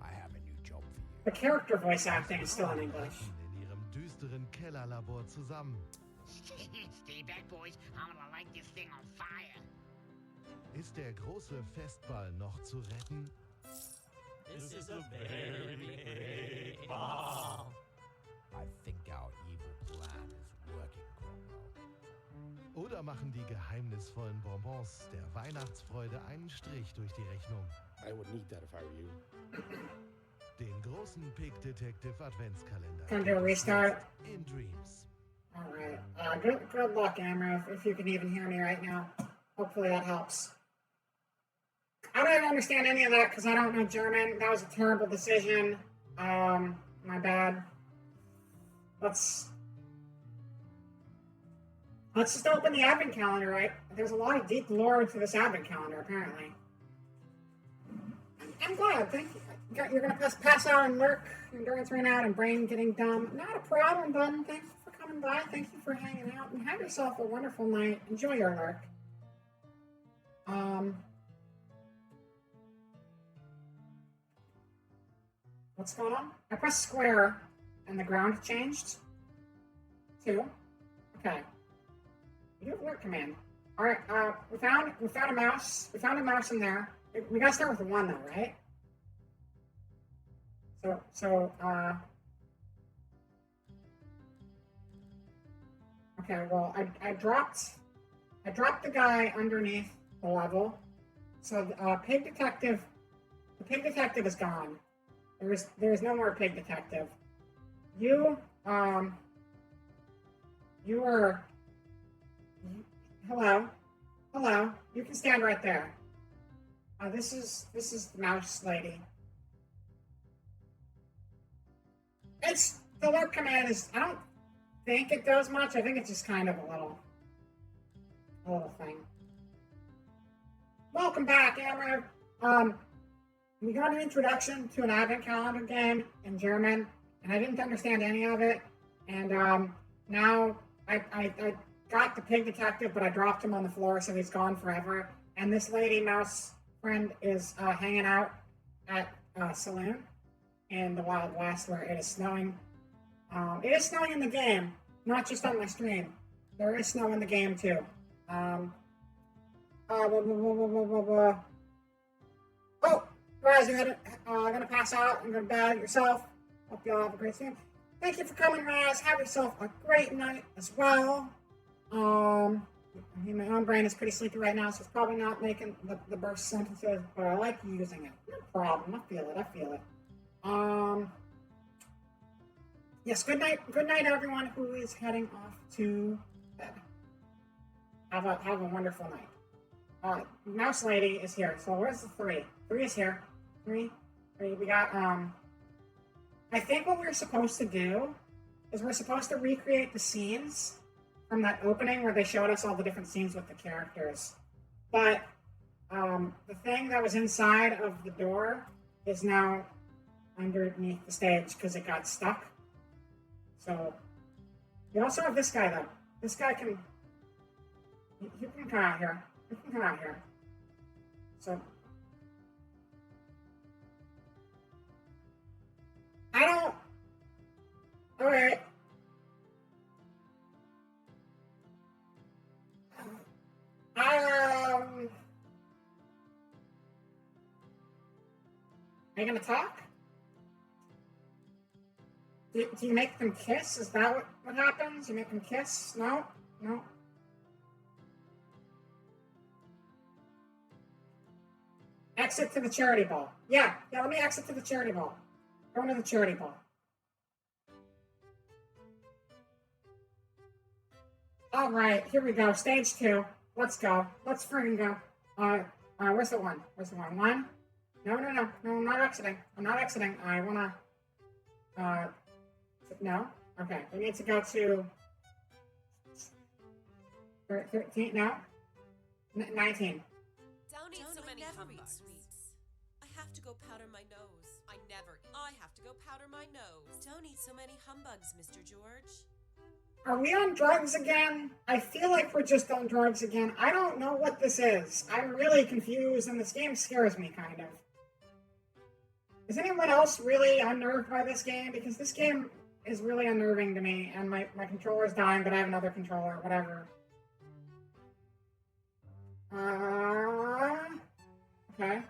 I have a new job for you. The character voice acting is still in English. In ihrem düsteren Kellerlabor zusammen. Stay back, boys. I'm gonna light this thing on fire. Ist der große Festball noch zu retten? This is a very big ball. I think our evil plan is working, Cromwell. Oder machen die geheimnisvollen Bonbons der Weihnachtsfreude einen Strich durch die Rechnung? I would need that if I were you. Den großen Pig Detective Adventskalender. Can do a restart. In Dreams. Alright. Good luck, Amra, if you can even hear me right now. Hopefully that helps. I don't understand any of that because I don't know German. That was a terrible decision. My bad. Let's just open the Advent calendar, right? There's a lot of deep lore to this Advent calendar, apparently. I'm glad. Thank you. You're going to pass out and lurk, endurance ran out, and brain getting dumb. Not a problem, bud. Thank you for coming by. Thank you for hanging out. And have yourself a wonderful night. Enjoy your lurk. What's going on? I pressed square, and the ground changed. 2. Okay. You do have lurk command. All right. We found a mouse. We found a mouse in there. We gotta start with one though, right? So. Okay. Well, I dropped the guy underneath the level. So the pig detective is gone. There is no more pig detective. You are. Hello. You can stand right there. This is the mouse lady. It's the lurk command is. I don't think it does much. I think it's just kind of a little thing. Welcome back, Amber. We got an introduction to an advent calendar game in German, and I didn't understand any of it. And now I got the pig detective, but I dropped him on the floor, so he's gone forever. And this lady mouse friend is hanging out at a saloon in the Wild West where it is snowing. It is snowing in the game, not just on my stream. There is snow in the game too. Oh, guys, you're gonna pass out and go to bed yourself. Hope you all have a great stream. Thank you for coming, Raz. Have yourself a great night as well. My own brain is pretty sleepy right now, so it's probably not making the burst sentences, but I like using it. No problem. I feel it. Yes, good night, everyone who is heading off to bed. Have a wonderful night. Mouse lady is here. So where's the 3? 3 is here. 3. We got I think what we're supposed to do is we're supposed to recreate the scenes from that opening where they showed us all the different scenes with the characters. But the thing that was inside of the door is now underneath the stage because it got stuck. So we also have this guy though. This guy can come out here. He can come out here. So I don't. All right. Are you gonna talk? Do you make them kiss? Is that what happens? You make them kiss? No? Exit to the charity ball. Yeah, let me exit to the charity ball. Go to the charity ball. All right, here we go. Stage 2. Let's go. Let's friggin' go. Where's the 1? Where's the 1? 1? No, I'm not exiting. I wanna, no? Okay, we need to go to 13, no? 19. Don't eat so many humbugs. Sweets. I have to go powder my nose. I never eat. I have to go powder my nose. Don't eat so many humbugs, Mr. George. Are we on drugs again? I feel like we're just on drugs again. I don't know what this is. I'm really confused, and this game scares me, kind of. Is anyone else really unnerved by this game? Because this game is really unnerving to me, and my controller's dying, but I have another controller, whatever. Okay.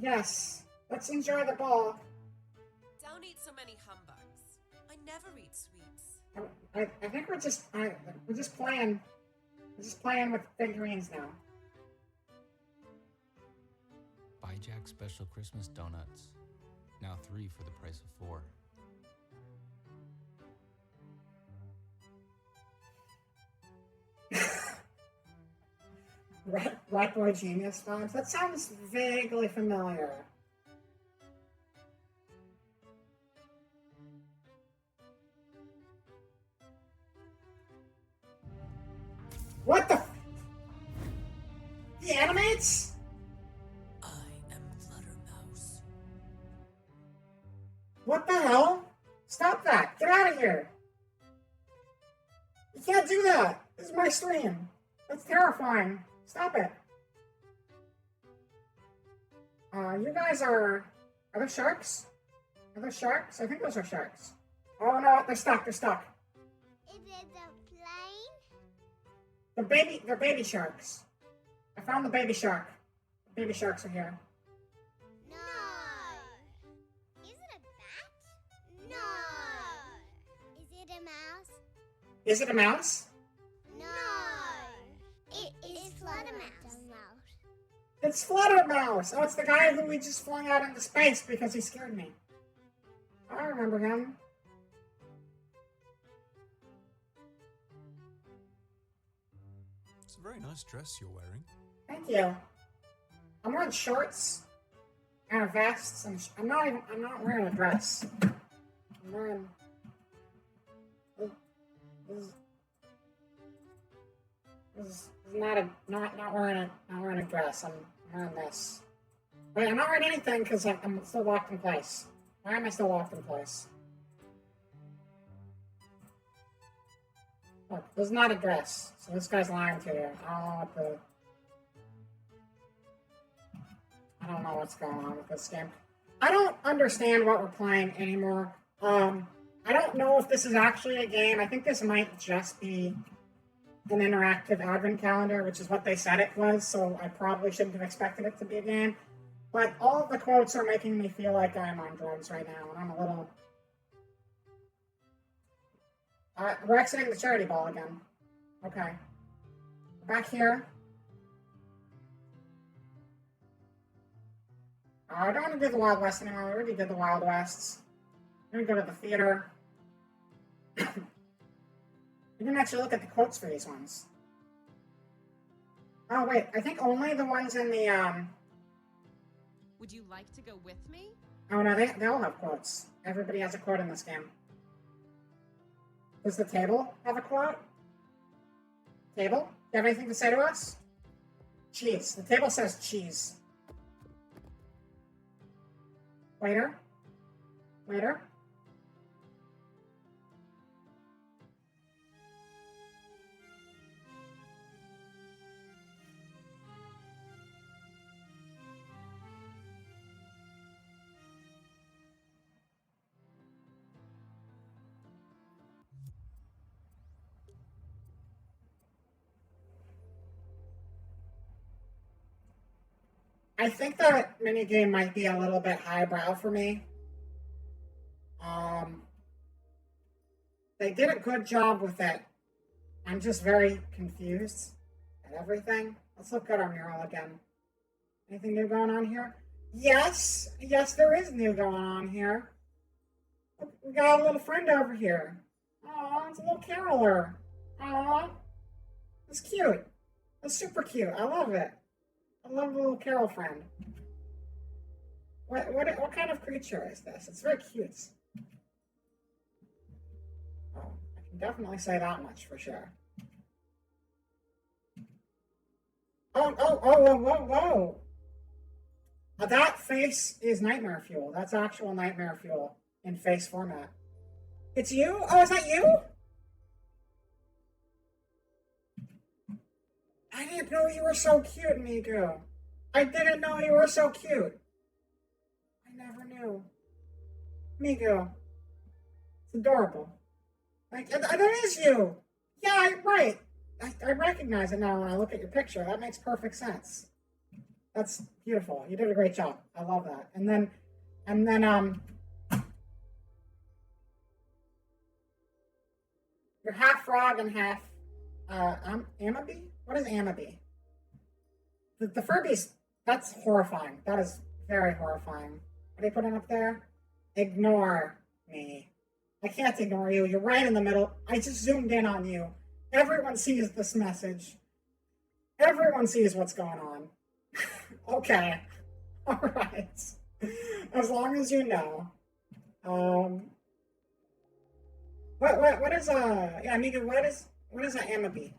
Yes. Let's enjoy the ball. Don't eat so many humbugs. I never eat sweets. I think we're just playing. We're just playing with figurines now. Buy Jack special Christmas donuts. Now 3 for the price of 4. Rat Boy Genius vibes? That sounds vaguely familiar. What the? He animates? I am Fluttermouse. What the hell? Stop that! Get out of here! You can't do that! This is my stream! That's terrifying! Stop it! You guys are those sharks? Are those sharks? I think those are sharks. Oh no, they're stuck, they're stuck. Is it a plane? They're baby sharks. I found the baby shark. The baby sharks are here. No. Is it a bat? No. Is it a mouse? Is it a mouse? No. It is Fluttermouse. It's Fluttermouse! Oh, it's the guy who we just flung out into space because he scared me. I remember him. It's a very nice dress you're wearing. Thank you. I'm wearing shorts and a vest, and I'm not wearing a dress. I'm wearing this is not wearing a dress. I'm wearing this. Wait, I'm not wearing anything because I'm still locked in place. Why am I still locked in place? Look, this is not a dress, so this guy's lying to you. I don't know what's going on with this game. I don't understand what we're playing anymore. I don't know if this is actually a game. I think this might just be an interactive advent calendar, which is what they said it was, so I probably shouldn't have expected it to be a game. But all of the quotes are making me feel like I'm on drugs right now, and I'm a little... we're exiting the charity ball again. Okay. Back here. I don't want to do the Wild West anymore. We already did the Wild Wests. I'm gonna go to the theater. We didn't actually look at the quotes for these ones. Oh, wait. I think only the ones in the, Would you like to go with me? Oh, no, they all have quotes. Everybody has a quote in this game. Does the table have a quote? Table? Do you have anything to say to us? Cheese. The table says cheese. Waiter? Waiter? I think that minigame might be a little bit highbrow for me. They did a good job with it. I'm just very confused at everything. Let's look at our mural again. Anything new going on here? Yes, there is new going on here. Look, we got a little friend over here. Aw, it's a little caroler. Aw, it's cute. It's super cute. I love it. I love the little Carol friend. What kind of creature is this? It's very cute. Oh, I can definitely say that much for sure. Whoa. That face is nightmare fuel. That's actual nightmare fuel in face format. It's you? Oh, is that you? I didn't know you were so cute, Miku. I didn't know you were so cute. I never knew. Miku. It's adorable. That is you. Yeah, right. I recognize it now when I look at your picture. That makes perfect sense. That's beautiful. You did a great job. I love that. And then, you're half frog and half, Amabi? What is Amabi? The Furbies, that's horrifying. That is very horrifying. What are they putting up there? Ignore me. I can't ignore you. You're right in the middle. I just zoomed in on you. Everyone sees this message. Everyone sees what's going on. Okay. All right. As long as you know. What is Amiga, what is an Amabi?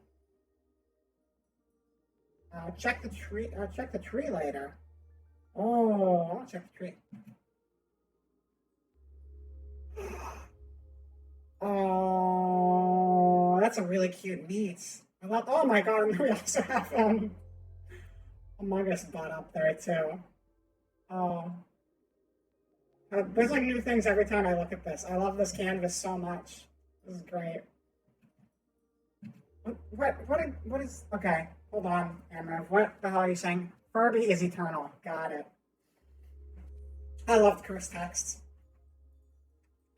Check the tree later. Oh, I'll check the tree. Oh, that's a really cute meat. I love. Oh my god! And we also have Among Us bot up there too. Oh, there's like new things every time I look at this. I love this canvas so much. This is great. What is, okay, hold on, Amber. What the hell are you saying? Furby is eternal. Got it. I love curse text.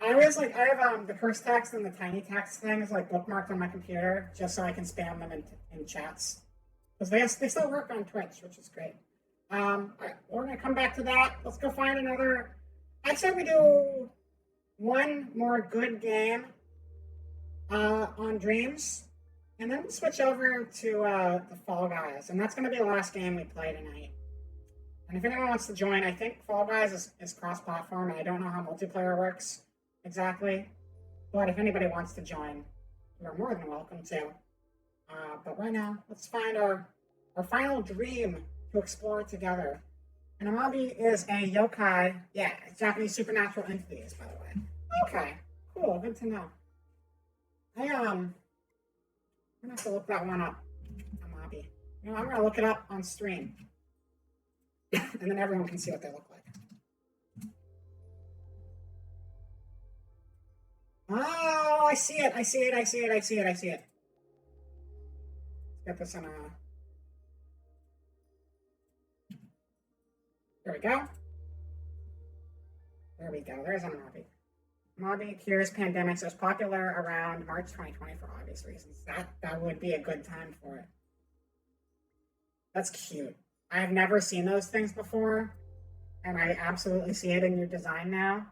I always like, I have the curse text and the tiny text things like bookmarked on my computer just so I can spam them in chats. Because they still work on Twitch, which is great. All right, we're gonna come back to that. Let's go find another. I said we do one more good game on Dreams, and then we'll switch over to the Fall Guys, and that's gonna be the last game we play tonight. And if anyone wants to join, I think Fall Guys is cross-platform, and I don't know how multiplayer works exactly. But if anybody wants to join, you're more than welcome to. But right now, let's find our final dream to explore together. And Amabi is a yokai, yeah, Japanese supernatural entities, by the way. Okay, cool, good to know. I'm gonna have to look that one up, Amabi. You know, I'm gonna look it up on stream. And then everyone can see what they look like. Oh, I see it. Let's get this on a... There we go. There's Amabi. Amabi cures pandemics. It was popular around March 2020 for obvious reasons. That would be a good time for it. That's cute. I've never seen those things before, and I absolutely see it in your design now,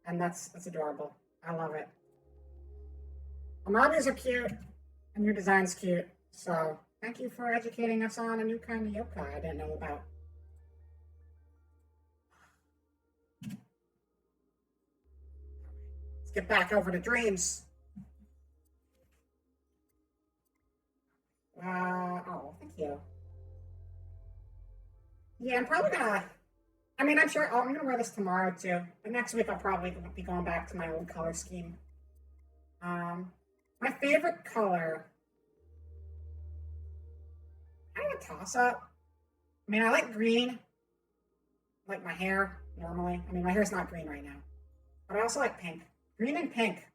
and that's adorable. I love it. Amabis are cute, and your design's cute, so thank you for educating us on a new kind of yokai I didn't know about. Let's get back over to Dreams. Oh, thank you. Yeah, I'm probably gonna, I mean, I'm sure, I'm gonna wear this tomorrow too. But next week I'll probably be going back to my old color scheme. My favorite color, kind of a toss-up. I mean, I like green, like my hair normally. I mean, my hair's not green right now. But I also like pink. Green and pink.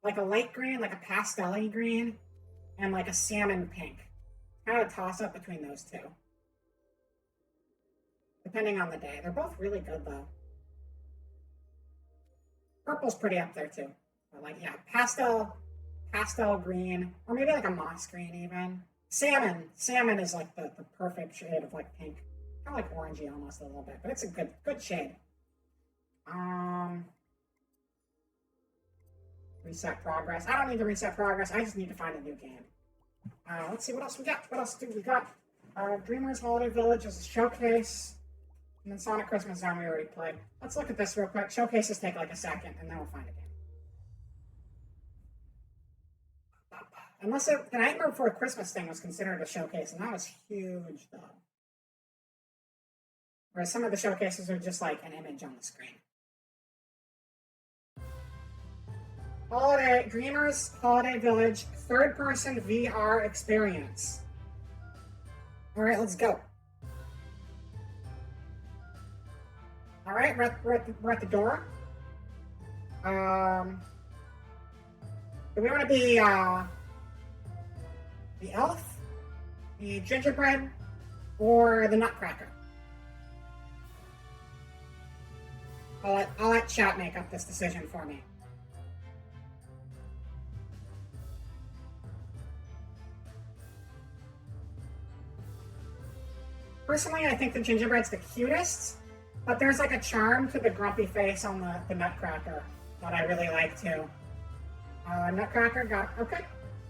Like a light green, like a pastel-y green, and like a salmon pink. Kind of a toss-up between those two. Depending on the day. They're both really good, though. Purple's pretty up there, too. Or like, yeah, pastel green, or maybe like a moss green, even. Salmon is like the perfect shade of like pink. Kind of like orangey almost a little bit, but it's a good shade. Reset progress. I don't need to reset progress. I just need to find a new game. Let's see what else we got. What else do we got? Dreamers Holiday Village is a showcase. And then Sonic Christmas Zone we already played. Let's look at this real quick. Showcases take like a second, and then we'll find a game. Unless the Nightmare Before Christmas thing was considered a showcase, and that was huge, though. Whereas some of the showcases are just like an image on the screen. Dreamers Holiday Village, third-person VR experience. All right, let's go. All right, we're at the door. Do we want to be the elf, the gingerbread, or the nutcracker? I'll let chat make up this decision for me. Personally, I think the gingerbread's the cutest, but there's like a charm to the grumpy face on the nutcracker that I really like too. Nutcracker got, okay.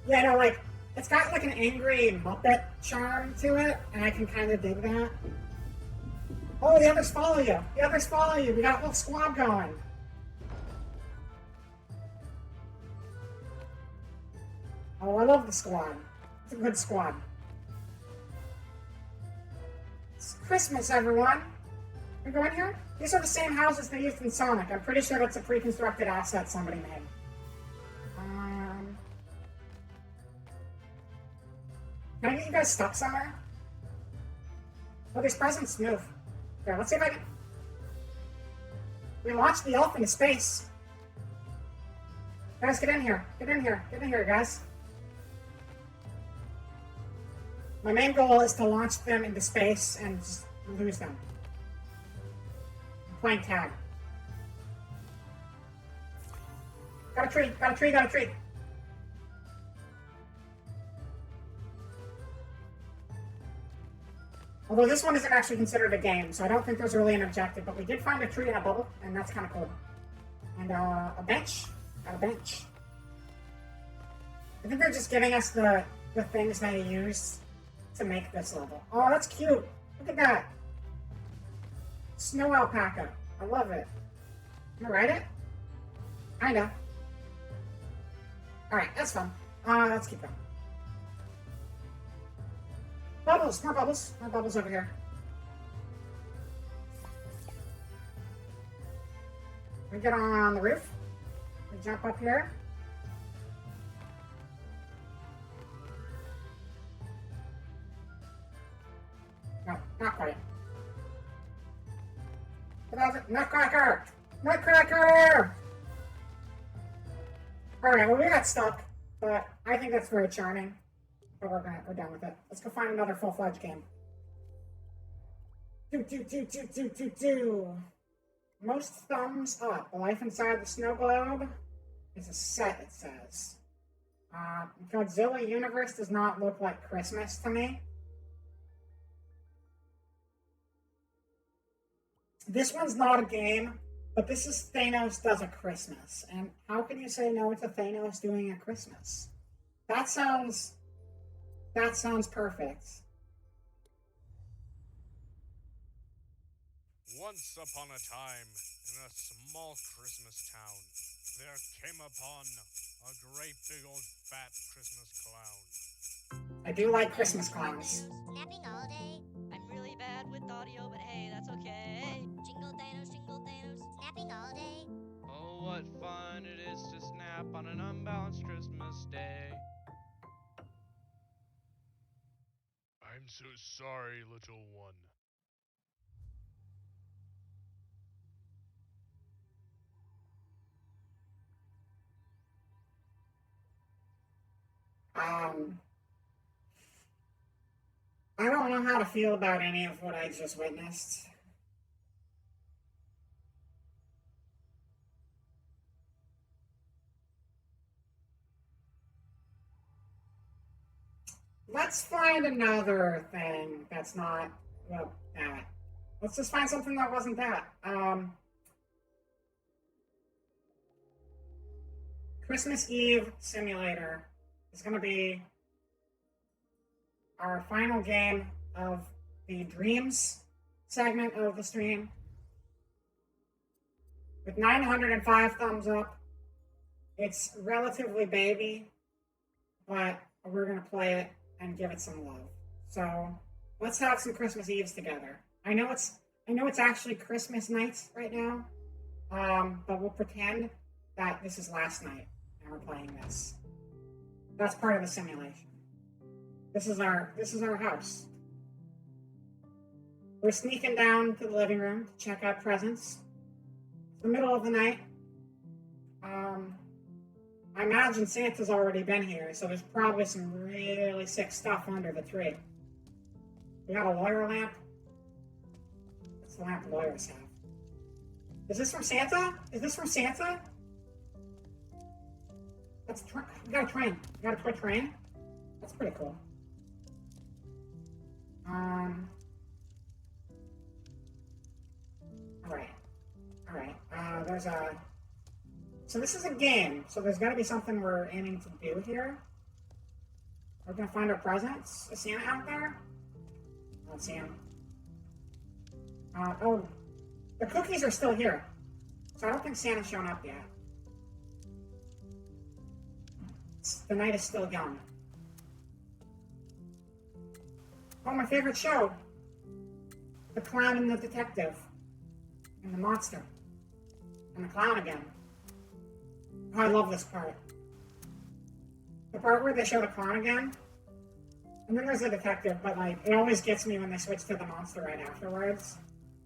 Yeah, no, like, it's got like an angry Muppet charm to it, and I can kind of dig that. Oh, the others follow you. We got a little squad going. Oh, I love the squad. It's a good squad. It's Christmas, everyone. We go in here? These are the same houses they used in Sonic. I'm pretty sure that's a pre-constructed asset somebody made. Can I get you guys stuck somewhere? Oh, these presents move. Here, let's see if I can... We launched the elf into space. Guys, get in here. Get in here, guys. My main goal is to launch them into space and just lose them. I'm playing tag. Got a tree, got a tree, got a tree. Although this one isn't actually considered a game, so I don't think there's really an objective, but we did find a tree in a bubble, and that's kind of cool. And a bench. Got a bench. I think they're just giving us the things they use to make this level. Oh, that's cute. Look at that. Snow alpaca. I love it. Can I ride it? Kinda. Alright, that's fun. Let's keep going. Bubbles, more bubbles. More bubbles over here. We get on the roof. We jump up here. No, not quite. Nutcracker! Nutcracker! Alright, well we got stuck, but I think that's very charming. But we're done with it. Let's go find another full-fledged game. Do. Most thumbs up. Life inside the snow globe is a set, it says. Godzilla Universe does not look like Christmas to me. This one's not a game, but this is Thanos Does a Christmas. And how can you say no to Thanos doing a Christmas? That sounds perfect. Once upon a time, in a small Christmas town, there came upon a great big old fat Christmas clown. I do like Christmas clowns. Napping all day. I'm really bad with audio, but hey, that's okay. Jingle Thanos, napping all day. Oh, what fun it is to snap on an unbalanced Christmas day. I'm so sorry, little one. I don't know how to feel about any of what I just witnessed. Let's find another thing that's not, well, that. Let's just find something that wasn't that. Christmas Eve Simulator is going to be our final game of the Dreams segment of the stream. With 905 thumbs up, it's relatively baby, but we're going to play it and give it some love. So let's have some Christmas Eves together. I know it's actually Christmas night right now, but we'll pretend that this is last night and we're playing this. That's part of the simulation. This is our house. We're sneaking down to the living room to check out presents. It's the middle of the night. I imagine Santa's already been here, so there's probably some really sick stuff under the tree. We got a lawyer lamp. That's the lamp lawyers have. Is this from Santa? Is this from Santa? We got a train. We got a toy train. That's pretty cool. Alright. There's a... So this is a game, so there's got to be something we're aiming to do here. We're going to find our presents. Is Santa out there? I don't see him. Oh, the cookies are still here. So I don't think Santa's shown up yet. The night is still young. Oh, my favorite show. The Clown and the Detective. And the Monster. And the Clown again. Oh, I love this part. The part where they show the Clown again. And then there's the Detective, but like, it always gets me when they switch to the Monster right afterwards.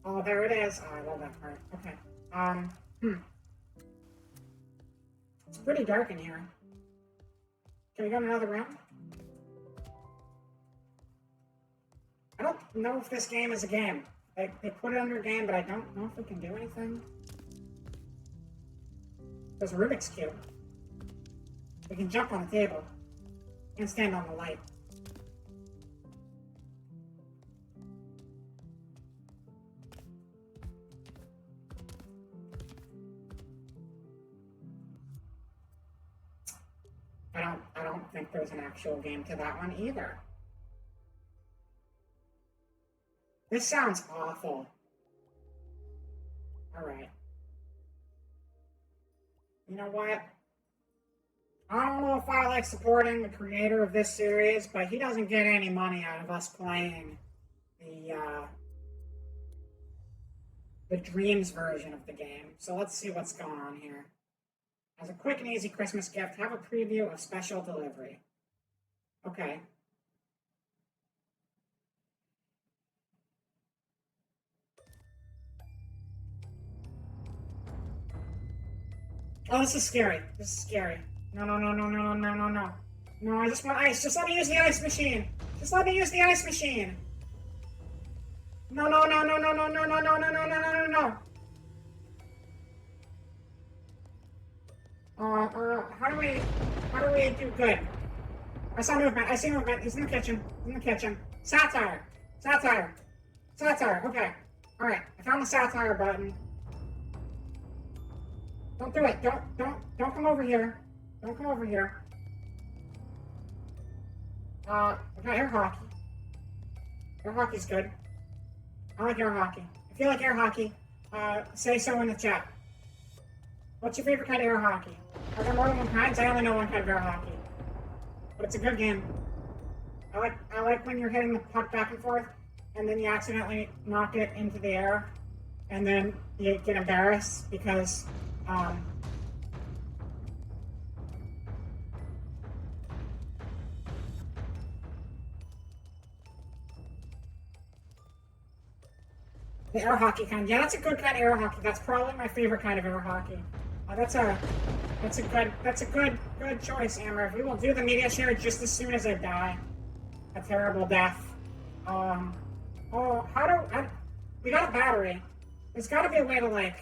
Oh, there it is. Oh, I love that part. Okay. It's pretty dark in here. Can we go in another room? I don't know if this game is a game. They put it under game, but I don't know if we can do anything. There's a Rubik's Cube. We can jump on the table and stand on the light. I don't think there's an actual game to that one either. This sounds awful. All right. You know what? I don't know if I like supporting the creator of this series, but he doesn't get any money out of us playing the Dreams version of the game. So let's see what's going on here. As a quick and easy Christmas gift, have a preview of special delivery. Okay. Oh, this is scary. This is scary. No, no, no, no, no, no, no, no. No, I just want ice. Just let me use the ice machine. Just let me use the ice machine. No, no, no, no, no, no, no, no, no, no, no, no, no, no, no. How do we do good? I saw movement. I see movement. He's in the kitchen. He's in the kitchen. Satire. Satire. Satire. Okay. All right. I found the satire button. Don't do it. Don't come over here. Don't come over here. I got air hockey. Air hockey's good. I like air hockey. If you like air hockey, say so in the chat. What's your favorite kind of air hockey? Are there more than one kind? I only know one kind of air hockey. But it's a good game. I like when you're hitting the puck back and forth, and then you accidentally knock it into the air, and then you get embarrassed because the air hockey kind. Yeah, that's a good kind of air hockey. That's probably my favorite kind of air hockey. That's a good choice, Amber. We will do the media share just as soon as I die. A terrible death. We got a battery. There's got to be a way to like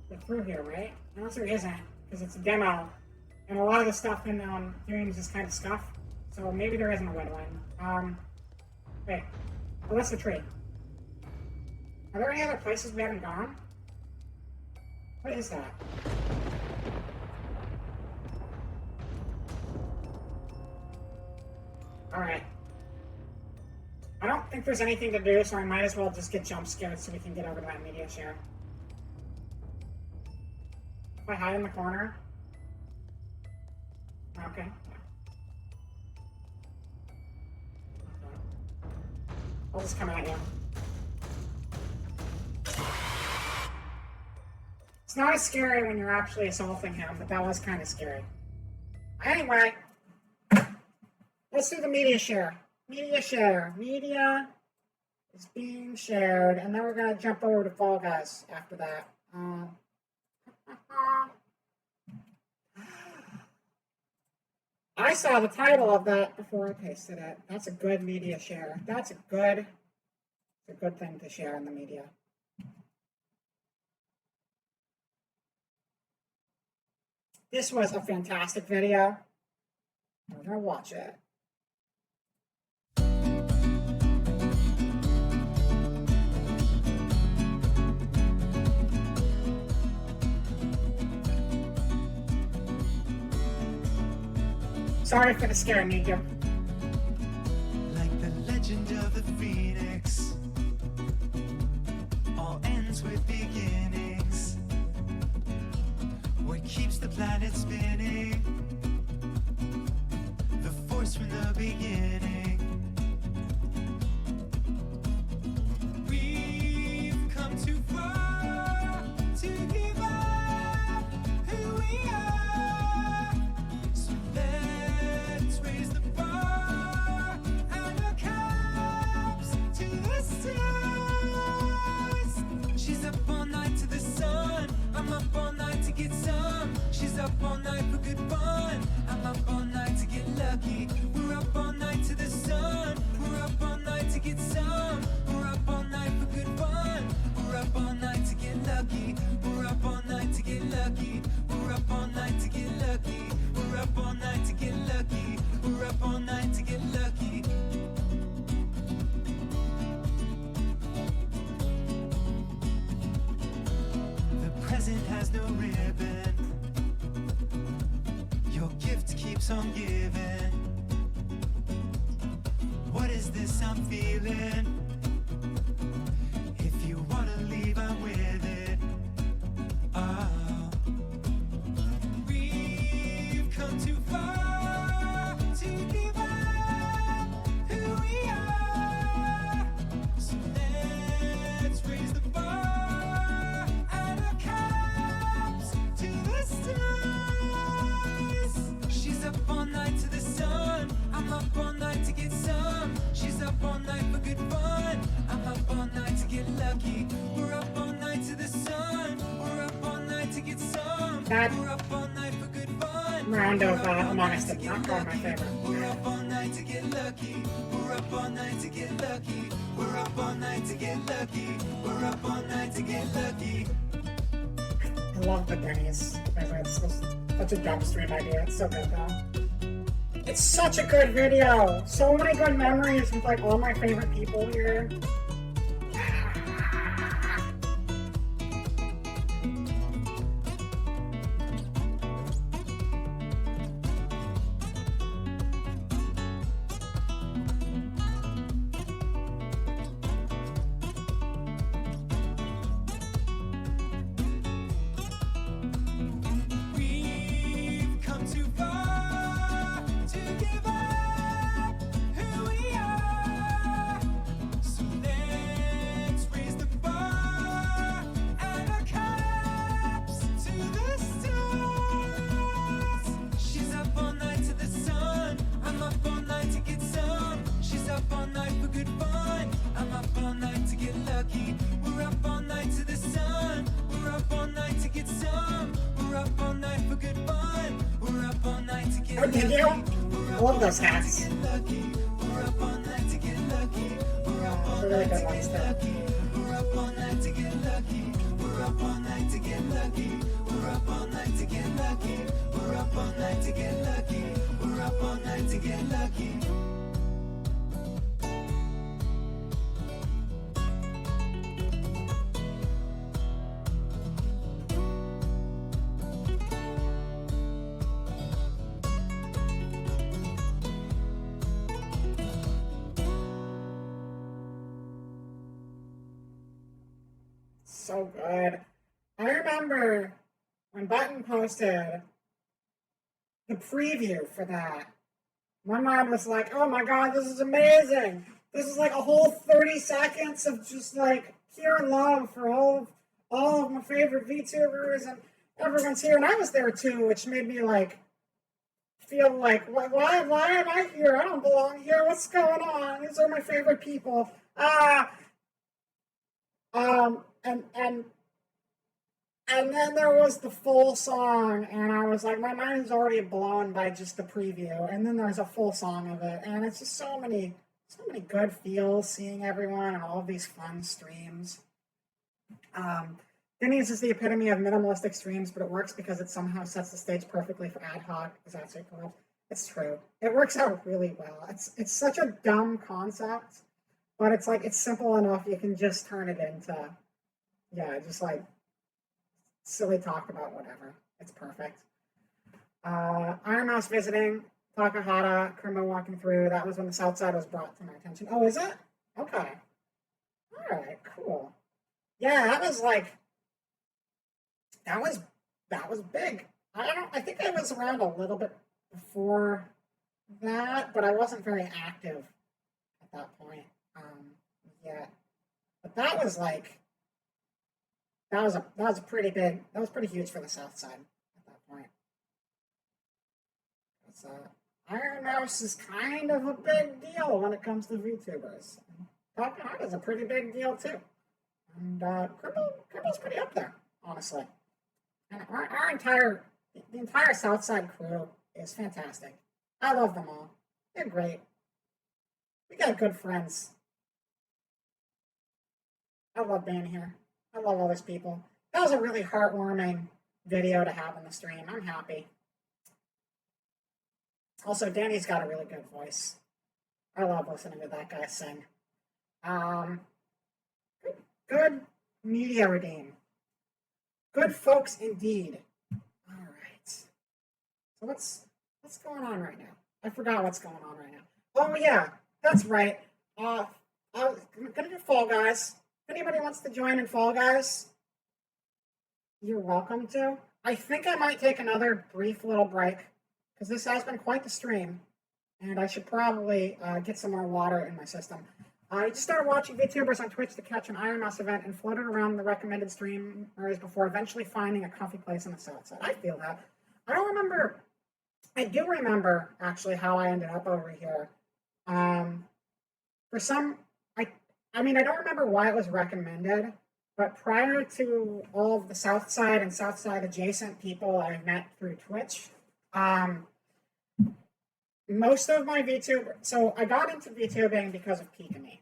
get through here, right? Unless there isn't, because it's a demo, and a lot of the stuff in Dreams is kind of scuffed. So maybe there isn't a way to win. Wait. Oh, that's the tree. Are there any other places we haven't gone? What is that? Alright. I don't think there's anything to do, so I might as well just get jump scared so we can get over to that media share. If I hide in the corner? Okay. I'll just come at you. It's not as scary when you're actually assaulting him, but that was kind of scary. Anyway, let's do the media share. Media share. Media is being shared, and then we're going to jump over to Fall Guys after that. I saw the title of that before I pasted it. That's a good media share. That's a good thing to share in the media. This was a fantastic video. We're gonna watch it. Sorry for the scare, Nico. Like the legend of the Phoenix, all ends with beginnings. What keeps the planet spinning? The force from the beginning. We've come too far to give up who we are. So let's raise the bar and our cups to the stars. She's up all night to the sun. I'm up all night to get some. She's up all night for good fun. I'm up all night to get lucky. We're up all night to the present has no ribbon. Your gift keeps on giving. What is this I'm feeling? If you wanna leave, I'm with it. Oh, we've come too far to give up who we are. So let's raise the bar and our cups to the stars. She's up all night to the sun. I'm up all night to get some. She's up all night for good fun. I'm up all night to get lucky. We're up all night to the sun. We're up all night to get some. That We're up all night for good fun. round of Among Us did not go my favorite. We're up all night to get lucky. We're up all night to get lucky. We're up all night to get lucky. We're up all night to get lucky. I love the Denny's. It's such a dumb stream idea. It's so good though. It's such a good video. So many good memories with like all my favorite people here. We've come too far to give up who we are. So let's raise the bar and our cups to the stars. She's up all night to the sun. I'm up all night to get some. She's up all night for good fun. I'm up all night to get lucky. We're up all night to the sun. We're up all night to get some. We're up all night for good fun. We're up all night to get Did you? I love those hats. We're up all night to get lucky. We're up all Really night good to ones get there. lucky. We're up all night to get lucky. We're up all night to get lucky. We're up all night to get lucky. We're up all night to get lucky. We're up all night to get lucky. So good. I remember when Button posted the preview for that. My mom was like, oh my god, this is amazing. This is like a whole 30 seconds of just like pure love for all of my favorite VTubers, and everyone's here, and I was there too, which made me like feel like, why am I here? I don't belong here. What's going on? These are my favorite people. And then there was the full song, and I was like, my mind's already blown by just the preview. And then there's a full song of it, and it's just so many good feels seeing everyone and all of these fun streams. Denny's is the epitome of minimalistic streams, but it works because it somehow sets the stage perfectly for ad hoc, as that's what it's called. It's true. It works out really well. It's such a dumb concept, but it's like, it's simple enough you can just turn it into, just like silly talk about whatever. It's perfect. Iron Mouse visiting, Takahata, Krimo walking through. That was when the South Side was brought to my attention. Oh, is it? Okay. All right, cool. Yeah, that was like, that was big. I think I was around a little bit before that, but I wasn't very active at that point yet. But that was like, that was pretty big. That was pretty huge for the South Side at that point. So Iron Mouse is kind of a big deal when it comes to VTubers. Takahata is a pretty big deal too. And Cripple's pretty up there, honestly. And the entire Southside crew is fantastic. I love them all. They're great. We got good friends. I love being here. I love all these people. That was a really heartwarming video to have on the stream. I'm happy. Also, Danny's got a really good voice. I love listening to that guy sing. Good media redeem. Good folks indeed. All right. So what's going on right now? I forgot what's going on right now. Oh yeah, that's right. I'm gonna do Fall Guys. If anybody wants to join in Fall Guys, you're welcome to. I think I might take another brief little break because this has been quite the stream, and I should probably get some more water in my system. I just started watching VTubers on Twitch to catch an Iron Mouse event and floated around the recommended stream areas before eventually finding a comfy place on the south side. I feel that. I do remember actually how I ended up over here. For some, I mean, I don't remember why it was recommended, but prior to all of the South Side and South Side adjacent people I met through Twitch, most of my VTuber, so I got into VTubing because of Pikami.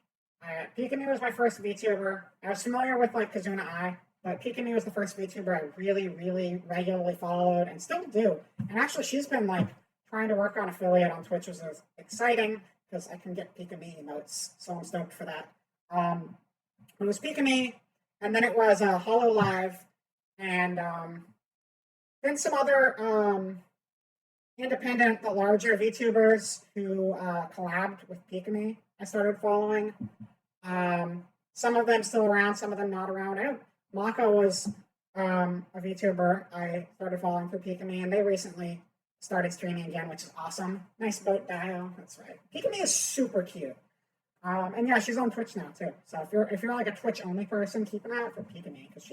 Pikami was my first VTuber. I was familiar with like Kazuna Eye, but Pikami was the first VTuber I really, really regularly followed and still do. And actually, she's been like trying to work on affiliate on Twitch, which is exciting because I can get Pikami emotes, so I'm stoked for that. It was Pikami, and then it was Hollow Live, and then some other independent but larger VTubers who collabed with Pikami I started following. Some of them still around, some of them not around. I know Mako was a VTuber I started following through Pikami, and they recently started streaming again, which is awesome. Nice boat bio, that's right. Pikami is super cute. And yeah, she's on Twitch now too. So if you're like a Twitch only person, keep an eye out for Pikami because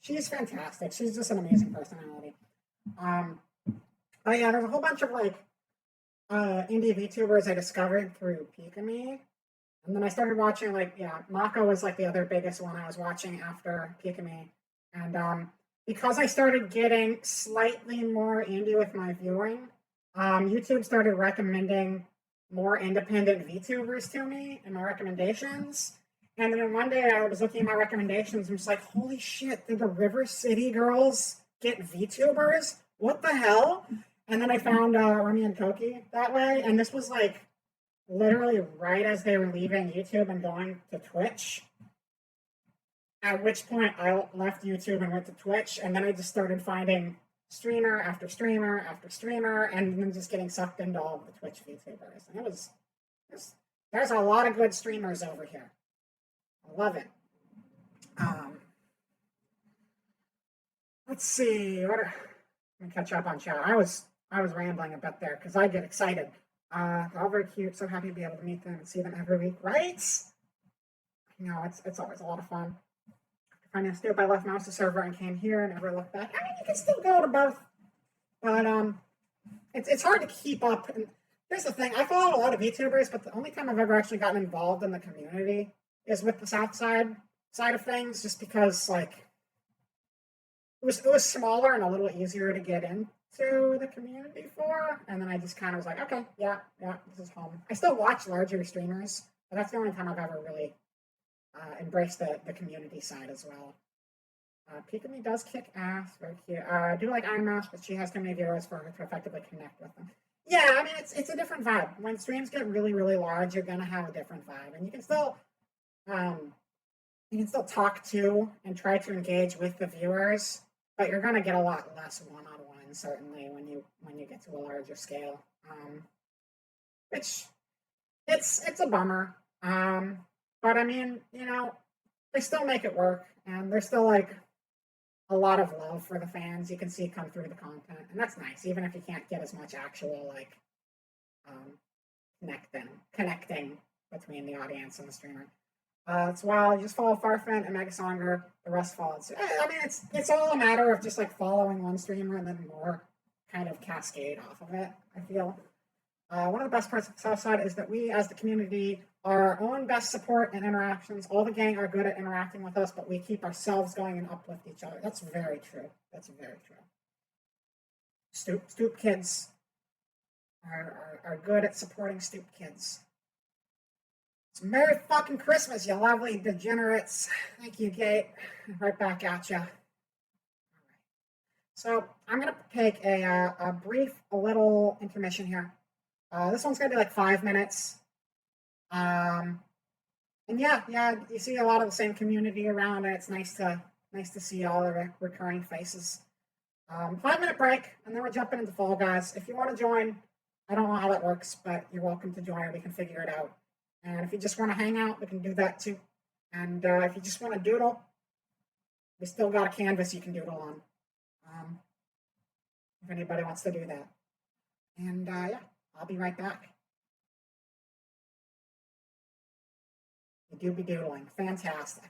she's fantastic. She's just an amazing personality. But yeah, there's a whole bunch of like indie VTubers I discovered through Pikami. And then I started watching Mako was like the other biggest one I was watching after Pikami. And because I started getting slightly more indie with my viewing, YouTube started recommending more independent VTubers to me in my recommendations. And then one day I was looking at my recommendations and was like, holy shit, did the River City girls get VTubers? What the hell? And then I found Remy and Koki that way. And this was like literally right as they were leaving YouTube and going to Twitch. At which point I left YouTube and went to Twitch. And then I just started finding streamer after streamer after streamer, and then just getting sucked into all of the Twitch VTubers. And there's a lot of good streamers over here. I love it. Let's see. Let me catch up on chat. I was rambling a bit there because I get excited. They're all very cute. So happy to be able to meet them and see them every week, right? You know, it's always a lot of fun. Finding Snoop, I left Mouse's server and came here and never looked back. I mean, you can still go to both, but it's hard to keep up. And here's the thing: I follow a lot of VTubers, but the only time I've ever actually gotten involved in the community is with the South side of things, just because like it was smaller and a little easier to get into the community for. And then I just kind of was like, okay, yeah, this is home. I still watch larger streamers, but that's the only time I've ever really embrace the community side as well. Pikami does kick ass, very cute. I do like Iron Mouse, but she has too many viewers for her to effectively connect with them. Yeah, I mean it's a different vibe. When streams get really, really large, you're gonna have a different vibe, and you can still talk to and try to engage with the viewers, but you're gonna get a lot less one-on-one certainly when you get to a larger scale. Which it's a bummer. But I mean, you know, they still make it work, and there's still like a lot of love for the fans you can see come through the content, and that's nice, even if you can't get as much actual like connecting between the audience and the streamer. It's wild. You just follow Farfan and Megasonger, the rest followed. So, I mean, it's all a matter of just like following one streamer and then more kind of cascade off of it, I feel. One of the best parts of Southside is that we, as the community, are our own best support and interactions. All the gang are good at interacting with us, but we keep ourselves going and uplift each other. That's very true. That's very true. Stoop kids are good at supporting stoop kids. It's Merry fucking Christmas, you lovely degenerates. Thank you, Kate. Right back at you. So I'm going to take a little intermission here. This one's going to be like 5 minutes. And yeah, you see a lot of the same community around, and it's nice to Nice to see all the recurring faces. 5-minute break, and then we're jumping into Fall Guys. If you want to join, I don't know how that works, but you're welcome to join, or we can figure it out. And if you just want to hang out, we can do that too. And if you just want to doodle, we still got a canvas you can doodle on. If anybody wants to do that. And yeah, I'll be right back. You do be doodling. Fantastic.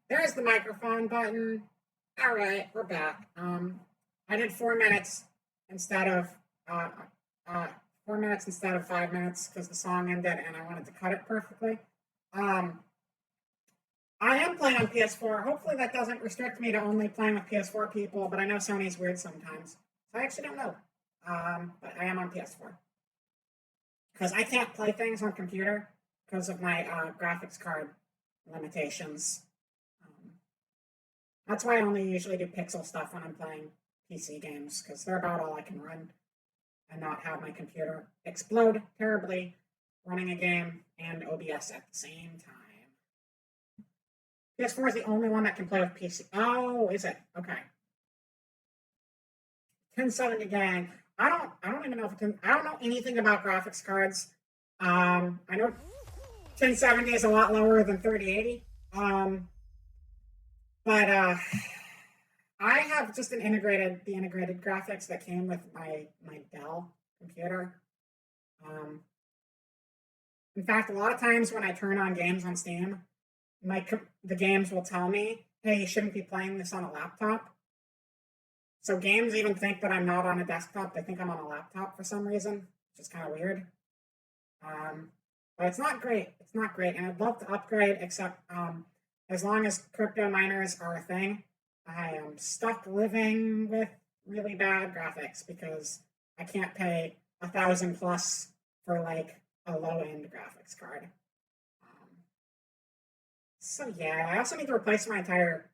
There's the microphone button. All right, we're back. I did 4 minutes instead of 4 minutes instead of 5 minutes because the song ended and I wanted to cut it perfectly. I am playing on PS4. Hopefully that doesn't restrict me to only playing with PS4 people, but I know Sony's weird sometimes. So I actually don't know. But I am on PS4. Because I can't play things on computer because of my graphics card limitations. That's why I only usually do pixel stuff when I'm playing PC games, because they're about all I can run and not have my computer explode terribly running a game and OBS at the same time. PS4 is the only one that can play with PC. Oh, is it? Okay. 1070 gang. I don't even know if I don't know anything about graphics cards. I know 1070 is a lot lower than 3080. But I have just the integrated graphics that came with my Dell computer. In fact, a lot of times when I turn on games on Steam, the games will tell me, hey, you shouldn't be playing this on a laptop. So games even think that I'm not on a desktop. They think I'm on a laptop for some reason, which is kind of weird. But it's not great. It's not great. And I'd love to upgrade, except as long as crypto miners are a thing, I am stuck living with really bad graphics because I can't pay $1,000+ for like a low-end graphics card. So yeah, I also need to replace my entire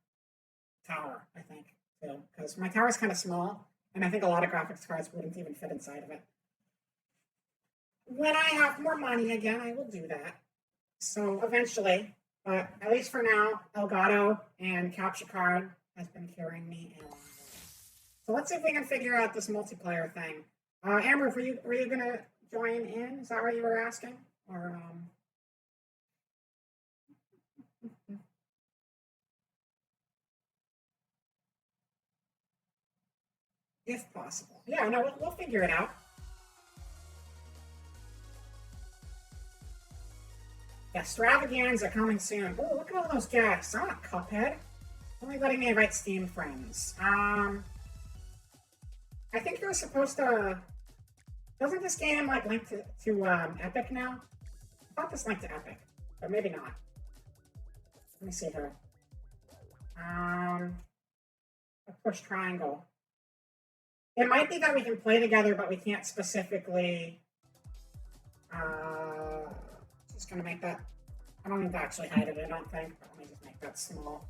tower, I think, too, because my tower is kind of small, and I think a lot of graphics cards wouldn't even fit inside of it. When I have more money again, I will do that. So eventually, but at least for now, Elgato and Capture Card has been carrying me along. So let's see if we can figure out this multiplayer thing. Amber, were you gonna join in? Is that what you were asking? Or if possible. Yeah, no, we'll figure it out. Extravaganza coming soon. Oh, look at all those guests. I want a Cuphead. Only letting me invite Steam friends. I think you're supposed to... Doesn't this game like link to Epic now? I thought this linked to Epic, but maybe not. Let me see here. Push triangle. It might be that we can play together, but we can't specifically... just gonna make that... I don't need to actually hide it, I don't think, but let me just make that small.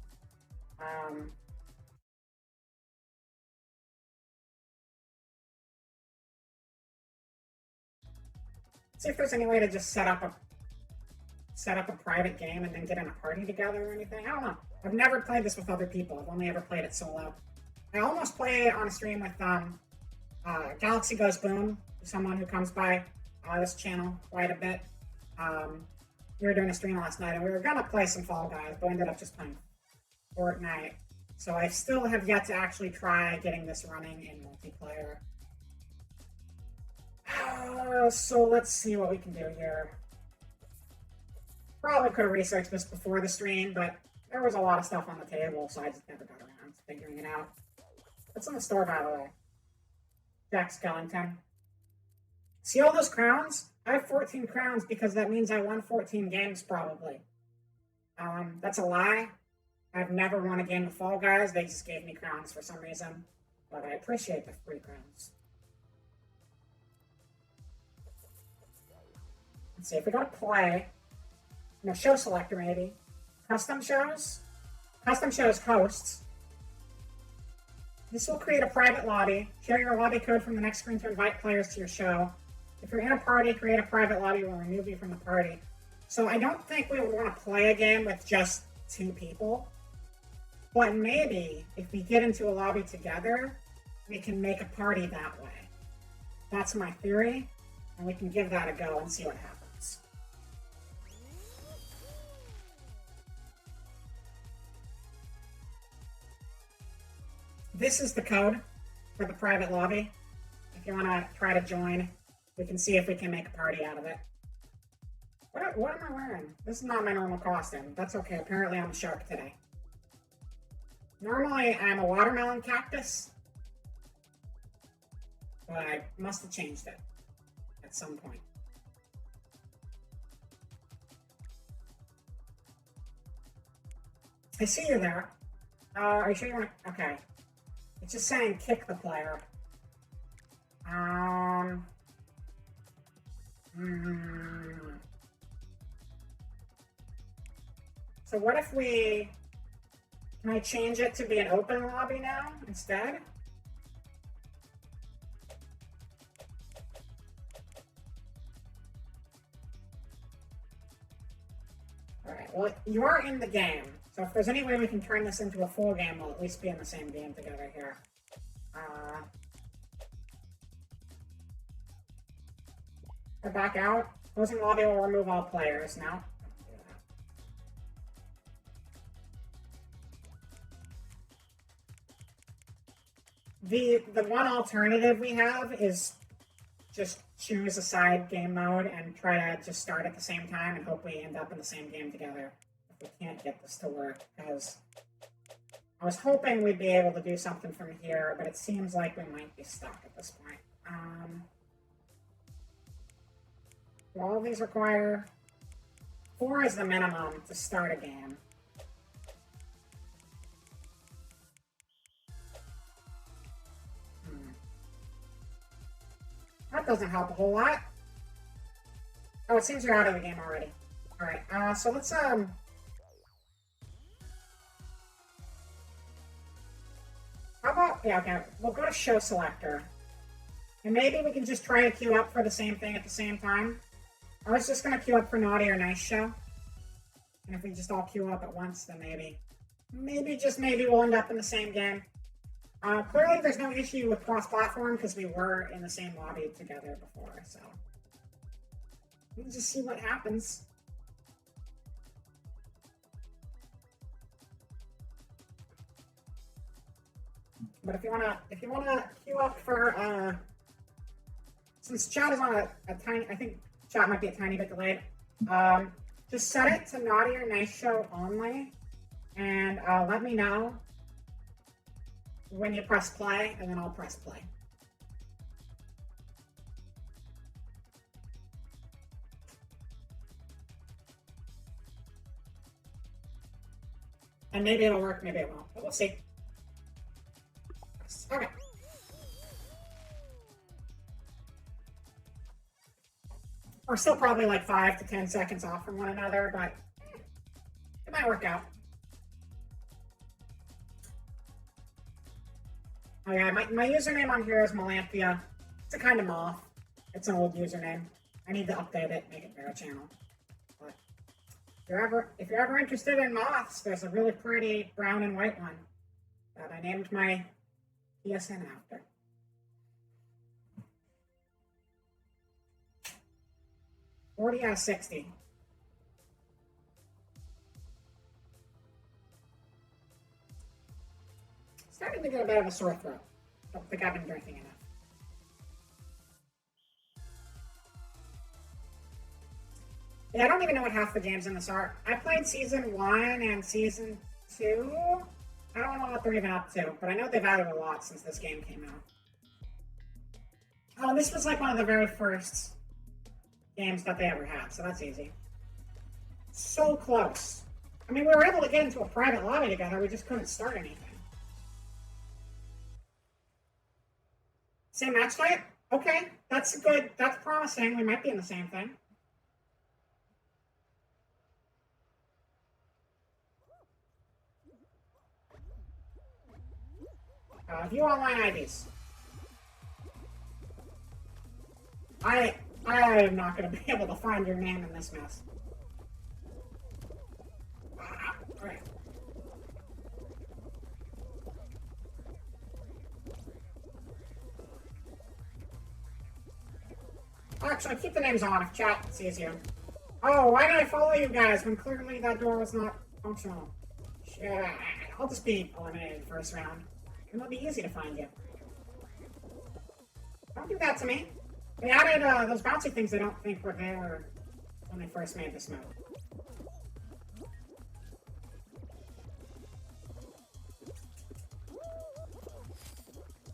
See if there's any way to just set up a private game and then get in a party together or anything. I don't know. I've never played this with other people. I've only ever played it solo. I almost play it on a stream with Galaxy Goes Boom, someone who comes by this channel quite a bit. We were doing a stream last night and we were gonna play some Fall Guys, but we ended up just playing Fortnite. So I still have yet to actually try getting this running in multiplayer. So let's see what we can do here. Probably could have researched this before the stream, but there was a lot of stuff on the table, so I just never got around to figuring it out. What's in the store, by the way? Jack Skellington. See all those crowns? I have 14 crowns because that means I won 14 games, probably. That's a lie. I've never won a game of Fall Guys. They just gave me crowns for some reason. But I appreciate the free crowns. Let's see if we go to play. No, show selector maybe. Custom shows? Custom shows hosts. This will create a private lobby. Share your lobby code from the next screen to invite players to your show. If you're in a party, create a private lobby. We'll remove you from the party. So I don't think we would want to play a game with just 2 people. But maybe if we get into a lobby together, we can make a party that way. That's my theory. And we can give that a go and see what happens. This is the code for the private lobby. If you want to try to join, we can see if we can make a party out of it. What am I wearing? This is not my normal costume. That's okay. Apparently I'm a shark today. Normally, I'm a watermelon cactus, but I must have changed it at some point. I see you there. Are you sure you want to? Okay. It's just saying kick the player. So what if we... Can I change it to be an open lobby now instead? Alright, well, you are in the game. So if there's any way we can turn this into a full game, we'll at least be in the same game together here. Back out. Closing lobby will remove all players now. The one alternative we have is just choose a side game mode and try to just start at the same time and hope we end up in the same game together. If we can't get this to work, because I was hoping we'd be able to do something from here, but it seems like we might be stuck at this point. All of these require 4 is the minimum to start a game. That doesn't help a whole lot. Oh, it seems you're out of the game already. Alright, so let's, how about, yeah, okay, we'll go to show selector. And maybe we can just try to queue up for the same thing at the same time. I was just gonna queue up for Naughty or Nice Show. And if we just all queue up at once, then maybe we'll end up in the same game. Clearly there's no issue with cross-platform because we were in the same lobby together before, so. We can just see what happens. But if you wanna queue up for, since chat is on a tiny, I think chat might be a tiny bit delayed, just set it to Naughty or Nice Show only, and let me know when you press play, and then I'll press play. And maybe it'll work, maybe it won't, but we'll see. Okay. We're still probably like 5 to 10 seconds off from one another, but it might work out. Oh yeah, my username on here is Melanthia. It's a kind of moth. It's an old username. I need to update it, make it Vera channel. But if you're ever interested in moths, there's a really pretty brown and white one that I named my PSN after. $40 out of 60. Starting to get a bit of a sore throat. Don't think I've been drinking enough. Yeah, I don't even know what half the games in this are. I played Season 1 and Season 2. I don't know what they're even up to, but I know they've added a lot since this game came out. Oh, this was like one of the very first games that they ever had, so that's easy. So close. I mean, we were able to get into a private lobby together, we just couldn't start anything. Same match type? Okay, that's good, that's promising. We might be in the same thing. View online IDs. I am not going to be able to find your name in this mess. Alright. Actually, keep the names on if chat sees you. Oh, why did I follow you guys when clearly that door was not functional? Shit. I'll just be eliminated first round. And it'll be easy to find you. Don't do that to me. They added those bouncy things I don't think were there when they first made this mode.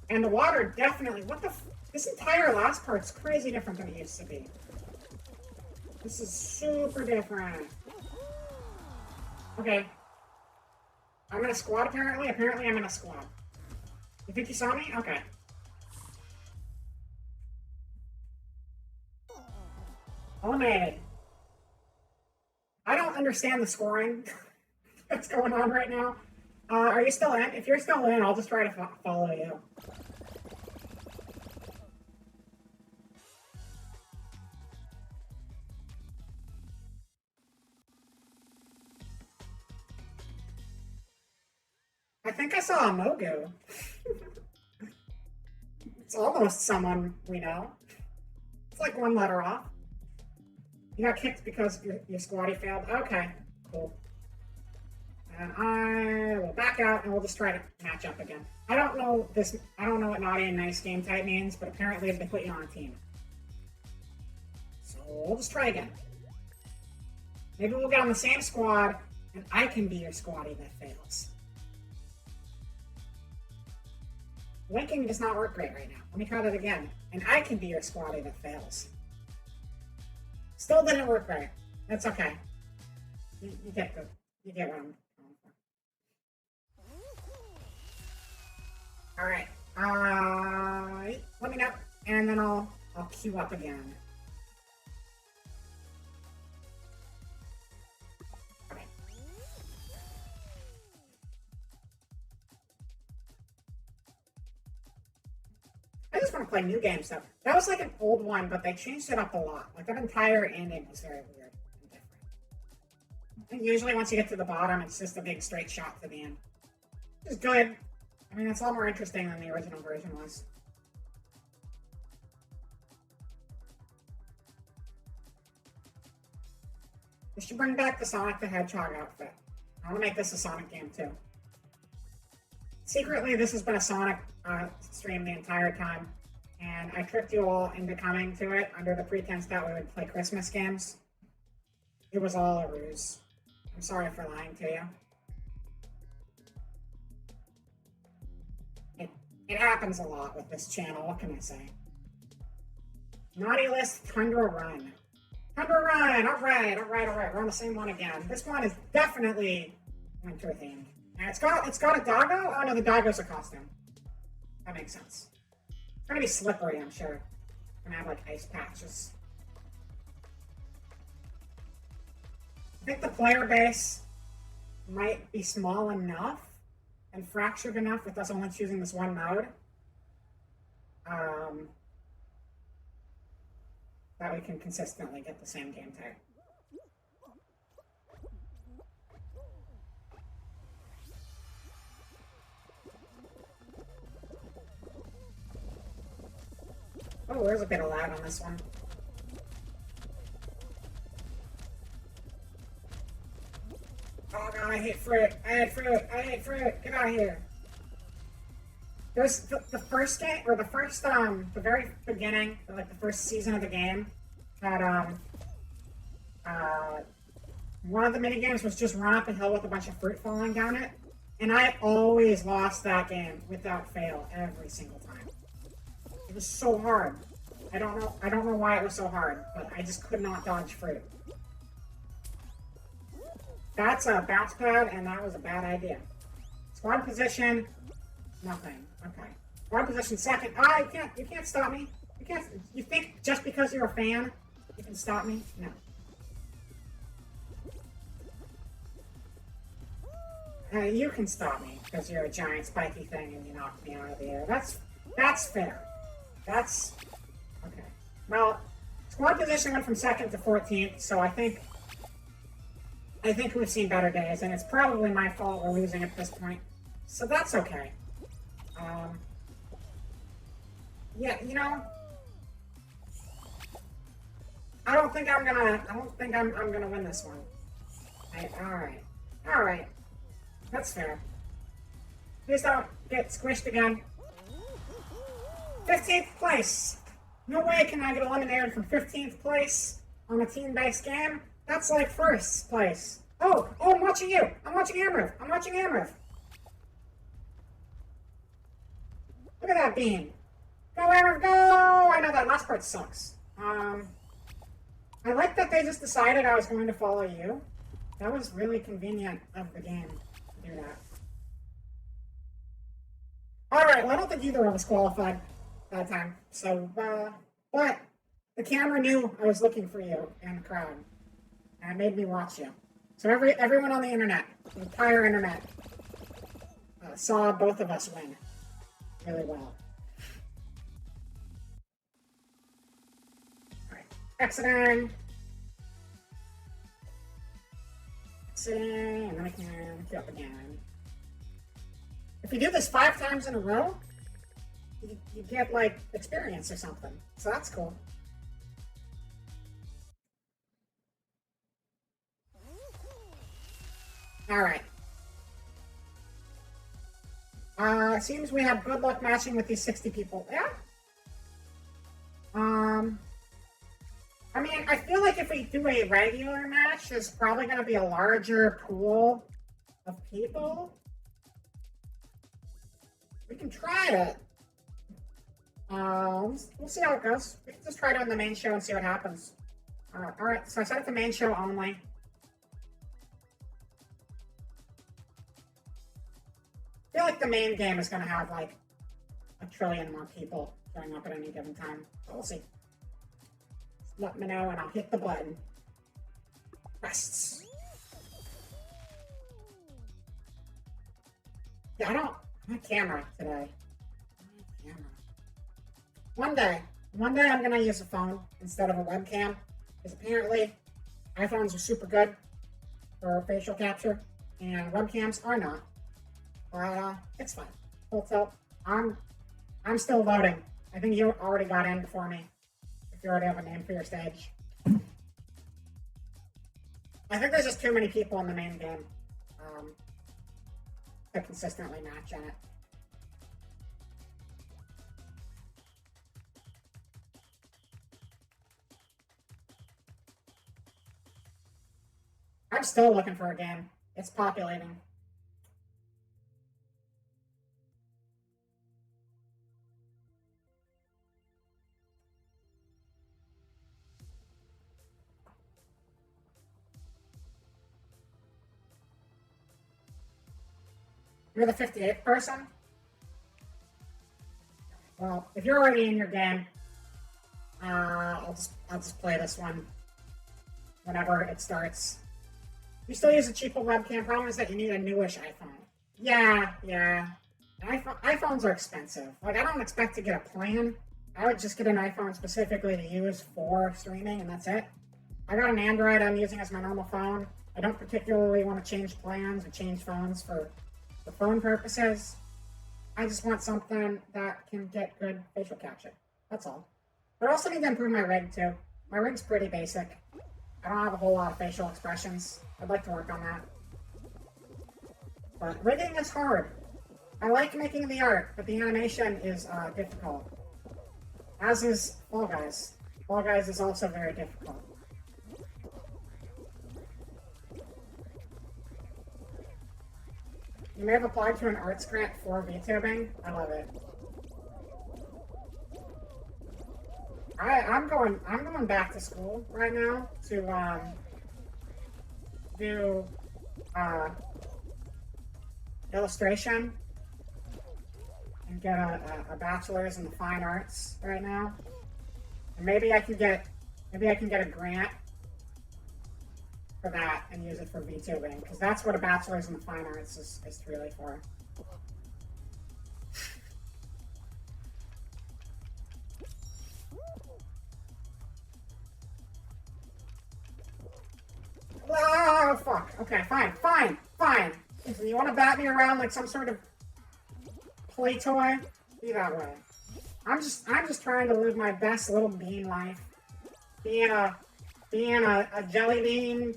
And the water definitely, this entire last part's crazy different than it used to be. This is super different. Okay. I'm in a squad apparently. Apparently I'm in a squad. You think you saw me? Okay. Eliminated. I don't understand the scoring that's going on right now. Are you still in? If you're still in, I'll just try to follow you. I think I saw a Mogu. It's almost someone we know. It's like one letter off. You got kicked because your squatty failed? Okay, cool. And I will back out and we'll just try to match up again. I don't know what naughty and nice game type means, but apparently they put you on a team. So we'll just try again. Maybe we'll get on the same squad and I can be your squatty that fails. Linking does not work great right now. Let me try that again. And I can be your squatty that fails. Still didn't work right. That's okay. You get what I'm going for. Alright. Let me know. And then I'll queue up again. Okay. I just want to play new game stuff. That was like an old one, but they changed it up a lot. Like that entire ending was very weird and different. And usually once you get to the bottom, it's just a big straight shot to the end. Which is good. I mean, it's a lot more interesting than the original version was. They should bring back the Sonic the Hedgehog outfit. I want to make this a Sonic game too. Secretly, this has been a Sonic stream the entire time, and I tricked you all into coming to it under the pretense that we would play Christmas games. It was all a ruse. I'm sorry for lying to you. It happens a lot with this channel, what can I say? Naughty List, Tundra Run. Tundra Run! Alright. We're on the same one again. This one is definitely winter themed. And it's got a doggo? Oh no, the doggo's a costume. That makes sense. It's gonna be slippery, I'm sure. It's gonna have like ice patches. I think the player base might be small enough and fractured enough with us only choosing this one mode. That we can consistently get the same game type. Oh, there's a bit of lag on this one. Oh god, I hate fruit. I hate fruit. Get out of here. There's the first game, or the very beginning, like the first season of the game, had, one of the mini games was just run up a hill with a bunch of fruit falling down it, and I always lost that game without fail every single time. It was so hard. I don't know why it was so hard, but I just could not dodge fruit. That's a bounce pad, and that was a bad idea. Squad position, nothing. Okay. Squad position second. Ah, you can't stop me. You think just because you're a fan, you can stop me? No. You can stop me because you're a giant spiky thing and you knocked me out of the air. That's fair. That's okay. Well, squad position went from second to 14th, so I think we've seen better days, and it's probably my fault we're losing at this point. So that's okay. Yeah, you know, I don't think I'm gonna win this one. All right. That's fair. Please don't get squished again. 15th place. No way can I get eliminated from 15th place on a team-based game. That's like first place. Oh, I'm watching you. I'm watching Amriv. Look at that beam. Go, Aaron, go! I know that last part sucks. I like that they just decided I was going to follow you. That was really convenient of the game to do that. Alright, well, I don't think either of us qualified that time. So, but the camera knew I was looking for you in the crowd. And it made me watch you. So everyone on the internet, the entire internet, saw both of us win really well. Alright, exiting. Exiting, and then I can queue up again. If you do this 5 times in a row, you get, like, experience or something. So that's cool. Alright. Seems we have good luck matching with these 60 people. Yeah? I mean, I feel like if we do a regular match, there's probably going to be a larger pool of people. We can try it. We'll see how it goes. We can just try it on the main show and see what happens. Alright, so I set it to main show only. I feel like the main game is going to have like 1 trillion more people showing up at any given time. So we'll see. Just let me know and I'll hit the button. Rests. Yeah, I don't have a camera today. One day I'm going to use a phone instead of a webcam. Because apparently iPhones are super good for facial capture and webcams are not. It's fine. Full tilt. I'm still voting. I think you already got in before me. If you already have a name for your stage. I think there's just too many people in the main game to consistently match in it. I'm still looking for a game. It's populating. You're the 58th person? Well, if you're already in your game, I'll just play this one whenever it starts. You still use a cheaper webcam. Problem is that you need a newish iPhone. Yeah. iPhones are expensive. Like, I don't expect to get a plan. I would just get an iPhone specifically to use for streaming, and that's it. I got an Android I'm using as my normal phone. I don't particularly want to change plans or change phones for phone purposes. I just want something that can get good facial capture. That's all. But I also need to improve my rig, too. My rig's pretty basic. I don't have a whole lot of facial expressions. I'd like to work on that. But rigging is hard. I like making the art, but the animation is difficult. As is Fall Guys. Fall Guys is also very difficult. You may have applied to an arts grant for VTubing. I love it. I'm going back to school right now to do illustration and get a bachelor's in the fine arts right now. And maybe I can get a grant for that and use it for VTubing, because that's what a bachelor's in the fine arts is really for. Oh, fuck. Okay, fine. If you want to bat me around like some sort of play toy, be that way. I'm just trying to live my best little bean life. Being a jelly bean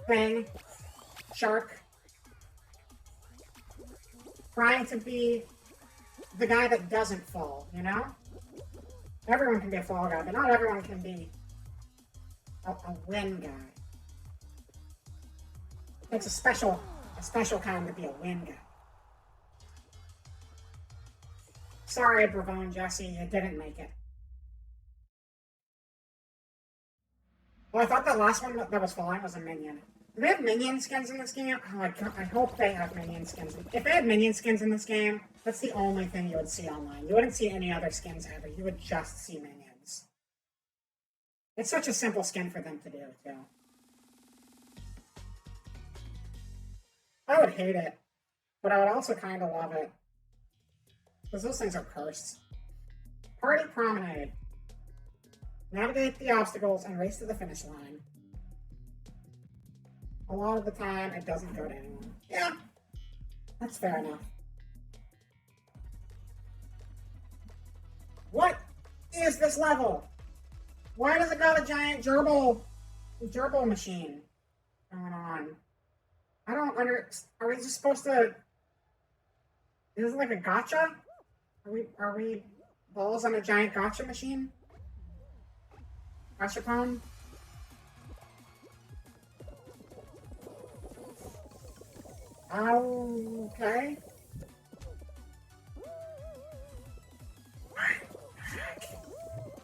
thing. Shark. Trying to be the guy that doesn't fall, you know? Everyone can be a fall guy, but not everyone can be a win guy. It's a special kind to be a win guy. Sorry, Bravo and Jesse, you didn't make it. Well, I thought the last one that was falling was a minion. Do they have minion skins in this game? Oh, I hope they have minion skins. If they had minion skins in this game, that's the only thing you would see online. You wouldn't see any other skins ever. You would just see minions. It's such a simple skin for them to do, too. I would hate it, but I would also kind of love it. Because those things are cursed. Party Promenade. Navigate the obstacles and race to the finish line. A lot of the time, it doesn't go to anyone. Yeah, that's fair enough. What is this level? Why does it got a giant gerbil machine going on? I don't are we just supposed to... Is this like a gotcha? Are we balls on a giant gotcha machine? Gotcha-pone? Okay.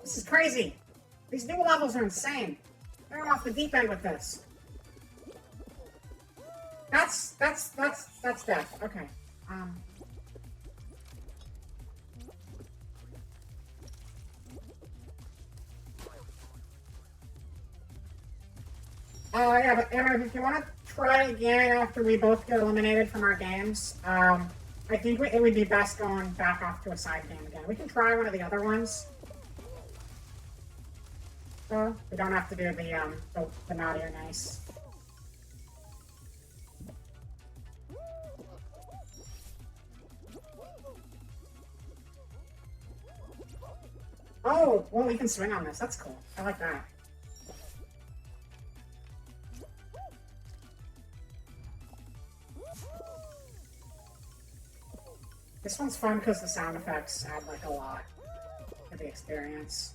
This is crazy. These new levels are insane. They're off the deep end with this. That's death. Okay. Yeah, but Emma, if you want to try again after we both get eliminated from our games, I think it would be best going back off to a side game again. We can try one of the other ones. So we don't have to do the naughty or nice. Oh, well, we can swing on this. That's cool. I like that. This one's fun because the sound effects add like a lot to the experience.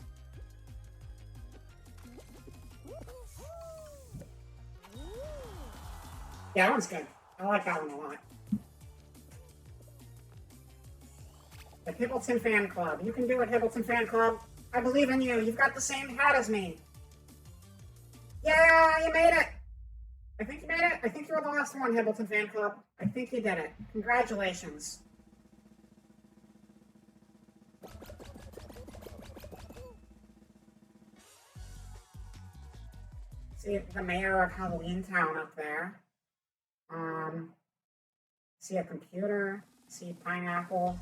Yeah, that one's good. I like that one a lot. The Hibbleton Fan Club. You can do it, Hibbleton Fan Club. I believe in you. You've got the same hat as me. Yeah, you made it. I think you made it. I think you were the last one, Hibbleton Fan Club. I think you did it. Congratulations. See the mayor of Halloween Town up there. See a computer. See pineapple.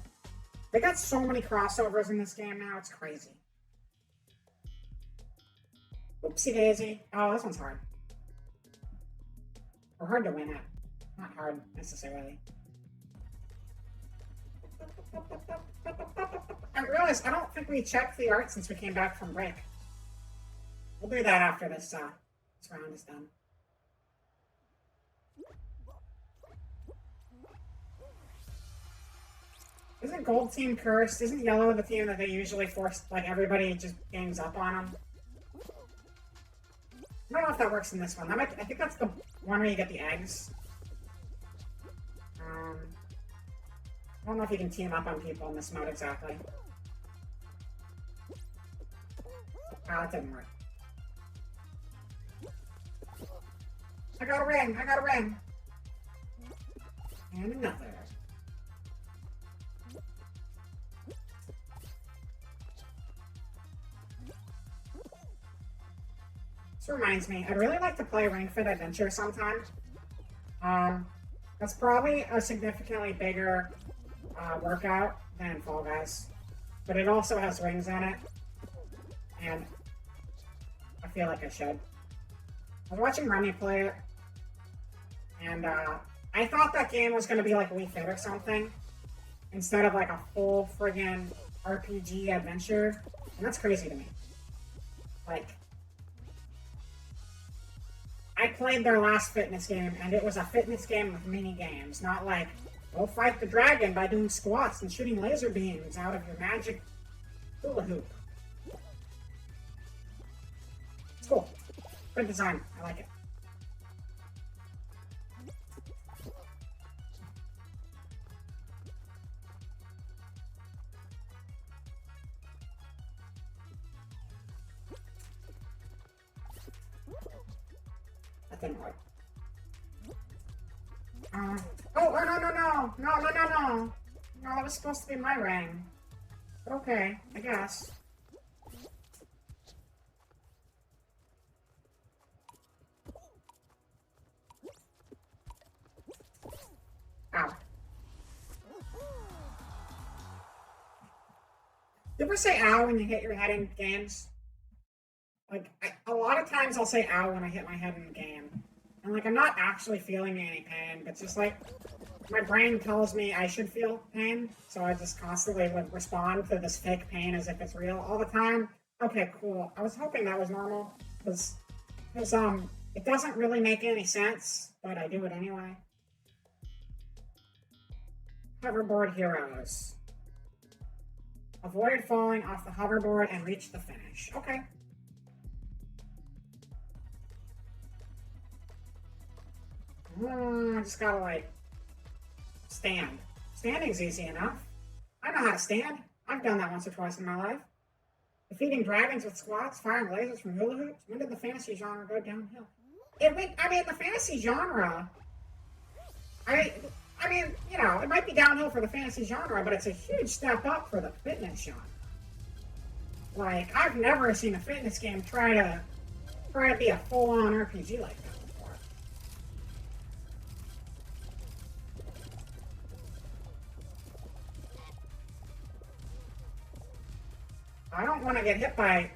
They got so many crossovers in this game now, it's crazy. Oopsie daisy. Oh, this one's hard. Or hard to win at. Not hard, necessarily. I realized I don't think we checked the art since we came back from break. We'll do that after this round is done. Isn't Gold Team cursed? Isn't Yellow the team that they usually force, like, everybody just gangs up on them? I don't know if that works in this one. I think that's the one where you get the eggs. I don't know if you can team up on people in this mode exactly. Ah, that didn't work. I got a ring! I got a ring! And another. This reminds me, I'd really like to play Ring Fit Adventure sometime. That's probably a significantly bigger workout than Fall Guys. But it also has rings in it. And I feel like I should. I was watching Remy play it. And I thought that game was going to be like Wii Fit or something. Instead of like a full friggin' RPG adventure. And that's crazy to me. Like, I played their last fitness game, and it was a fitness game with mini games, not like, go fight the dragon by doing squats and shooting laser beams out of your magic hula hoop. It's cool. Good design. I like it. that didn't work. Oh, no, no, no, no. No, no, no, no. No, that was supposed to be my ring. But okay, I guess. Ow. You ever say ow when you hit your head in games? Like, a lot of times I'll say ow when I hit my head in a game. And, like, I'm not actually feeling any pain, but just, like, my brain tells me I should feel pain, so I just constantly would respond to this fake pain as if it's real all the time. Okay, cool. I was hoping that was normal, because, it doesn't really make any sense, but I do it anyway. Hoverboard heroes. Avoid falling off the hoverboard and reach the finish. Okay. I just gotta, like, stand. Standing's easy enough. I know how to stand. I've done that once or twice in my life. Defeating dragons with squats, firing lasers from hula hoops. When did the fantasy genre go downhill? The fantasy genre... I mean, you know, it might be downhill for the fantasy genre, but it's a huge step up for the fitness genre. Like, I've never seen a fitness game try to be a full-on RPG like that before. I don't want to get hit by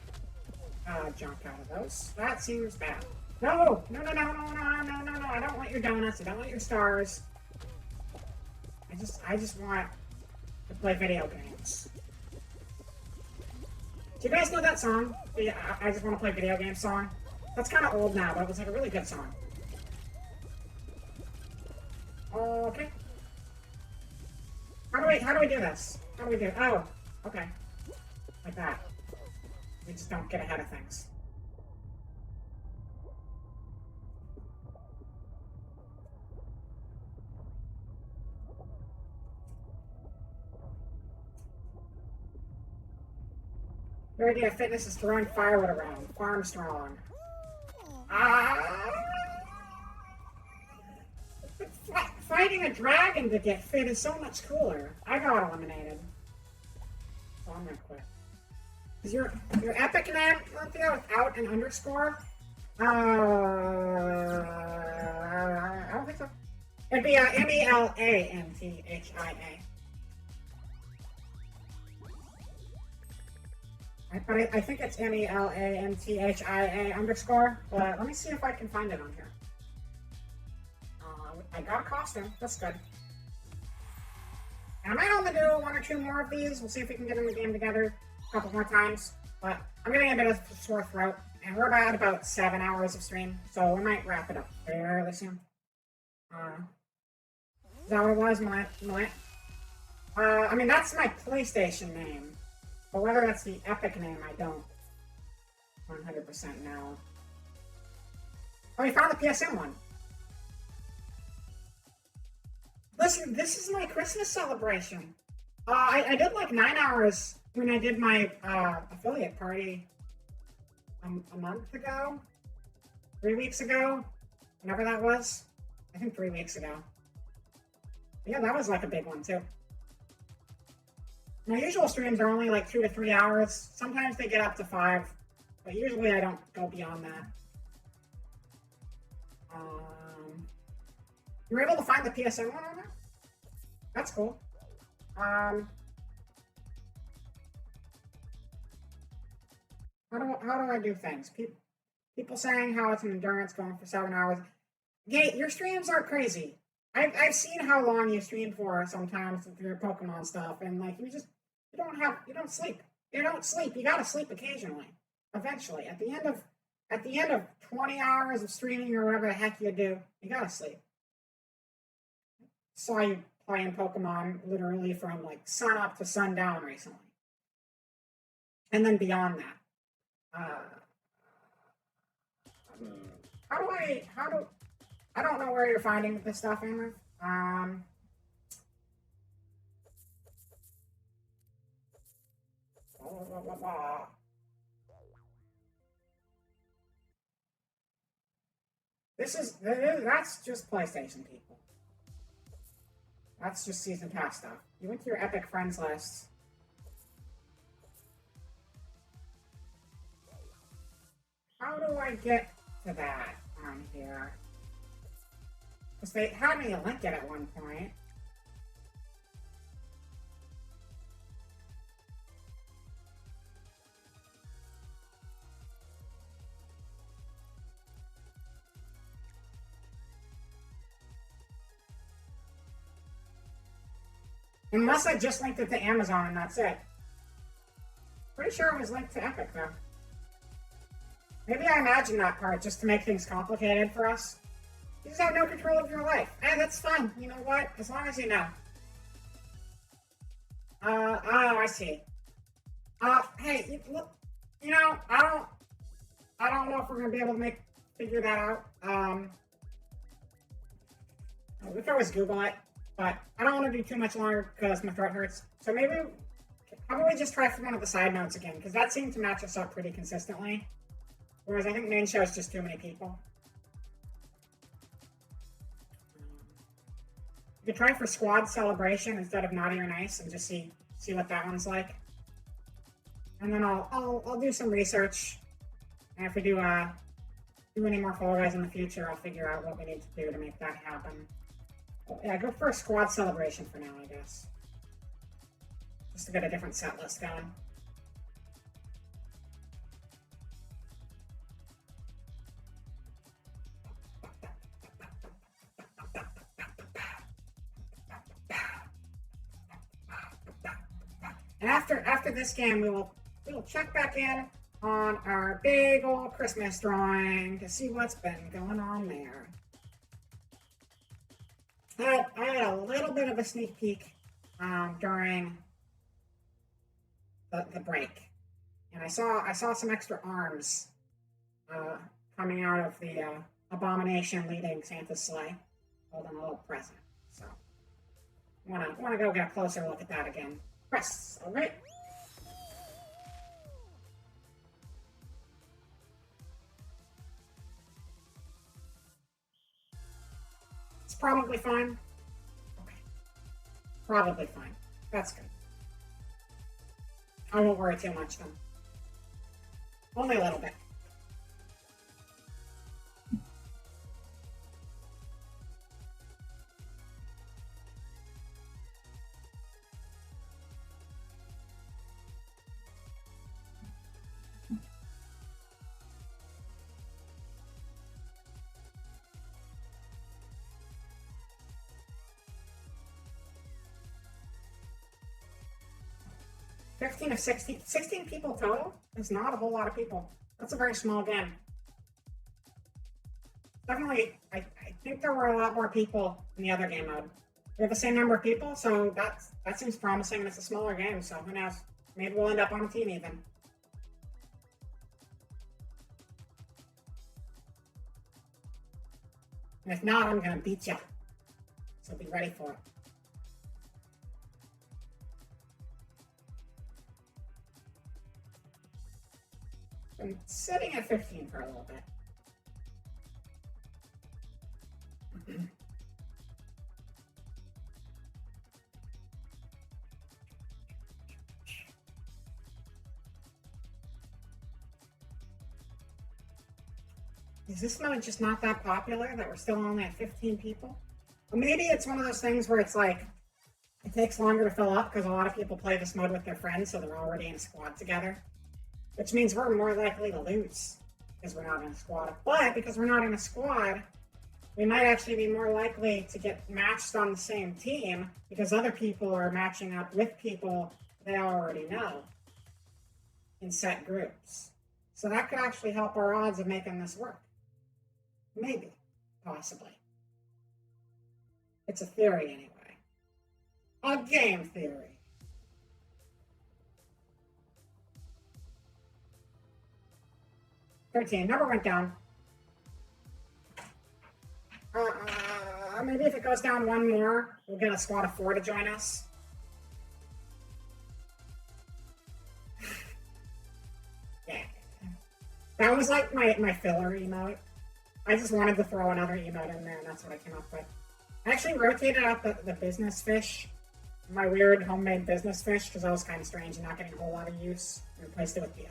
junk out of those. That seems bad. No! No, no, no, no, no, no, no, no. I don't want your donuts. I don't want your stars. I just want to play video games. Do you guys know that song? The I just want to play video games song? That's kind of old now, but it was like a really good song. Okay. How do we do this? How do we do it? Oh, okay. Like that. We just don't get ahead of things. Your idea of fitness is throwing firewood around. Farm strong. Fighting a dragon to get fit is so much cooler. I got eliminated. So I'm gonna quit. Is your epic name, Cynthia, without an underscore? I don't think so. It'd be MELANTHIA. But I think it's MELANTHIA underscore. But let me see if I can find it on here. I got a costume. That's good. And I might only do one or two more of these. We'll see if we can get in the game together a couple more times. But I'm getting a bit of a sore throat. And we're about 7 hours of stream. So we might wrap it up fairly soon. Is that what it was? I mean, that's my PlayStation name. But whether that's the epic name, I don't 100% know. Oh, we found the PSN one. Listen, this is my Christmas celebration. I did like 9 hours when I did my affiliate party a month ago? 3 weeks ago? Whenever that was? I think 3 weeks ago. Yeah, that was like a big one too. My usual streams are only like 2 to 3 hours. Sometimes they get up to 5, but usually I don't go beyond that. You were able to find the PSN one on there? That's cool. How do I do things? People saying how it's an endurance going for 7 hours. Yeah, your streams are crazy. I've seen how long you stream for sometimes with your Pokemon stuff, and like you don't sleep. You don't sleep. You gotta sleep occasionally. Eventually, at the end of 20 hours of streaming or whatever the heck you do, you gotta sleep. Saw you playing Pokemon literally from like sun up to sundown recently, and then beyond that. I don't know where you're finding this stuff, Amber. That's just PlayStation people. That's just season pass stuff. You went to your Epic Friends list. How do I get to that on here? Because they had me link it at one point. Unless I just linked it to Amazon and that's it. Pretty sure it was linked to Epic though. Maybe I imagined that part just to make things complicated for us. You just have no control of your life. Hey, that's fine. You know what? As long as you know. Oh, I see. Hey, look, you know, I don't know if we're gonna be able to figure that out. We can always Google it, but I don't want to do too much longer because my throat hurts. So maybe, how about we just try for one of the side notes again? Because that seemed to match us up pretty consistently. Whereas I think main show is just too many people. You could try for squad celebration instead of naughty or nice and just see what that one's like. And then I'll do some research. And if we do any more Fall Guys in the future, I'll figure out what we need to do to make that happen. Well, yeah, go for a squad celebration for now, I guess. Just to get a different set list going. And after this game, we will check back in on our big old Christmas drawing to see what's been going on there. I had a little bit of a sneak peek during the break, and I saw some extra arms coming out of the abomination leading Santa's sleigh, holding a little present. So, wanna go get a closer look at that again. Press, all right. It's probably fine. Okay. Probably fine. That's good. I won't worry too much then. Only a little bit. Of 16 people total is not a whole lot of people. That's a very small game. Definitely, I think there were a lot more people in the other game mode. We have the same number of people, so that seems promising, and it's a smaller game, so who knows? Maybe we'll end up on a team even. And if not, I'm gonna beat ya. So be ready for it. I'm sitting at 15 for a little bit. Is this mode just not that popular that we're still only at 15 people? Or maybe it's one of those things where it's like, it takes longer to fill up because a lot of people play this mode with their friends, so they're already in a squad together. Which means we're more likely to lose because we're not in a squad. But because we're not in a squad, we might actually be more likely to get matched on the same team because other people are matching up with people they already know in set groups. So that could actually help our odds of making this work. Maybe. Possibly. It's a theory anyway. A game theory. Number went down. Maybe if it goes down one more, we'll get a squad of 4 to join us. Yeah. That was like my filler emote. I just wanted to throw another emote in there, and that's what I came up with. I actually rotated out the business fish, my weird homemade business fish, because that was kind of strange and not getting a whole lot of use. And replaced it with the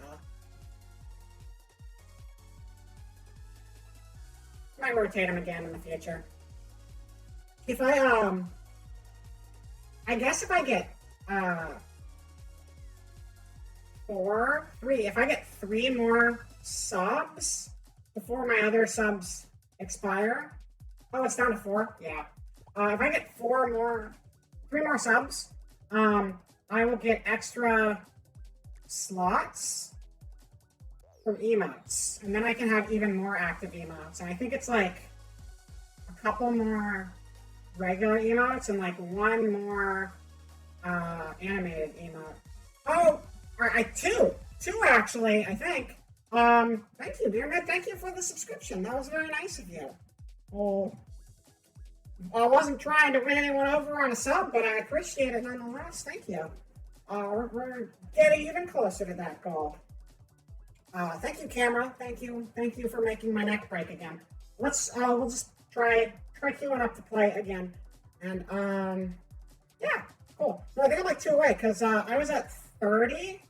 might rotate them again in the future. If I guess if I get if I get 3 more subs before my other subs expire. Oh, it's down to 4. Yeah. If I get 3 more subs, I will get extra slots for emotes, and then I can have even more active emotes. And I think it's like a couple more regular emotes and like 1 more animated emote. Oh, two actually, I think. Thank you, dear man. Thank you for the subscription. That was very nice of you. Well, I wasn't trying to win anyone over on a sub, but I appreciate it nonetheless. Thank you. We're getting even closer to that goal. Thank you, camera. Thank you for making my neck break again. We'll just try queuing up to play again. And, yeah, cool. No, I think I'm like 2 away, because I was at 30,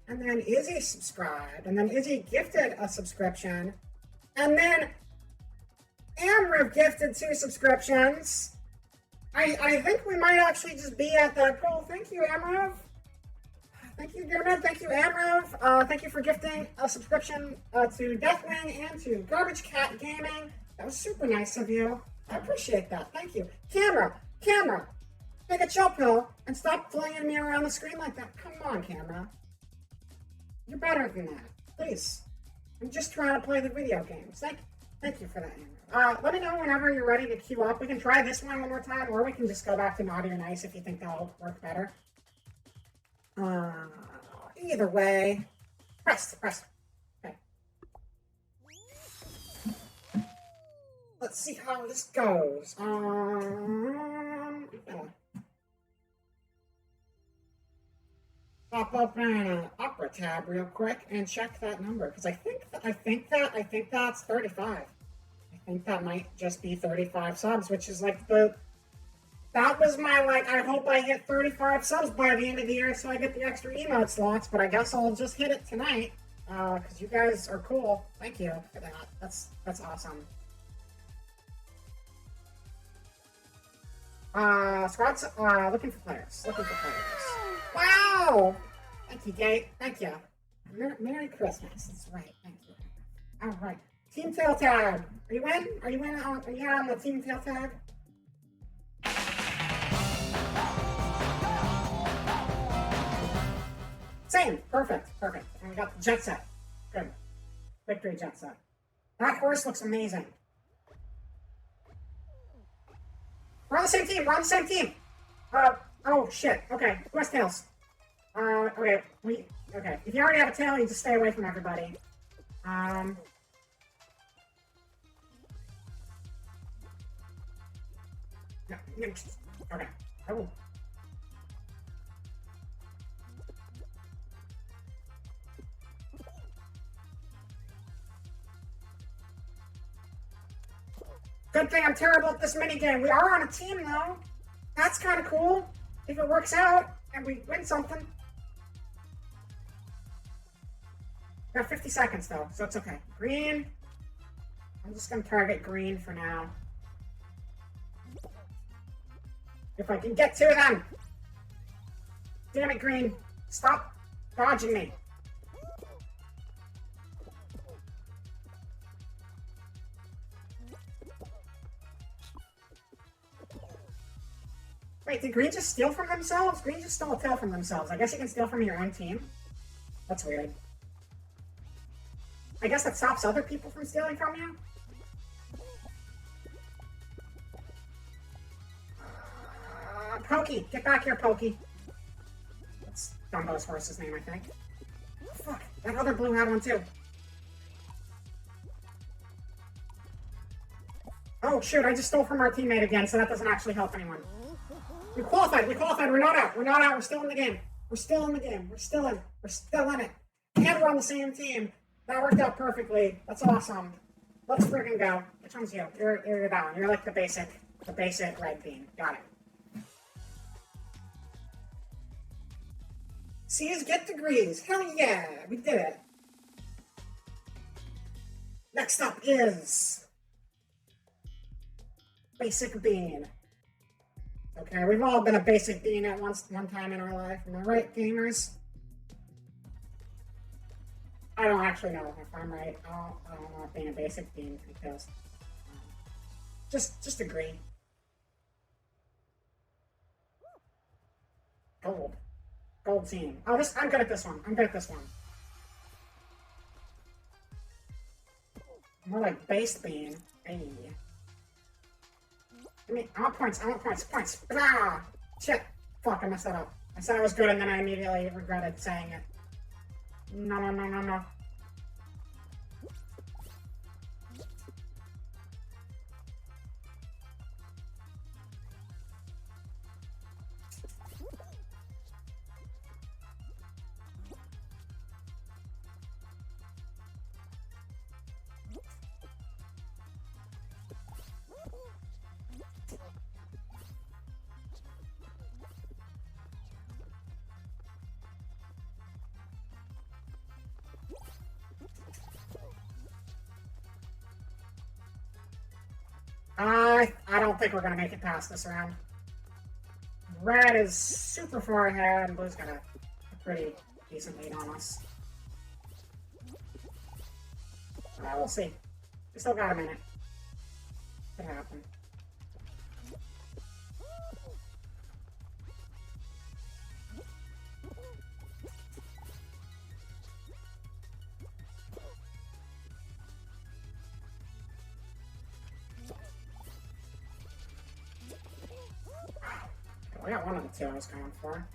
and then Izzy subscribed, and then Izzy gifted a subscription, and then Amriv gifted 2 subscriptions. I think we might actually just be at that goal. Thank you, Amriv. Thank you, Dermot. Thank you, Amriv. Thank you for gifting a subscription to Deathwing and to Garbage Cat Gaming. That was super nice of you. I appreciate that. Thank you. Camera, take a chill pill and stop flinging me around the screen like that. Come on, camera. You're better than that. Please. I'm just trying to play the video games. Thank you for that, Amriv. Let me know whenever you're ready to queue up. We can try this one more time, or we can just go back to Naughty or Nice if you think that'll work better. Either way. Press. Okay. Let's see how this goes. Pop open an Opera tab real quick and check that number, because I think that's 35. I think that might just be 35 subs, which is like that was my, I hope I hit 35 subs by the end of the year so I get the extra emote slots, but I guess I'll just hit it tonight, because you guys are cool. Thank you for that. That's awesome. Squad's, looking for players. Wow! Thank you, Gate. Thank you. Merry Christmas. That's right. Thank you. All right. Team Tail Tag. Are you in? Are you on the Team Tail Tag? Same. Perfect. And we got the jet set. Good. Victory jet set. That horse looks amazing. We're on the same team. Oh shit. Okay. Who has tails? Okay. Okay. If you already have a tail, you just stay away from everybody. Okay. Oh. Good thing I'm terrible at this minigame. We are on a team, though. That's kind of cool. If it works out and we win something. Got 50 seconds, though, so it's okay. Green. I'm just going to target green for now. If I can get to them. Damn it, green. Stop dodging me. Wait, did green just steal from themselves? Green just stole a tail from themselves. I guess you can steal from your own team. That's weird. I guess that stops other people from stealing from you? Pokey! Get back here, Pokey! That's Dumbo's horse's name, I think. Fuck, that other blue had one too. Oh shoot, I just stole from our teammate again, so that doesn't actually help anyone. We qualified, we're not out, we're still in the game. We're still in it. And we're on the same team. That worked out perfectly. That's awesome. let's friggin' go. Which one's you? You're that one. You're like the basic red bean. Got it. C's get degrees. Hell yeah, we did it. Next up is basic bean. Okay, we've all been a basic bean at one time in our life. Am I right, gamers? I don't actually know if I'm right. I don't know if being a basic bean because just agree. Gold team. Oh, I'm good at this one. I'm good at this one. More like base bean. Hey. I want points. Points. Ah! Shit. Fuck, I messed that up. I said I was good and then I immediately regretted saying it. No. I don't think we're gonna make it past this round. Red is super far ahead, and Blue's got a pretty decent lead on us. We'll see. We still got a minute. Could happen. I got one of the two I was going for.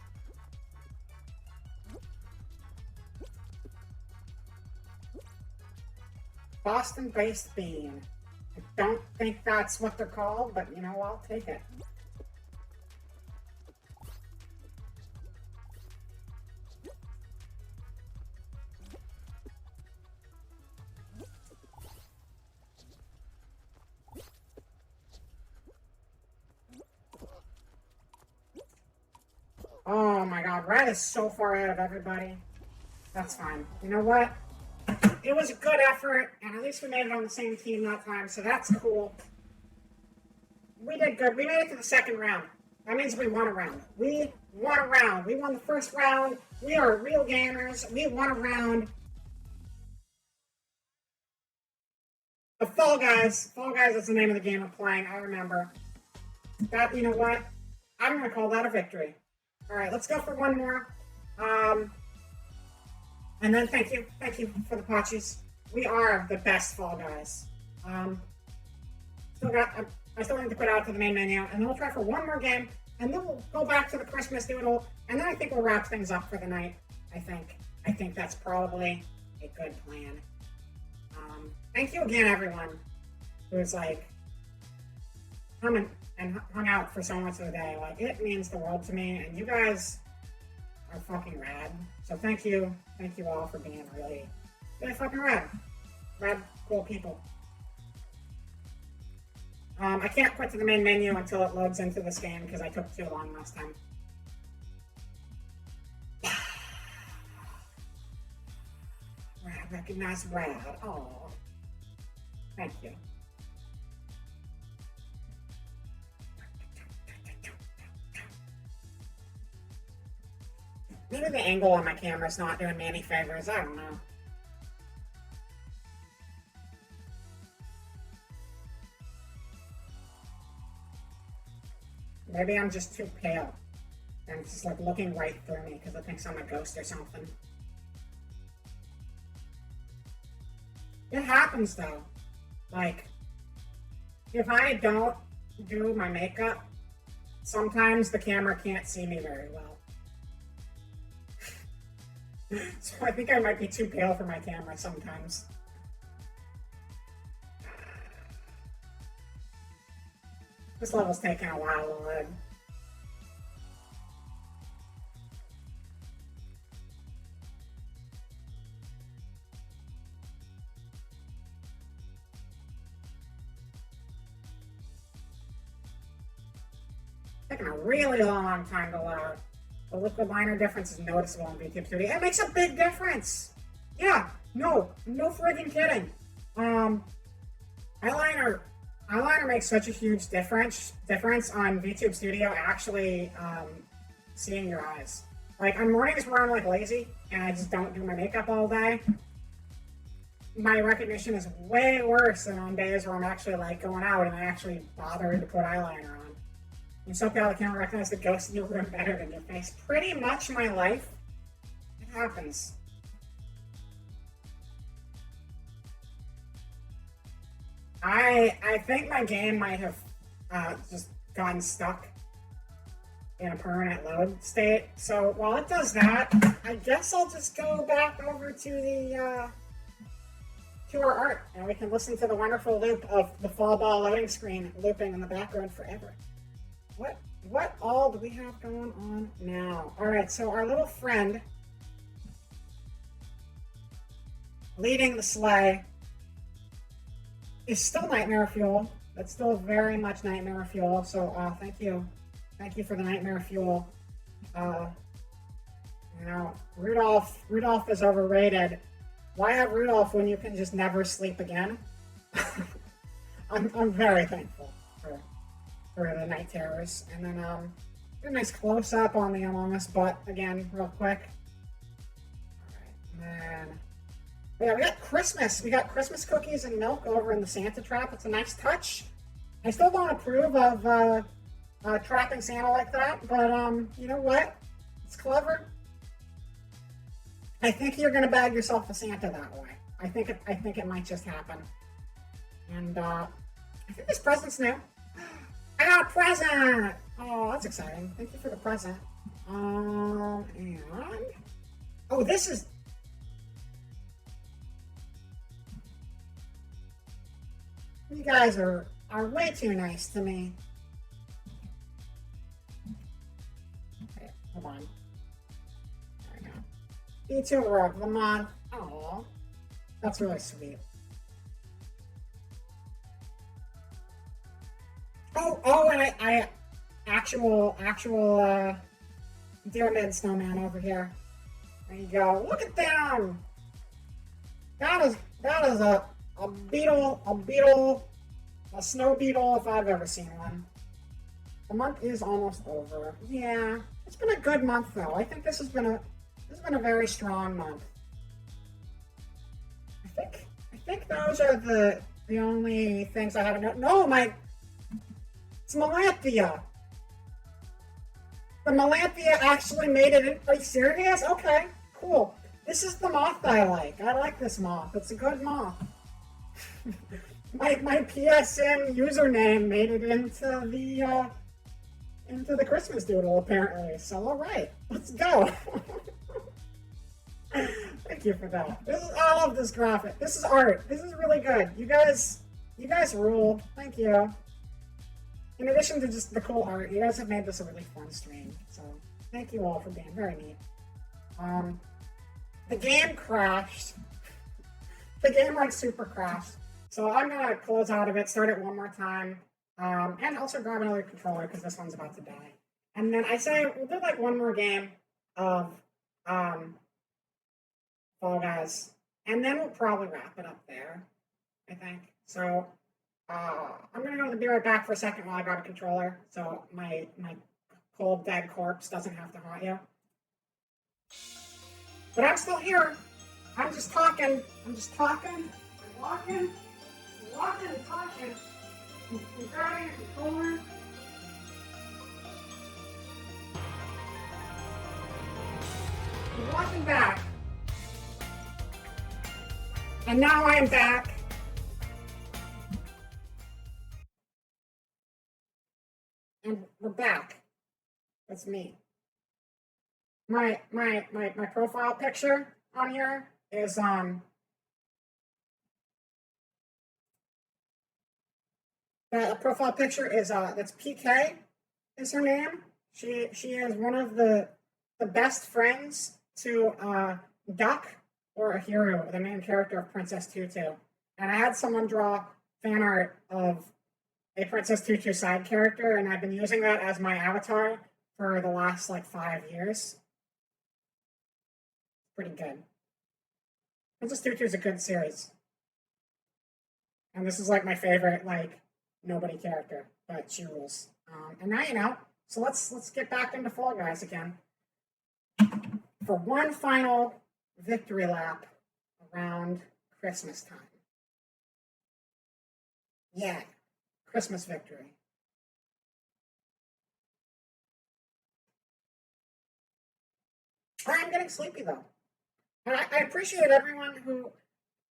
Boston-based bean. I don't think that's what they're called, but you know, I'll take it. Oh my god, Red is so far ahead of everybody. That's fine. You know what? It was a good effort, and at least we made it on the same team that time, so that's cool. We did good. We made it to the second round. That means we won a round. We won a round. We won the first round. We are real gamers. We won a round. The Fall Guys. Fall Guys is the name of the game we're playing. I remember. That, you know what? I'm going to call that a victory. All right, let's go for one more. And then thank you for the Pachis. We are the best Fall Guys. I still need to put out to the main menu, and then we'll try for one more game, and then we'll go back to the Christmas doodle, and then I think we'll wrap things up for the night. I think that's probably a good plan. Thank you again, everyone who's like come and hung out for so much of the day. Like, it means the world to me, and you guys are fucking rad. So thank you all for being really fucking rad. Rad, cool people. I can't quit to the main menu until it loads into this game because I took too long last time. Rad, recognize Rad. Oh, thank you. Maybe the angle on my camera is not doing me any favors. I don't know. Maybe I'm just too pale. And it's just like looking right through me because it thinks I'm a ghost or something. It happens though. Like, if I don't do my makeup, sometimes the camera can't see me very well. So I think I might be too pale for my camera sometimes. This level's taking a while to load. taking a really long time to load. The liquid liner difference is noticeable in VTube Studio. It makes a big difference. Yeah, no friggin' kidding. Eyeliner makes such a huge difference on VTube Studio actually seeing your eyes. Like on mornings where I'm like lazy and I just don't do my makeup all day, my recognition is way worse than on days where I'm actually like going out and I actually bothered to put eyeliner on. And some people can't recognize the ghost in your room better than your face. Pretty much my life, it happens. I think my game might have just gotten stuck in a permanent load state. So while it does that, I guess I'll just go back over to the to our art, and we can listen to the wonderful loop of the fall ball loading screen looping in the background forever. What all do we have going on now? All right, so our little friend leading the sleigh is still Nightmare Fuel. That's still very much Nightmare Fuel. So thank you for the Nightmare Fuel. Rudolph is overrated. Why have Rudolph when you can just never sleep again? I'm very thankful for the Night Terrors. And then a nice close up on the Among Us butt again, real quick. All right, man. Yeah, we got Christmas. We got Christmas cookies and milk over in the Santa trap. It's a nice touch. I still don't approve of trapping Santa like that, but you know what? It's clever. I think you're gonna bag yourself a Santa that way. I think it might just happen. And I think this present's new. I got a present! Oh, that's exciting. Thank you for the present. And oh, this is. You guys are way too nice to me. Okay, hold on. There we go. VTuber of the month. Aww. That's really sweet. Oh, and I actual Dear Mid Snowman over here. There you go. Look at them. That is a beetle, a snow beetle if I've ever seen one. The month is almost over. Yeah, it's been a good month though. I think this has been a very strong month. I think those are the only things I haven't. No, it's Melanthia. The Melanthia actually made it in. Are you serious? Okay, cool. This is the moth I like. I like this moth. It's a good moth. my PSN username made it into the Christmas doodle apparently. So all right, let's go. Thank you for that. I love this graphic. This is art. This is really good. You guys rule. Thank you. In addition to just the cool art, you guys have made this a really fun stream. So thank you all for being very neat. The game crashed. The game like super crashed. So I'm gonna close out of it, start it one more time, and also grab another controller because this one's about to die. And then I say we'll do like one more game of Fall Guys, and then we'll probably wrap it up there, I think. So I'm gonna be right back for a second while I grab a controller, so my cold dead corpse doesn't have to haunt you. But I'm still here. I'm just talking. I'm walking and talking. I'm grabbing a controller. I'm walking back. And now I'm back. And we're back. That's me. My profile picture on here is the profile picture is that's PK is her name. She is one of the best friends to Duck or a hero, the main character of Princess Tutu. And I had someone draw fan art of a Princess Tutu side character, and I've been using that as my avatar for the last like 5 years. Pretty good. Princess Tutu is a good series. And this is like my favorite, like, nobody character, but she rules. And now you know. So let's get back into Fall Guys again for one final victory lap around Christmas time. Yeah, Christmas victory. I'm getting sleepy though. And I appreciate everyone who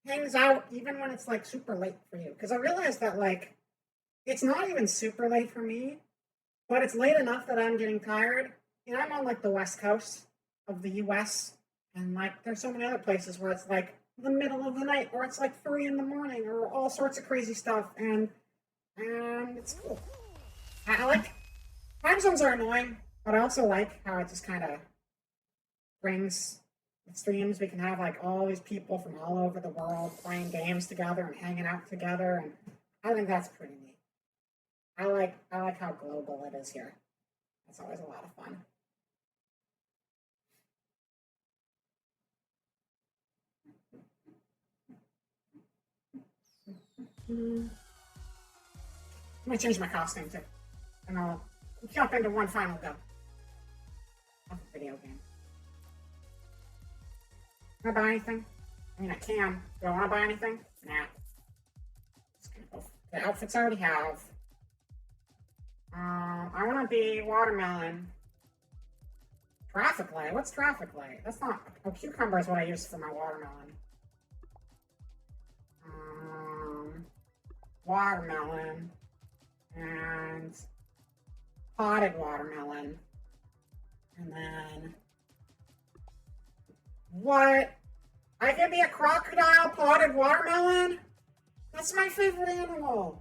hangs out even when it's like super late for you. Because I realize that like it's not even super late for me, but it's late enough that I'm getting tired. You know, I'm on like the west coast of the US, and like there's so many other places where it's like the middle of the night, or it's like 3 in the morning, or all sorts of crazy stuff, and it's cool. I like time zones are annoying, but I also like how it just kind of brings streams. We can have like all these people from all over the world playing games together and hanging out together, and I think that's pretty neat. I like how global it is here. It's always a lot of fun. I'm gonna change my costume too, and I'll jump into one final go of a video game. Can I buy anything? I mean, I can. Do I want to buy anything? Nah. Just gonna go for the outfits I already have. I want to be watermelon. Traffic light? What's traffic light? That's not... Oh, cucumber is what I use for my watermelon. Watermelon. And... potted watermelon. And then... What? I can be a crocodile potted watermelon? That's my favorite animal.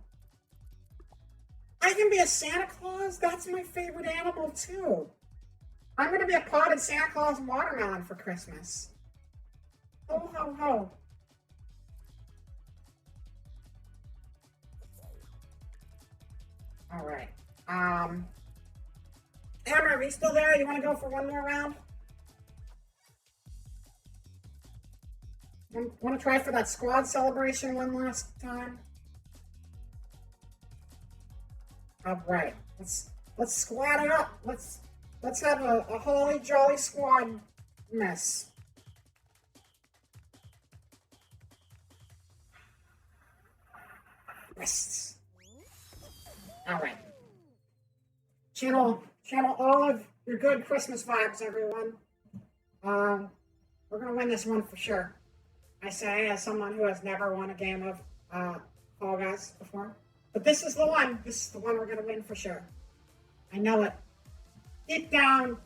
I can be a Santa Claus? That's my favorite animal too. I'm gonna be a potted Santa Claus watermelon for Christmas. Ho ho ho. Alright. Amber, are you still there? You wanna go for one more round? Want to try for that squad celebration one last time? All right, let's squad it up. Let's have a holly jolly squad mess. Yes. All right. Channel all of your good Christmas vibes, everyone. We're gonna win this one for sure. I say as someone who has never won a game of Fall Guys before. But this is the one. This is the one we're going to win for sure. I know it. Deep down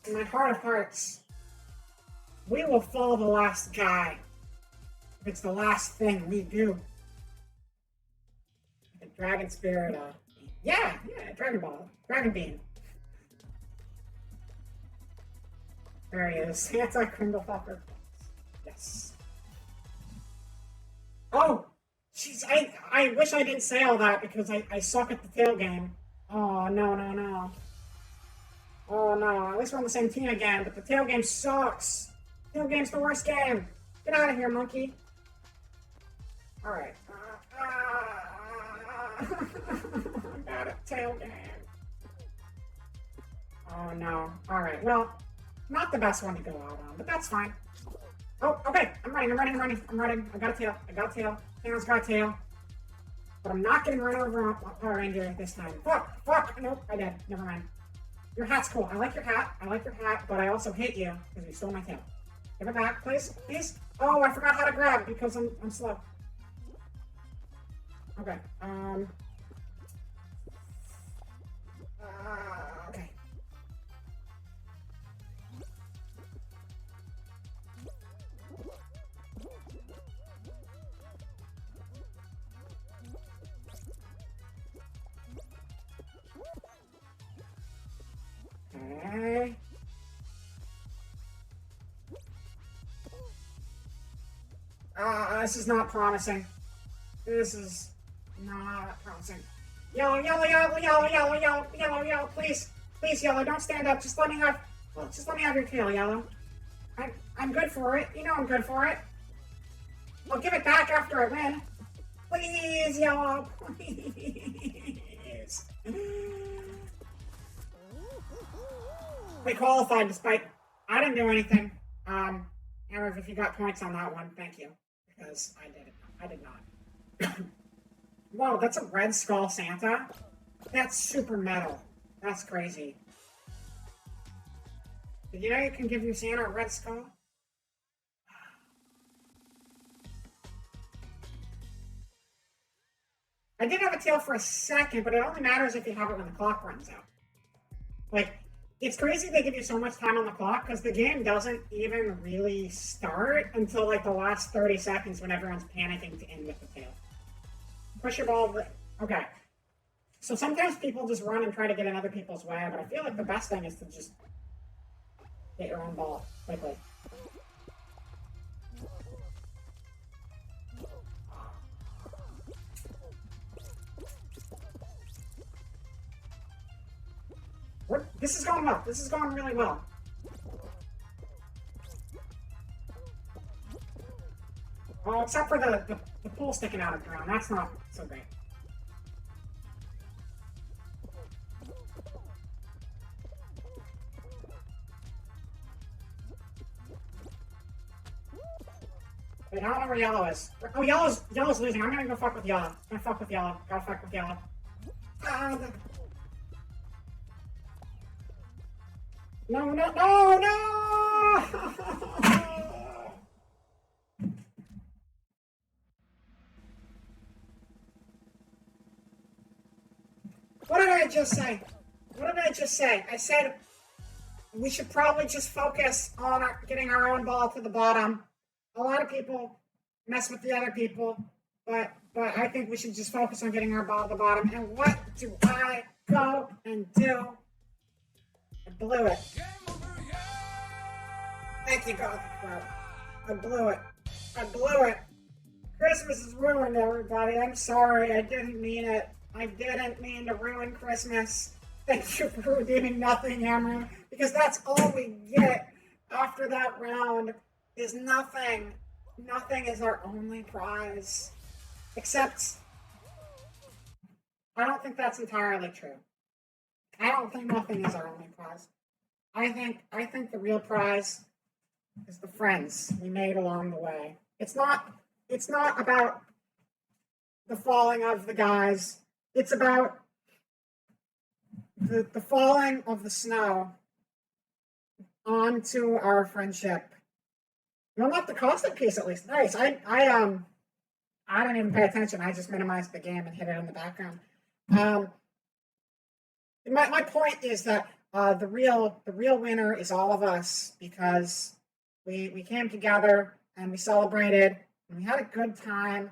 in my heart of hearts, we will follow the last guy if it's the last thing we do. The Dragon Spirit, yeah, Dragon Ball. Dragon Beam. There he is. Anti-Crindlefucker. Yes. Oh, jeez, I wish I didn't say all that because I suck at the tail game. Oh, no. Oh, no, at least we're on the same team again, but the tail game sucks. Tail game's the worst game. Get out of here, monkey. Alright. Got it, tail game. Oh, no. Alright, well, not the best one to go out on, but that's fine. Oh, okay. I'm running. I got a tail. Tail's got a tail. But I'm not getting run over on Power Ranger this time. Fuck. Nope, I did. Never mind. Your hat's cool. I like your hat, but I also hate you because you stole my tail. Give it back, please. Oh, I forgot how to grab because I'm slow. Okay. Okay. Okay. This is not promising. This is not promising. Yellow, yellow, yellow, yellow, yellow, yellow, yellow, yellow, please. Please, Yellow, don't stand up. Just let me have, well, just let me have your tail, Yellow. I'm good for it. You know I'm good for it. I'll give it back after I win. Please, Yellow, please. We qualified despite, I didn't do anything. Eric, if you got points on that one, thank you. Because I did not. Whoa, that's a red skull Santa? That's super metal. That's crazy. Did you know you can give your Santa a red skull? I did have a tail for a second, but it only matters if you have it when the clock runs out. Like, it's crazy they give you so much time on the clock because the game doesn't even really start until like the last 30 seconds when everyone's panicking to end with the tail. Push your ball. Okay. So sometimes people just run and try to get in other people's way, but I feel like the best thing is to just get your own ball quickly. This is going well. This is going really well. Oh, except for the pool sticking out of the ground. That's not so great. Wait, I don't know where Yellow is. Oh, Yellow's losing. I'm gonna go fuck with Yellow. I'm gonna fuck with Yellow. Gotta fuck with Yellow. No, no, no, no! What did I just say? What did I just say? I said we should probably just focus on getting our own ball to the bottom. A lot of people mess with the other people, but I think we should just focus on getting our ball to the bottom. And what do I go and do? I blew it. Thank you, God. I blew it. I blew it. Christmas is ruined, everybody. I'm sorry. I didn't mean it. I didn't mean to ruin Christmas. Thank you for redeeming nothing, Hammer. Because that's all we get after that round is nothing. Nothing is our only prize. Except, I don't think that's entirely true. I don't think nothing is our only prize. I think the real prize is the friends we made along the way. It's not about the falling of the guys. It's about the falling of the snow onto our friendship. You unlocked the constant piece at least. Nice. I didn't even pay attention. I just minimized the game and hit it in the background. My point is that the real winner is all of us because we came together and we celebrated and we had a good time.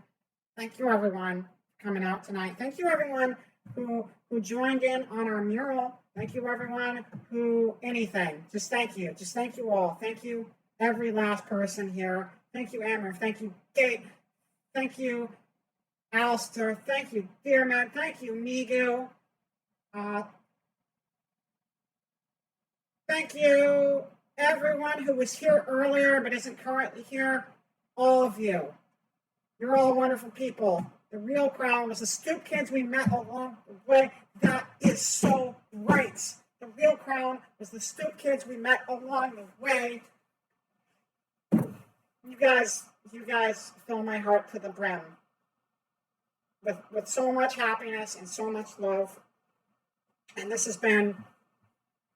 Thank you everyone for coming out tonight. Thank you everyone who joined in on our mural. Thank you everyone who anything. Just thank you. Just thank you all. Thank you every last person here. Thank you Amber. Thank you Kate. Thank you Alistair. Thank you Dearman. Thank you Migu. Thank you, everyone who was here earlier but isn't currently here. All of you. You're all wonderful people. The real crown was the Stoop kids we met along the way. That is so right. The real crown was the Stoop kids we met along the way. You guys fill my heart to the brim with so much happiness and so much love. And this has been,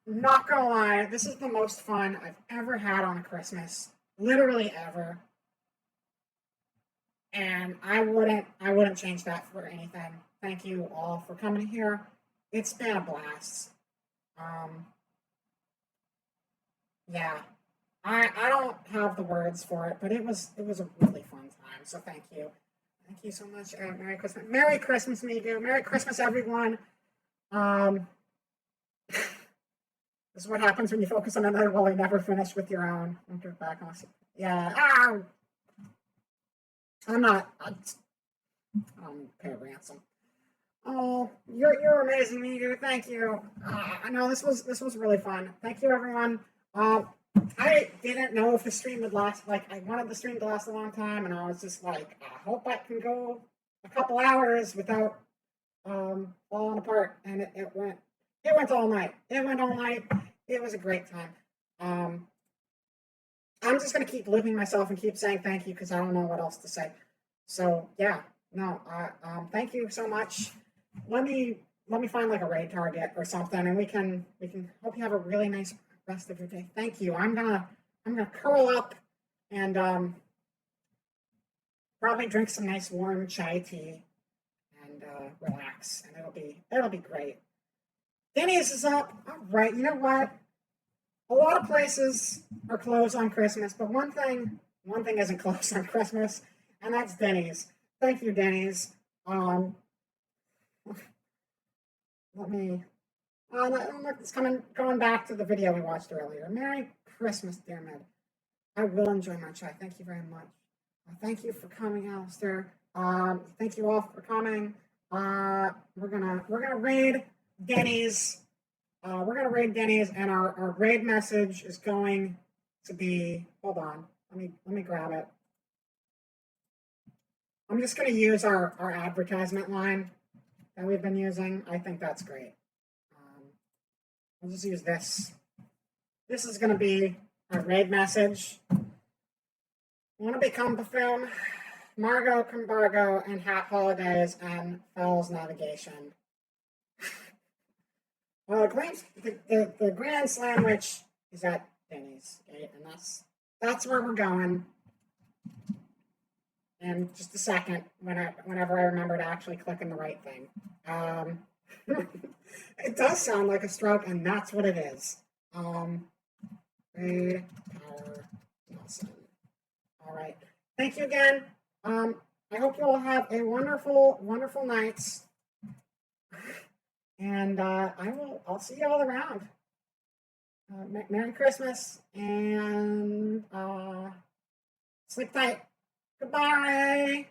not gonna lie, this is the most fun I've ever had on a Christmas. Literally ever. And I wouldn't change that for anything. Thank you all for coming here. It's been a blast. Yeah. I don't have the words for it, but it was a really fun time. So thank you. Thank you so much. Merry Christmas. Merry Christmas, Migu. Merry Christmas, everyone. This is what happens when you focus on another while you never finish with your own. Enter back on. Yeah. I'm not. I don't pay a ransom. Oh, you're amazing, Meager. Thank you. I know this was really fun. Thank you, everyone. I didn't know if the stream would last. Like, I wanted the stream to last a long time, and I was just like, I hope I can go a couple hours without falling apart. And it went all night. It went all night. It was a great time. I'm just gonna keep looping myself and keep saying thank you because I don't know what else to say. So yeah, no, thank you so much. Let me find like a raid target or something, and we can hope you have a really nice rest of your day. Thank you. I'm gonna curl up and probably drink some nice warm chai tea and relax, and it'll be great. Denny's is up. All right, you know what? A lot of places are closed on Christmas, but one thing isn't closed on Christmas, and that's Denny's. Thank you, Denny's. Let me. It's going back to the video we watched earlier. Merry Christmas, dear Med. I will enjoy my chai. Thank you very much. Thank you for coming, Alistair. Thank you all for coming. We're gonna raid Denny's. We're gonna raid Denny's, and our raid message is going to be. Hold on. Let me grab it. I'm just gonna use our advertisement line that we've been using. I think that's great. I'll just use this. This is gonna be our raid message. Want to become Buffoon, Margot Cambargo, and Hat Holidays, and Fells Navigation. Well, the Grand Sandwich is at Denny's, okay? And that's where we're going. And just a second, whenever I remember to actually click on the right thing. It does sound like a stroke, and that's what it is. Raid Power Nelson. All right. Thank you again. I hope you all have a wonderful, wonderful night. And I'll see you all around. Merry Christmas and sleep tight. Goodbye.